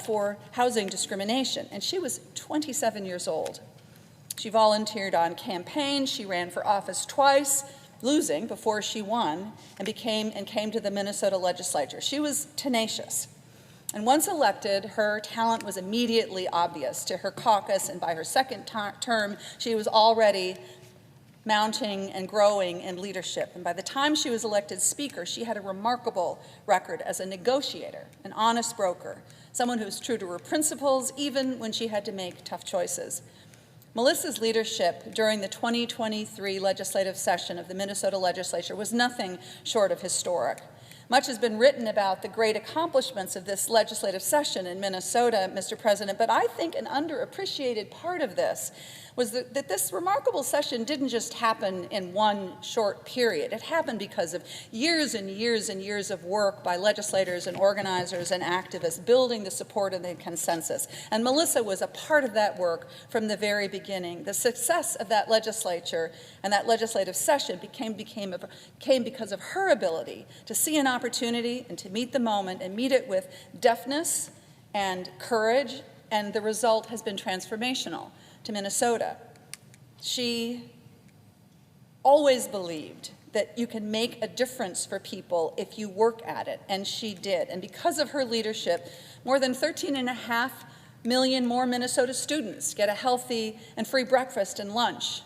Speaker 2: for housing discrimination, and she was 27 years old. She volunteered on campaigns. She ran for office twice, losing before she won, and came to the Minnesota legislature. She was tenacious. And once elected, her talent was immediately obvious to her caucus, and by her second term, she was already mounting and growing in leadership. And by the time she was elected Speaker, she had a remarkable record as a negotiator, an honest broker, someone who was true to her principles, even when she had to make tough choices. Melissa's leadership during the 2023 legislative session of the Minnesota legislature was nothing short of historic. Much has been written about the great accomplishments of this legislative session in Minnesota, Mr. President, but I think an underappreciated part of this was that this remarkable session didn't just happen in one short period. It happened because of years and years and years of work by legislators and organizers and activists building the support and the consensus. And Melissa was a part of that work from the very beginning. The success of that legislature and that legislative session came because of her ability to see an opportunity and to meet the moment and meet it with deftness and courage, and the result has been transformational to Minnesota. She always believed that you can make a difference for people if you work at it, and she did. And because of her leadership, more than 13.5 million more Minnesota students get a healthy and free breakfast and lunch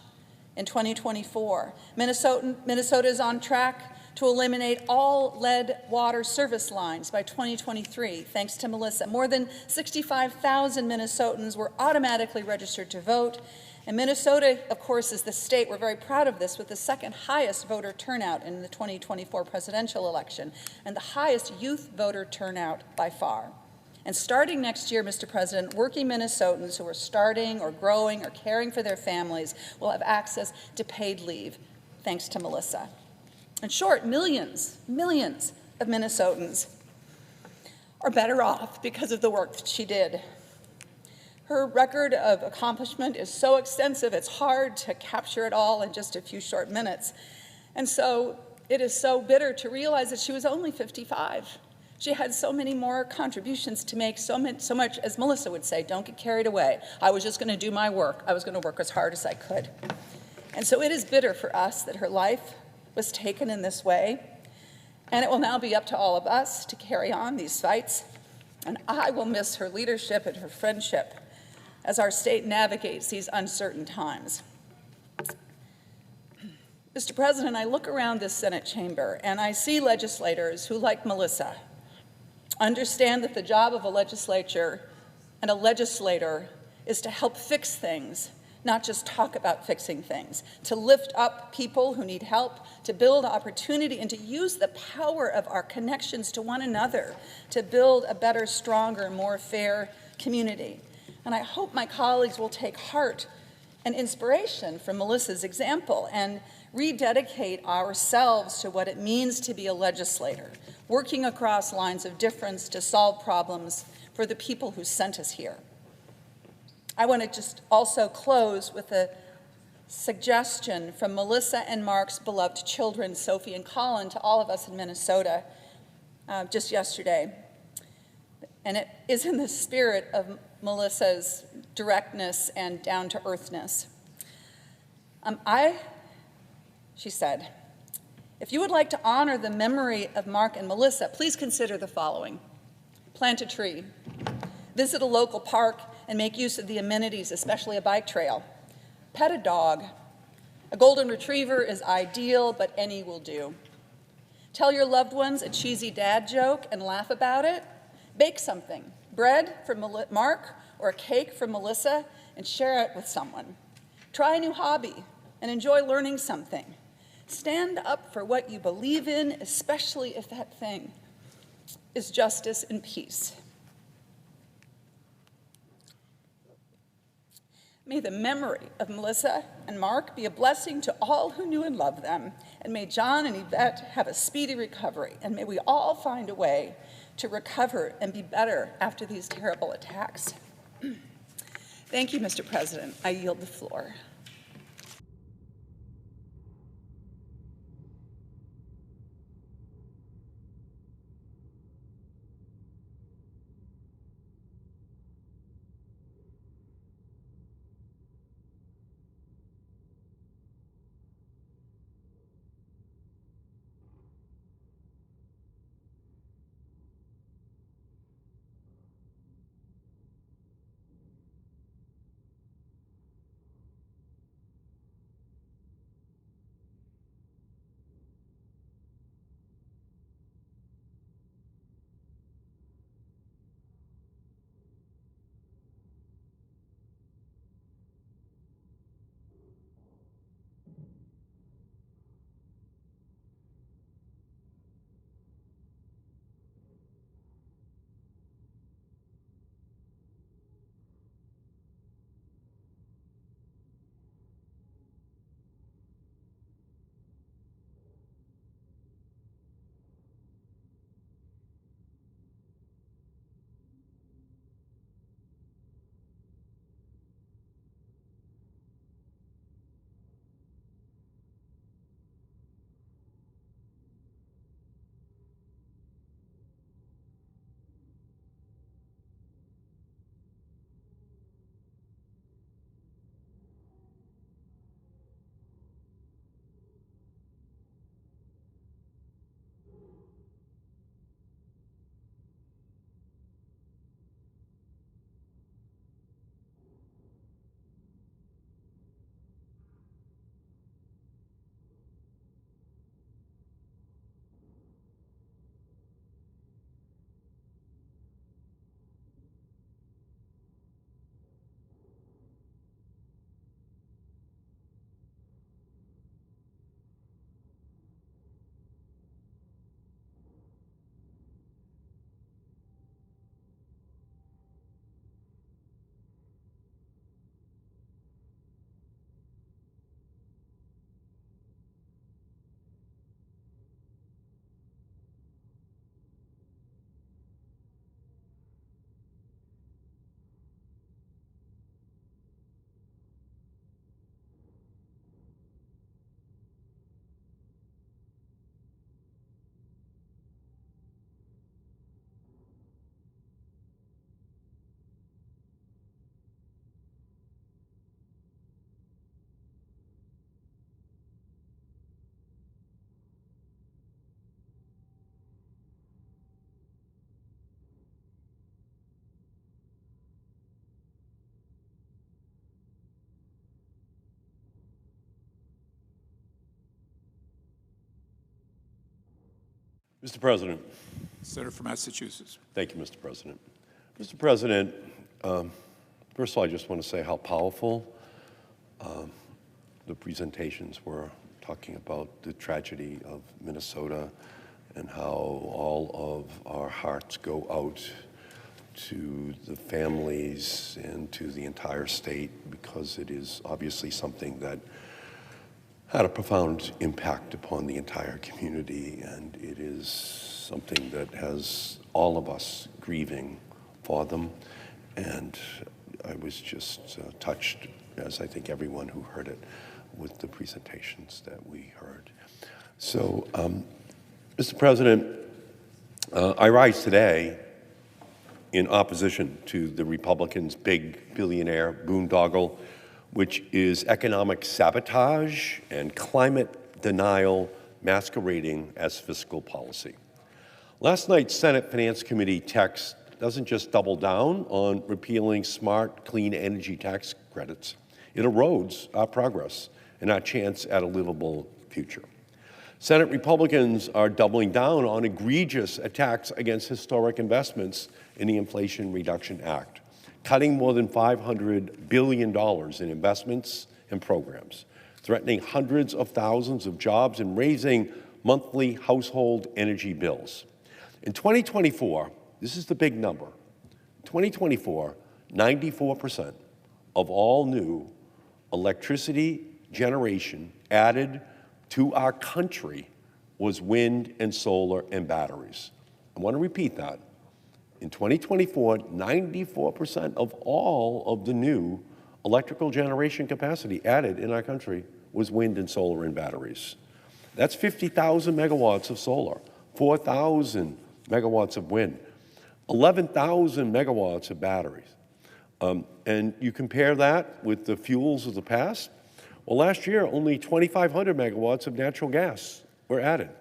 Speaker 2: in 2024. Minnesota is on track to eliminate all lead water service lines by 2023, thanks to Melissa. More than 65,000 Minnesotans were automatically registered to vote. And Minnesota, of course, is the state, we're very proud of this, with the second highest voter turnout in the 2024 presidential election, and the highest youth voter turnout by far. And starting next year, Mr. President, working Minnesotans who are starting or growing or caring for their families will have access to paid leave, thanks to Melissa. In short, millions of Minnesotans are better off because of the work that she did. Her record of accomplishment is so extensive, it's hard to capture it all in just a few short minutes. And so it is so bitter to realize that she was only 55. She had so many more contributions to make, so much, as Melissa would say, don't get carried away. I was just going to do my work. I was going to work as hard as I could. And so it is bitter for us that her life was taken in this way. And it will now be up to all of us to carry on these fights, and I will miss her leadership and her friendship as our state navigates these uncertain times. Mr. President, I look around this Senate chamber and I see legislators who, like Melissa, understand that the job of a legislature and a legislator is to help fix things, not just talk about fixing things, to lift up people who need help, to build opportunity, and to use the power of our connections to one another to build a better, stronger, more fair community. And I hope my colleagues will take heart and inspiration from Melissa's example and rededicate ourselves to what it means to be a legislator, working across lines of difference to solve problems for the people who sent us here. I want to just also close with a suggestion from Melissa and Mark's beloved children, Sophie and Colin, to all of us in Minnesota just yesterday. And it is in the spirit of Melissa's directness and down-to-earthness. She said, if you would like to honor the memory of Mark and Melissa, please consider the following. Plant a tree, visit a local park, and make use of the amenities, especially a bike trail. Pet a dog. A golden retriever is ideal, but any will do. Tell your loved ones a cheesy dad joke and laugh about it. Bake something, bread from Mark or a cake from Melissa, and share it with someone. Try a new hobby and enjoy learning something. Stand up for what you believe in, especially if that thing is justice and peace. May the memory of Melissa and Mark be a blessing to all who knew and loved them, and may John and Yvette have a speedy recovery, and may we all find a way to recover and be better after these terrible attacks. Thank you, Mr. President. I yield the floor.
Speaker 4: Mr. President.
Speaker 6: Senator from Massachusetts.
Speaker 4: Thank you, Mr. President. Mr. President, first of all, I just want to say how powerful the presentations were, talking about the tragedy of Minnesota and how all of our hearts go out to the families and to the entire state, because it is obviously something that had a profound impact upon the entire community, and it is something that has all of us grieving for them. And I was just touched, as I think everyone who heard it, with the presentations that we heard. So, Mr. President, I rise today in opposition to the Republicans' big billionaire boondoggle, which is economic sabotage and climate denial masquerading as fiscal policy. Last night's Senate Finance Committee text doesn't just double down on repealing smart, clean energy tax credits. It erodes our progress and our chance at a livable future. Senate Republicans are doubling down on egregious attacks against historic investments in the Inflation Reduction Act, cutting more than $500 billion in investments and programs, threatening hundreds of thousands of jobs and raising monthly household energy bills. In 2024, this is the big number, 2024, 94% of all new electricity generation added to our country was wind and solar and batteries. I want to repeat that. In 2024, 94% of all of the new electrical generation capacity added in our country was wind and solar and batteries. That's 50,000 megawatts of solar, 4,000 megawatts of wind, 11,000 megawatts of batteries. And you compare that with the fuels of the past. Well, last year, only 2,500 megawatts of natural gas were added,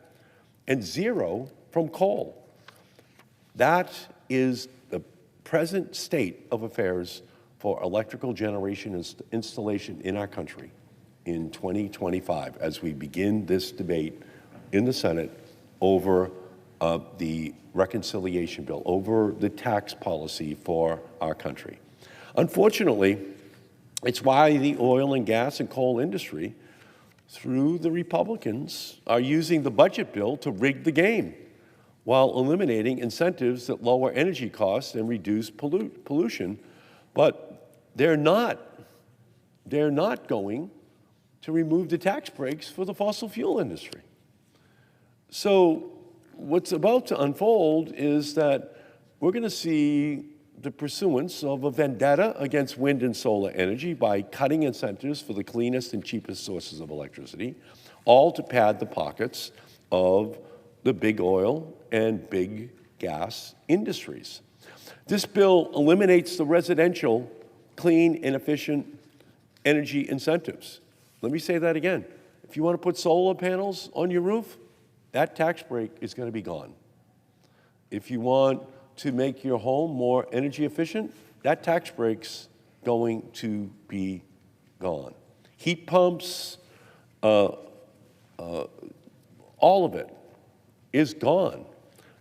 Speaker 4: and 0 from coal. That is the present state of affairs for electrical generation installation in our country in 2025 as we begin this debate in the Senate over the reconciliation bill, over the tax policy for our country. Unfortunately, it's why the oil and gas and coal industry, through the Republicans, are using the budget bill to rig the game while eliminating incentives that lower energy costs and reduce pollution. But they're not going to remove the tax breaks for the fossil fuel industry. So what's about to unfold is that we're going to see the pursuance of a vendetta against wind and solar energy by cutting incentives for the cleanest and cheapest sources of electricity, all to pad the pockets of the big oil and big gas industries. This bill eliminates the residential clean and efficient energy incentives. Let me say that again. If you want to put solar panels on your roof, that tax break is going to be gone. If you want to make your home more energy efficient, that tax break's going to be gone. Heat pumps, all of it is gone,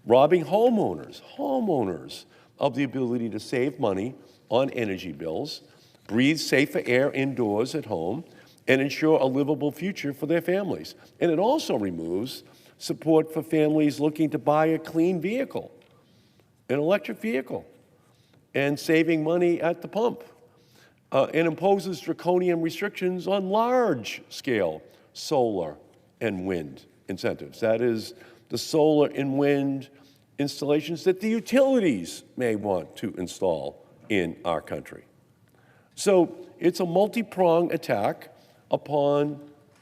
Speaker 4: robbing homeowners of the ability to save money on energy bills, breathe safer air indoors at home, and ensure a livable future for their families. And it also removes support for families looking to buy a clean vehicle, an electric vehicle, and saving money at the pump, and imposes draconian restrictions on large-scale solar and wind incentives. That is, the solar and wind installations that the utilities may want to install in our country. So it's a multi-pronged attack upon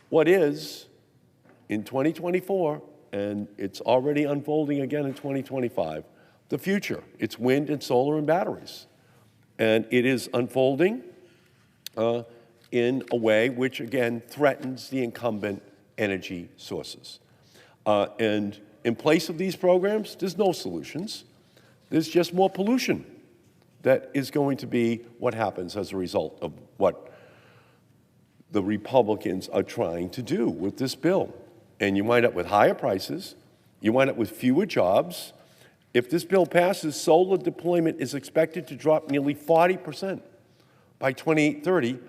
Speaker 4: what is, in 2024, and it's already unfolding again in 2025, the future. It's wind and solar and batteries. And it is unfolding in a way which, again, threatens the incumbent energy sources. And in place of these programs, there's no solutions. There's just more pollution that is going to be what happens as a result of what the Republicans are trying to do with this bill. And you wind up with higher prices You wind up with fewer jobs. If this bill passes, solar deployment is expected to drop nearly 40% by 2030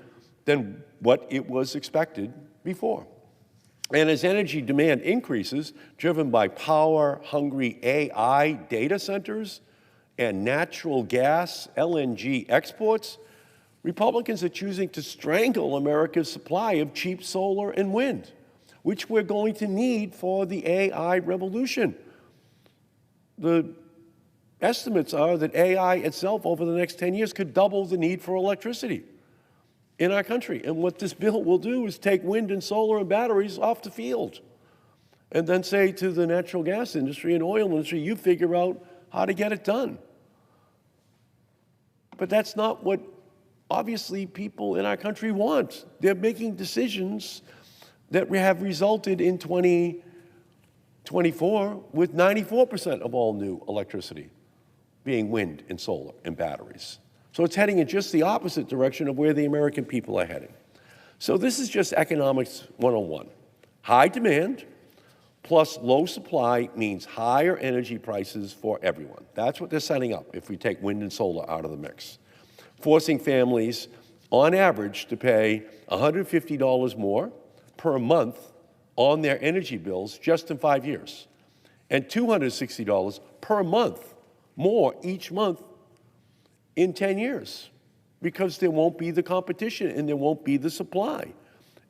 Speaker 4: than what it was expected before. And as energy demand increases, driven by power-hungry AI data centers and natural gas LNG exports, Republicans are choosing to strangle America's supply of cheap solar and wind, which we're going to need for the AI revolution. The estimates are that AI itself over the next 10 years could double the need for electricity in our country. And what this bill will do is take wind and solar and batteries off the field and then say to the natural gas industry and oil industry, you figure out how to get it done. But that's not what obviously people in our country want. They're making decisions that have resulted in 2024 with 94% of all new electricity being wind and solar and batteries. So it's heading in just the opposite direction of where the American people are heading. So this is just economics 101. High demand plus low supply means higher energy prices for everyone. That's what they're setting up if we take wind and solar out of the mix, forcing families on average to pay $150 more per month on their energy bills just in 5 years, and $260 per month more each month in 10 years, because there won't be the competition and there won't be the supply.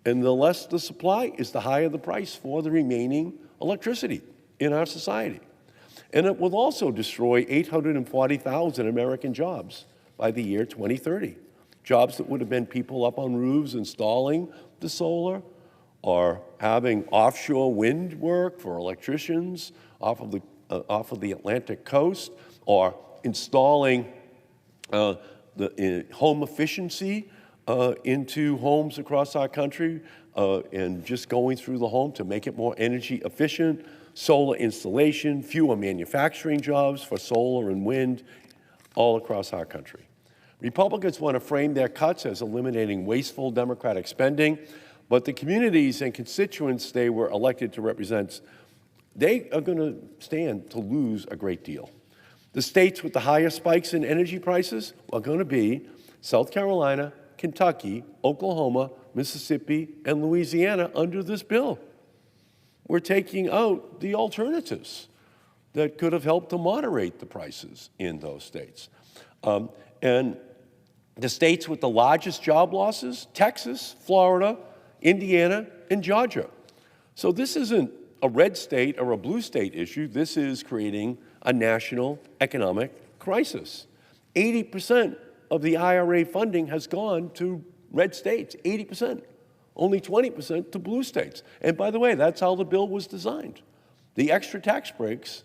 Speaker 4: And the less the supply is, the higher the price for the remaining electricity in our society. And it will also destroy 840,000 American jobs by the year 2030. Jobs that would have been people up on roofs installing the solar, or having offshore wind work for electricians off of the Atlantic coast, or installing home efficiency into homes across our country, and just going through the home to make it more energy efficient, solar installation, fewer manufacturing jobs for solar and wind all across our country. Republicans want to frame their cuts as eliminating wasteful Democratic spending, but the communities and constituents they were elected to represent, they are going to stand to lose a great deal. The states with the highest spikes in energy prices are going to be South Carolina, Kentucky, Oklahoma, Mississippi, and Louisiana under this bill. We're taking out the alternatives that could have helped to moderate the prices in those states. And the states with the largest job losses, Texas, Florida, Indiana, and Georgia. So this isn't a red state or a blue state issue. This is creating a national economic crisis. 80% of the IRA funding has gone to red states, 80%. Only 20% to blue states. And by the way, that's how the bill was designed. The extra tax breaks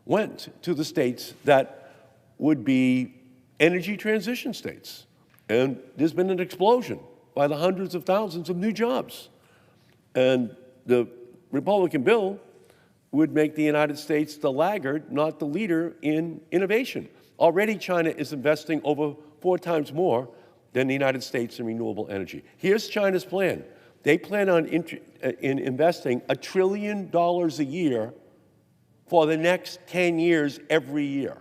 Speaker 4: went to the states that would be energy transition states. And there's been an explosion by the hundreds of thousands of new jobs. And the Republican bill would make the United States the laggard, not the leader in innovation. Already China is investing over 4 times more than the United States in renewable energy. Here's China's plan. They plan on investing $1 trillion a year for the next 10 years every year.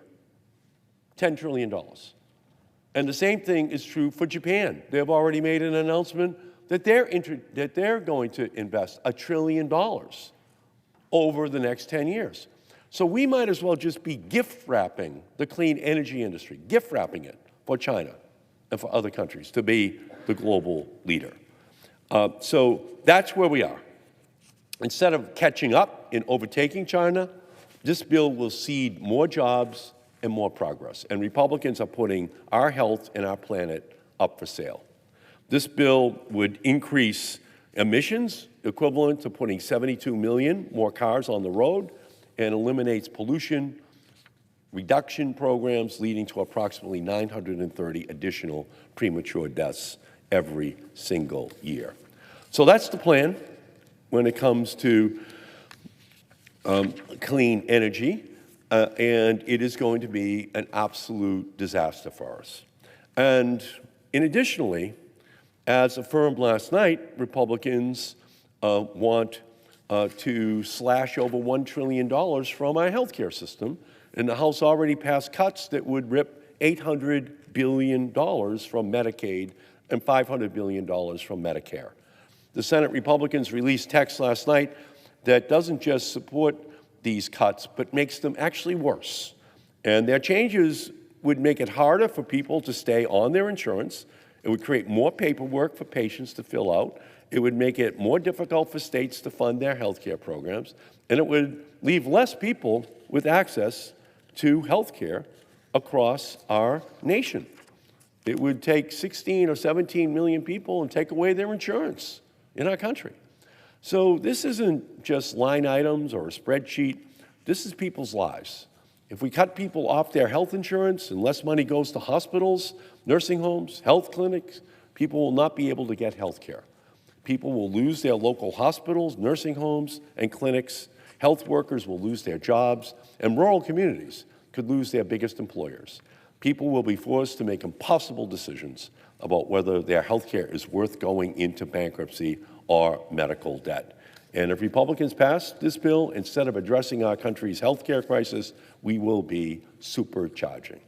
Speaker 4: $10 trillion. And the same thing is true for Japan. They've already made an announcement that they're going to invest $1 trillion over the next 10 years. So we might as well just be gift wrapping the clean energy industry, gift wrapping it for China and for other countries to be the global leader. So that's where we are. Instead of catching up and overtaking China, this bill will seed more jobs and more progress. And Republicans are putting our health and our planet up for sale. This bill would increase emissions equivalent to putting 72 million more cars on the road, and eliminates pollution reduction programs leading to approximately 930 additional premature deaths every single year. So that's the plan when it comes to clean energy, and it is going to be an absolute disaster for us. And additionally, as affirmed last night, Republicans want to slash over $1 trillion from our healthcare system, and the House already passed cuts that would rip $800 billion from Medicaid and $500 billion from Medicare. The Senate Republicans released text last night that doesn't just support these cuts, but makes them actually worse. And their changes would make it harder for people to stay on their insurance. It would create more paperwork for patients to fill out. It would make it more difficult for states to fund their health care programs. And it would leave less people with access to health care across our nation. It would take 16 or 17 million people and take away their insurance in our country. So this isn't just line items or a spreadsheet. This is people's lives. If we cut people off their health insurance and less money goes to hospitals, nursing homes, health clinics, people will not be able to get health care. People will lose their local hospitals, nursing homes, and clinics. Health workers will lose their jobs, and rural communities could lose their biggest employers. People will be forced to make impossible decisions about whether their health care is worth going into bankruptcy or medical debt. And if Republicans pass this bill, instead of addressing our country's health care crisis, we will be supercharging.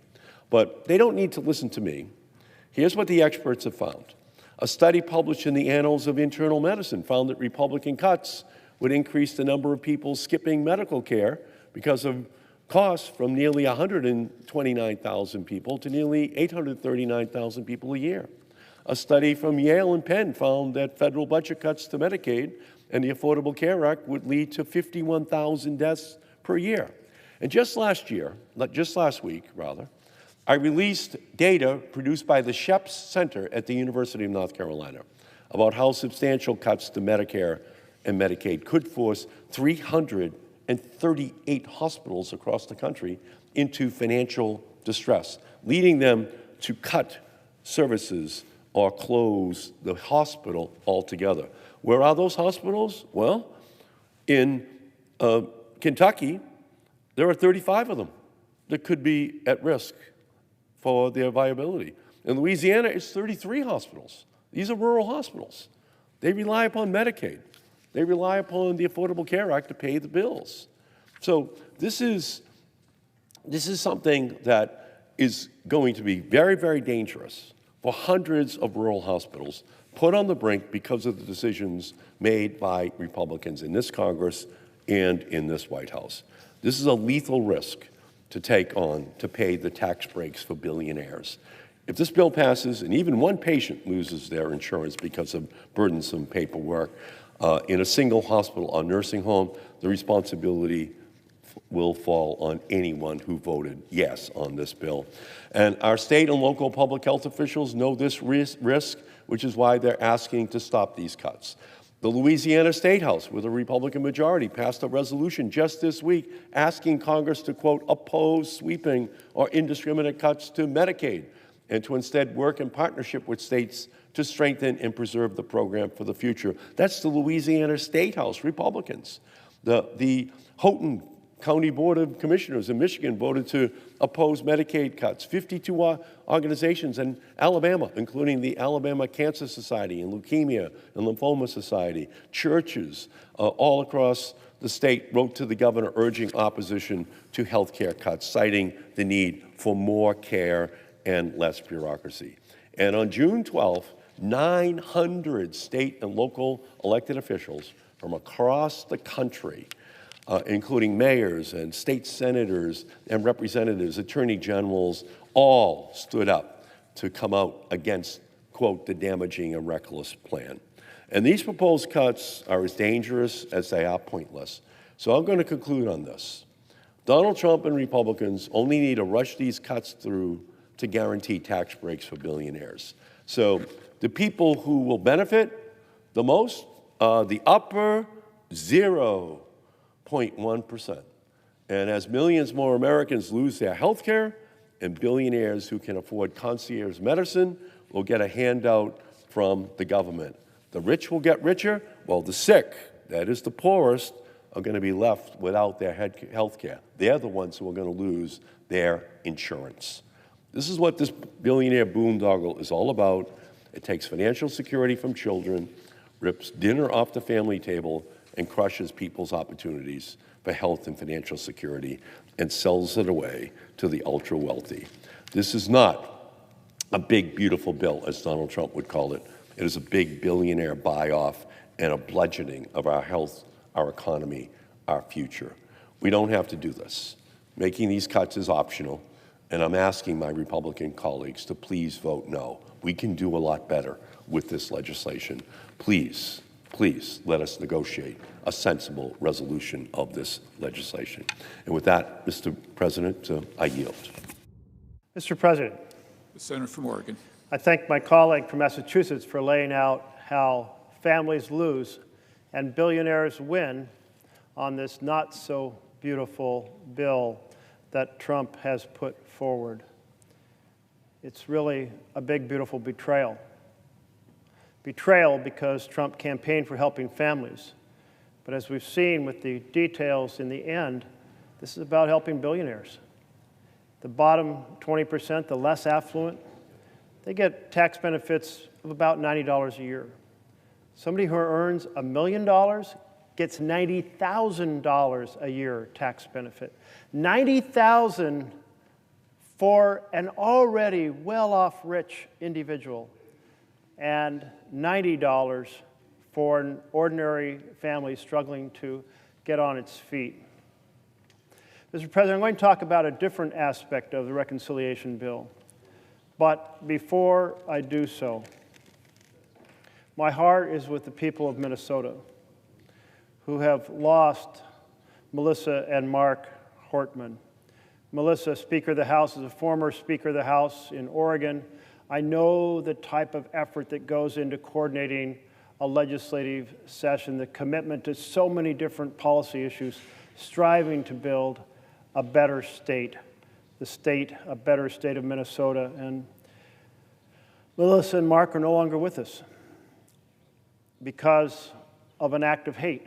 Speaker 4: But they don't need to listen to me. Here's what the experts have found. A study published in the Annals of Internal Medicine found that Republican cuts would increase the number of people skipping medical care because of costs from nearly 129,000 people to nearly 839,000 people a year. A study from Yale and Penn found that federal budget cuts to Medicaid and the Affordable Care Act would lead to 51,000 deaths per year. And just last week, I released data produced by the Sheps Center at the University of North Carolina about how substantial cuts to Medicare and Medicaid could force 338 hospitals across the country into financial distress, leading them to cut services or close the hospital altogether. Where are those hospitals? Well, in Kentucky, there are 35 of them that could be at risk for their viability. In Louisiana, it's 33 hospitals. These are rural hospitals. They rely upon Medicaid. They rely upon the Affordable Care Act to pay the bills. So this is something that is going to be very, very dangerous for hundreds of rural hospitals put on the brink because of the decisions made by Republicans in this Congress and in this White House. This is a lethal risk to take on to pay the tax breaks for billionaires. If this bill passes and even one patient loses their insurance because of burdensome paperwork in a single hospital or nursing home, the responsibility will fall on anyone who voted yes on this bill. And our state and local public health officials know this risk, which is why they're asking to stop these cuts. The Louisiana State House, with a Republican majority, passed a resolution just this week asking Congress to, quote, oppose sweeping or indiscriminate cuts to Medicaid and to instead work in partnership with states to strengthen and preserve the program for the future. That's the Louisiana State House Republicans. The Houghton County Board of Commissioners in Michigan voted to oppose Medicaid cuts. 52 organizations in Alabama, including the Alabama Cancer Society and Leukemia and Lymphoma Society, churches all across the state wrote to the governor urging opposition to health care cuts, citing the need for more care and less bureaucracy. And on June 12th, 900 state and local elected officials from across the country, including mayors and state senators and representatives, attorney generals, all stood up to come out against, quote, the damaging and reckless plan. And these proposed cuts are as dangerous as they are pointless. So I'm going to conclude on this. Donald Trump and Republicans only need to rush these cuts through to guarantee tax breaks for billionaires. So the people who will benefit the most are the upper 0.1%. And as millions more Americans lose their health care, and billionaires who can afford concierge medicine will get a handout from the government. The rich will get richer, while the sick, that is the poorest, are going to be left without their health care. They're the ones who are going to lose their insurance. This is what this billionaire boondoggle is all about. It takes financial security from children, rips dinner off the family table, and crushes people's opportunities for health and financial security and sells it away to the ultra-wealthy. This is not a big, beautiful bill, as Donald Trump would call it. It is a big billionaire buy-off and a bludgeoning of our health, our economy, our future. We don't have to do this. Making these cuts is optional, and I'm asking my Republican colleagues to please vote no. We can do a lot better with this legislation. Please, please let us negotiate a sensible resolution of this legislation. And with that, Mr. President, I yield.
Speaker 1: Mr. President,
Speaker 6: The Senator from Oregon.
Speaker 1: I thank my colleague from Massachusetts for laying out how families lose and billionaires win on this not so beautiful bill that Trump has put forward. It's really a big, beautiful betrayal. Betrayal because Trump campaigned for helping families. But as we've seen with the details in the end, this is about helping billionaires. The bottom 20%, the less affluent, they get tax benefits of about $90 a year. Somebody who earns $1 million gets $90,000 a year tax benefit. $90,000 for an already well-off rich individual, and $90 for an ordinary family struggling to get on its feet. Mr. President, I'm going to talk about a different aspect of the reconciliation bill. But before I do so, my heart is with the people of Minnesota who have lost Melissa and Mark Hortman. Melissa, Speaker of the House, is a former Speaker of the House in Oregon. I know the type of effort that goes into coordinating a legislative session, the commitment to so many different policy issues, striving to build a better state, a better state of Minnesota. And Melissa and Mark are no longer with us because of an act of hate,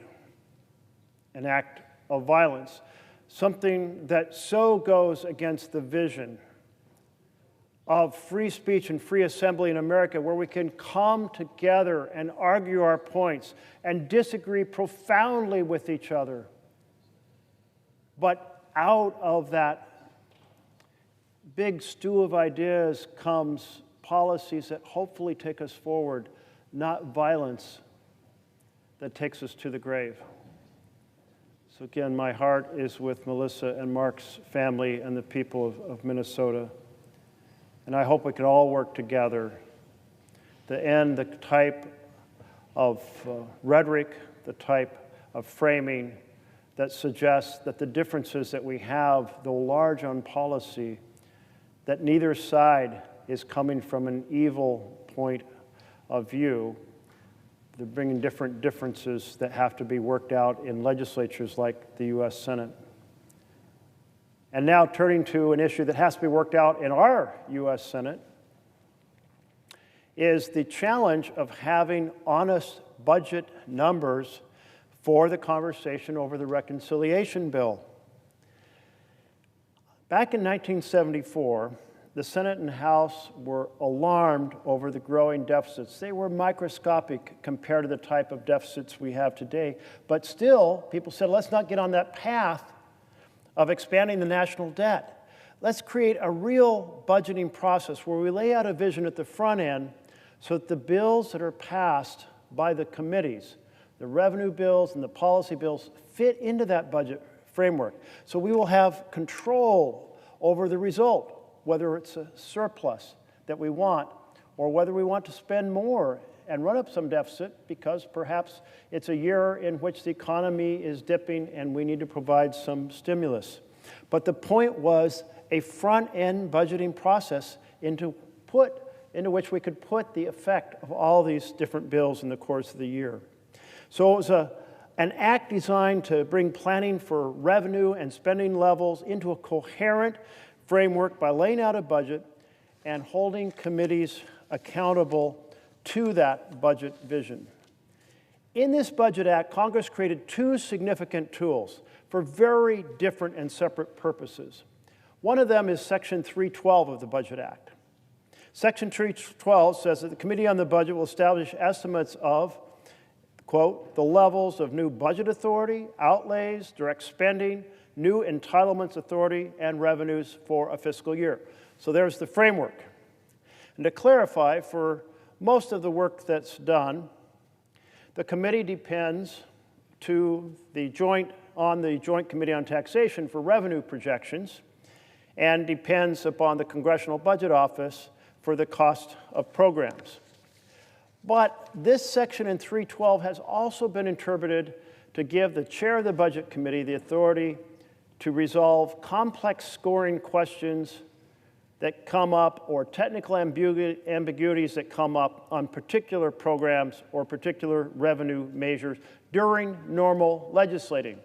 Speaker 1: an act of violence, something that so goes against the vision of free speech and free assembly in America, where we can come together and argue our points and disagree profoundly with each other. But out of that big stew of ideas comes policies that hopefully take us forward, not violence that takes us to the grave. So again, my heart is with Melissa and Mark's family and the people of Minnesota. And I hope we can all work together to end the type of rhetoric, the type of framing that suggests that the differences that we have, though large on policy, that neither side is coming from an evil point of view. They're bringing different differences that have to be worked out in legislatures like the U.S. Senate. And now turning to an issue that has to be worked out in our U.S. Senate is the challenge of having honest budget numbers for the conversation over the reconciliation bill. Back in 1974, the Senate and House were alarmed over the growing deficits. They were microscopic compared to the type of deficits we have today. But still, people said, let's not get on that path of expanding the national debt. Let's create a real budgeting process where we lay out a vision at the front end so that the bills that are passed by the committees, the revenue bills and the policy bills, fit into that budget framework. So we will have control over the result, whether it's a surplus that we want or whether we want to spend more and run up some deficit because perhaps it's a year in which the economy is dipping and we need to provide some stimulus. But the point was a front-end budgeting process into which we could put the effect of all these different bills in the course of the year. So it was an act designed to bring planning for revenue and spending levels into a coherent framework by laying out a budget and holding committees accountable to that budget vision. In this Budget Act, Congress created two significant tools for very different and separate purposes. One of them is Section 312 of the Budget Act. Section 312 says that the Committee on the Budget will establish estimates of, quote, the levels of new budget authority, outlays, direct spending, new entitlements authority, and revenues for a fiscal year. So there's the framework. And to clarify, for most of the work that's done, the committee depends on the Joint Committee on Taxation for revenue projections and depends upon the Congressional Budget Office for the cost of programs. But this section in 312 has also been interpreted to give the chair of the Budget Committee the authority to resolve complex scoring questions that come up or technical ambiguities that come up on particular programs or particular revenue measures during normal legislating.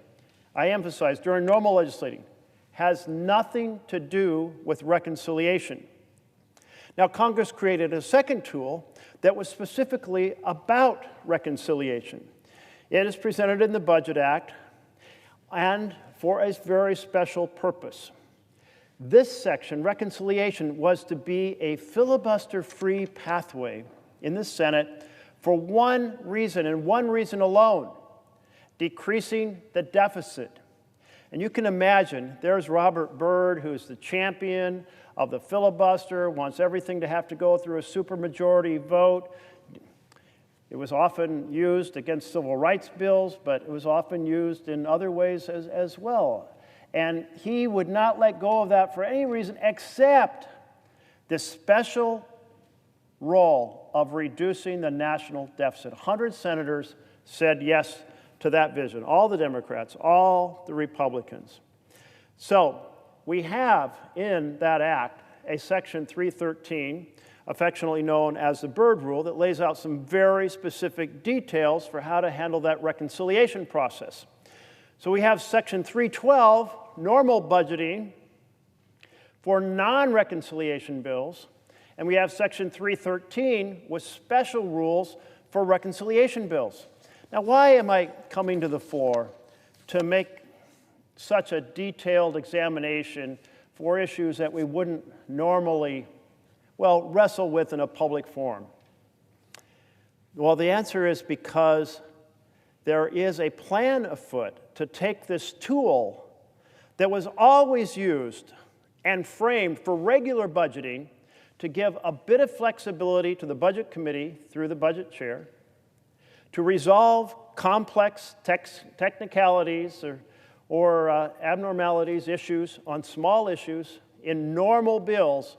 Speaker 1: I emphasize, during normal legislating, has nothing to do with reconciliation. Now, Congress created a second tool that was specifically about reconciliation. It is presented in the Budget Act and for a very special purpose. This section, reconciliation, was to be a filibuster-free pathway in the Senate for one reason and one reason alone: decreasing the deficit. And you can imagine, there's Robert Byrd, who's the champion of the filibuster, wants everything to have to go through a supermajority vote. It was often used against civil rights bills, but it was often used in other ways as well. And he would not let go of that for any reason except the special role of reducing the national deficit. 100 senators said yes to that vision, all the Democrats, all the Republicans. So we have in that act a Section 313, affectionately known as the Byrd Rule, that lays out some very specific details for how to handle that reconciliation process. So we have Section 312, normal budgeting for non-reconciliation bills, and we have Section 313 with special rules for reconciliation bills. Now, why am I coming to the floor to make such a detailed examination for issues that we wouldn't normally, wrestle with in a public forum? Well, the answer is because there is a plan afoot to take this tool that was always used and framed for regular budgeting to give a bit of flexibility to the Budget Committee through the Budget Chair, to resolve complex technicalities or abnormalities, issues on small issues in normal bills,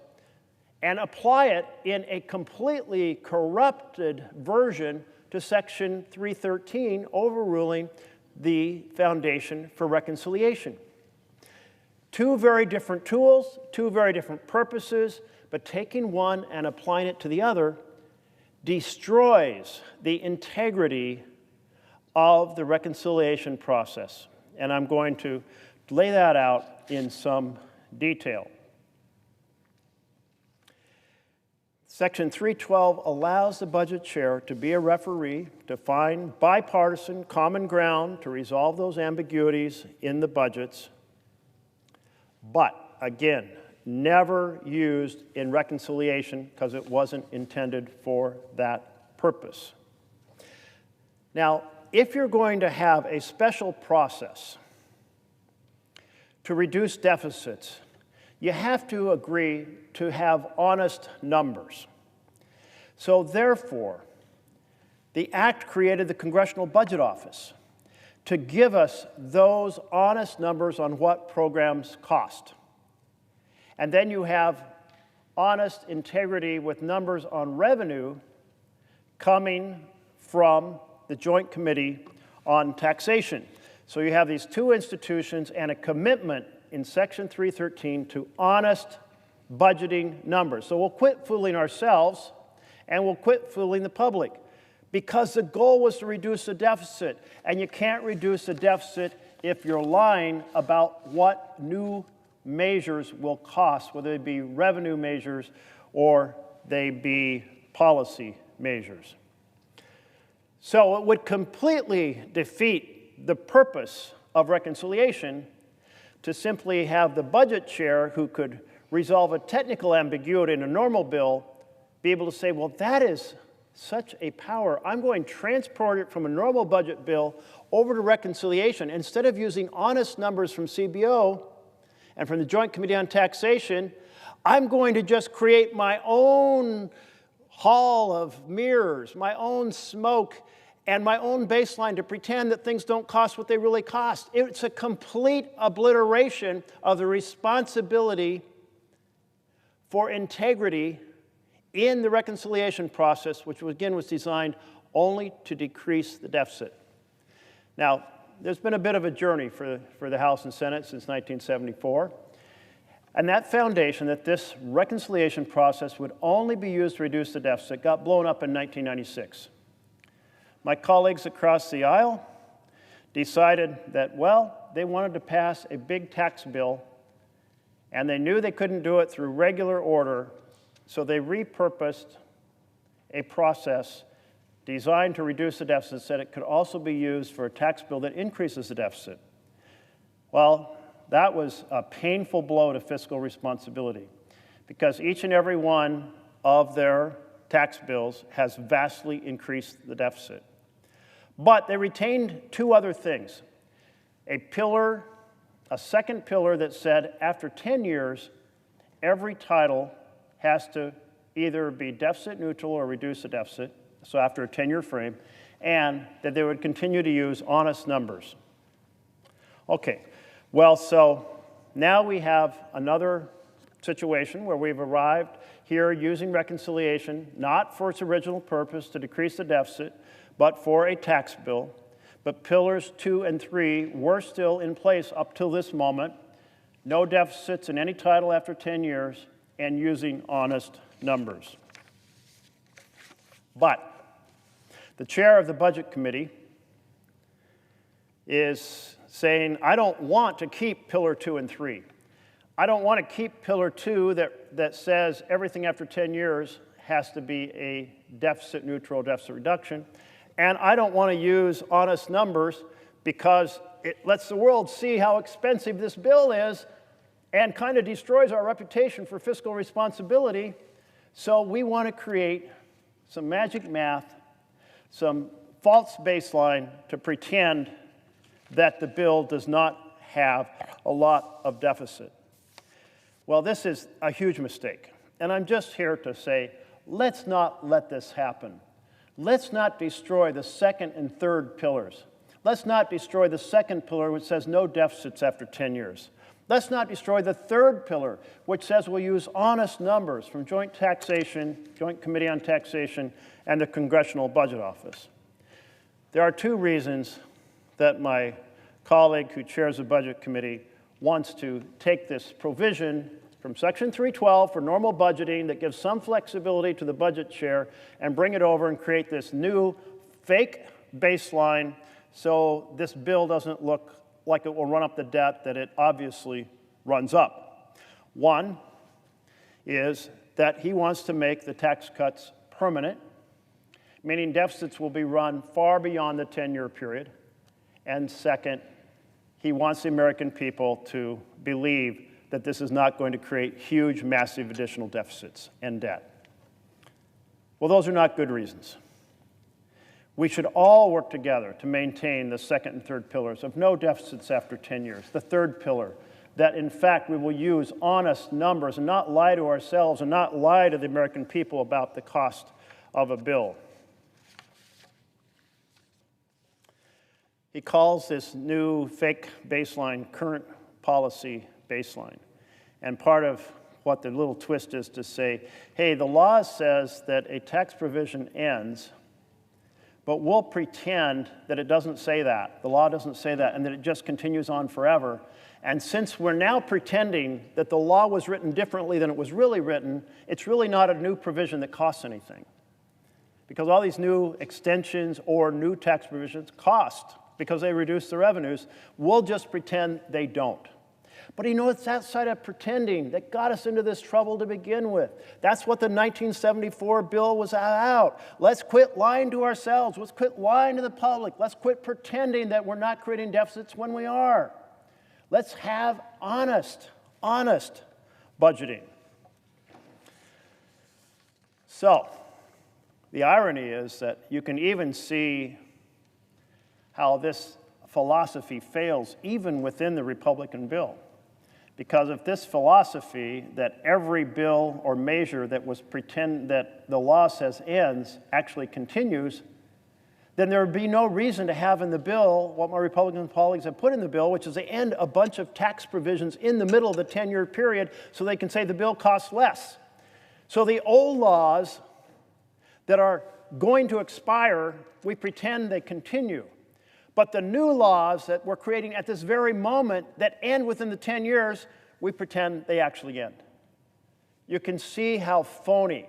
Speaker 1: and apply it in a completely corrupted version to Section 313, overruling the Foundation for Reconciliation. Two very different tools, two very different purposes, but taking one and applying it to the other destroys the integrity of the reconciliation process. And I'm going to lay that out in some detail. Section 312 allows the Budget Chair to be a referee, to find bipartisan common ground to resolve those ambiguities in the budgets, but again, never used in reconciliation because it wasn't intended for that purpose. Now, if you're going to have a special process to reduce deficits, you have to agree to have honest numbers. So therefore, the Act created the Congressional Budget Office to give us those honest numbers on what programs cost. And then you have honest integrity with numbers on revenue coming from the Joint Committee on Taxation. So you have these two institutions and a commitment in Section 313 to honest budgeting numbers. So we'll quit fooling ourselves and we'll quit fooling the public, because the goal was to reduce the deficit, and you can't reduce the deficit if you're lying about what new measures will cost, whether they be revenue measures or they be policy measures. So it would completely defeat the purpose of reconciliation to simply have the Budget Chair, who could resolve a technical ambiguity in a normal bill, be able to say, well, that is such a power. I'm going to transport it from a normal budget bill over to reconciliation. Instead of using honest numbers from CBO and from the Joint Committee on Taxation, I'm going to just create my own hall of mirrors, my own smoke, and my own baseline to pretend that things don't cost what they really cost. It's a complete obliteration of the responsibility for integrity in the reconciliation process, which again was designed only to decrease the deficit. Now, there's been a bit of a journey for the House and Senate since 1974. And that foundation, that this reconciliation process would only be used to reduce the deficit, got blown up in 1996. My colleagues across the aisle decided that, well, they wanted to pass a big tax bill, and they knew they couldn't do it through regular order, so they repurposed a process designed to reduce the deficit, said it could also be used for a tax bill that increases the deficit. Well, that was a painful blow to fiscal responsibility, because each and every one of their tax bills has vastly increased the deficit. But they retained two other things. A second pillar that said after 10 years, every title has to either be deficit neutral or reduce the deficit, so after a 10-year frame, and that they would continue to use honest numbers. Okay, well, so now we have another situation where we've arrived here using reconciliation, not for its original purpose to decrease the deficit, but for a tax bill. But pillars 2 and 3 were still in place up till this moment. No deficits in any title after 10 years, and using honest numbers. But the chair of the Budget Committee is saying, I don't want to keep Pillar 2 and 3. I don't want to keep Pillar 2 that says everything after 10 years has to be a deficit neutral, deficit reduction. And I don't want to use honest numbers because it lets the world see how expensive this bill is and kind of destroys our reputation for fiscal responsibility. So we want to create some magic math, some false baseline to pretend that the bill does not have a lot of deficit. Well, this is a huge mistake. And I'm just here to say, let's not let this happen. Let's not destroy the second and third pillars. Let's not destroy the second pillar, which says no deficits after 10 years. Let's not destroy the third pillar, which says we'll use honest numbers from Joint Committee on Taxation, and the Congressional Budget Office. There are two reasons that my colleague who chairs the Budget Committee wants to take this provision from Section 312 for normal budgeting that gives some flexibility to the budget chair and bring it over and create this new fake baseline so this bill doesn't look like it will run up the debt that it obviously runs up. One is that he wants to make the tax cuts permanent, meaning deficits will be run far beyond the 10-year period. And second, he wants the American people to believe that this is not going to create huge, massive additional deficits and debt. Well, those are not good reasons. We should all work together to maintain the second and third pillars of no deficits after 10 years. The third pillar, that in fact we will use honest numbers and not lie to ourselves and not lie to the American people about the cost of a bill. He calls this new fake baseline current policy baseline. And part of what the little twist is to say, hey, the law says that a tax provision ends, but we'll pretend that it doesn't say that. The law doesn't say that, and that it just continues on forever. And since we're now pretending that the law was written differently than it was really written, it's really not a new provision that costs anything. Because all these new extensions or new tax provisions cost because they reduce the revenues. We'll just pretend they don't. But you know, it's that side of pretending that got us into this trouble to begin with. That's what the 1974 bill was about. Let's quit lying to ourselves. Let's quit lying to the public. Let's quit pretending that we're not creating deficits when we are. Let's have honest budgeting. So, the irony is that you can even see how this philosophy fails even within the Republican bill. Because if this philosophy that every bill or measure that was pretend that the law says ends actually continues, then there would be no reason to have in the bill what my Republican colleagues have put in the bill, which is to end a bunch of tax provisions in the middle of the 10-year period so they can say the bill costs less. So the old laws that are going to expire, we pretend they continue. But the new laws that we're creating at this very moment that end within the 10 years, we pretend they actually end. You can see how phony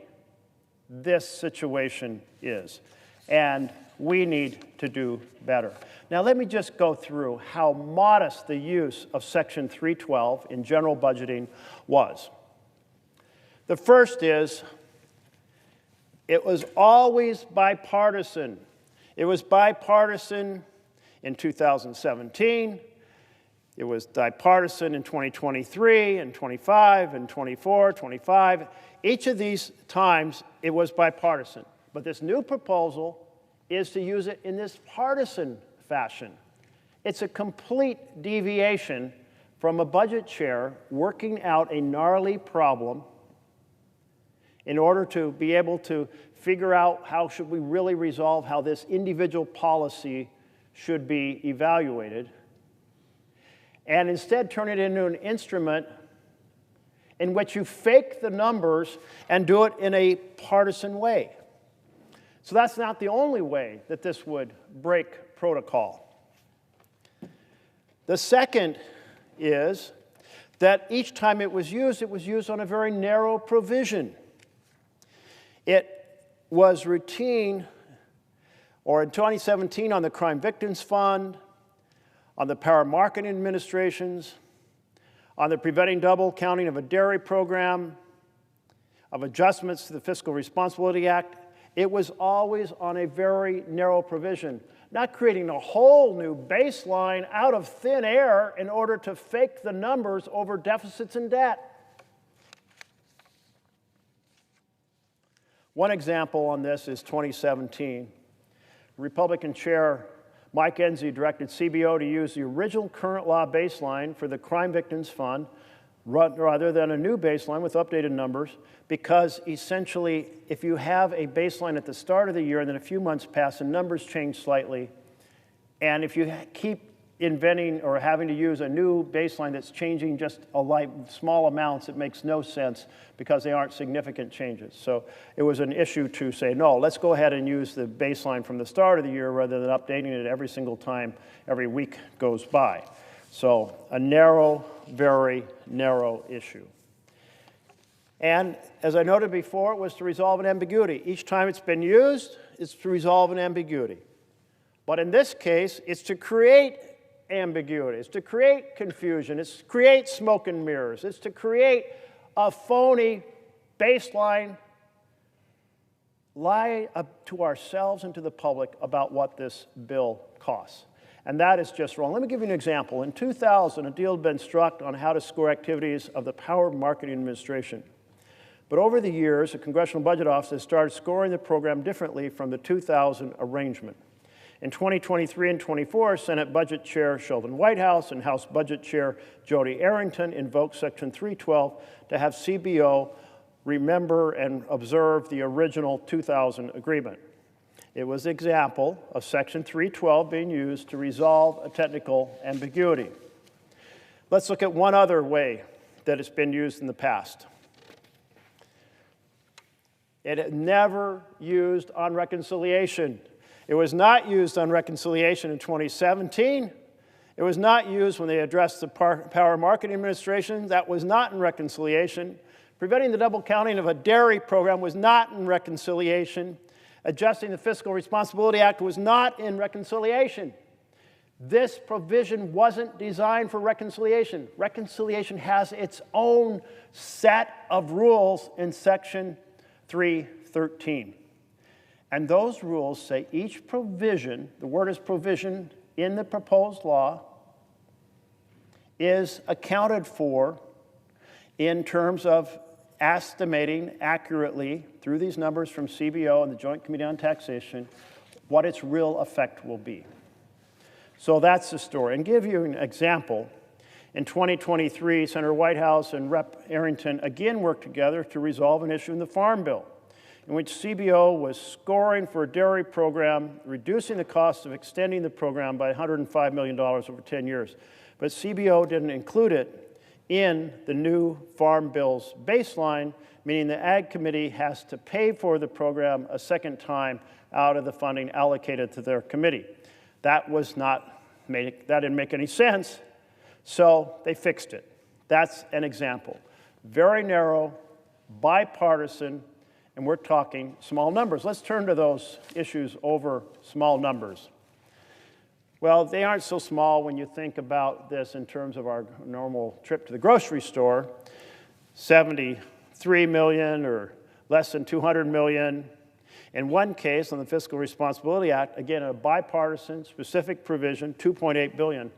Speaker 1: this situation is, and we need to do better. Now let me just go through how modest the use of Section 312 in general budgeting was. The first is, it was always bipartisan. It was bipartisan in 2017. It was bipartisan in 2023 and 25 and 24, 25. Each of these times it was bipartisan. But this new proposal is to use it in this partisan fashion. It's a complete deviation from a budget chair working out a gnarly problem in order to be able to figure out how should we really resolve how this individual policy should be evaluated, and instead turn it into an instrument in which you fake the numbers and do it in a partisan way. So that's not the only way that this would break protocol. The second is that each time it was used on a very narrow provision. It was routine, or in 2017 on the Crime Victims Fund, on the Power Marketing Administrations, on the Preventing Double Counting of a Dairy Program, of adjustments to the Fiscal Responsibility Act. It was always on a very narrow provision, not creating a whole new baseline out of thin air in order to fake the numbers over deficits and debt. One example on this is 2017. Republican Chair Mike Enzi directed CBO to use the original current law baseline for the Crime Victims Fund rather than a new baseline with updated numbers, because essentially if you have a baseline at the start of the year and then a few months pass and numbers change slightly, and if you keep inventing or having to use a new baseline that's changing just small amounts, it makes no sense because they aren't significant changes. So it was an issue to say, no, let's go ahead and use the baseline from the start of the year rather than updating it every single time every week goes by. So a narrow, very narrow issue. And as I noted before, it was to resolve an ambiguity. Each time it's been used, it's to resolve an ambiguity. But in this case, it's to create ambiguity. It's to create confusion. It's to create smoke and mirrors. It's to create a phony baseline, lie to ourselves and to the public about what this bill costs. And that is just wrong. Let me give you an example. In 2000, a deal had been struck on how to score activities of the Power Marketing Administration. But over the years, the Congressional Budget Office has started scoring the program differently from the 2000 arrangement. In 2023 and 24, Senate Budget Chair Sheldon Whitehouse and House Budget Chair Jody Arrington invoked Section 312 to have CBO remember and observe the original 2000 agreement. It was an example of Section 312 being used to resolve a technical ambiguity. Let's look at one other way that it's been used in the past. It had never used on reconciliation. It was not used on reconciliation in 2017. It was not used when they addressed the Power Marketing Administration. That was not in reconciliation. Preventing the double counting of a dairy program was not in reconciliation. Adjusting the Fiscal Responsibility Act was not in reconciliation. This provision wasn't designed for reconciliation. Reconciliation has its own set of rules in Section 313. And those rules say each provision, the word is provision in the proposed law, is accounted for in terms of estimating accurately through these numbers from CBO and the Joint Committee on Taxation, what its real effect will be. So that's the story. And give you an example. In 2023, Senator Whitehouse and Rep. Arrington again worked together to resolve an issue in the Farm Bill, in which CBO was scoring for a dairy program, reducing the cost of extending the program by $105 million over 10 years. But CBO didn't include it in the new Farm Bill's baseline, meaning the Ag Committee has to pay for the program a second time out of the funding allocated to their committee. That didn't make any sense, so they fixed it. That's an example. Very narrow, bipartisan, and we're talking small numbers. Let's turn to those issues over small numbers. Well, they aren't so small when you think about this in terms of our normal trip to the grocery store. 73 million or less than 200 million. In one case, on the Fiscal Responsibility Act, again, a bipartisan specific provision, $2.8 billion.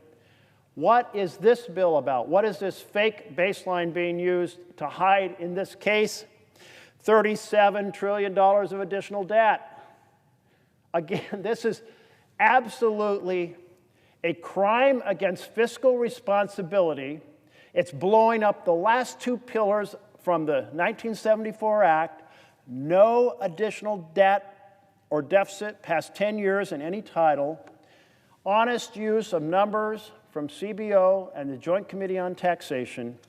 Speaker 1: What is this bill about? What is this fake baseline being used to hide in this case? $37 trillion of additional debt. Again, this is absolutely a crime against fiscal responsibility. It's blowing up the last two pillars from the 1974 Act. No additional debt or deficit past 10 years in any title. Honest use of numbers from CBO and the Joint Committee on Taxation,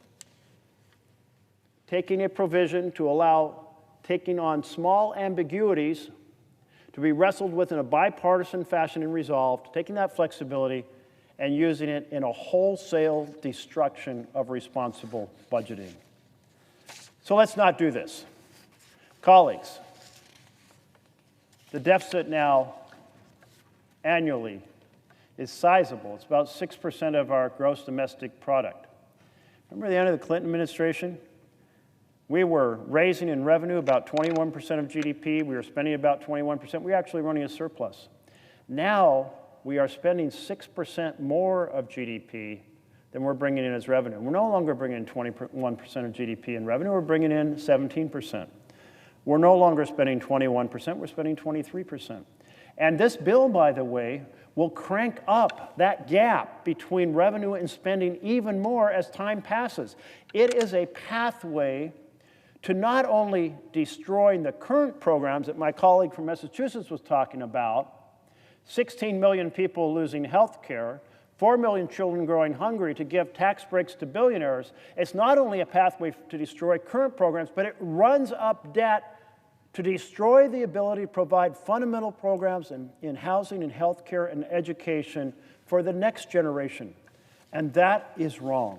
Speaker 1: taking a provision to allow taking on small ambiguities to be wrestled with in a bipartisan fashion and resolved, taking that flexibility and using it in a wholesale destruction of responsible budgeting. So let's not do this. Colleagues, the deficit now annually is sizable. It's about 6% of our gross domestic product. Remember the end of the Clinton administration? We were raising in revenue about 21% of GDP. We were spending about 21%. We were actually running a surplus. Now we are spending 6% more of GDP than we're bringing in as revenue. We're no longer bringing in 21% of GDP in revenue. We're bringing in 17%. We're no longer spending 21%. We're spending 23%. And this bill, by the way, will crank up that gap between revenue and spending even more as time passes. It is a pathway to not only destroying the current programs that my colleague from Massachusetts was talking about, 16 million people losing health care, 4 million children growing hungry, to give tax breaks to billionaires. It's not only a pathway to destroy current programs, but it runs up debt to destroy the ability to provide fundamental programs in housing and health care and education for the next generation. And that is wrong.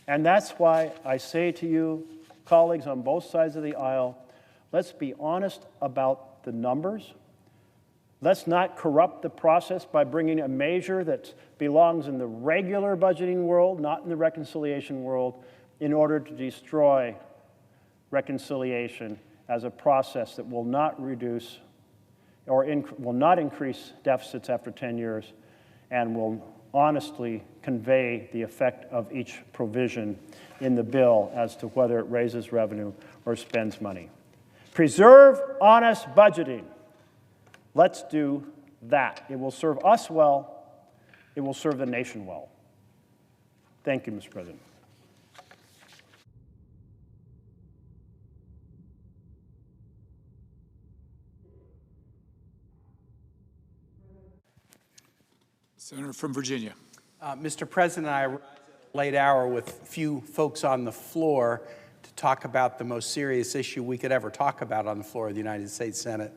Speaker 1: And that's why I say to you, colleagues on both sides of the aisle, let's be honest about the numbers. Let's not corrupt the process by bringing a measure that belongs in the regular budgeting world, not in the reconciliation world, in order to destroy reconciliation as a process that will not reduce or will not increase deficits after 10 years and will honestly convey the effect of each provision in the bill as to whether it raises revenue or spends money. Preserve honest budgeting. Let's do that. It will serve us well. It will serve the nation well. Thank you, Mr. President.
Speaker 6: Senator from Virginia.
Speaker 5: Mr. President, I arrived at a late hour with few folks on the floor to talk about the most serious issue we could ever talk about on the floor of the United States Senate,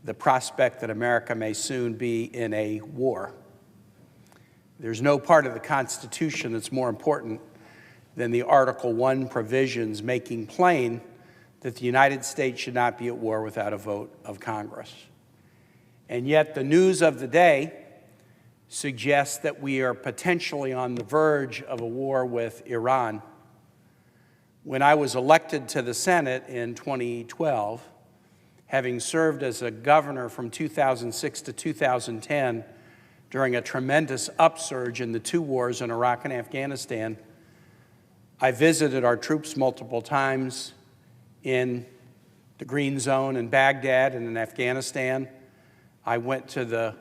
Speaker 5: the prospect that America may soon be in a war. There's no part of the Constitution that's more important than the Article 1 provisions making plain that the United States should not be at war without a vote of Congress. And yet the news of the day suggests that we are potentially on the verge of a war with Iran. When I was elected to the Senate in 2012, having served as a governor from 2006 to 2010 during a tremendous upsurge in the two wars in Iraq and Afghanistan, I visited our troops multiple times in the Green Zone in Baghdad and in Afghanistan. I went to the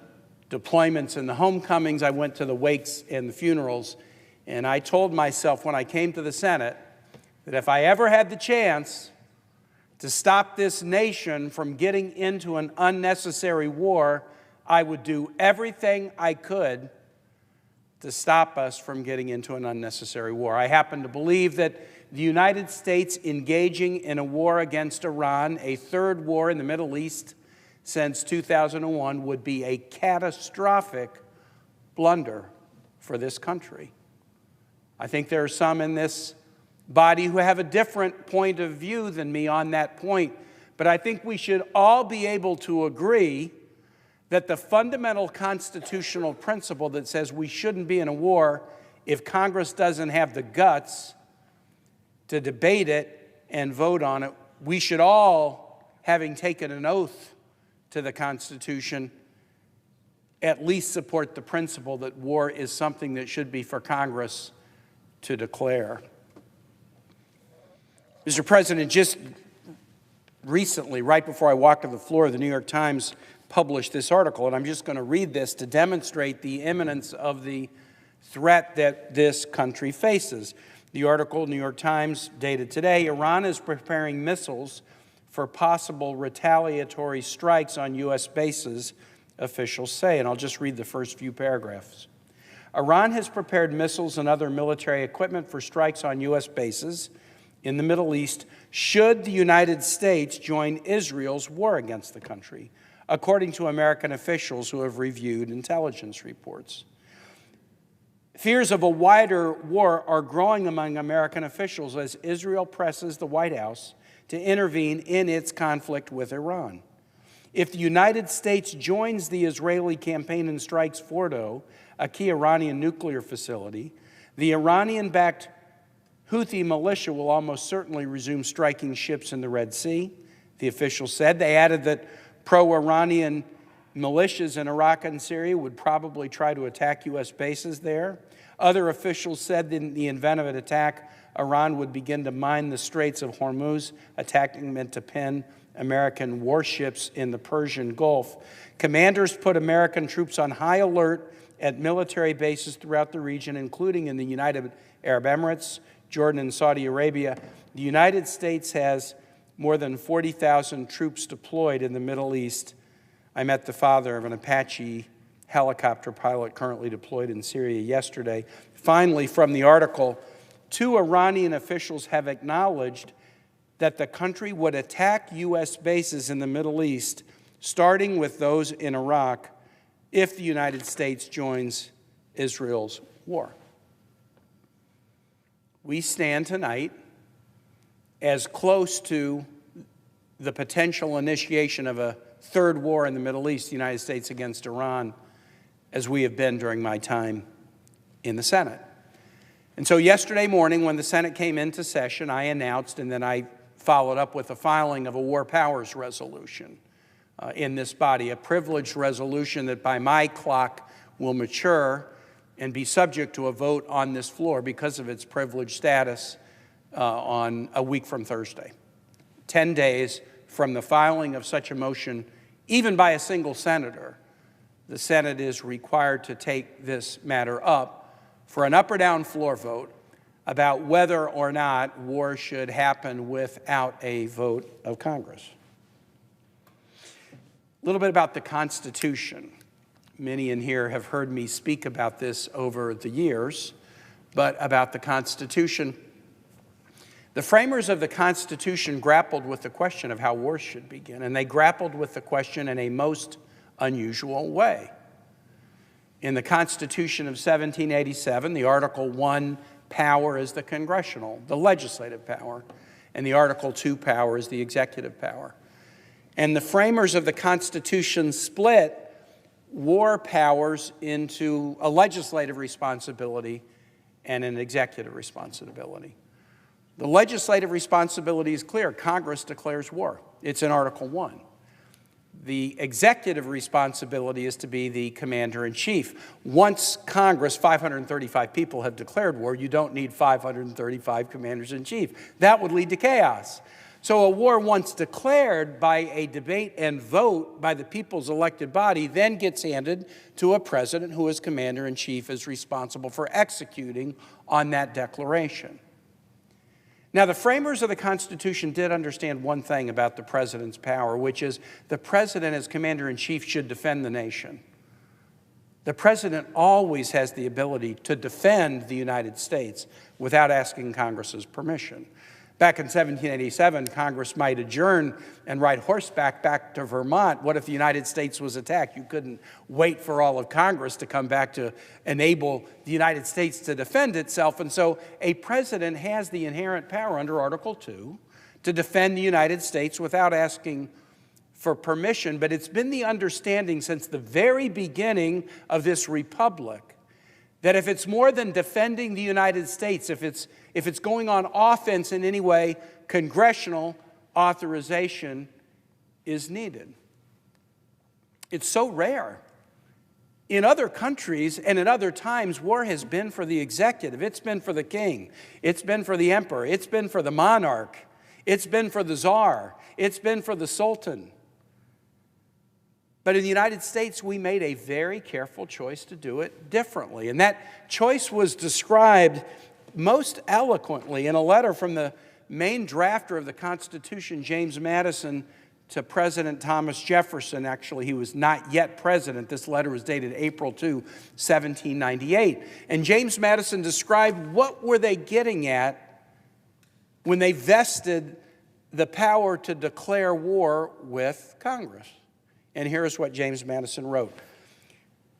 Speaker 5: deployments and the homecomings. I went to the wakes and the funerals. And I told myself when I came to the Senate that if I ever had the chance to stop this nation from getting into an unnecessary war, I would do everything I could to stop us from getting into an unnecessary war. I happen to believe that the United States engaging in a war against Iran, a third war in the Middle East since 2001, would be a catastrophic blunder for this country. I think there are some in this body who have a different point of view than me on that point, but I think we should all be able to agree that the fundamental constitutional principle that says we shouldn't be in a war if Congress doesn't have the guts to debate it and vote on it, we should all, having taken an oath to the Constitution, at least support the principle that war is something that should be for Congress to declare. Mr. President, just recently, right before I walked to the floor, the New York Times published this article, and I'm just going to read this to demonstrate the imminence of the threat that this country faces. The article, New York Times, dated today, Iran is preparing missiles for possible retaliatory strikes on U.S. bases, officials say, and I'll just read the first few paragraphs. Iran has prepared missiles and other military equipment for strikes on U.S. bases in the Middle East should the United States join Israel's war against the country, according to American officials who have reviewed intelligence reports. Fears of a wider war are growing among American officials as Israel presses the White House to intervene in its conflict with Iran. If the United States joins the Israeli campaign and strikes Fordo, a key Iranian nuclear facility, the Iranian-backed Houthi militia will almost certainly resume striking ships in the Red Sea, the officials said. They added that pro-Iranian militias in Iraq and Syria would probably try to attack U.S. bases there. Other officials said that in the event of an attack, Iran would begin to mine the Straits of Hormuz, attacking meant to pin American warships in the Persian Gulf. Commanders put American troops on high alert at military bases throughout the region, including in the United Arab Emirates, Jordan, and Saudi Arabia. The United States has more than 40,000 troops deployed in the Middle East. I met the father of an Apache helicopter pilot currently deployed in Syria yesterday. Finally, from the article, 2 Iranian officials have acknowledged that the country would attack U.S. bases in the Middle East, starting with those in Iraq, if the United States joins Israel's war. We stand tonight as close to the potential initiation of a third war in the Middle East, the United States against Iran, as we have been during my time in the Senate. And so yesterday morning, when the Senate came into session, I announced, and then I followed up with the filing of a War Powers Resolution in this body, a privileged resolution that by my clock will mature and be subject to a vote on this floor because of its privileged status on a week from Thursday. 10 days from the filing of such a motion, even by a single senator, the Senate is required to take this matter up for an up or down floor vote about whether or not war should happen without a vote of Congress. A little bit about the Constitution. Many in here have heard me speak about this over the years, but about the Constitution. The framers of the Constitution grappled with the question of how war should begin, and they grappled with the question in a most unusual way. In the Constitution of 1787, the Article 1 power is the congressional, the legislative power, and the Article 2 power is the executive power. And the framers of the Constitution split war powers into a legislative responsibility and an executive responsibility. The legislative responsibility is clear. Congress declares war. It's in Article 1. The executive responsibility is to be the commander-in-chief. Once Congress, 535 people, have declared war, you don't need 535 commanders-in-chief. That would lead to chaos. So a war once declared by a debate and vote by the people's elected body then gets handed to a president who, as commander-in-chief, is responsible for executing on that declaration. Now, the framers of the Constitution did understand one thing about the president's power, which is the president, as commander-in-chief, should defend the nation. The president always has the ability to defend the United States without asking Congress's permission. Back in 1787, Congress might adjourn and ride horseback back to Vermont. What if the United States was attacked? You couldn't wait for all of Congress to come back to enable the United States to defend itself. And so a president has the inherent power under Article 2 to defend the United States without asking for permission. But it's been the understanding since the very beginning of this republic that if it's more than defending the United States, if it's going on offense in any way, congressional authorization is needed. It's so rare. In other countries and in other times, war has been for the executive. It's been for the king. It's been for the emperor. It's been for the monarch. It's been for the czar. It's been for the sultan. But in the United States, we made a very careful choice to do it differently. And that choice was described most eloquently in a letter from the main drafter of the Constitution, James Madison, to President Thomas Jefferson. Actually, he was not yet president. This letter was dated April 2, 1798. And James Madison described what were they getting at when they vested the power to declare war with Congress. And here's what James Madison wrote.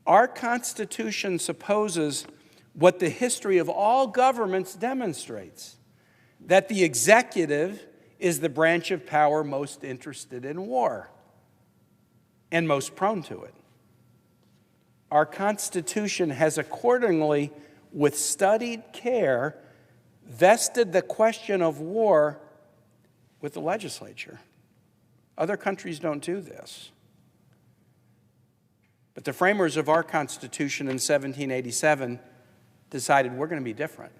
Speaker 5: Our Constitution supposes what the history of all governments demonstrates, that the executive is the branch of power most interested in war and most prone to it. Our Constitution has accordingly, with studied care, vested the question of war with the legislature. Other countries don't do this. But the framers of our Constitution in 1787 decided we're going to be different.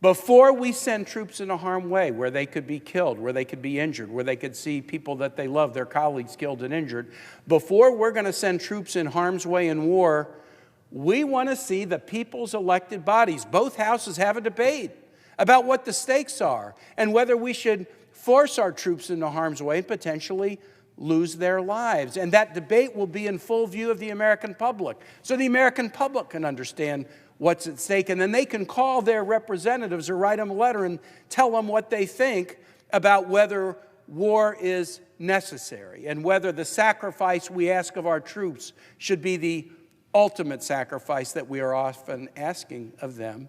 Speaker 5: Before we send troops into harm's way, where they could be killed, where they could be injured, where they could see people that they love, their colleagues, killed and injured, before we're going to send troops in harm's way in war, we want to see the people's elected bodies. Both houses have a debate about what the stakes are and whether we should force our troops into harm's way and potentially lose their lives. And that debate will be in full view of the American public, so the American public can understand what's at stake, and then they can call their representatives or write them a letter and tell them what they think about whether war is necessary and whether the sacrifice we ask of our troops should be the ultimate sacrifice that we are often asking of them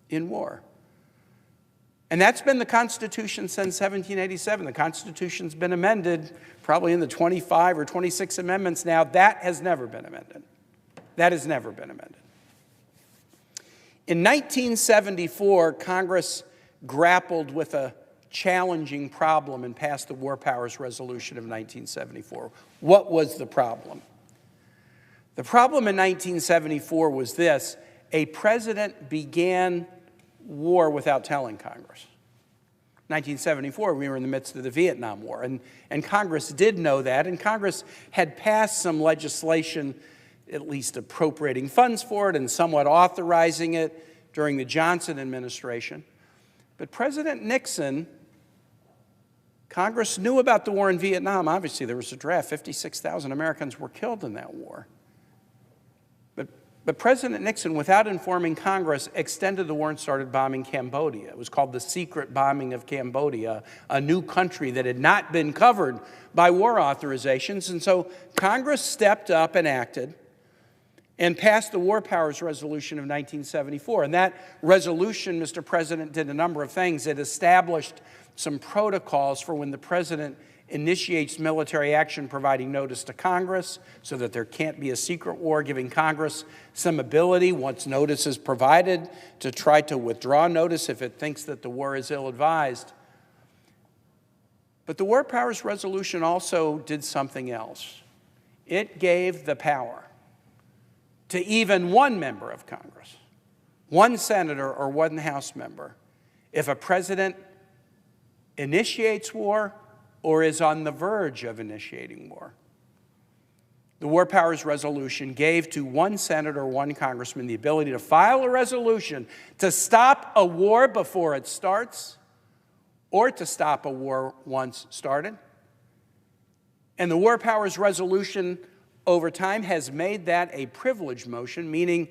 Speaker 5: in war. And that's been the Constitution since 1787. The Constitution's been amended probably in the 25 or 26 amendments now. That has never been amended. That has never been amended. In 1974, Congress grappled with a challenging problem and passed the War Powers Resolution of 1974. What was the problem? The problem in 1974 was this: a president began war without telling Congress. 1974, we were in the midst of the Vietnam War, and Congress did know that, and Congress had passed some legislation at least appropriating funds for it and somewhat authorizing it during the Johnson administration. But President Nixon, Congress knew about the war in Vietnam. Obviously, there was a draft. 56,000 Americans were killed in that war. But President Nixon, without informing Congress, extended the war and started bombing Cambodia. It was called the secret bombing of Cambodia, a new country that had not been covered by war authorizations. And so Congress stepped up and acted and passed the War Powers Resolution of 1974. And that resolution, Mr. President, did a number of things. It established some protocols for when the president initiates military action, providing notice to Congress so that there can't be a secret war, giving Congress some ability, once notice is provided, to try to withdraw notice if it thinks that the war is ill-advised. But the War Powers Resolution also did something else. It gave the power to even one member of Congress, one senator or one House member, if a president initiates war or is on the verge of initiating war. The War Powers Resolution gave to one senator or one congressman the ability to file a resolution to stop a war before it starts or to stop a war once started. And the War Powers Resolution over time has made that a privileged motion, meaning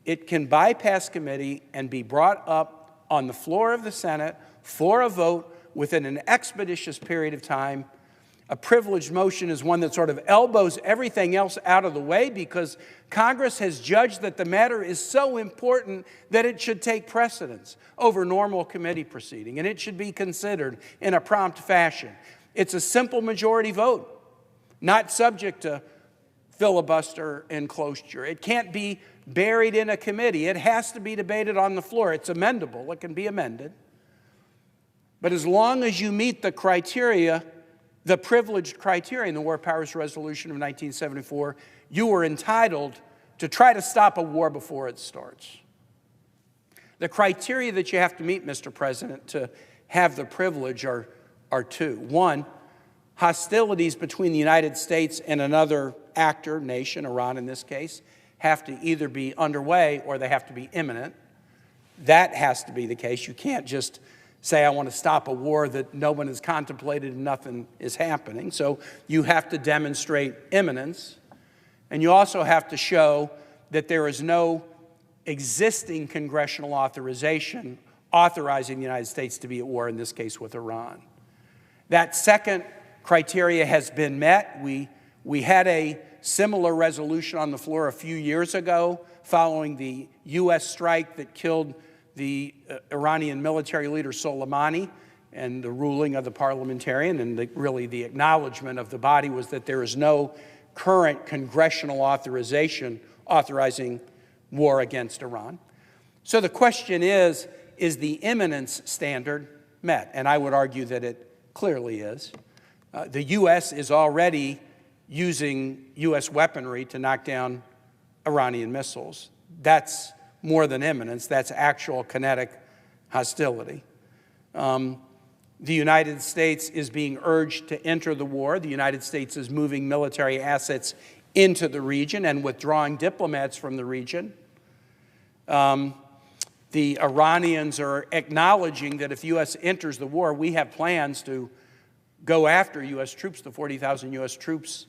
Speaker 5: it can bypass committee and be brought up on the floor of the Senate for a vote within an expeditious period of time. A privileged motion is one that sort of elbows everything else out of the way because Congress has judged that the matter is so important that it should take precedence over normal committee proceeding, and it should be considered in a prompt fashion. It's a simple majority vote, not subject to filibuster and cloture. It can't be buried in a committee. It has to be debated on the floor. It's amendable. It can be amended. But as long as you meet the criteria, the privileged criteria in the War Powers Resolution of 1974, you are entitled to try to stop a war before it starts. The criteria that you have to meet, Mr. President, to have the privilege are two. One, hostilities between the United States and another actor, nation, Iran in this case, have to either be underway or they have to be imminent. That has to be the case. You can't just say, I want to stop a war that no one has contemplated and nothing is happening. So you have to demonstrate imminence. And you also have to show that there is no existing congressional authorization authorizing the United States to be at war, in this case with Iran. That second criteria has been met. We had a similar resolution on the floor a few years ago following the U.S. strike that killed the Iranian military leader Soleimani, and the ruling of the parliamentarian and really the acknowledgement of the body was that there is no current congressional authorization authorizing war against Iran. So the question is the imminence standard met? And I would argue that it clearly is. The U.S. is already using U.S. weaponry to knock down Iranian missiles. That's more than imminence, that's actual kinetic hostility. The United States is being urged to enter the war. The United States is moving military assets into the region and withdrawing diplomats from the region. The Iranians are acknowledging that if the U.S. enters the war, we have plans to go after U.S. troops, the 40,000 U.S. troops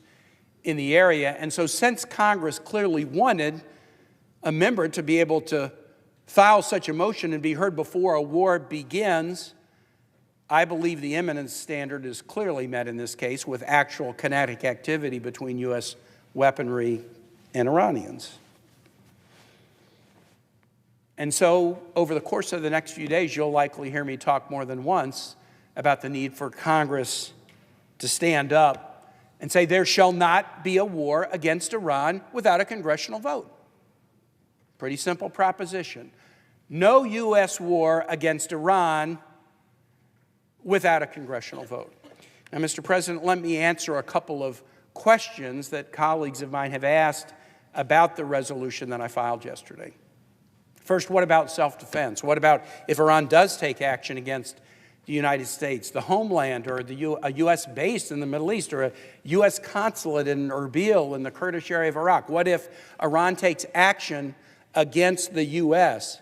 Speaker 5: in the area. And so since Congress clearly wanted a member to be able to file such a motion and be heard before a war begins, I believe the imminence standard is clearly met in this case with actual kinetic activity between U.S. weaponry and Iranians. And so over the course of the next few days, you'll likely hear me talk more than once about the need for Congress to stand up and say there shall not be a war against Iran without a congressional vote. Pretty simple proposition. No U.S. war against Iran without a congressional vote. Now, Mr. President, let me answer a couple of questions that colleagues of mine have asked about the resolution that I filed yesterday. First, what about self-defense? What about if Iran does take action against the United States, the homeland, or a U.S. base in the Middle East, or a U.S. consulate in Erbil in the Kurdish area of Iraq? What if Iran takes action against the U.S.?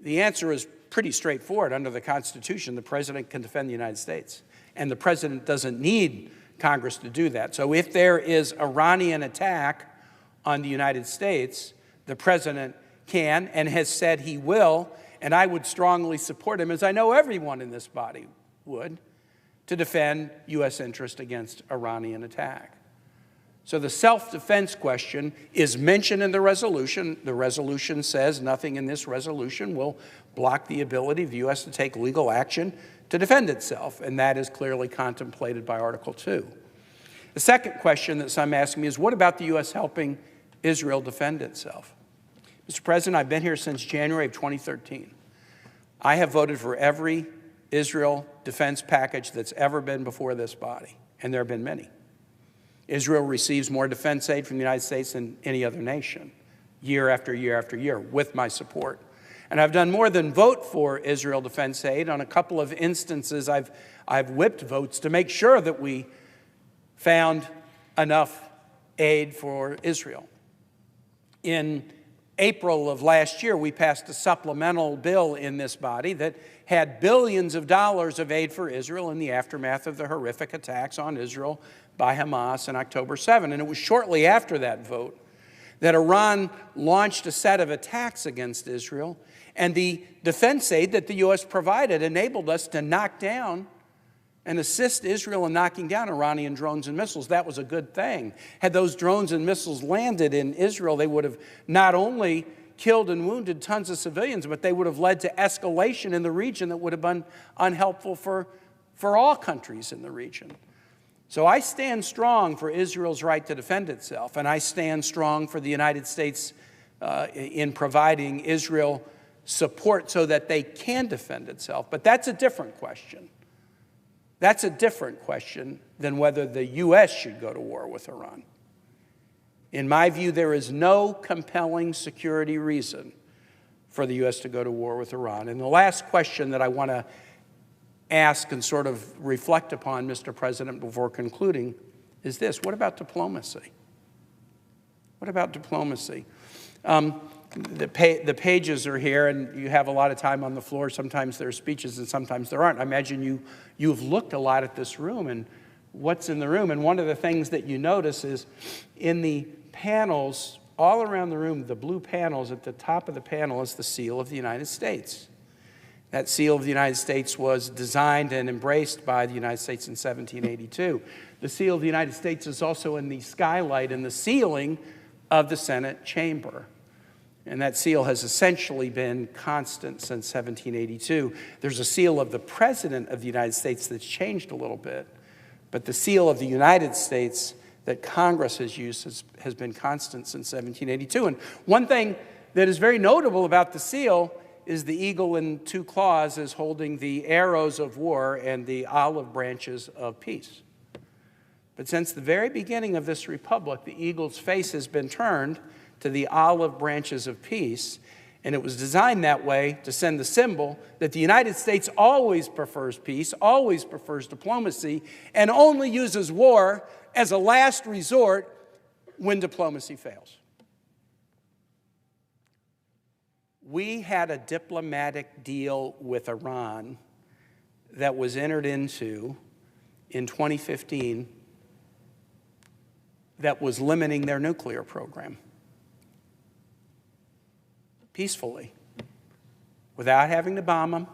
Speaker 5: The answer is pretty straightforward. Under the Constitution, the president can defend the United States, and the president doesn't need Congress to do that. So if there is Iranian attack on the United States, the president can and has said he will, and I would strongly support him, as I know everyone in this body would, to defend U.S. interest against Iranian attack. So the self-defense question is mentioned in the resolution. The resolution says nothing in this resolution will block the ability of the U.S. to take legal action to defend itself, and that is clearly contemplated by Article 2. The second question that some ask me is, what about the U.S. helping Israel defend itself? Mr. President, I've been here since January of 2013. I have voted for every Israel defense package that's ever been before this body, and there have been many. Israel receives more defense aid from the United States than any other nation, year after year after year, with my support. And I've done more than vote for Israel defense aid. On a couple of instances, I've whipped votes to make sure that we found enough aid for Israel. In April of last year, we passed a supplemental bill in this body that had billions of dollars of aid for Israel in the aftermath of the horrific attacks on Israel by Hamas on October 7. And it was shortly after that vote that Iran launched a set of attacks against Israel, and the defense aid that the U.S. provided enabled us to knock down and assist Israel in knocking down Iranian drones and missiles. That was a good thing. Had those drones and missiles landed in Israel, they would have not only killed and wounded tons of civilians, but they would have led to escalation in the region that would have been unhelpful for all countries in the region. So I stand strong for Israel's right to defend itself, and I stand strong for the United States in providing Israel support so that they can defend itself. But that's a different question. That's a different question than whether the U.S. should go to war with Iran. In my view, there is no compelling security reason for the U.S. to go to war with Iran. And the last question that I want to ask and sort of reflect upon, Mr. President, before concluding is this: what about diplomacy? What about diplomacy? The pages are here, and you have a lot of time on the floor. Sometimes there are speeches and sometimes there aren't. I imagine you've looked a lot at this room and what's in the room. And one of the things that you notice is in the panels all around the room, the blue panels, at the top of the panel is the seal of the United States. That seal of the United States was designed and embraced by the United States in 1782. The seal of the United States is also in the skylight in the ceiling of the Senate chamber. And that seal has essentially been constant since 1782. There's a seal of the President of the United States that's changed a little bit, but the seal of the United States that Congress has used has been constant since 1782. And one thing that is very notable about the seal is the eagle in two claws is holding the arrows of war and the olive branches of peace. But since the very beginning of this republic, the eagle's face has been turned to the olive branches of peace, and it was designed that way to send the symbol that the United States always prefers peace, always prefers diplomacy, and only uses war as a last resort when diplomacy fails. We had a diplomatic deal with Iran that was entered into in 2015 that was limiting their nuclear program. Peacefully, without having to bomb them,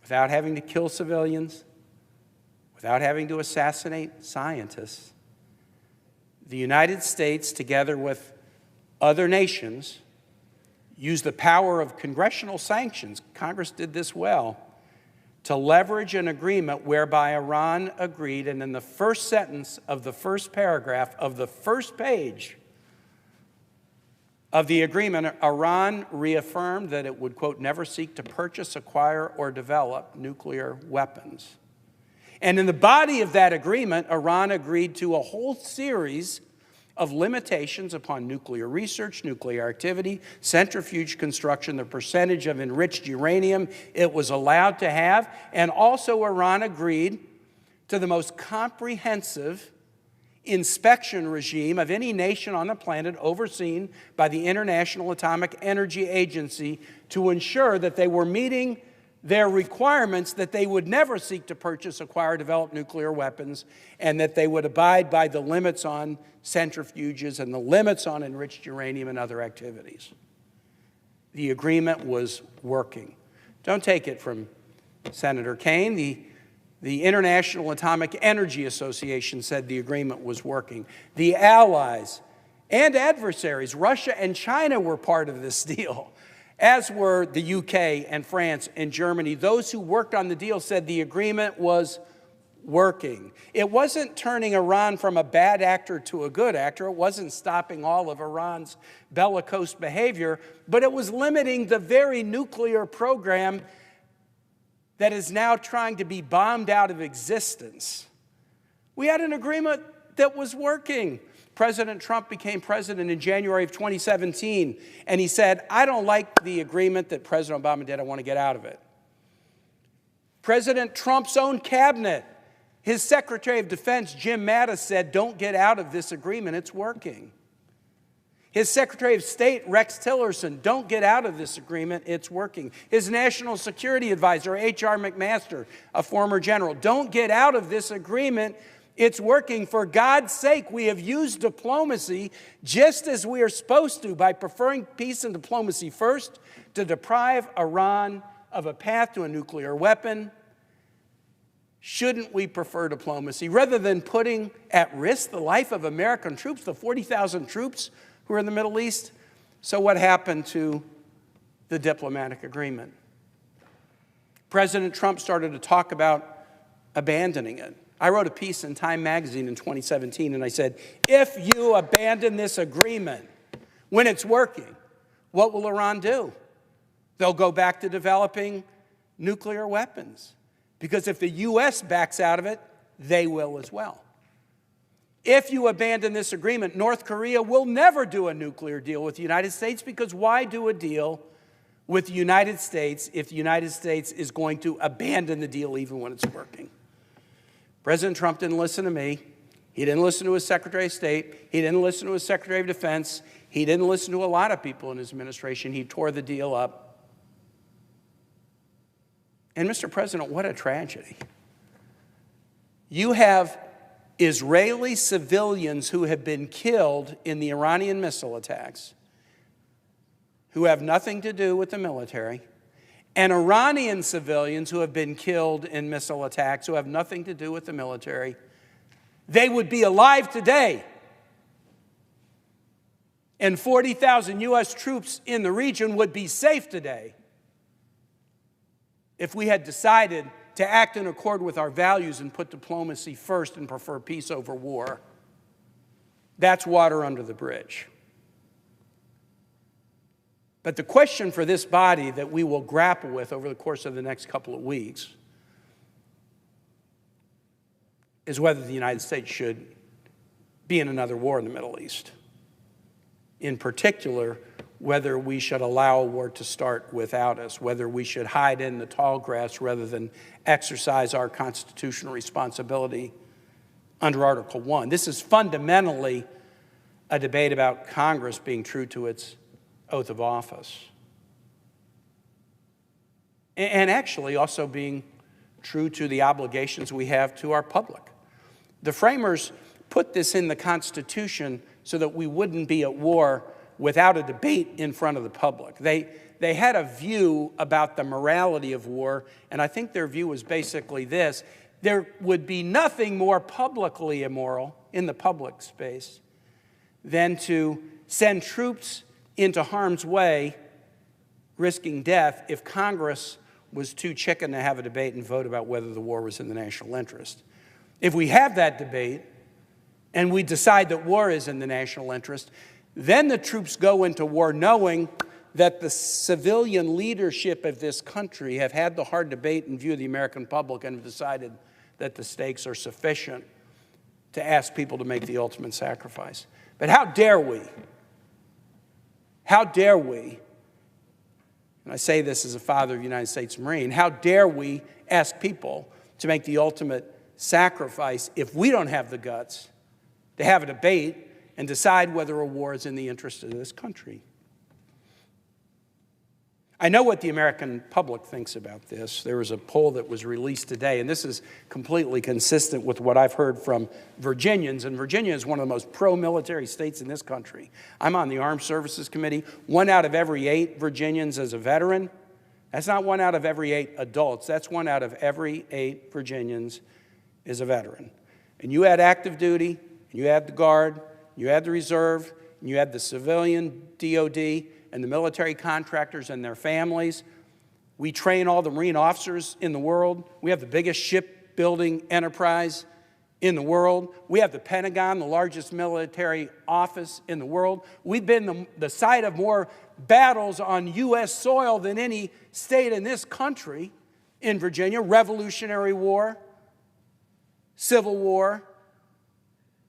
Speaker 5: without having to kill civilians, without having to assassinate scientists. The United States, together with other nations, used the power of congressional sanctions, Congress did this well, to leverage an agreement whereby Iran agreed, and in the first sentence of the first paragraph of the first page of the agreement, Iran reaffirmed that it would, quote, never seek to purchase, acquire, or develop nuclear weapons. And in the body of that agreement, Iran agreed to a whole series of limitations upon nuclear research, nuclear activity, centrifuge construction, the percentage of enriched uranium it was allowed to have, and also Iran agreed to the most comprehensive inspection regime of any nation on the planet overseen by the International Atomic Energy Agency to ensure that they were meeting their requirements, that they would never seek to purchase, acquire, develop nuclear weapons, and that they would abide by the limits on centrifuges and the limits on enriched uranium and other activities. The agreement was working. Don't take it from Senator Kaine. The International Atomic Energy Association said the agreement was working. The allies and adversaries, Russia and China, were part of this deal, as were the UK and France and Germany. Those who worked on the deal said the agreement was working. It wasn't turning Iran from a bad actor to a good actor. It wasn't stopping all of Iran's bellicose behavior, but it was limiting the very nuclear program that is now trying to be bombed out of existence. We had an agreement that was working. President Trump became president in January of 2017, and he said, I don't like the agreement that President Obama did. I want to get out of it. President Trump's own cabinet, his Secretary of Defense, Jim Mattis, said, don't get out of this agreement. It's working. His Secretary of State, Rex Tillerson, don't get out of this agreement. It's working. His National Security Advisor, H.R. McMaster, a former general, don't get out of this agreement. It's working. For God's sake, we have used diplomacy just as we are supposed to by preferring peace and diplomacy first to deprive Iran of a path to a nuclear weapon. Shouldn't we prefer diplomacy rather than putting at risk the life of American troops, the 40,000 troops who are in the Middle East? So what happened to the diplomatic agreement? President Trump started to talk about abandoning it. I wrote a piece in Time magazine in 2017, and I said, if you abandon this agreement when it's working, what will Iran do? They'll go back to developing nuclear weapons. Because if the U.S. backs out of it, they will as well. If you abandon this agreement, North Korea will never do a nuclear deal with the United States, because why do a deal with the United States if the United States is going to abandon the deal even when it's working? President Trump didn't listen to me. He didn't listen to his Secretary of State. He didn't listen to his Secretary of Defense. He didn't listen to a lot of people in his administration. He tore the deal up. And Mr. President, what a tragedy. You have Israeli civilians who have been killed in the Iranian missile attacks, who have nothing to do with the military, and Iranian civilians who have been killed in missile attacks who have nothing to do with the military. They would be alive today. And 40,000 U.S. troops in the region would be safe today if we had decided to act in accord with our values and put diplomacy first and prefer peace over war. That's water under the bridge. But the question for this body that we will grapple with over the course of the next couple of weeks is whether the United States should be in another war in the Middle East. In particular, whether we should allow a war to start without us, whether we should hide in the tall grass rather than exercise our constitutional responsibility under Article 1. This is fundamentally a debate about Congress being true to its oath of office, and actually also being true to the obligations we have to our public. The framers put this in the Constitution so that we wouldn't be at war without a debate in front of the public. They had a view about the morality of war, and I think their view was basically this: there would be nothing more publicly immoral in the public space than to send troops into harm's way, risking death, if Congress was too chicken to have a debate and vote about whether the war was in the national interest. If we have that debate and we decide that war is in the national interest, then the troops go into war knowing that the civilian leadership of this country have had the hard debate in view of the American public and have decided that the stakes are sufficient to ask people to make the ultimate sacrifice. But how dare we, and I say this as a father of a United States Marine, how dare we ask people to make the ultimate sacrifice if we don't have the guts to have a debate and decide whether a war is in the interest of this country? I know what the American public thinks about this. There was a poll that was released today, and this is completely consistent with what I've heard from Virginians, and Virginia is one of the most pro-military states in this country. I'm on the Armed Services Committee. 1 out of every 8 Virginians is a veteran. That's not 1 out of every 8 adults. That's 1 out of every 8 Virginians is a veteran. And you add active duty, and you add the Guard, you add the Reserve, and you add the civilian DOD, and the military contractors and their families. We train all the Marine officers in the world. We have the biggest shipbuilding enterprise in the world. We have the Pentagon, the largest military office in the world. We've been the site of more battles on U.S. soil than any state in this country in Virginia. Revolutionary War, Civil War.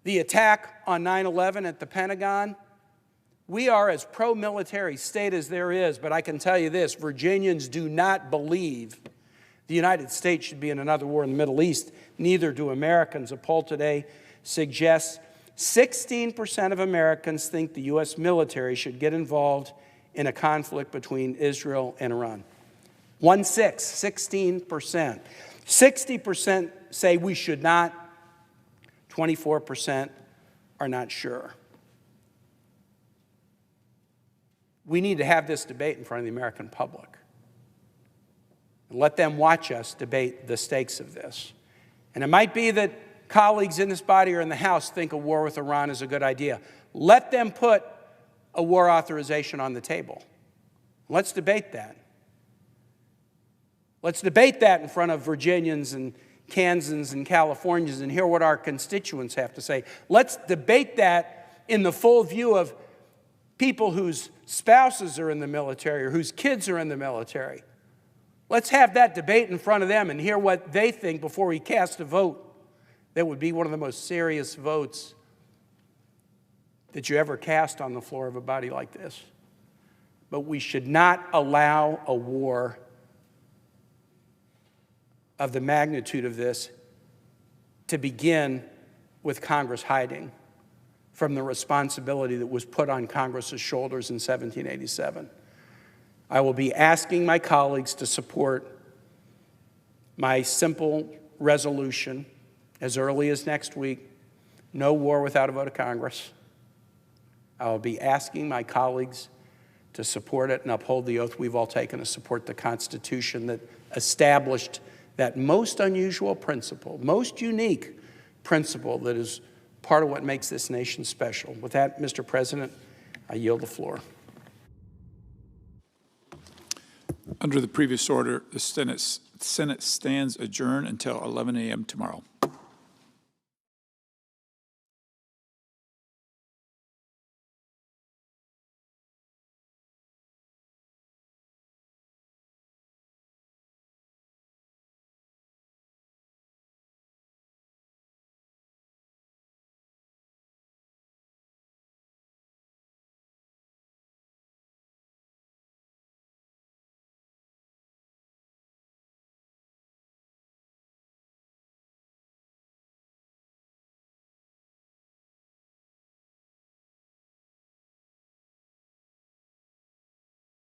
Speaker 5: the attack on 9/11 at the Pentagon. We are as pro-military state as there is, but I can tell you this, Virginians do not believe the United States should be in another war in the Middle East. Neither do Americans. A poll today suggests 16% of Americans think the U.S. military should get involved in a conflict between Israel and Iran. 16%. 60% say we should not. 24% are not sure. We need to have this debate in front of the American public. And let them watch us debate the stakes of this. And it might be that colleagues in this body or in the House think a war with Iran is a good idea. Let them put a war authorization on the table. Let's debate that. Let's debate that in front of Virginians and Kansans and Californians and hear what our constituents have to say. Let's debate that in the full view of people whose spouses are in the military or whose kids are in the military. Let's have that debate in front of them and hear what they think before we cast a vote that would be one of the most serious votes that you ever cast on the floor of a body like this. But we should not allow a war of the magnitude of this to begin with Congress hiding from the responsibility that was put on Congress's shoulders in 1787. I will be asking my colleagues to support my simple resolution as early as next week, no war without a vote of Congress. I will be asking my colleagues to support it and uphold the oath we've all taken to support the Constitution that established that most unusual principle, most unique principle that is part of what makes this nation special. With that, Mr. President, I yield the floor.
Speaker 6: Under the previous order, the Senate stands adjourned until 11 a.m. tomorrow.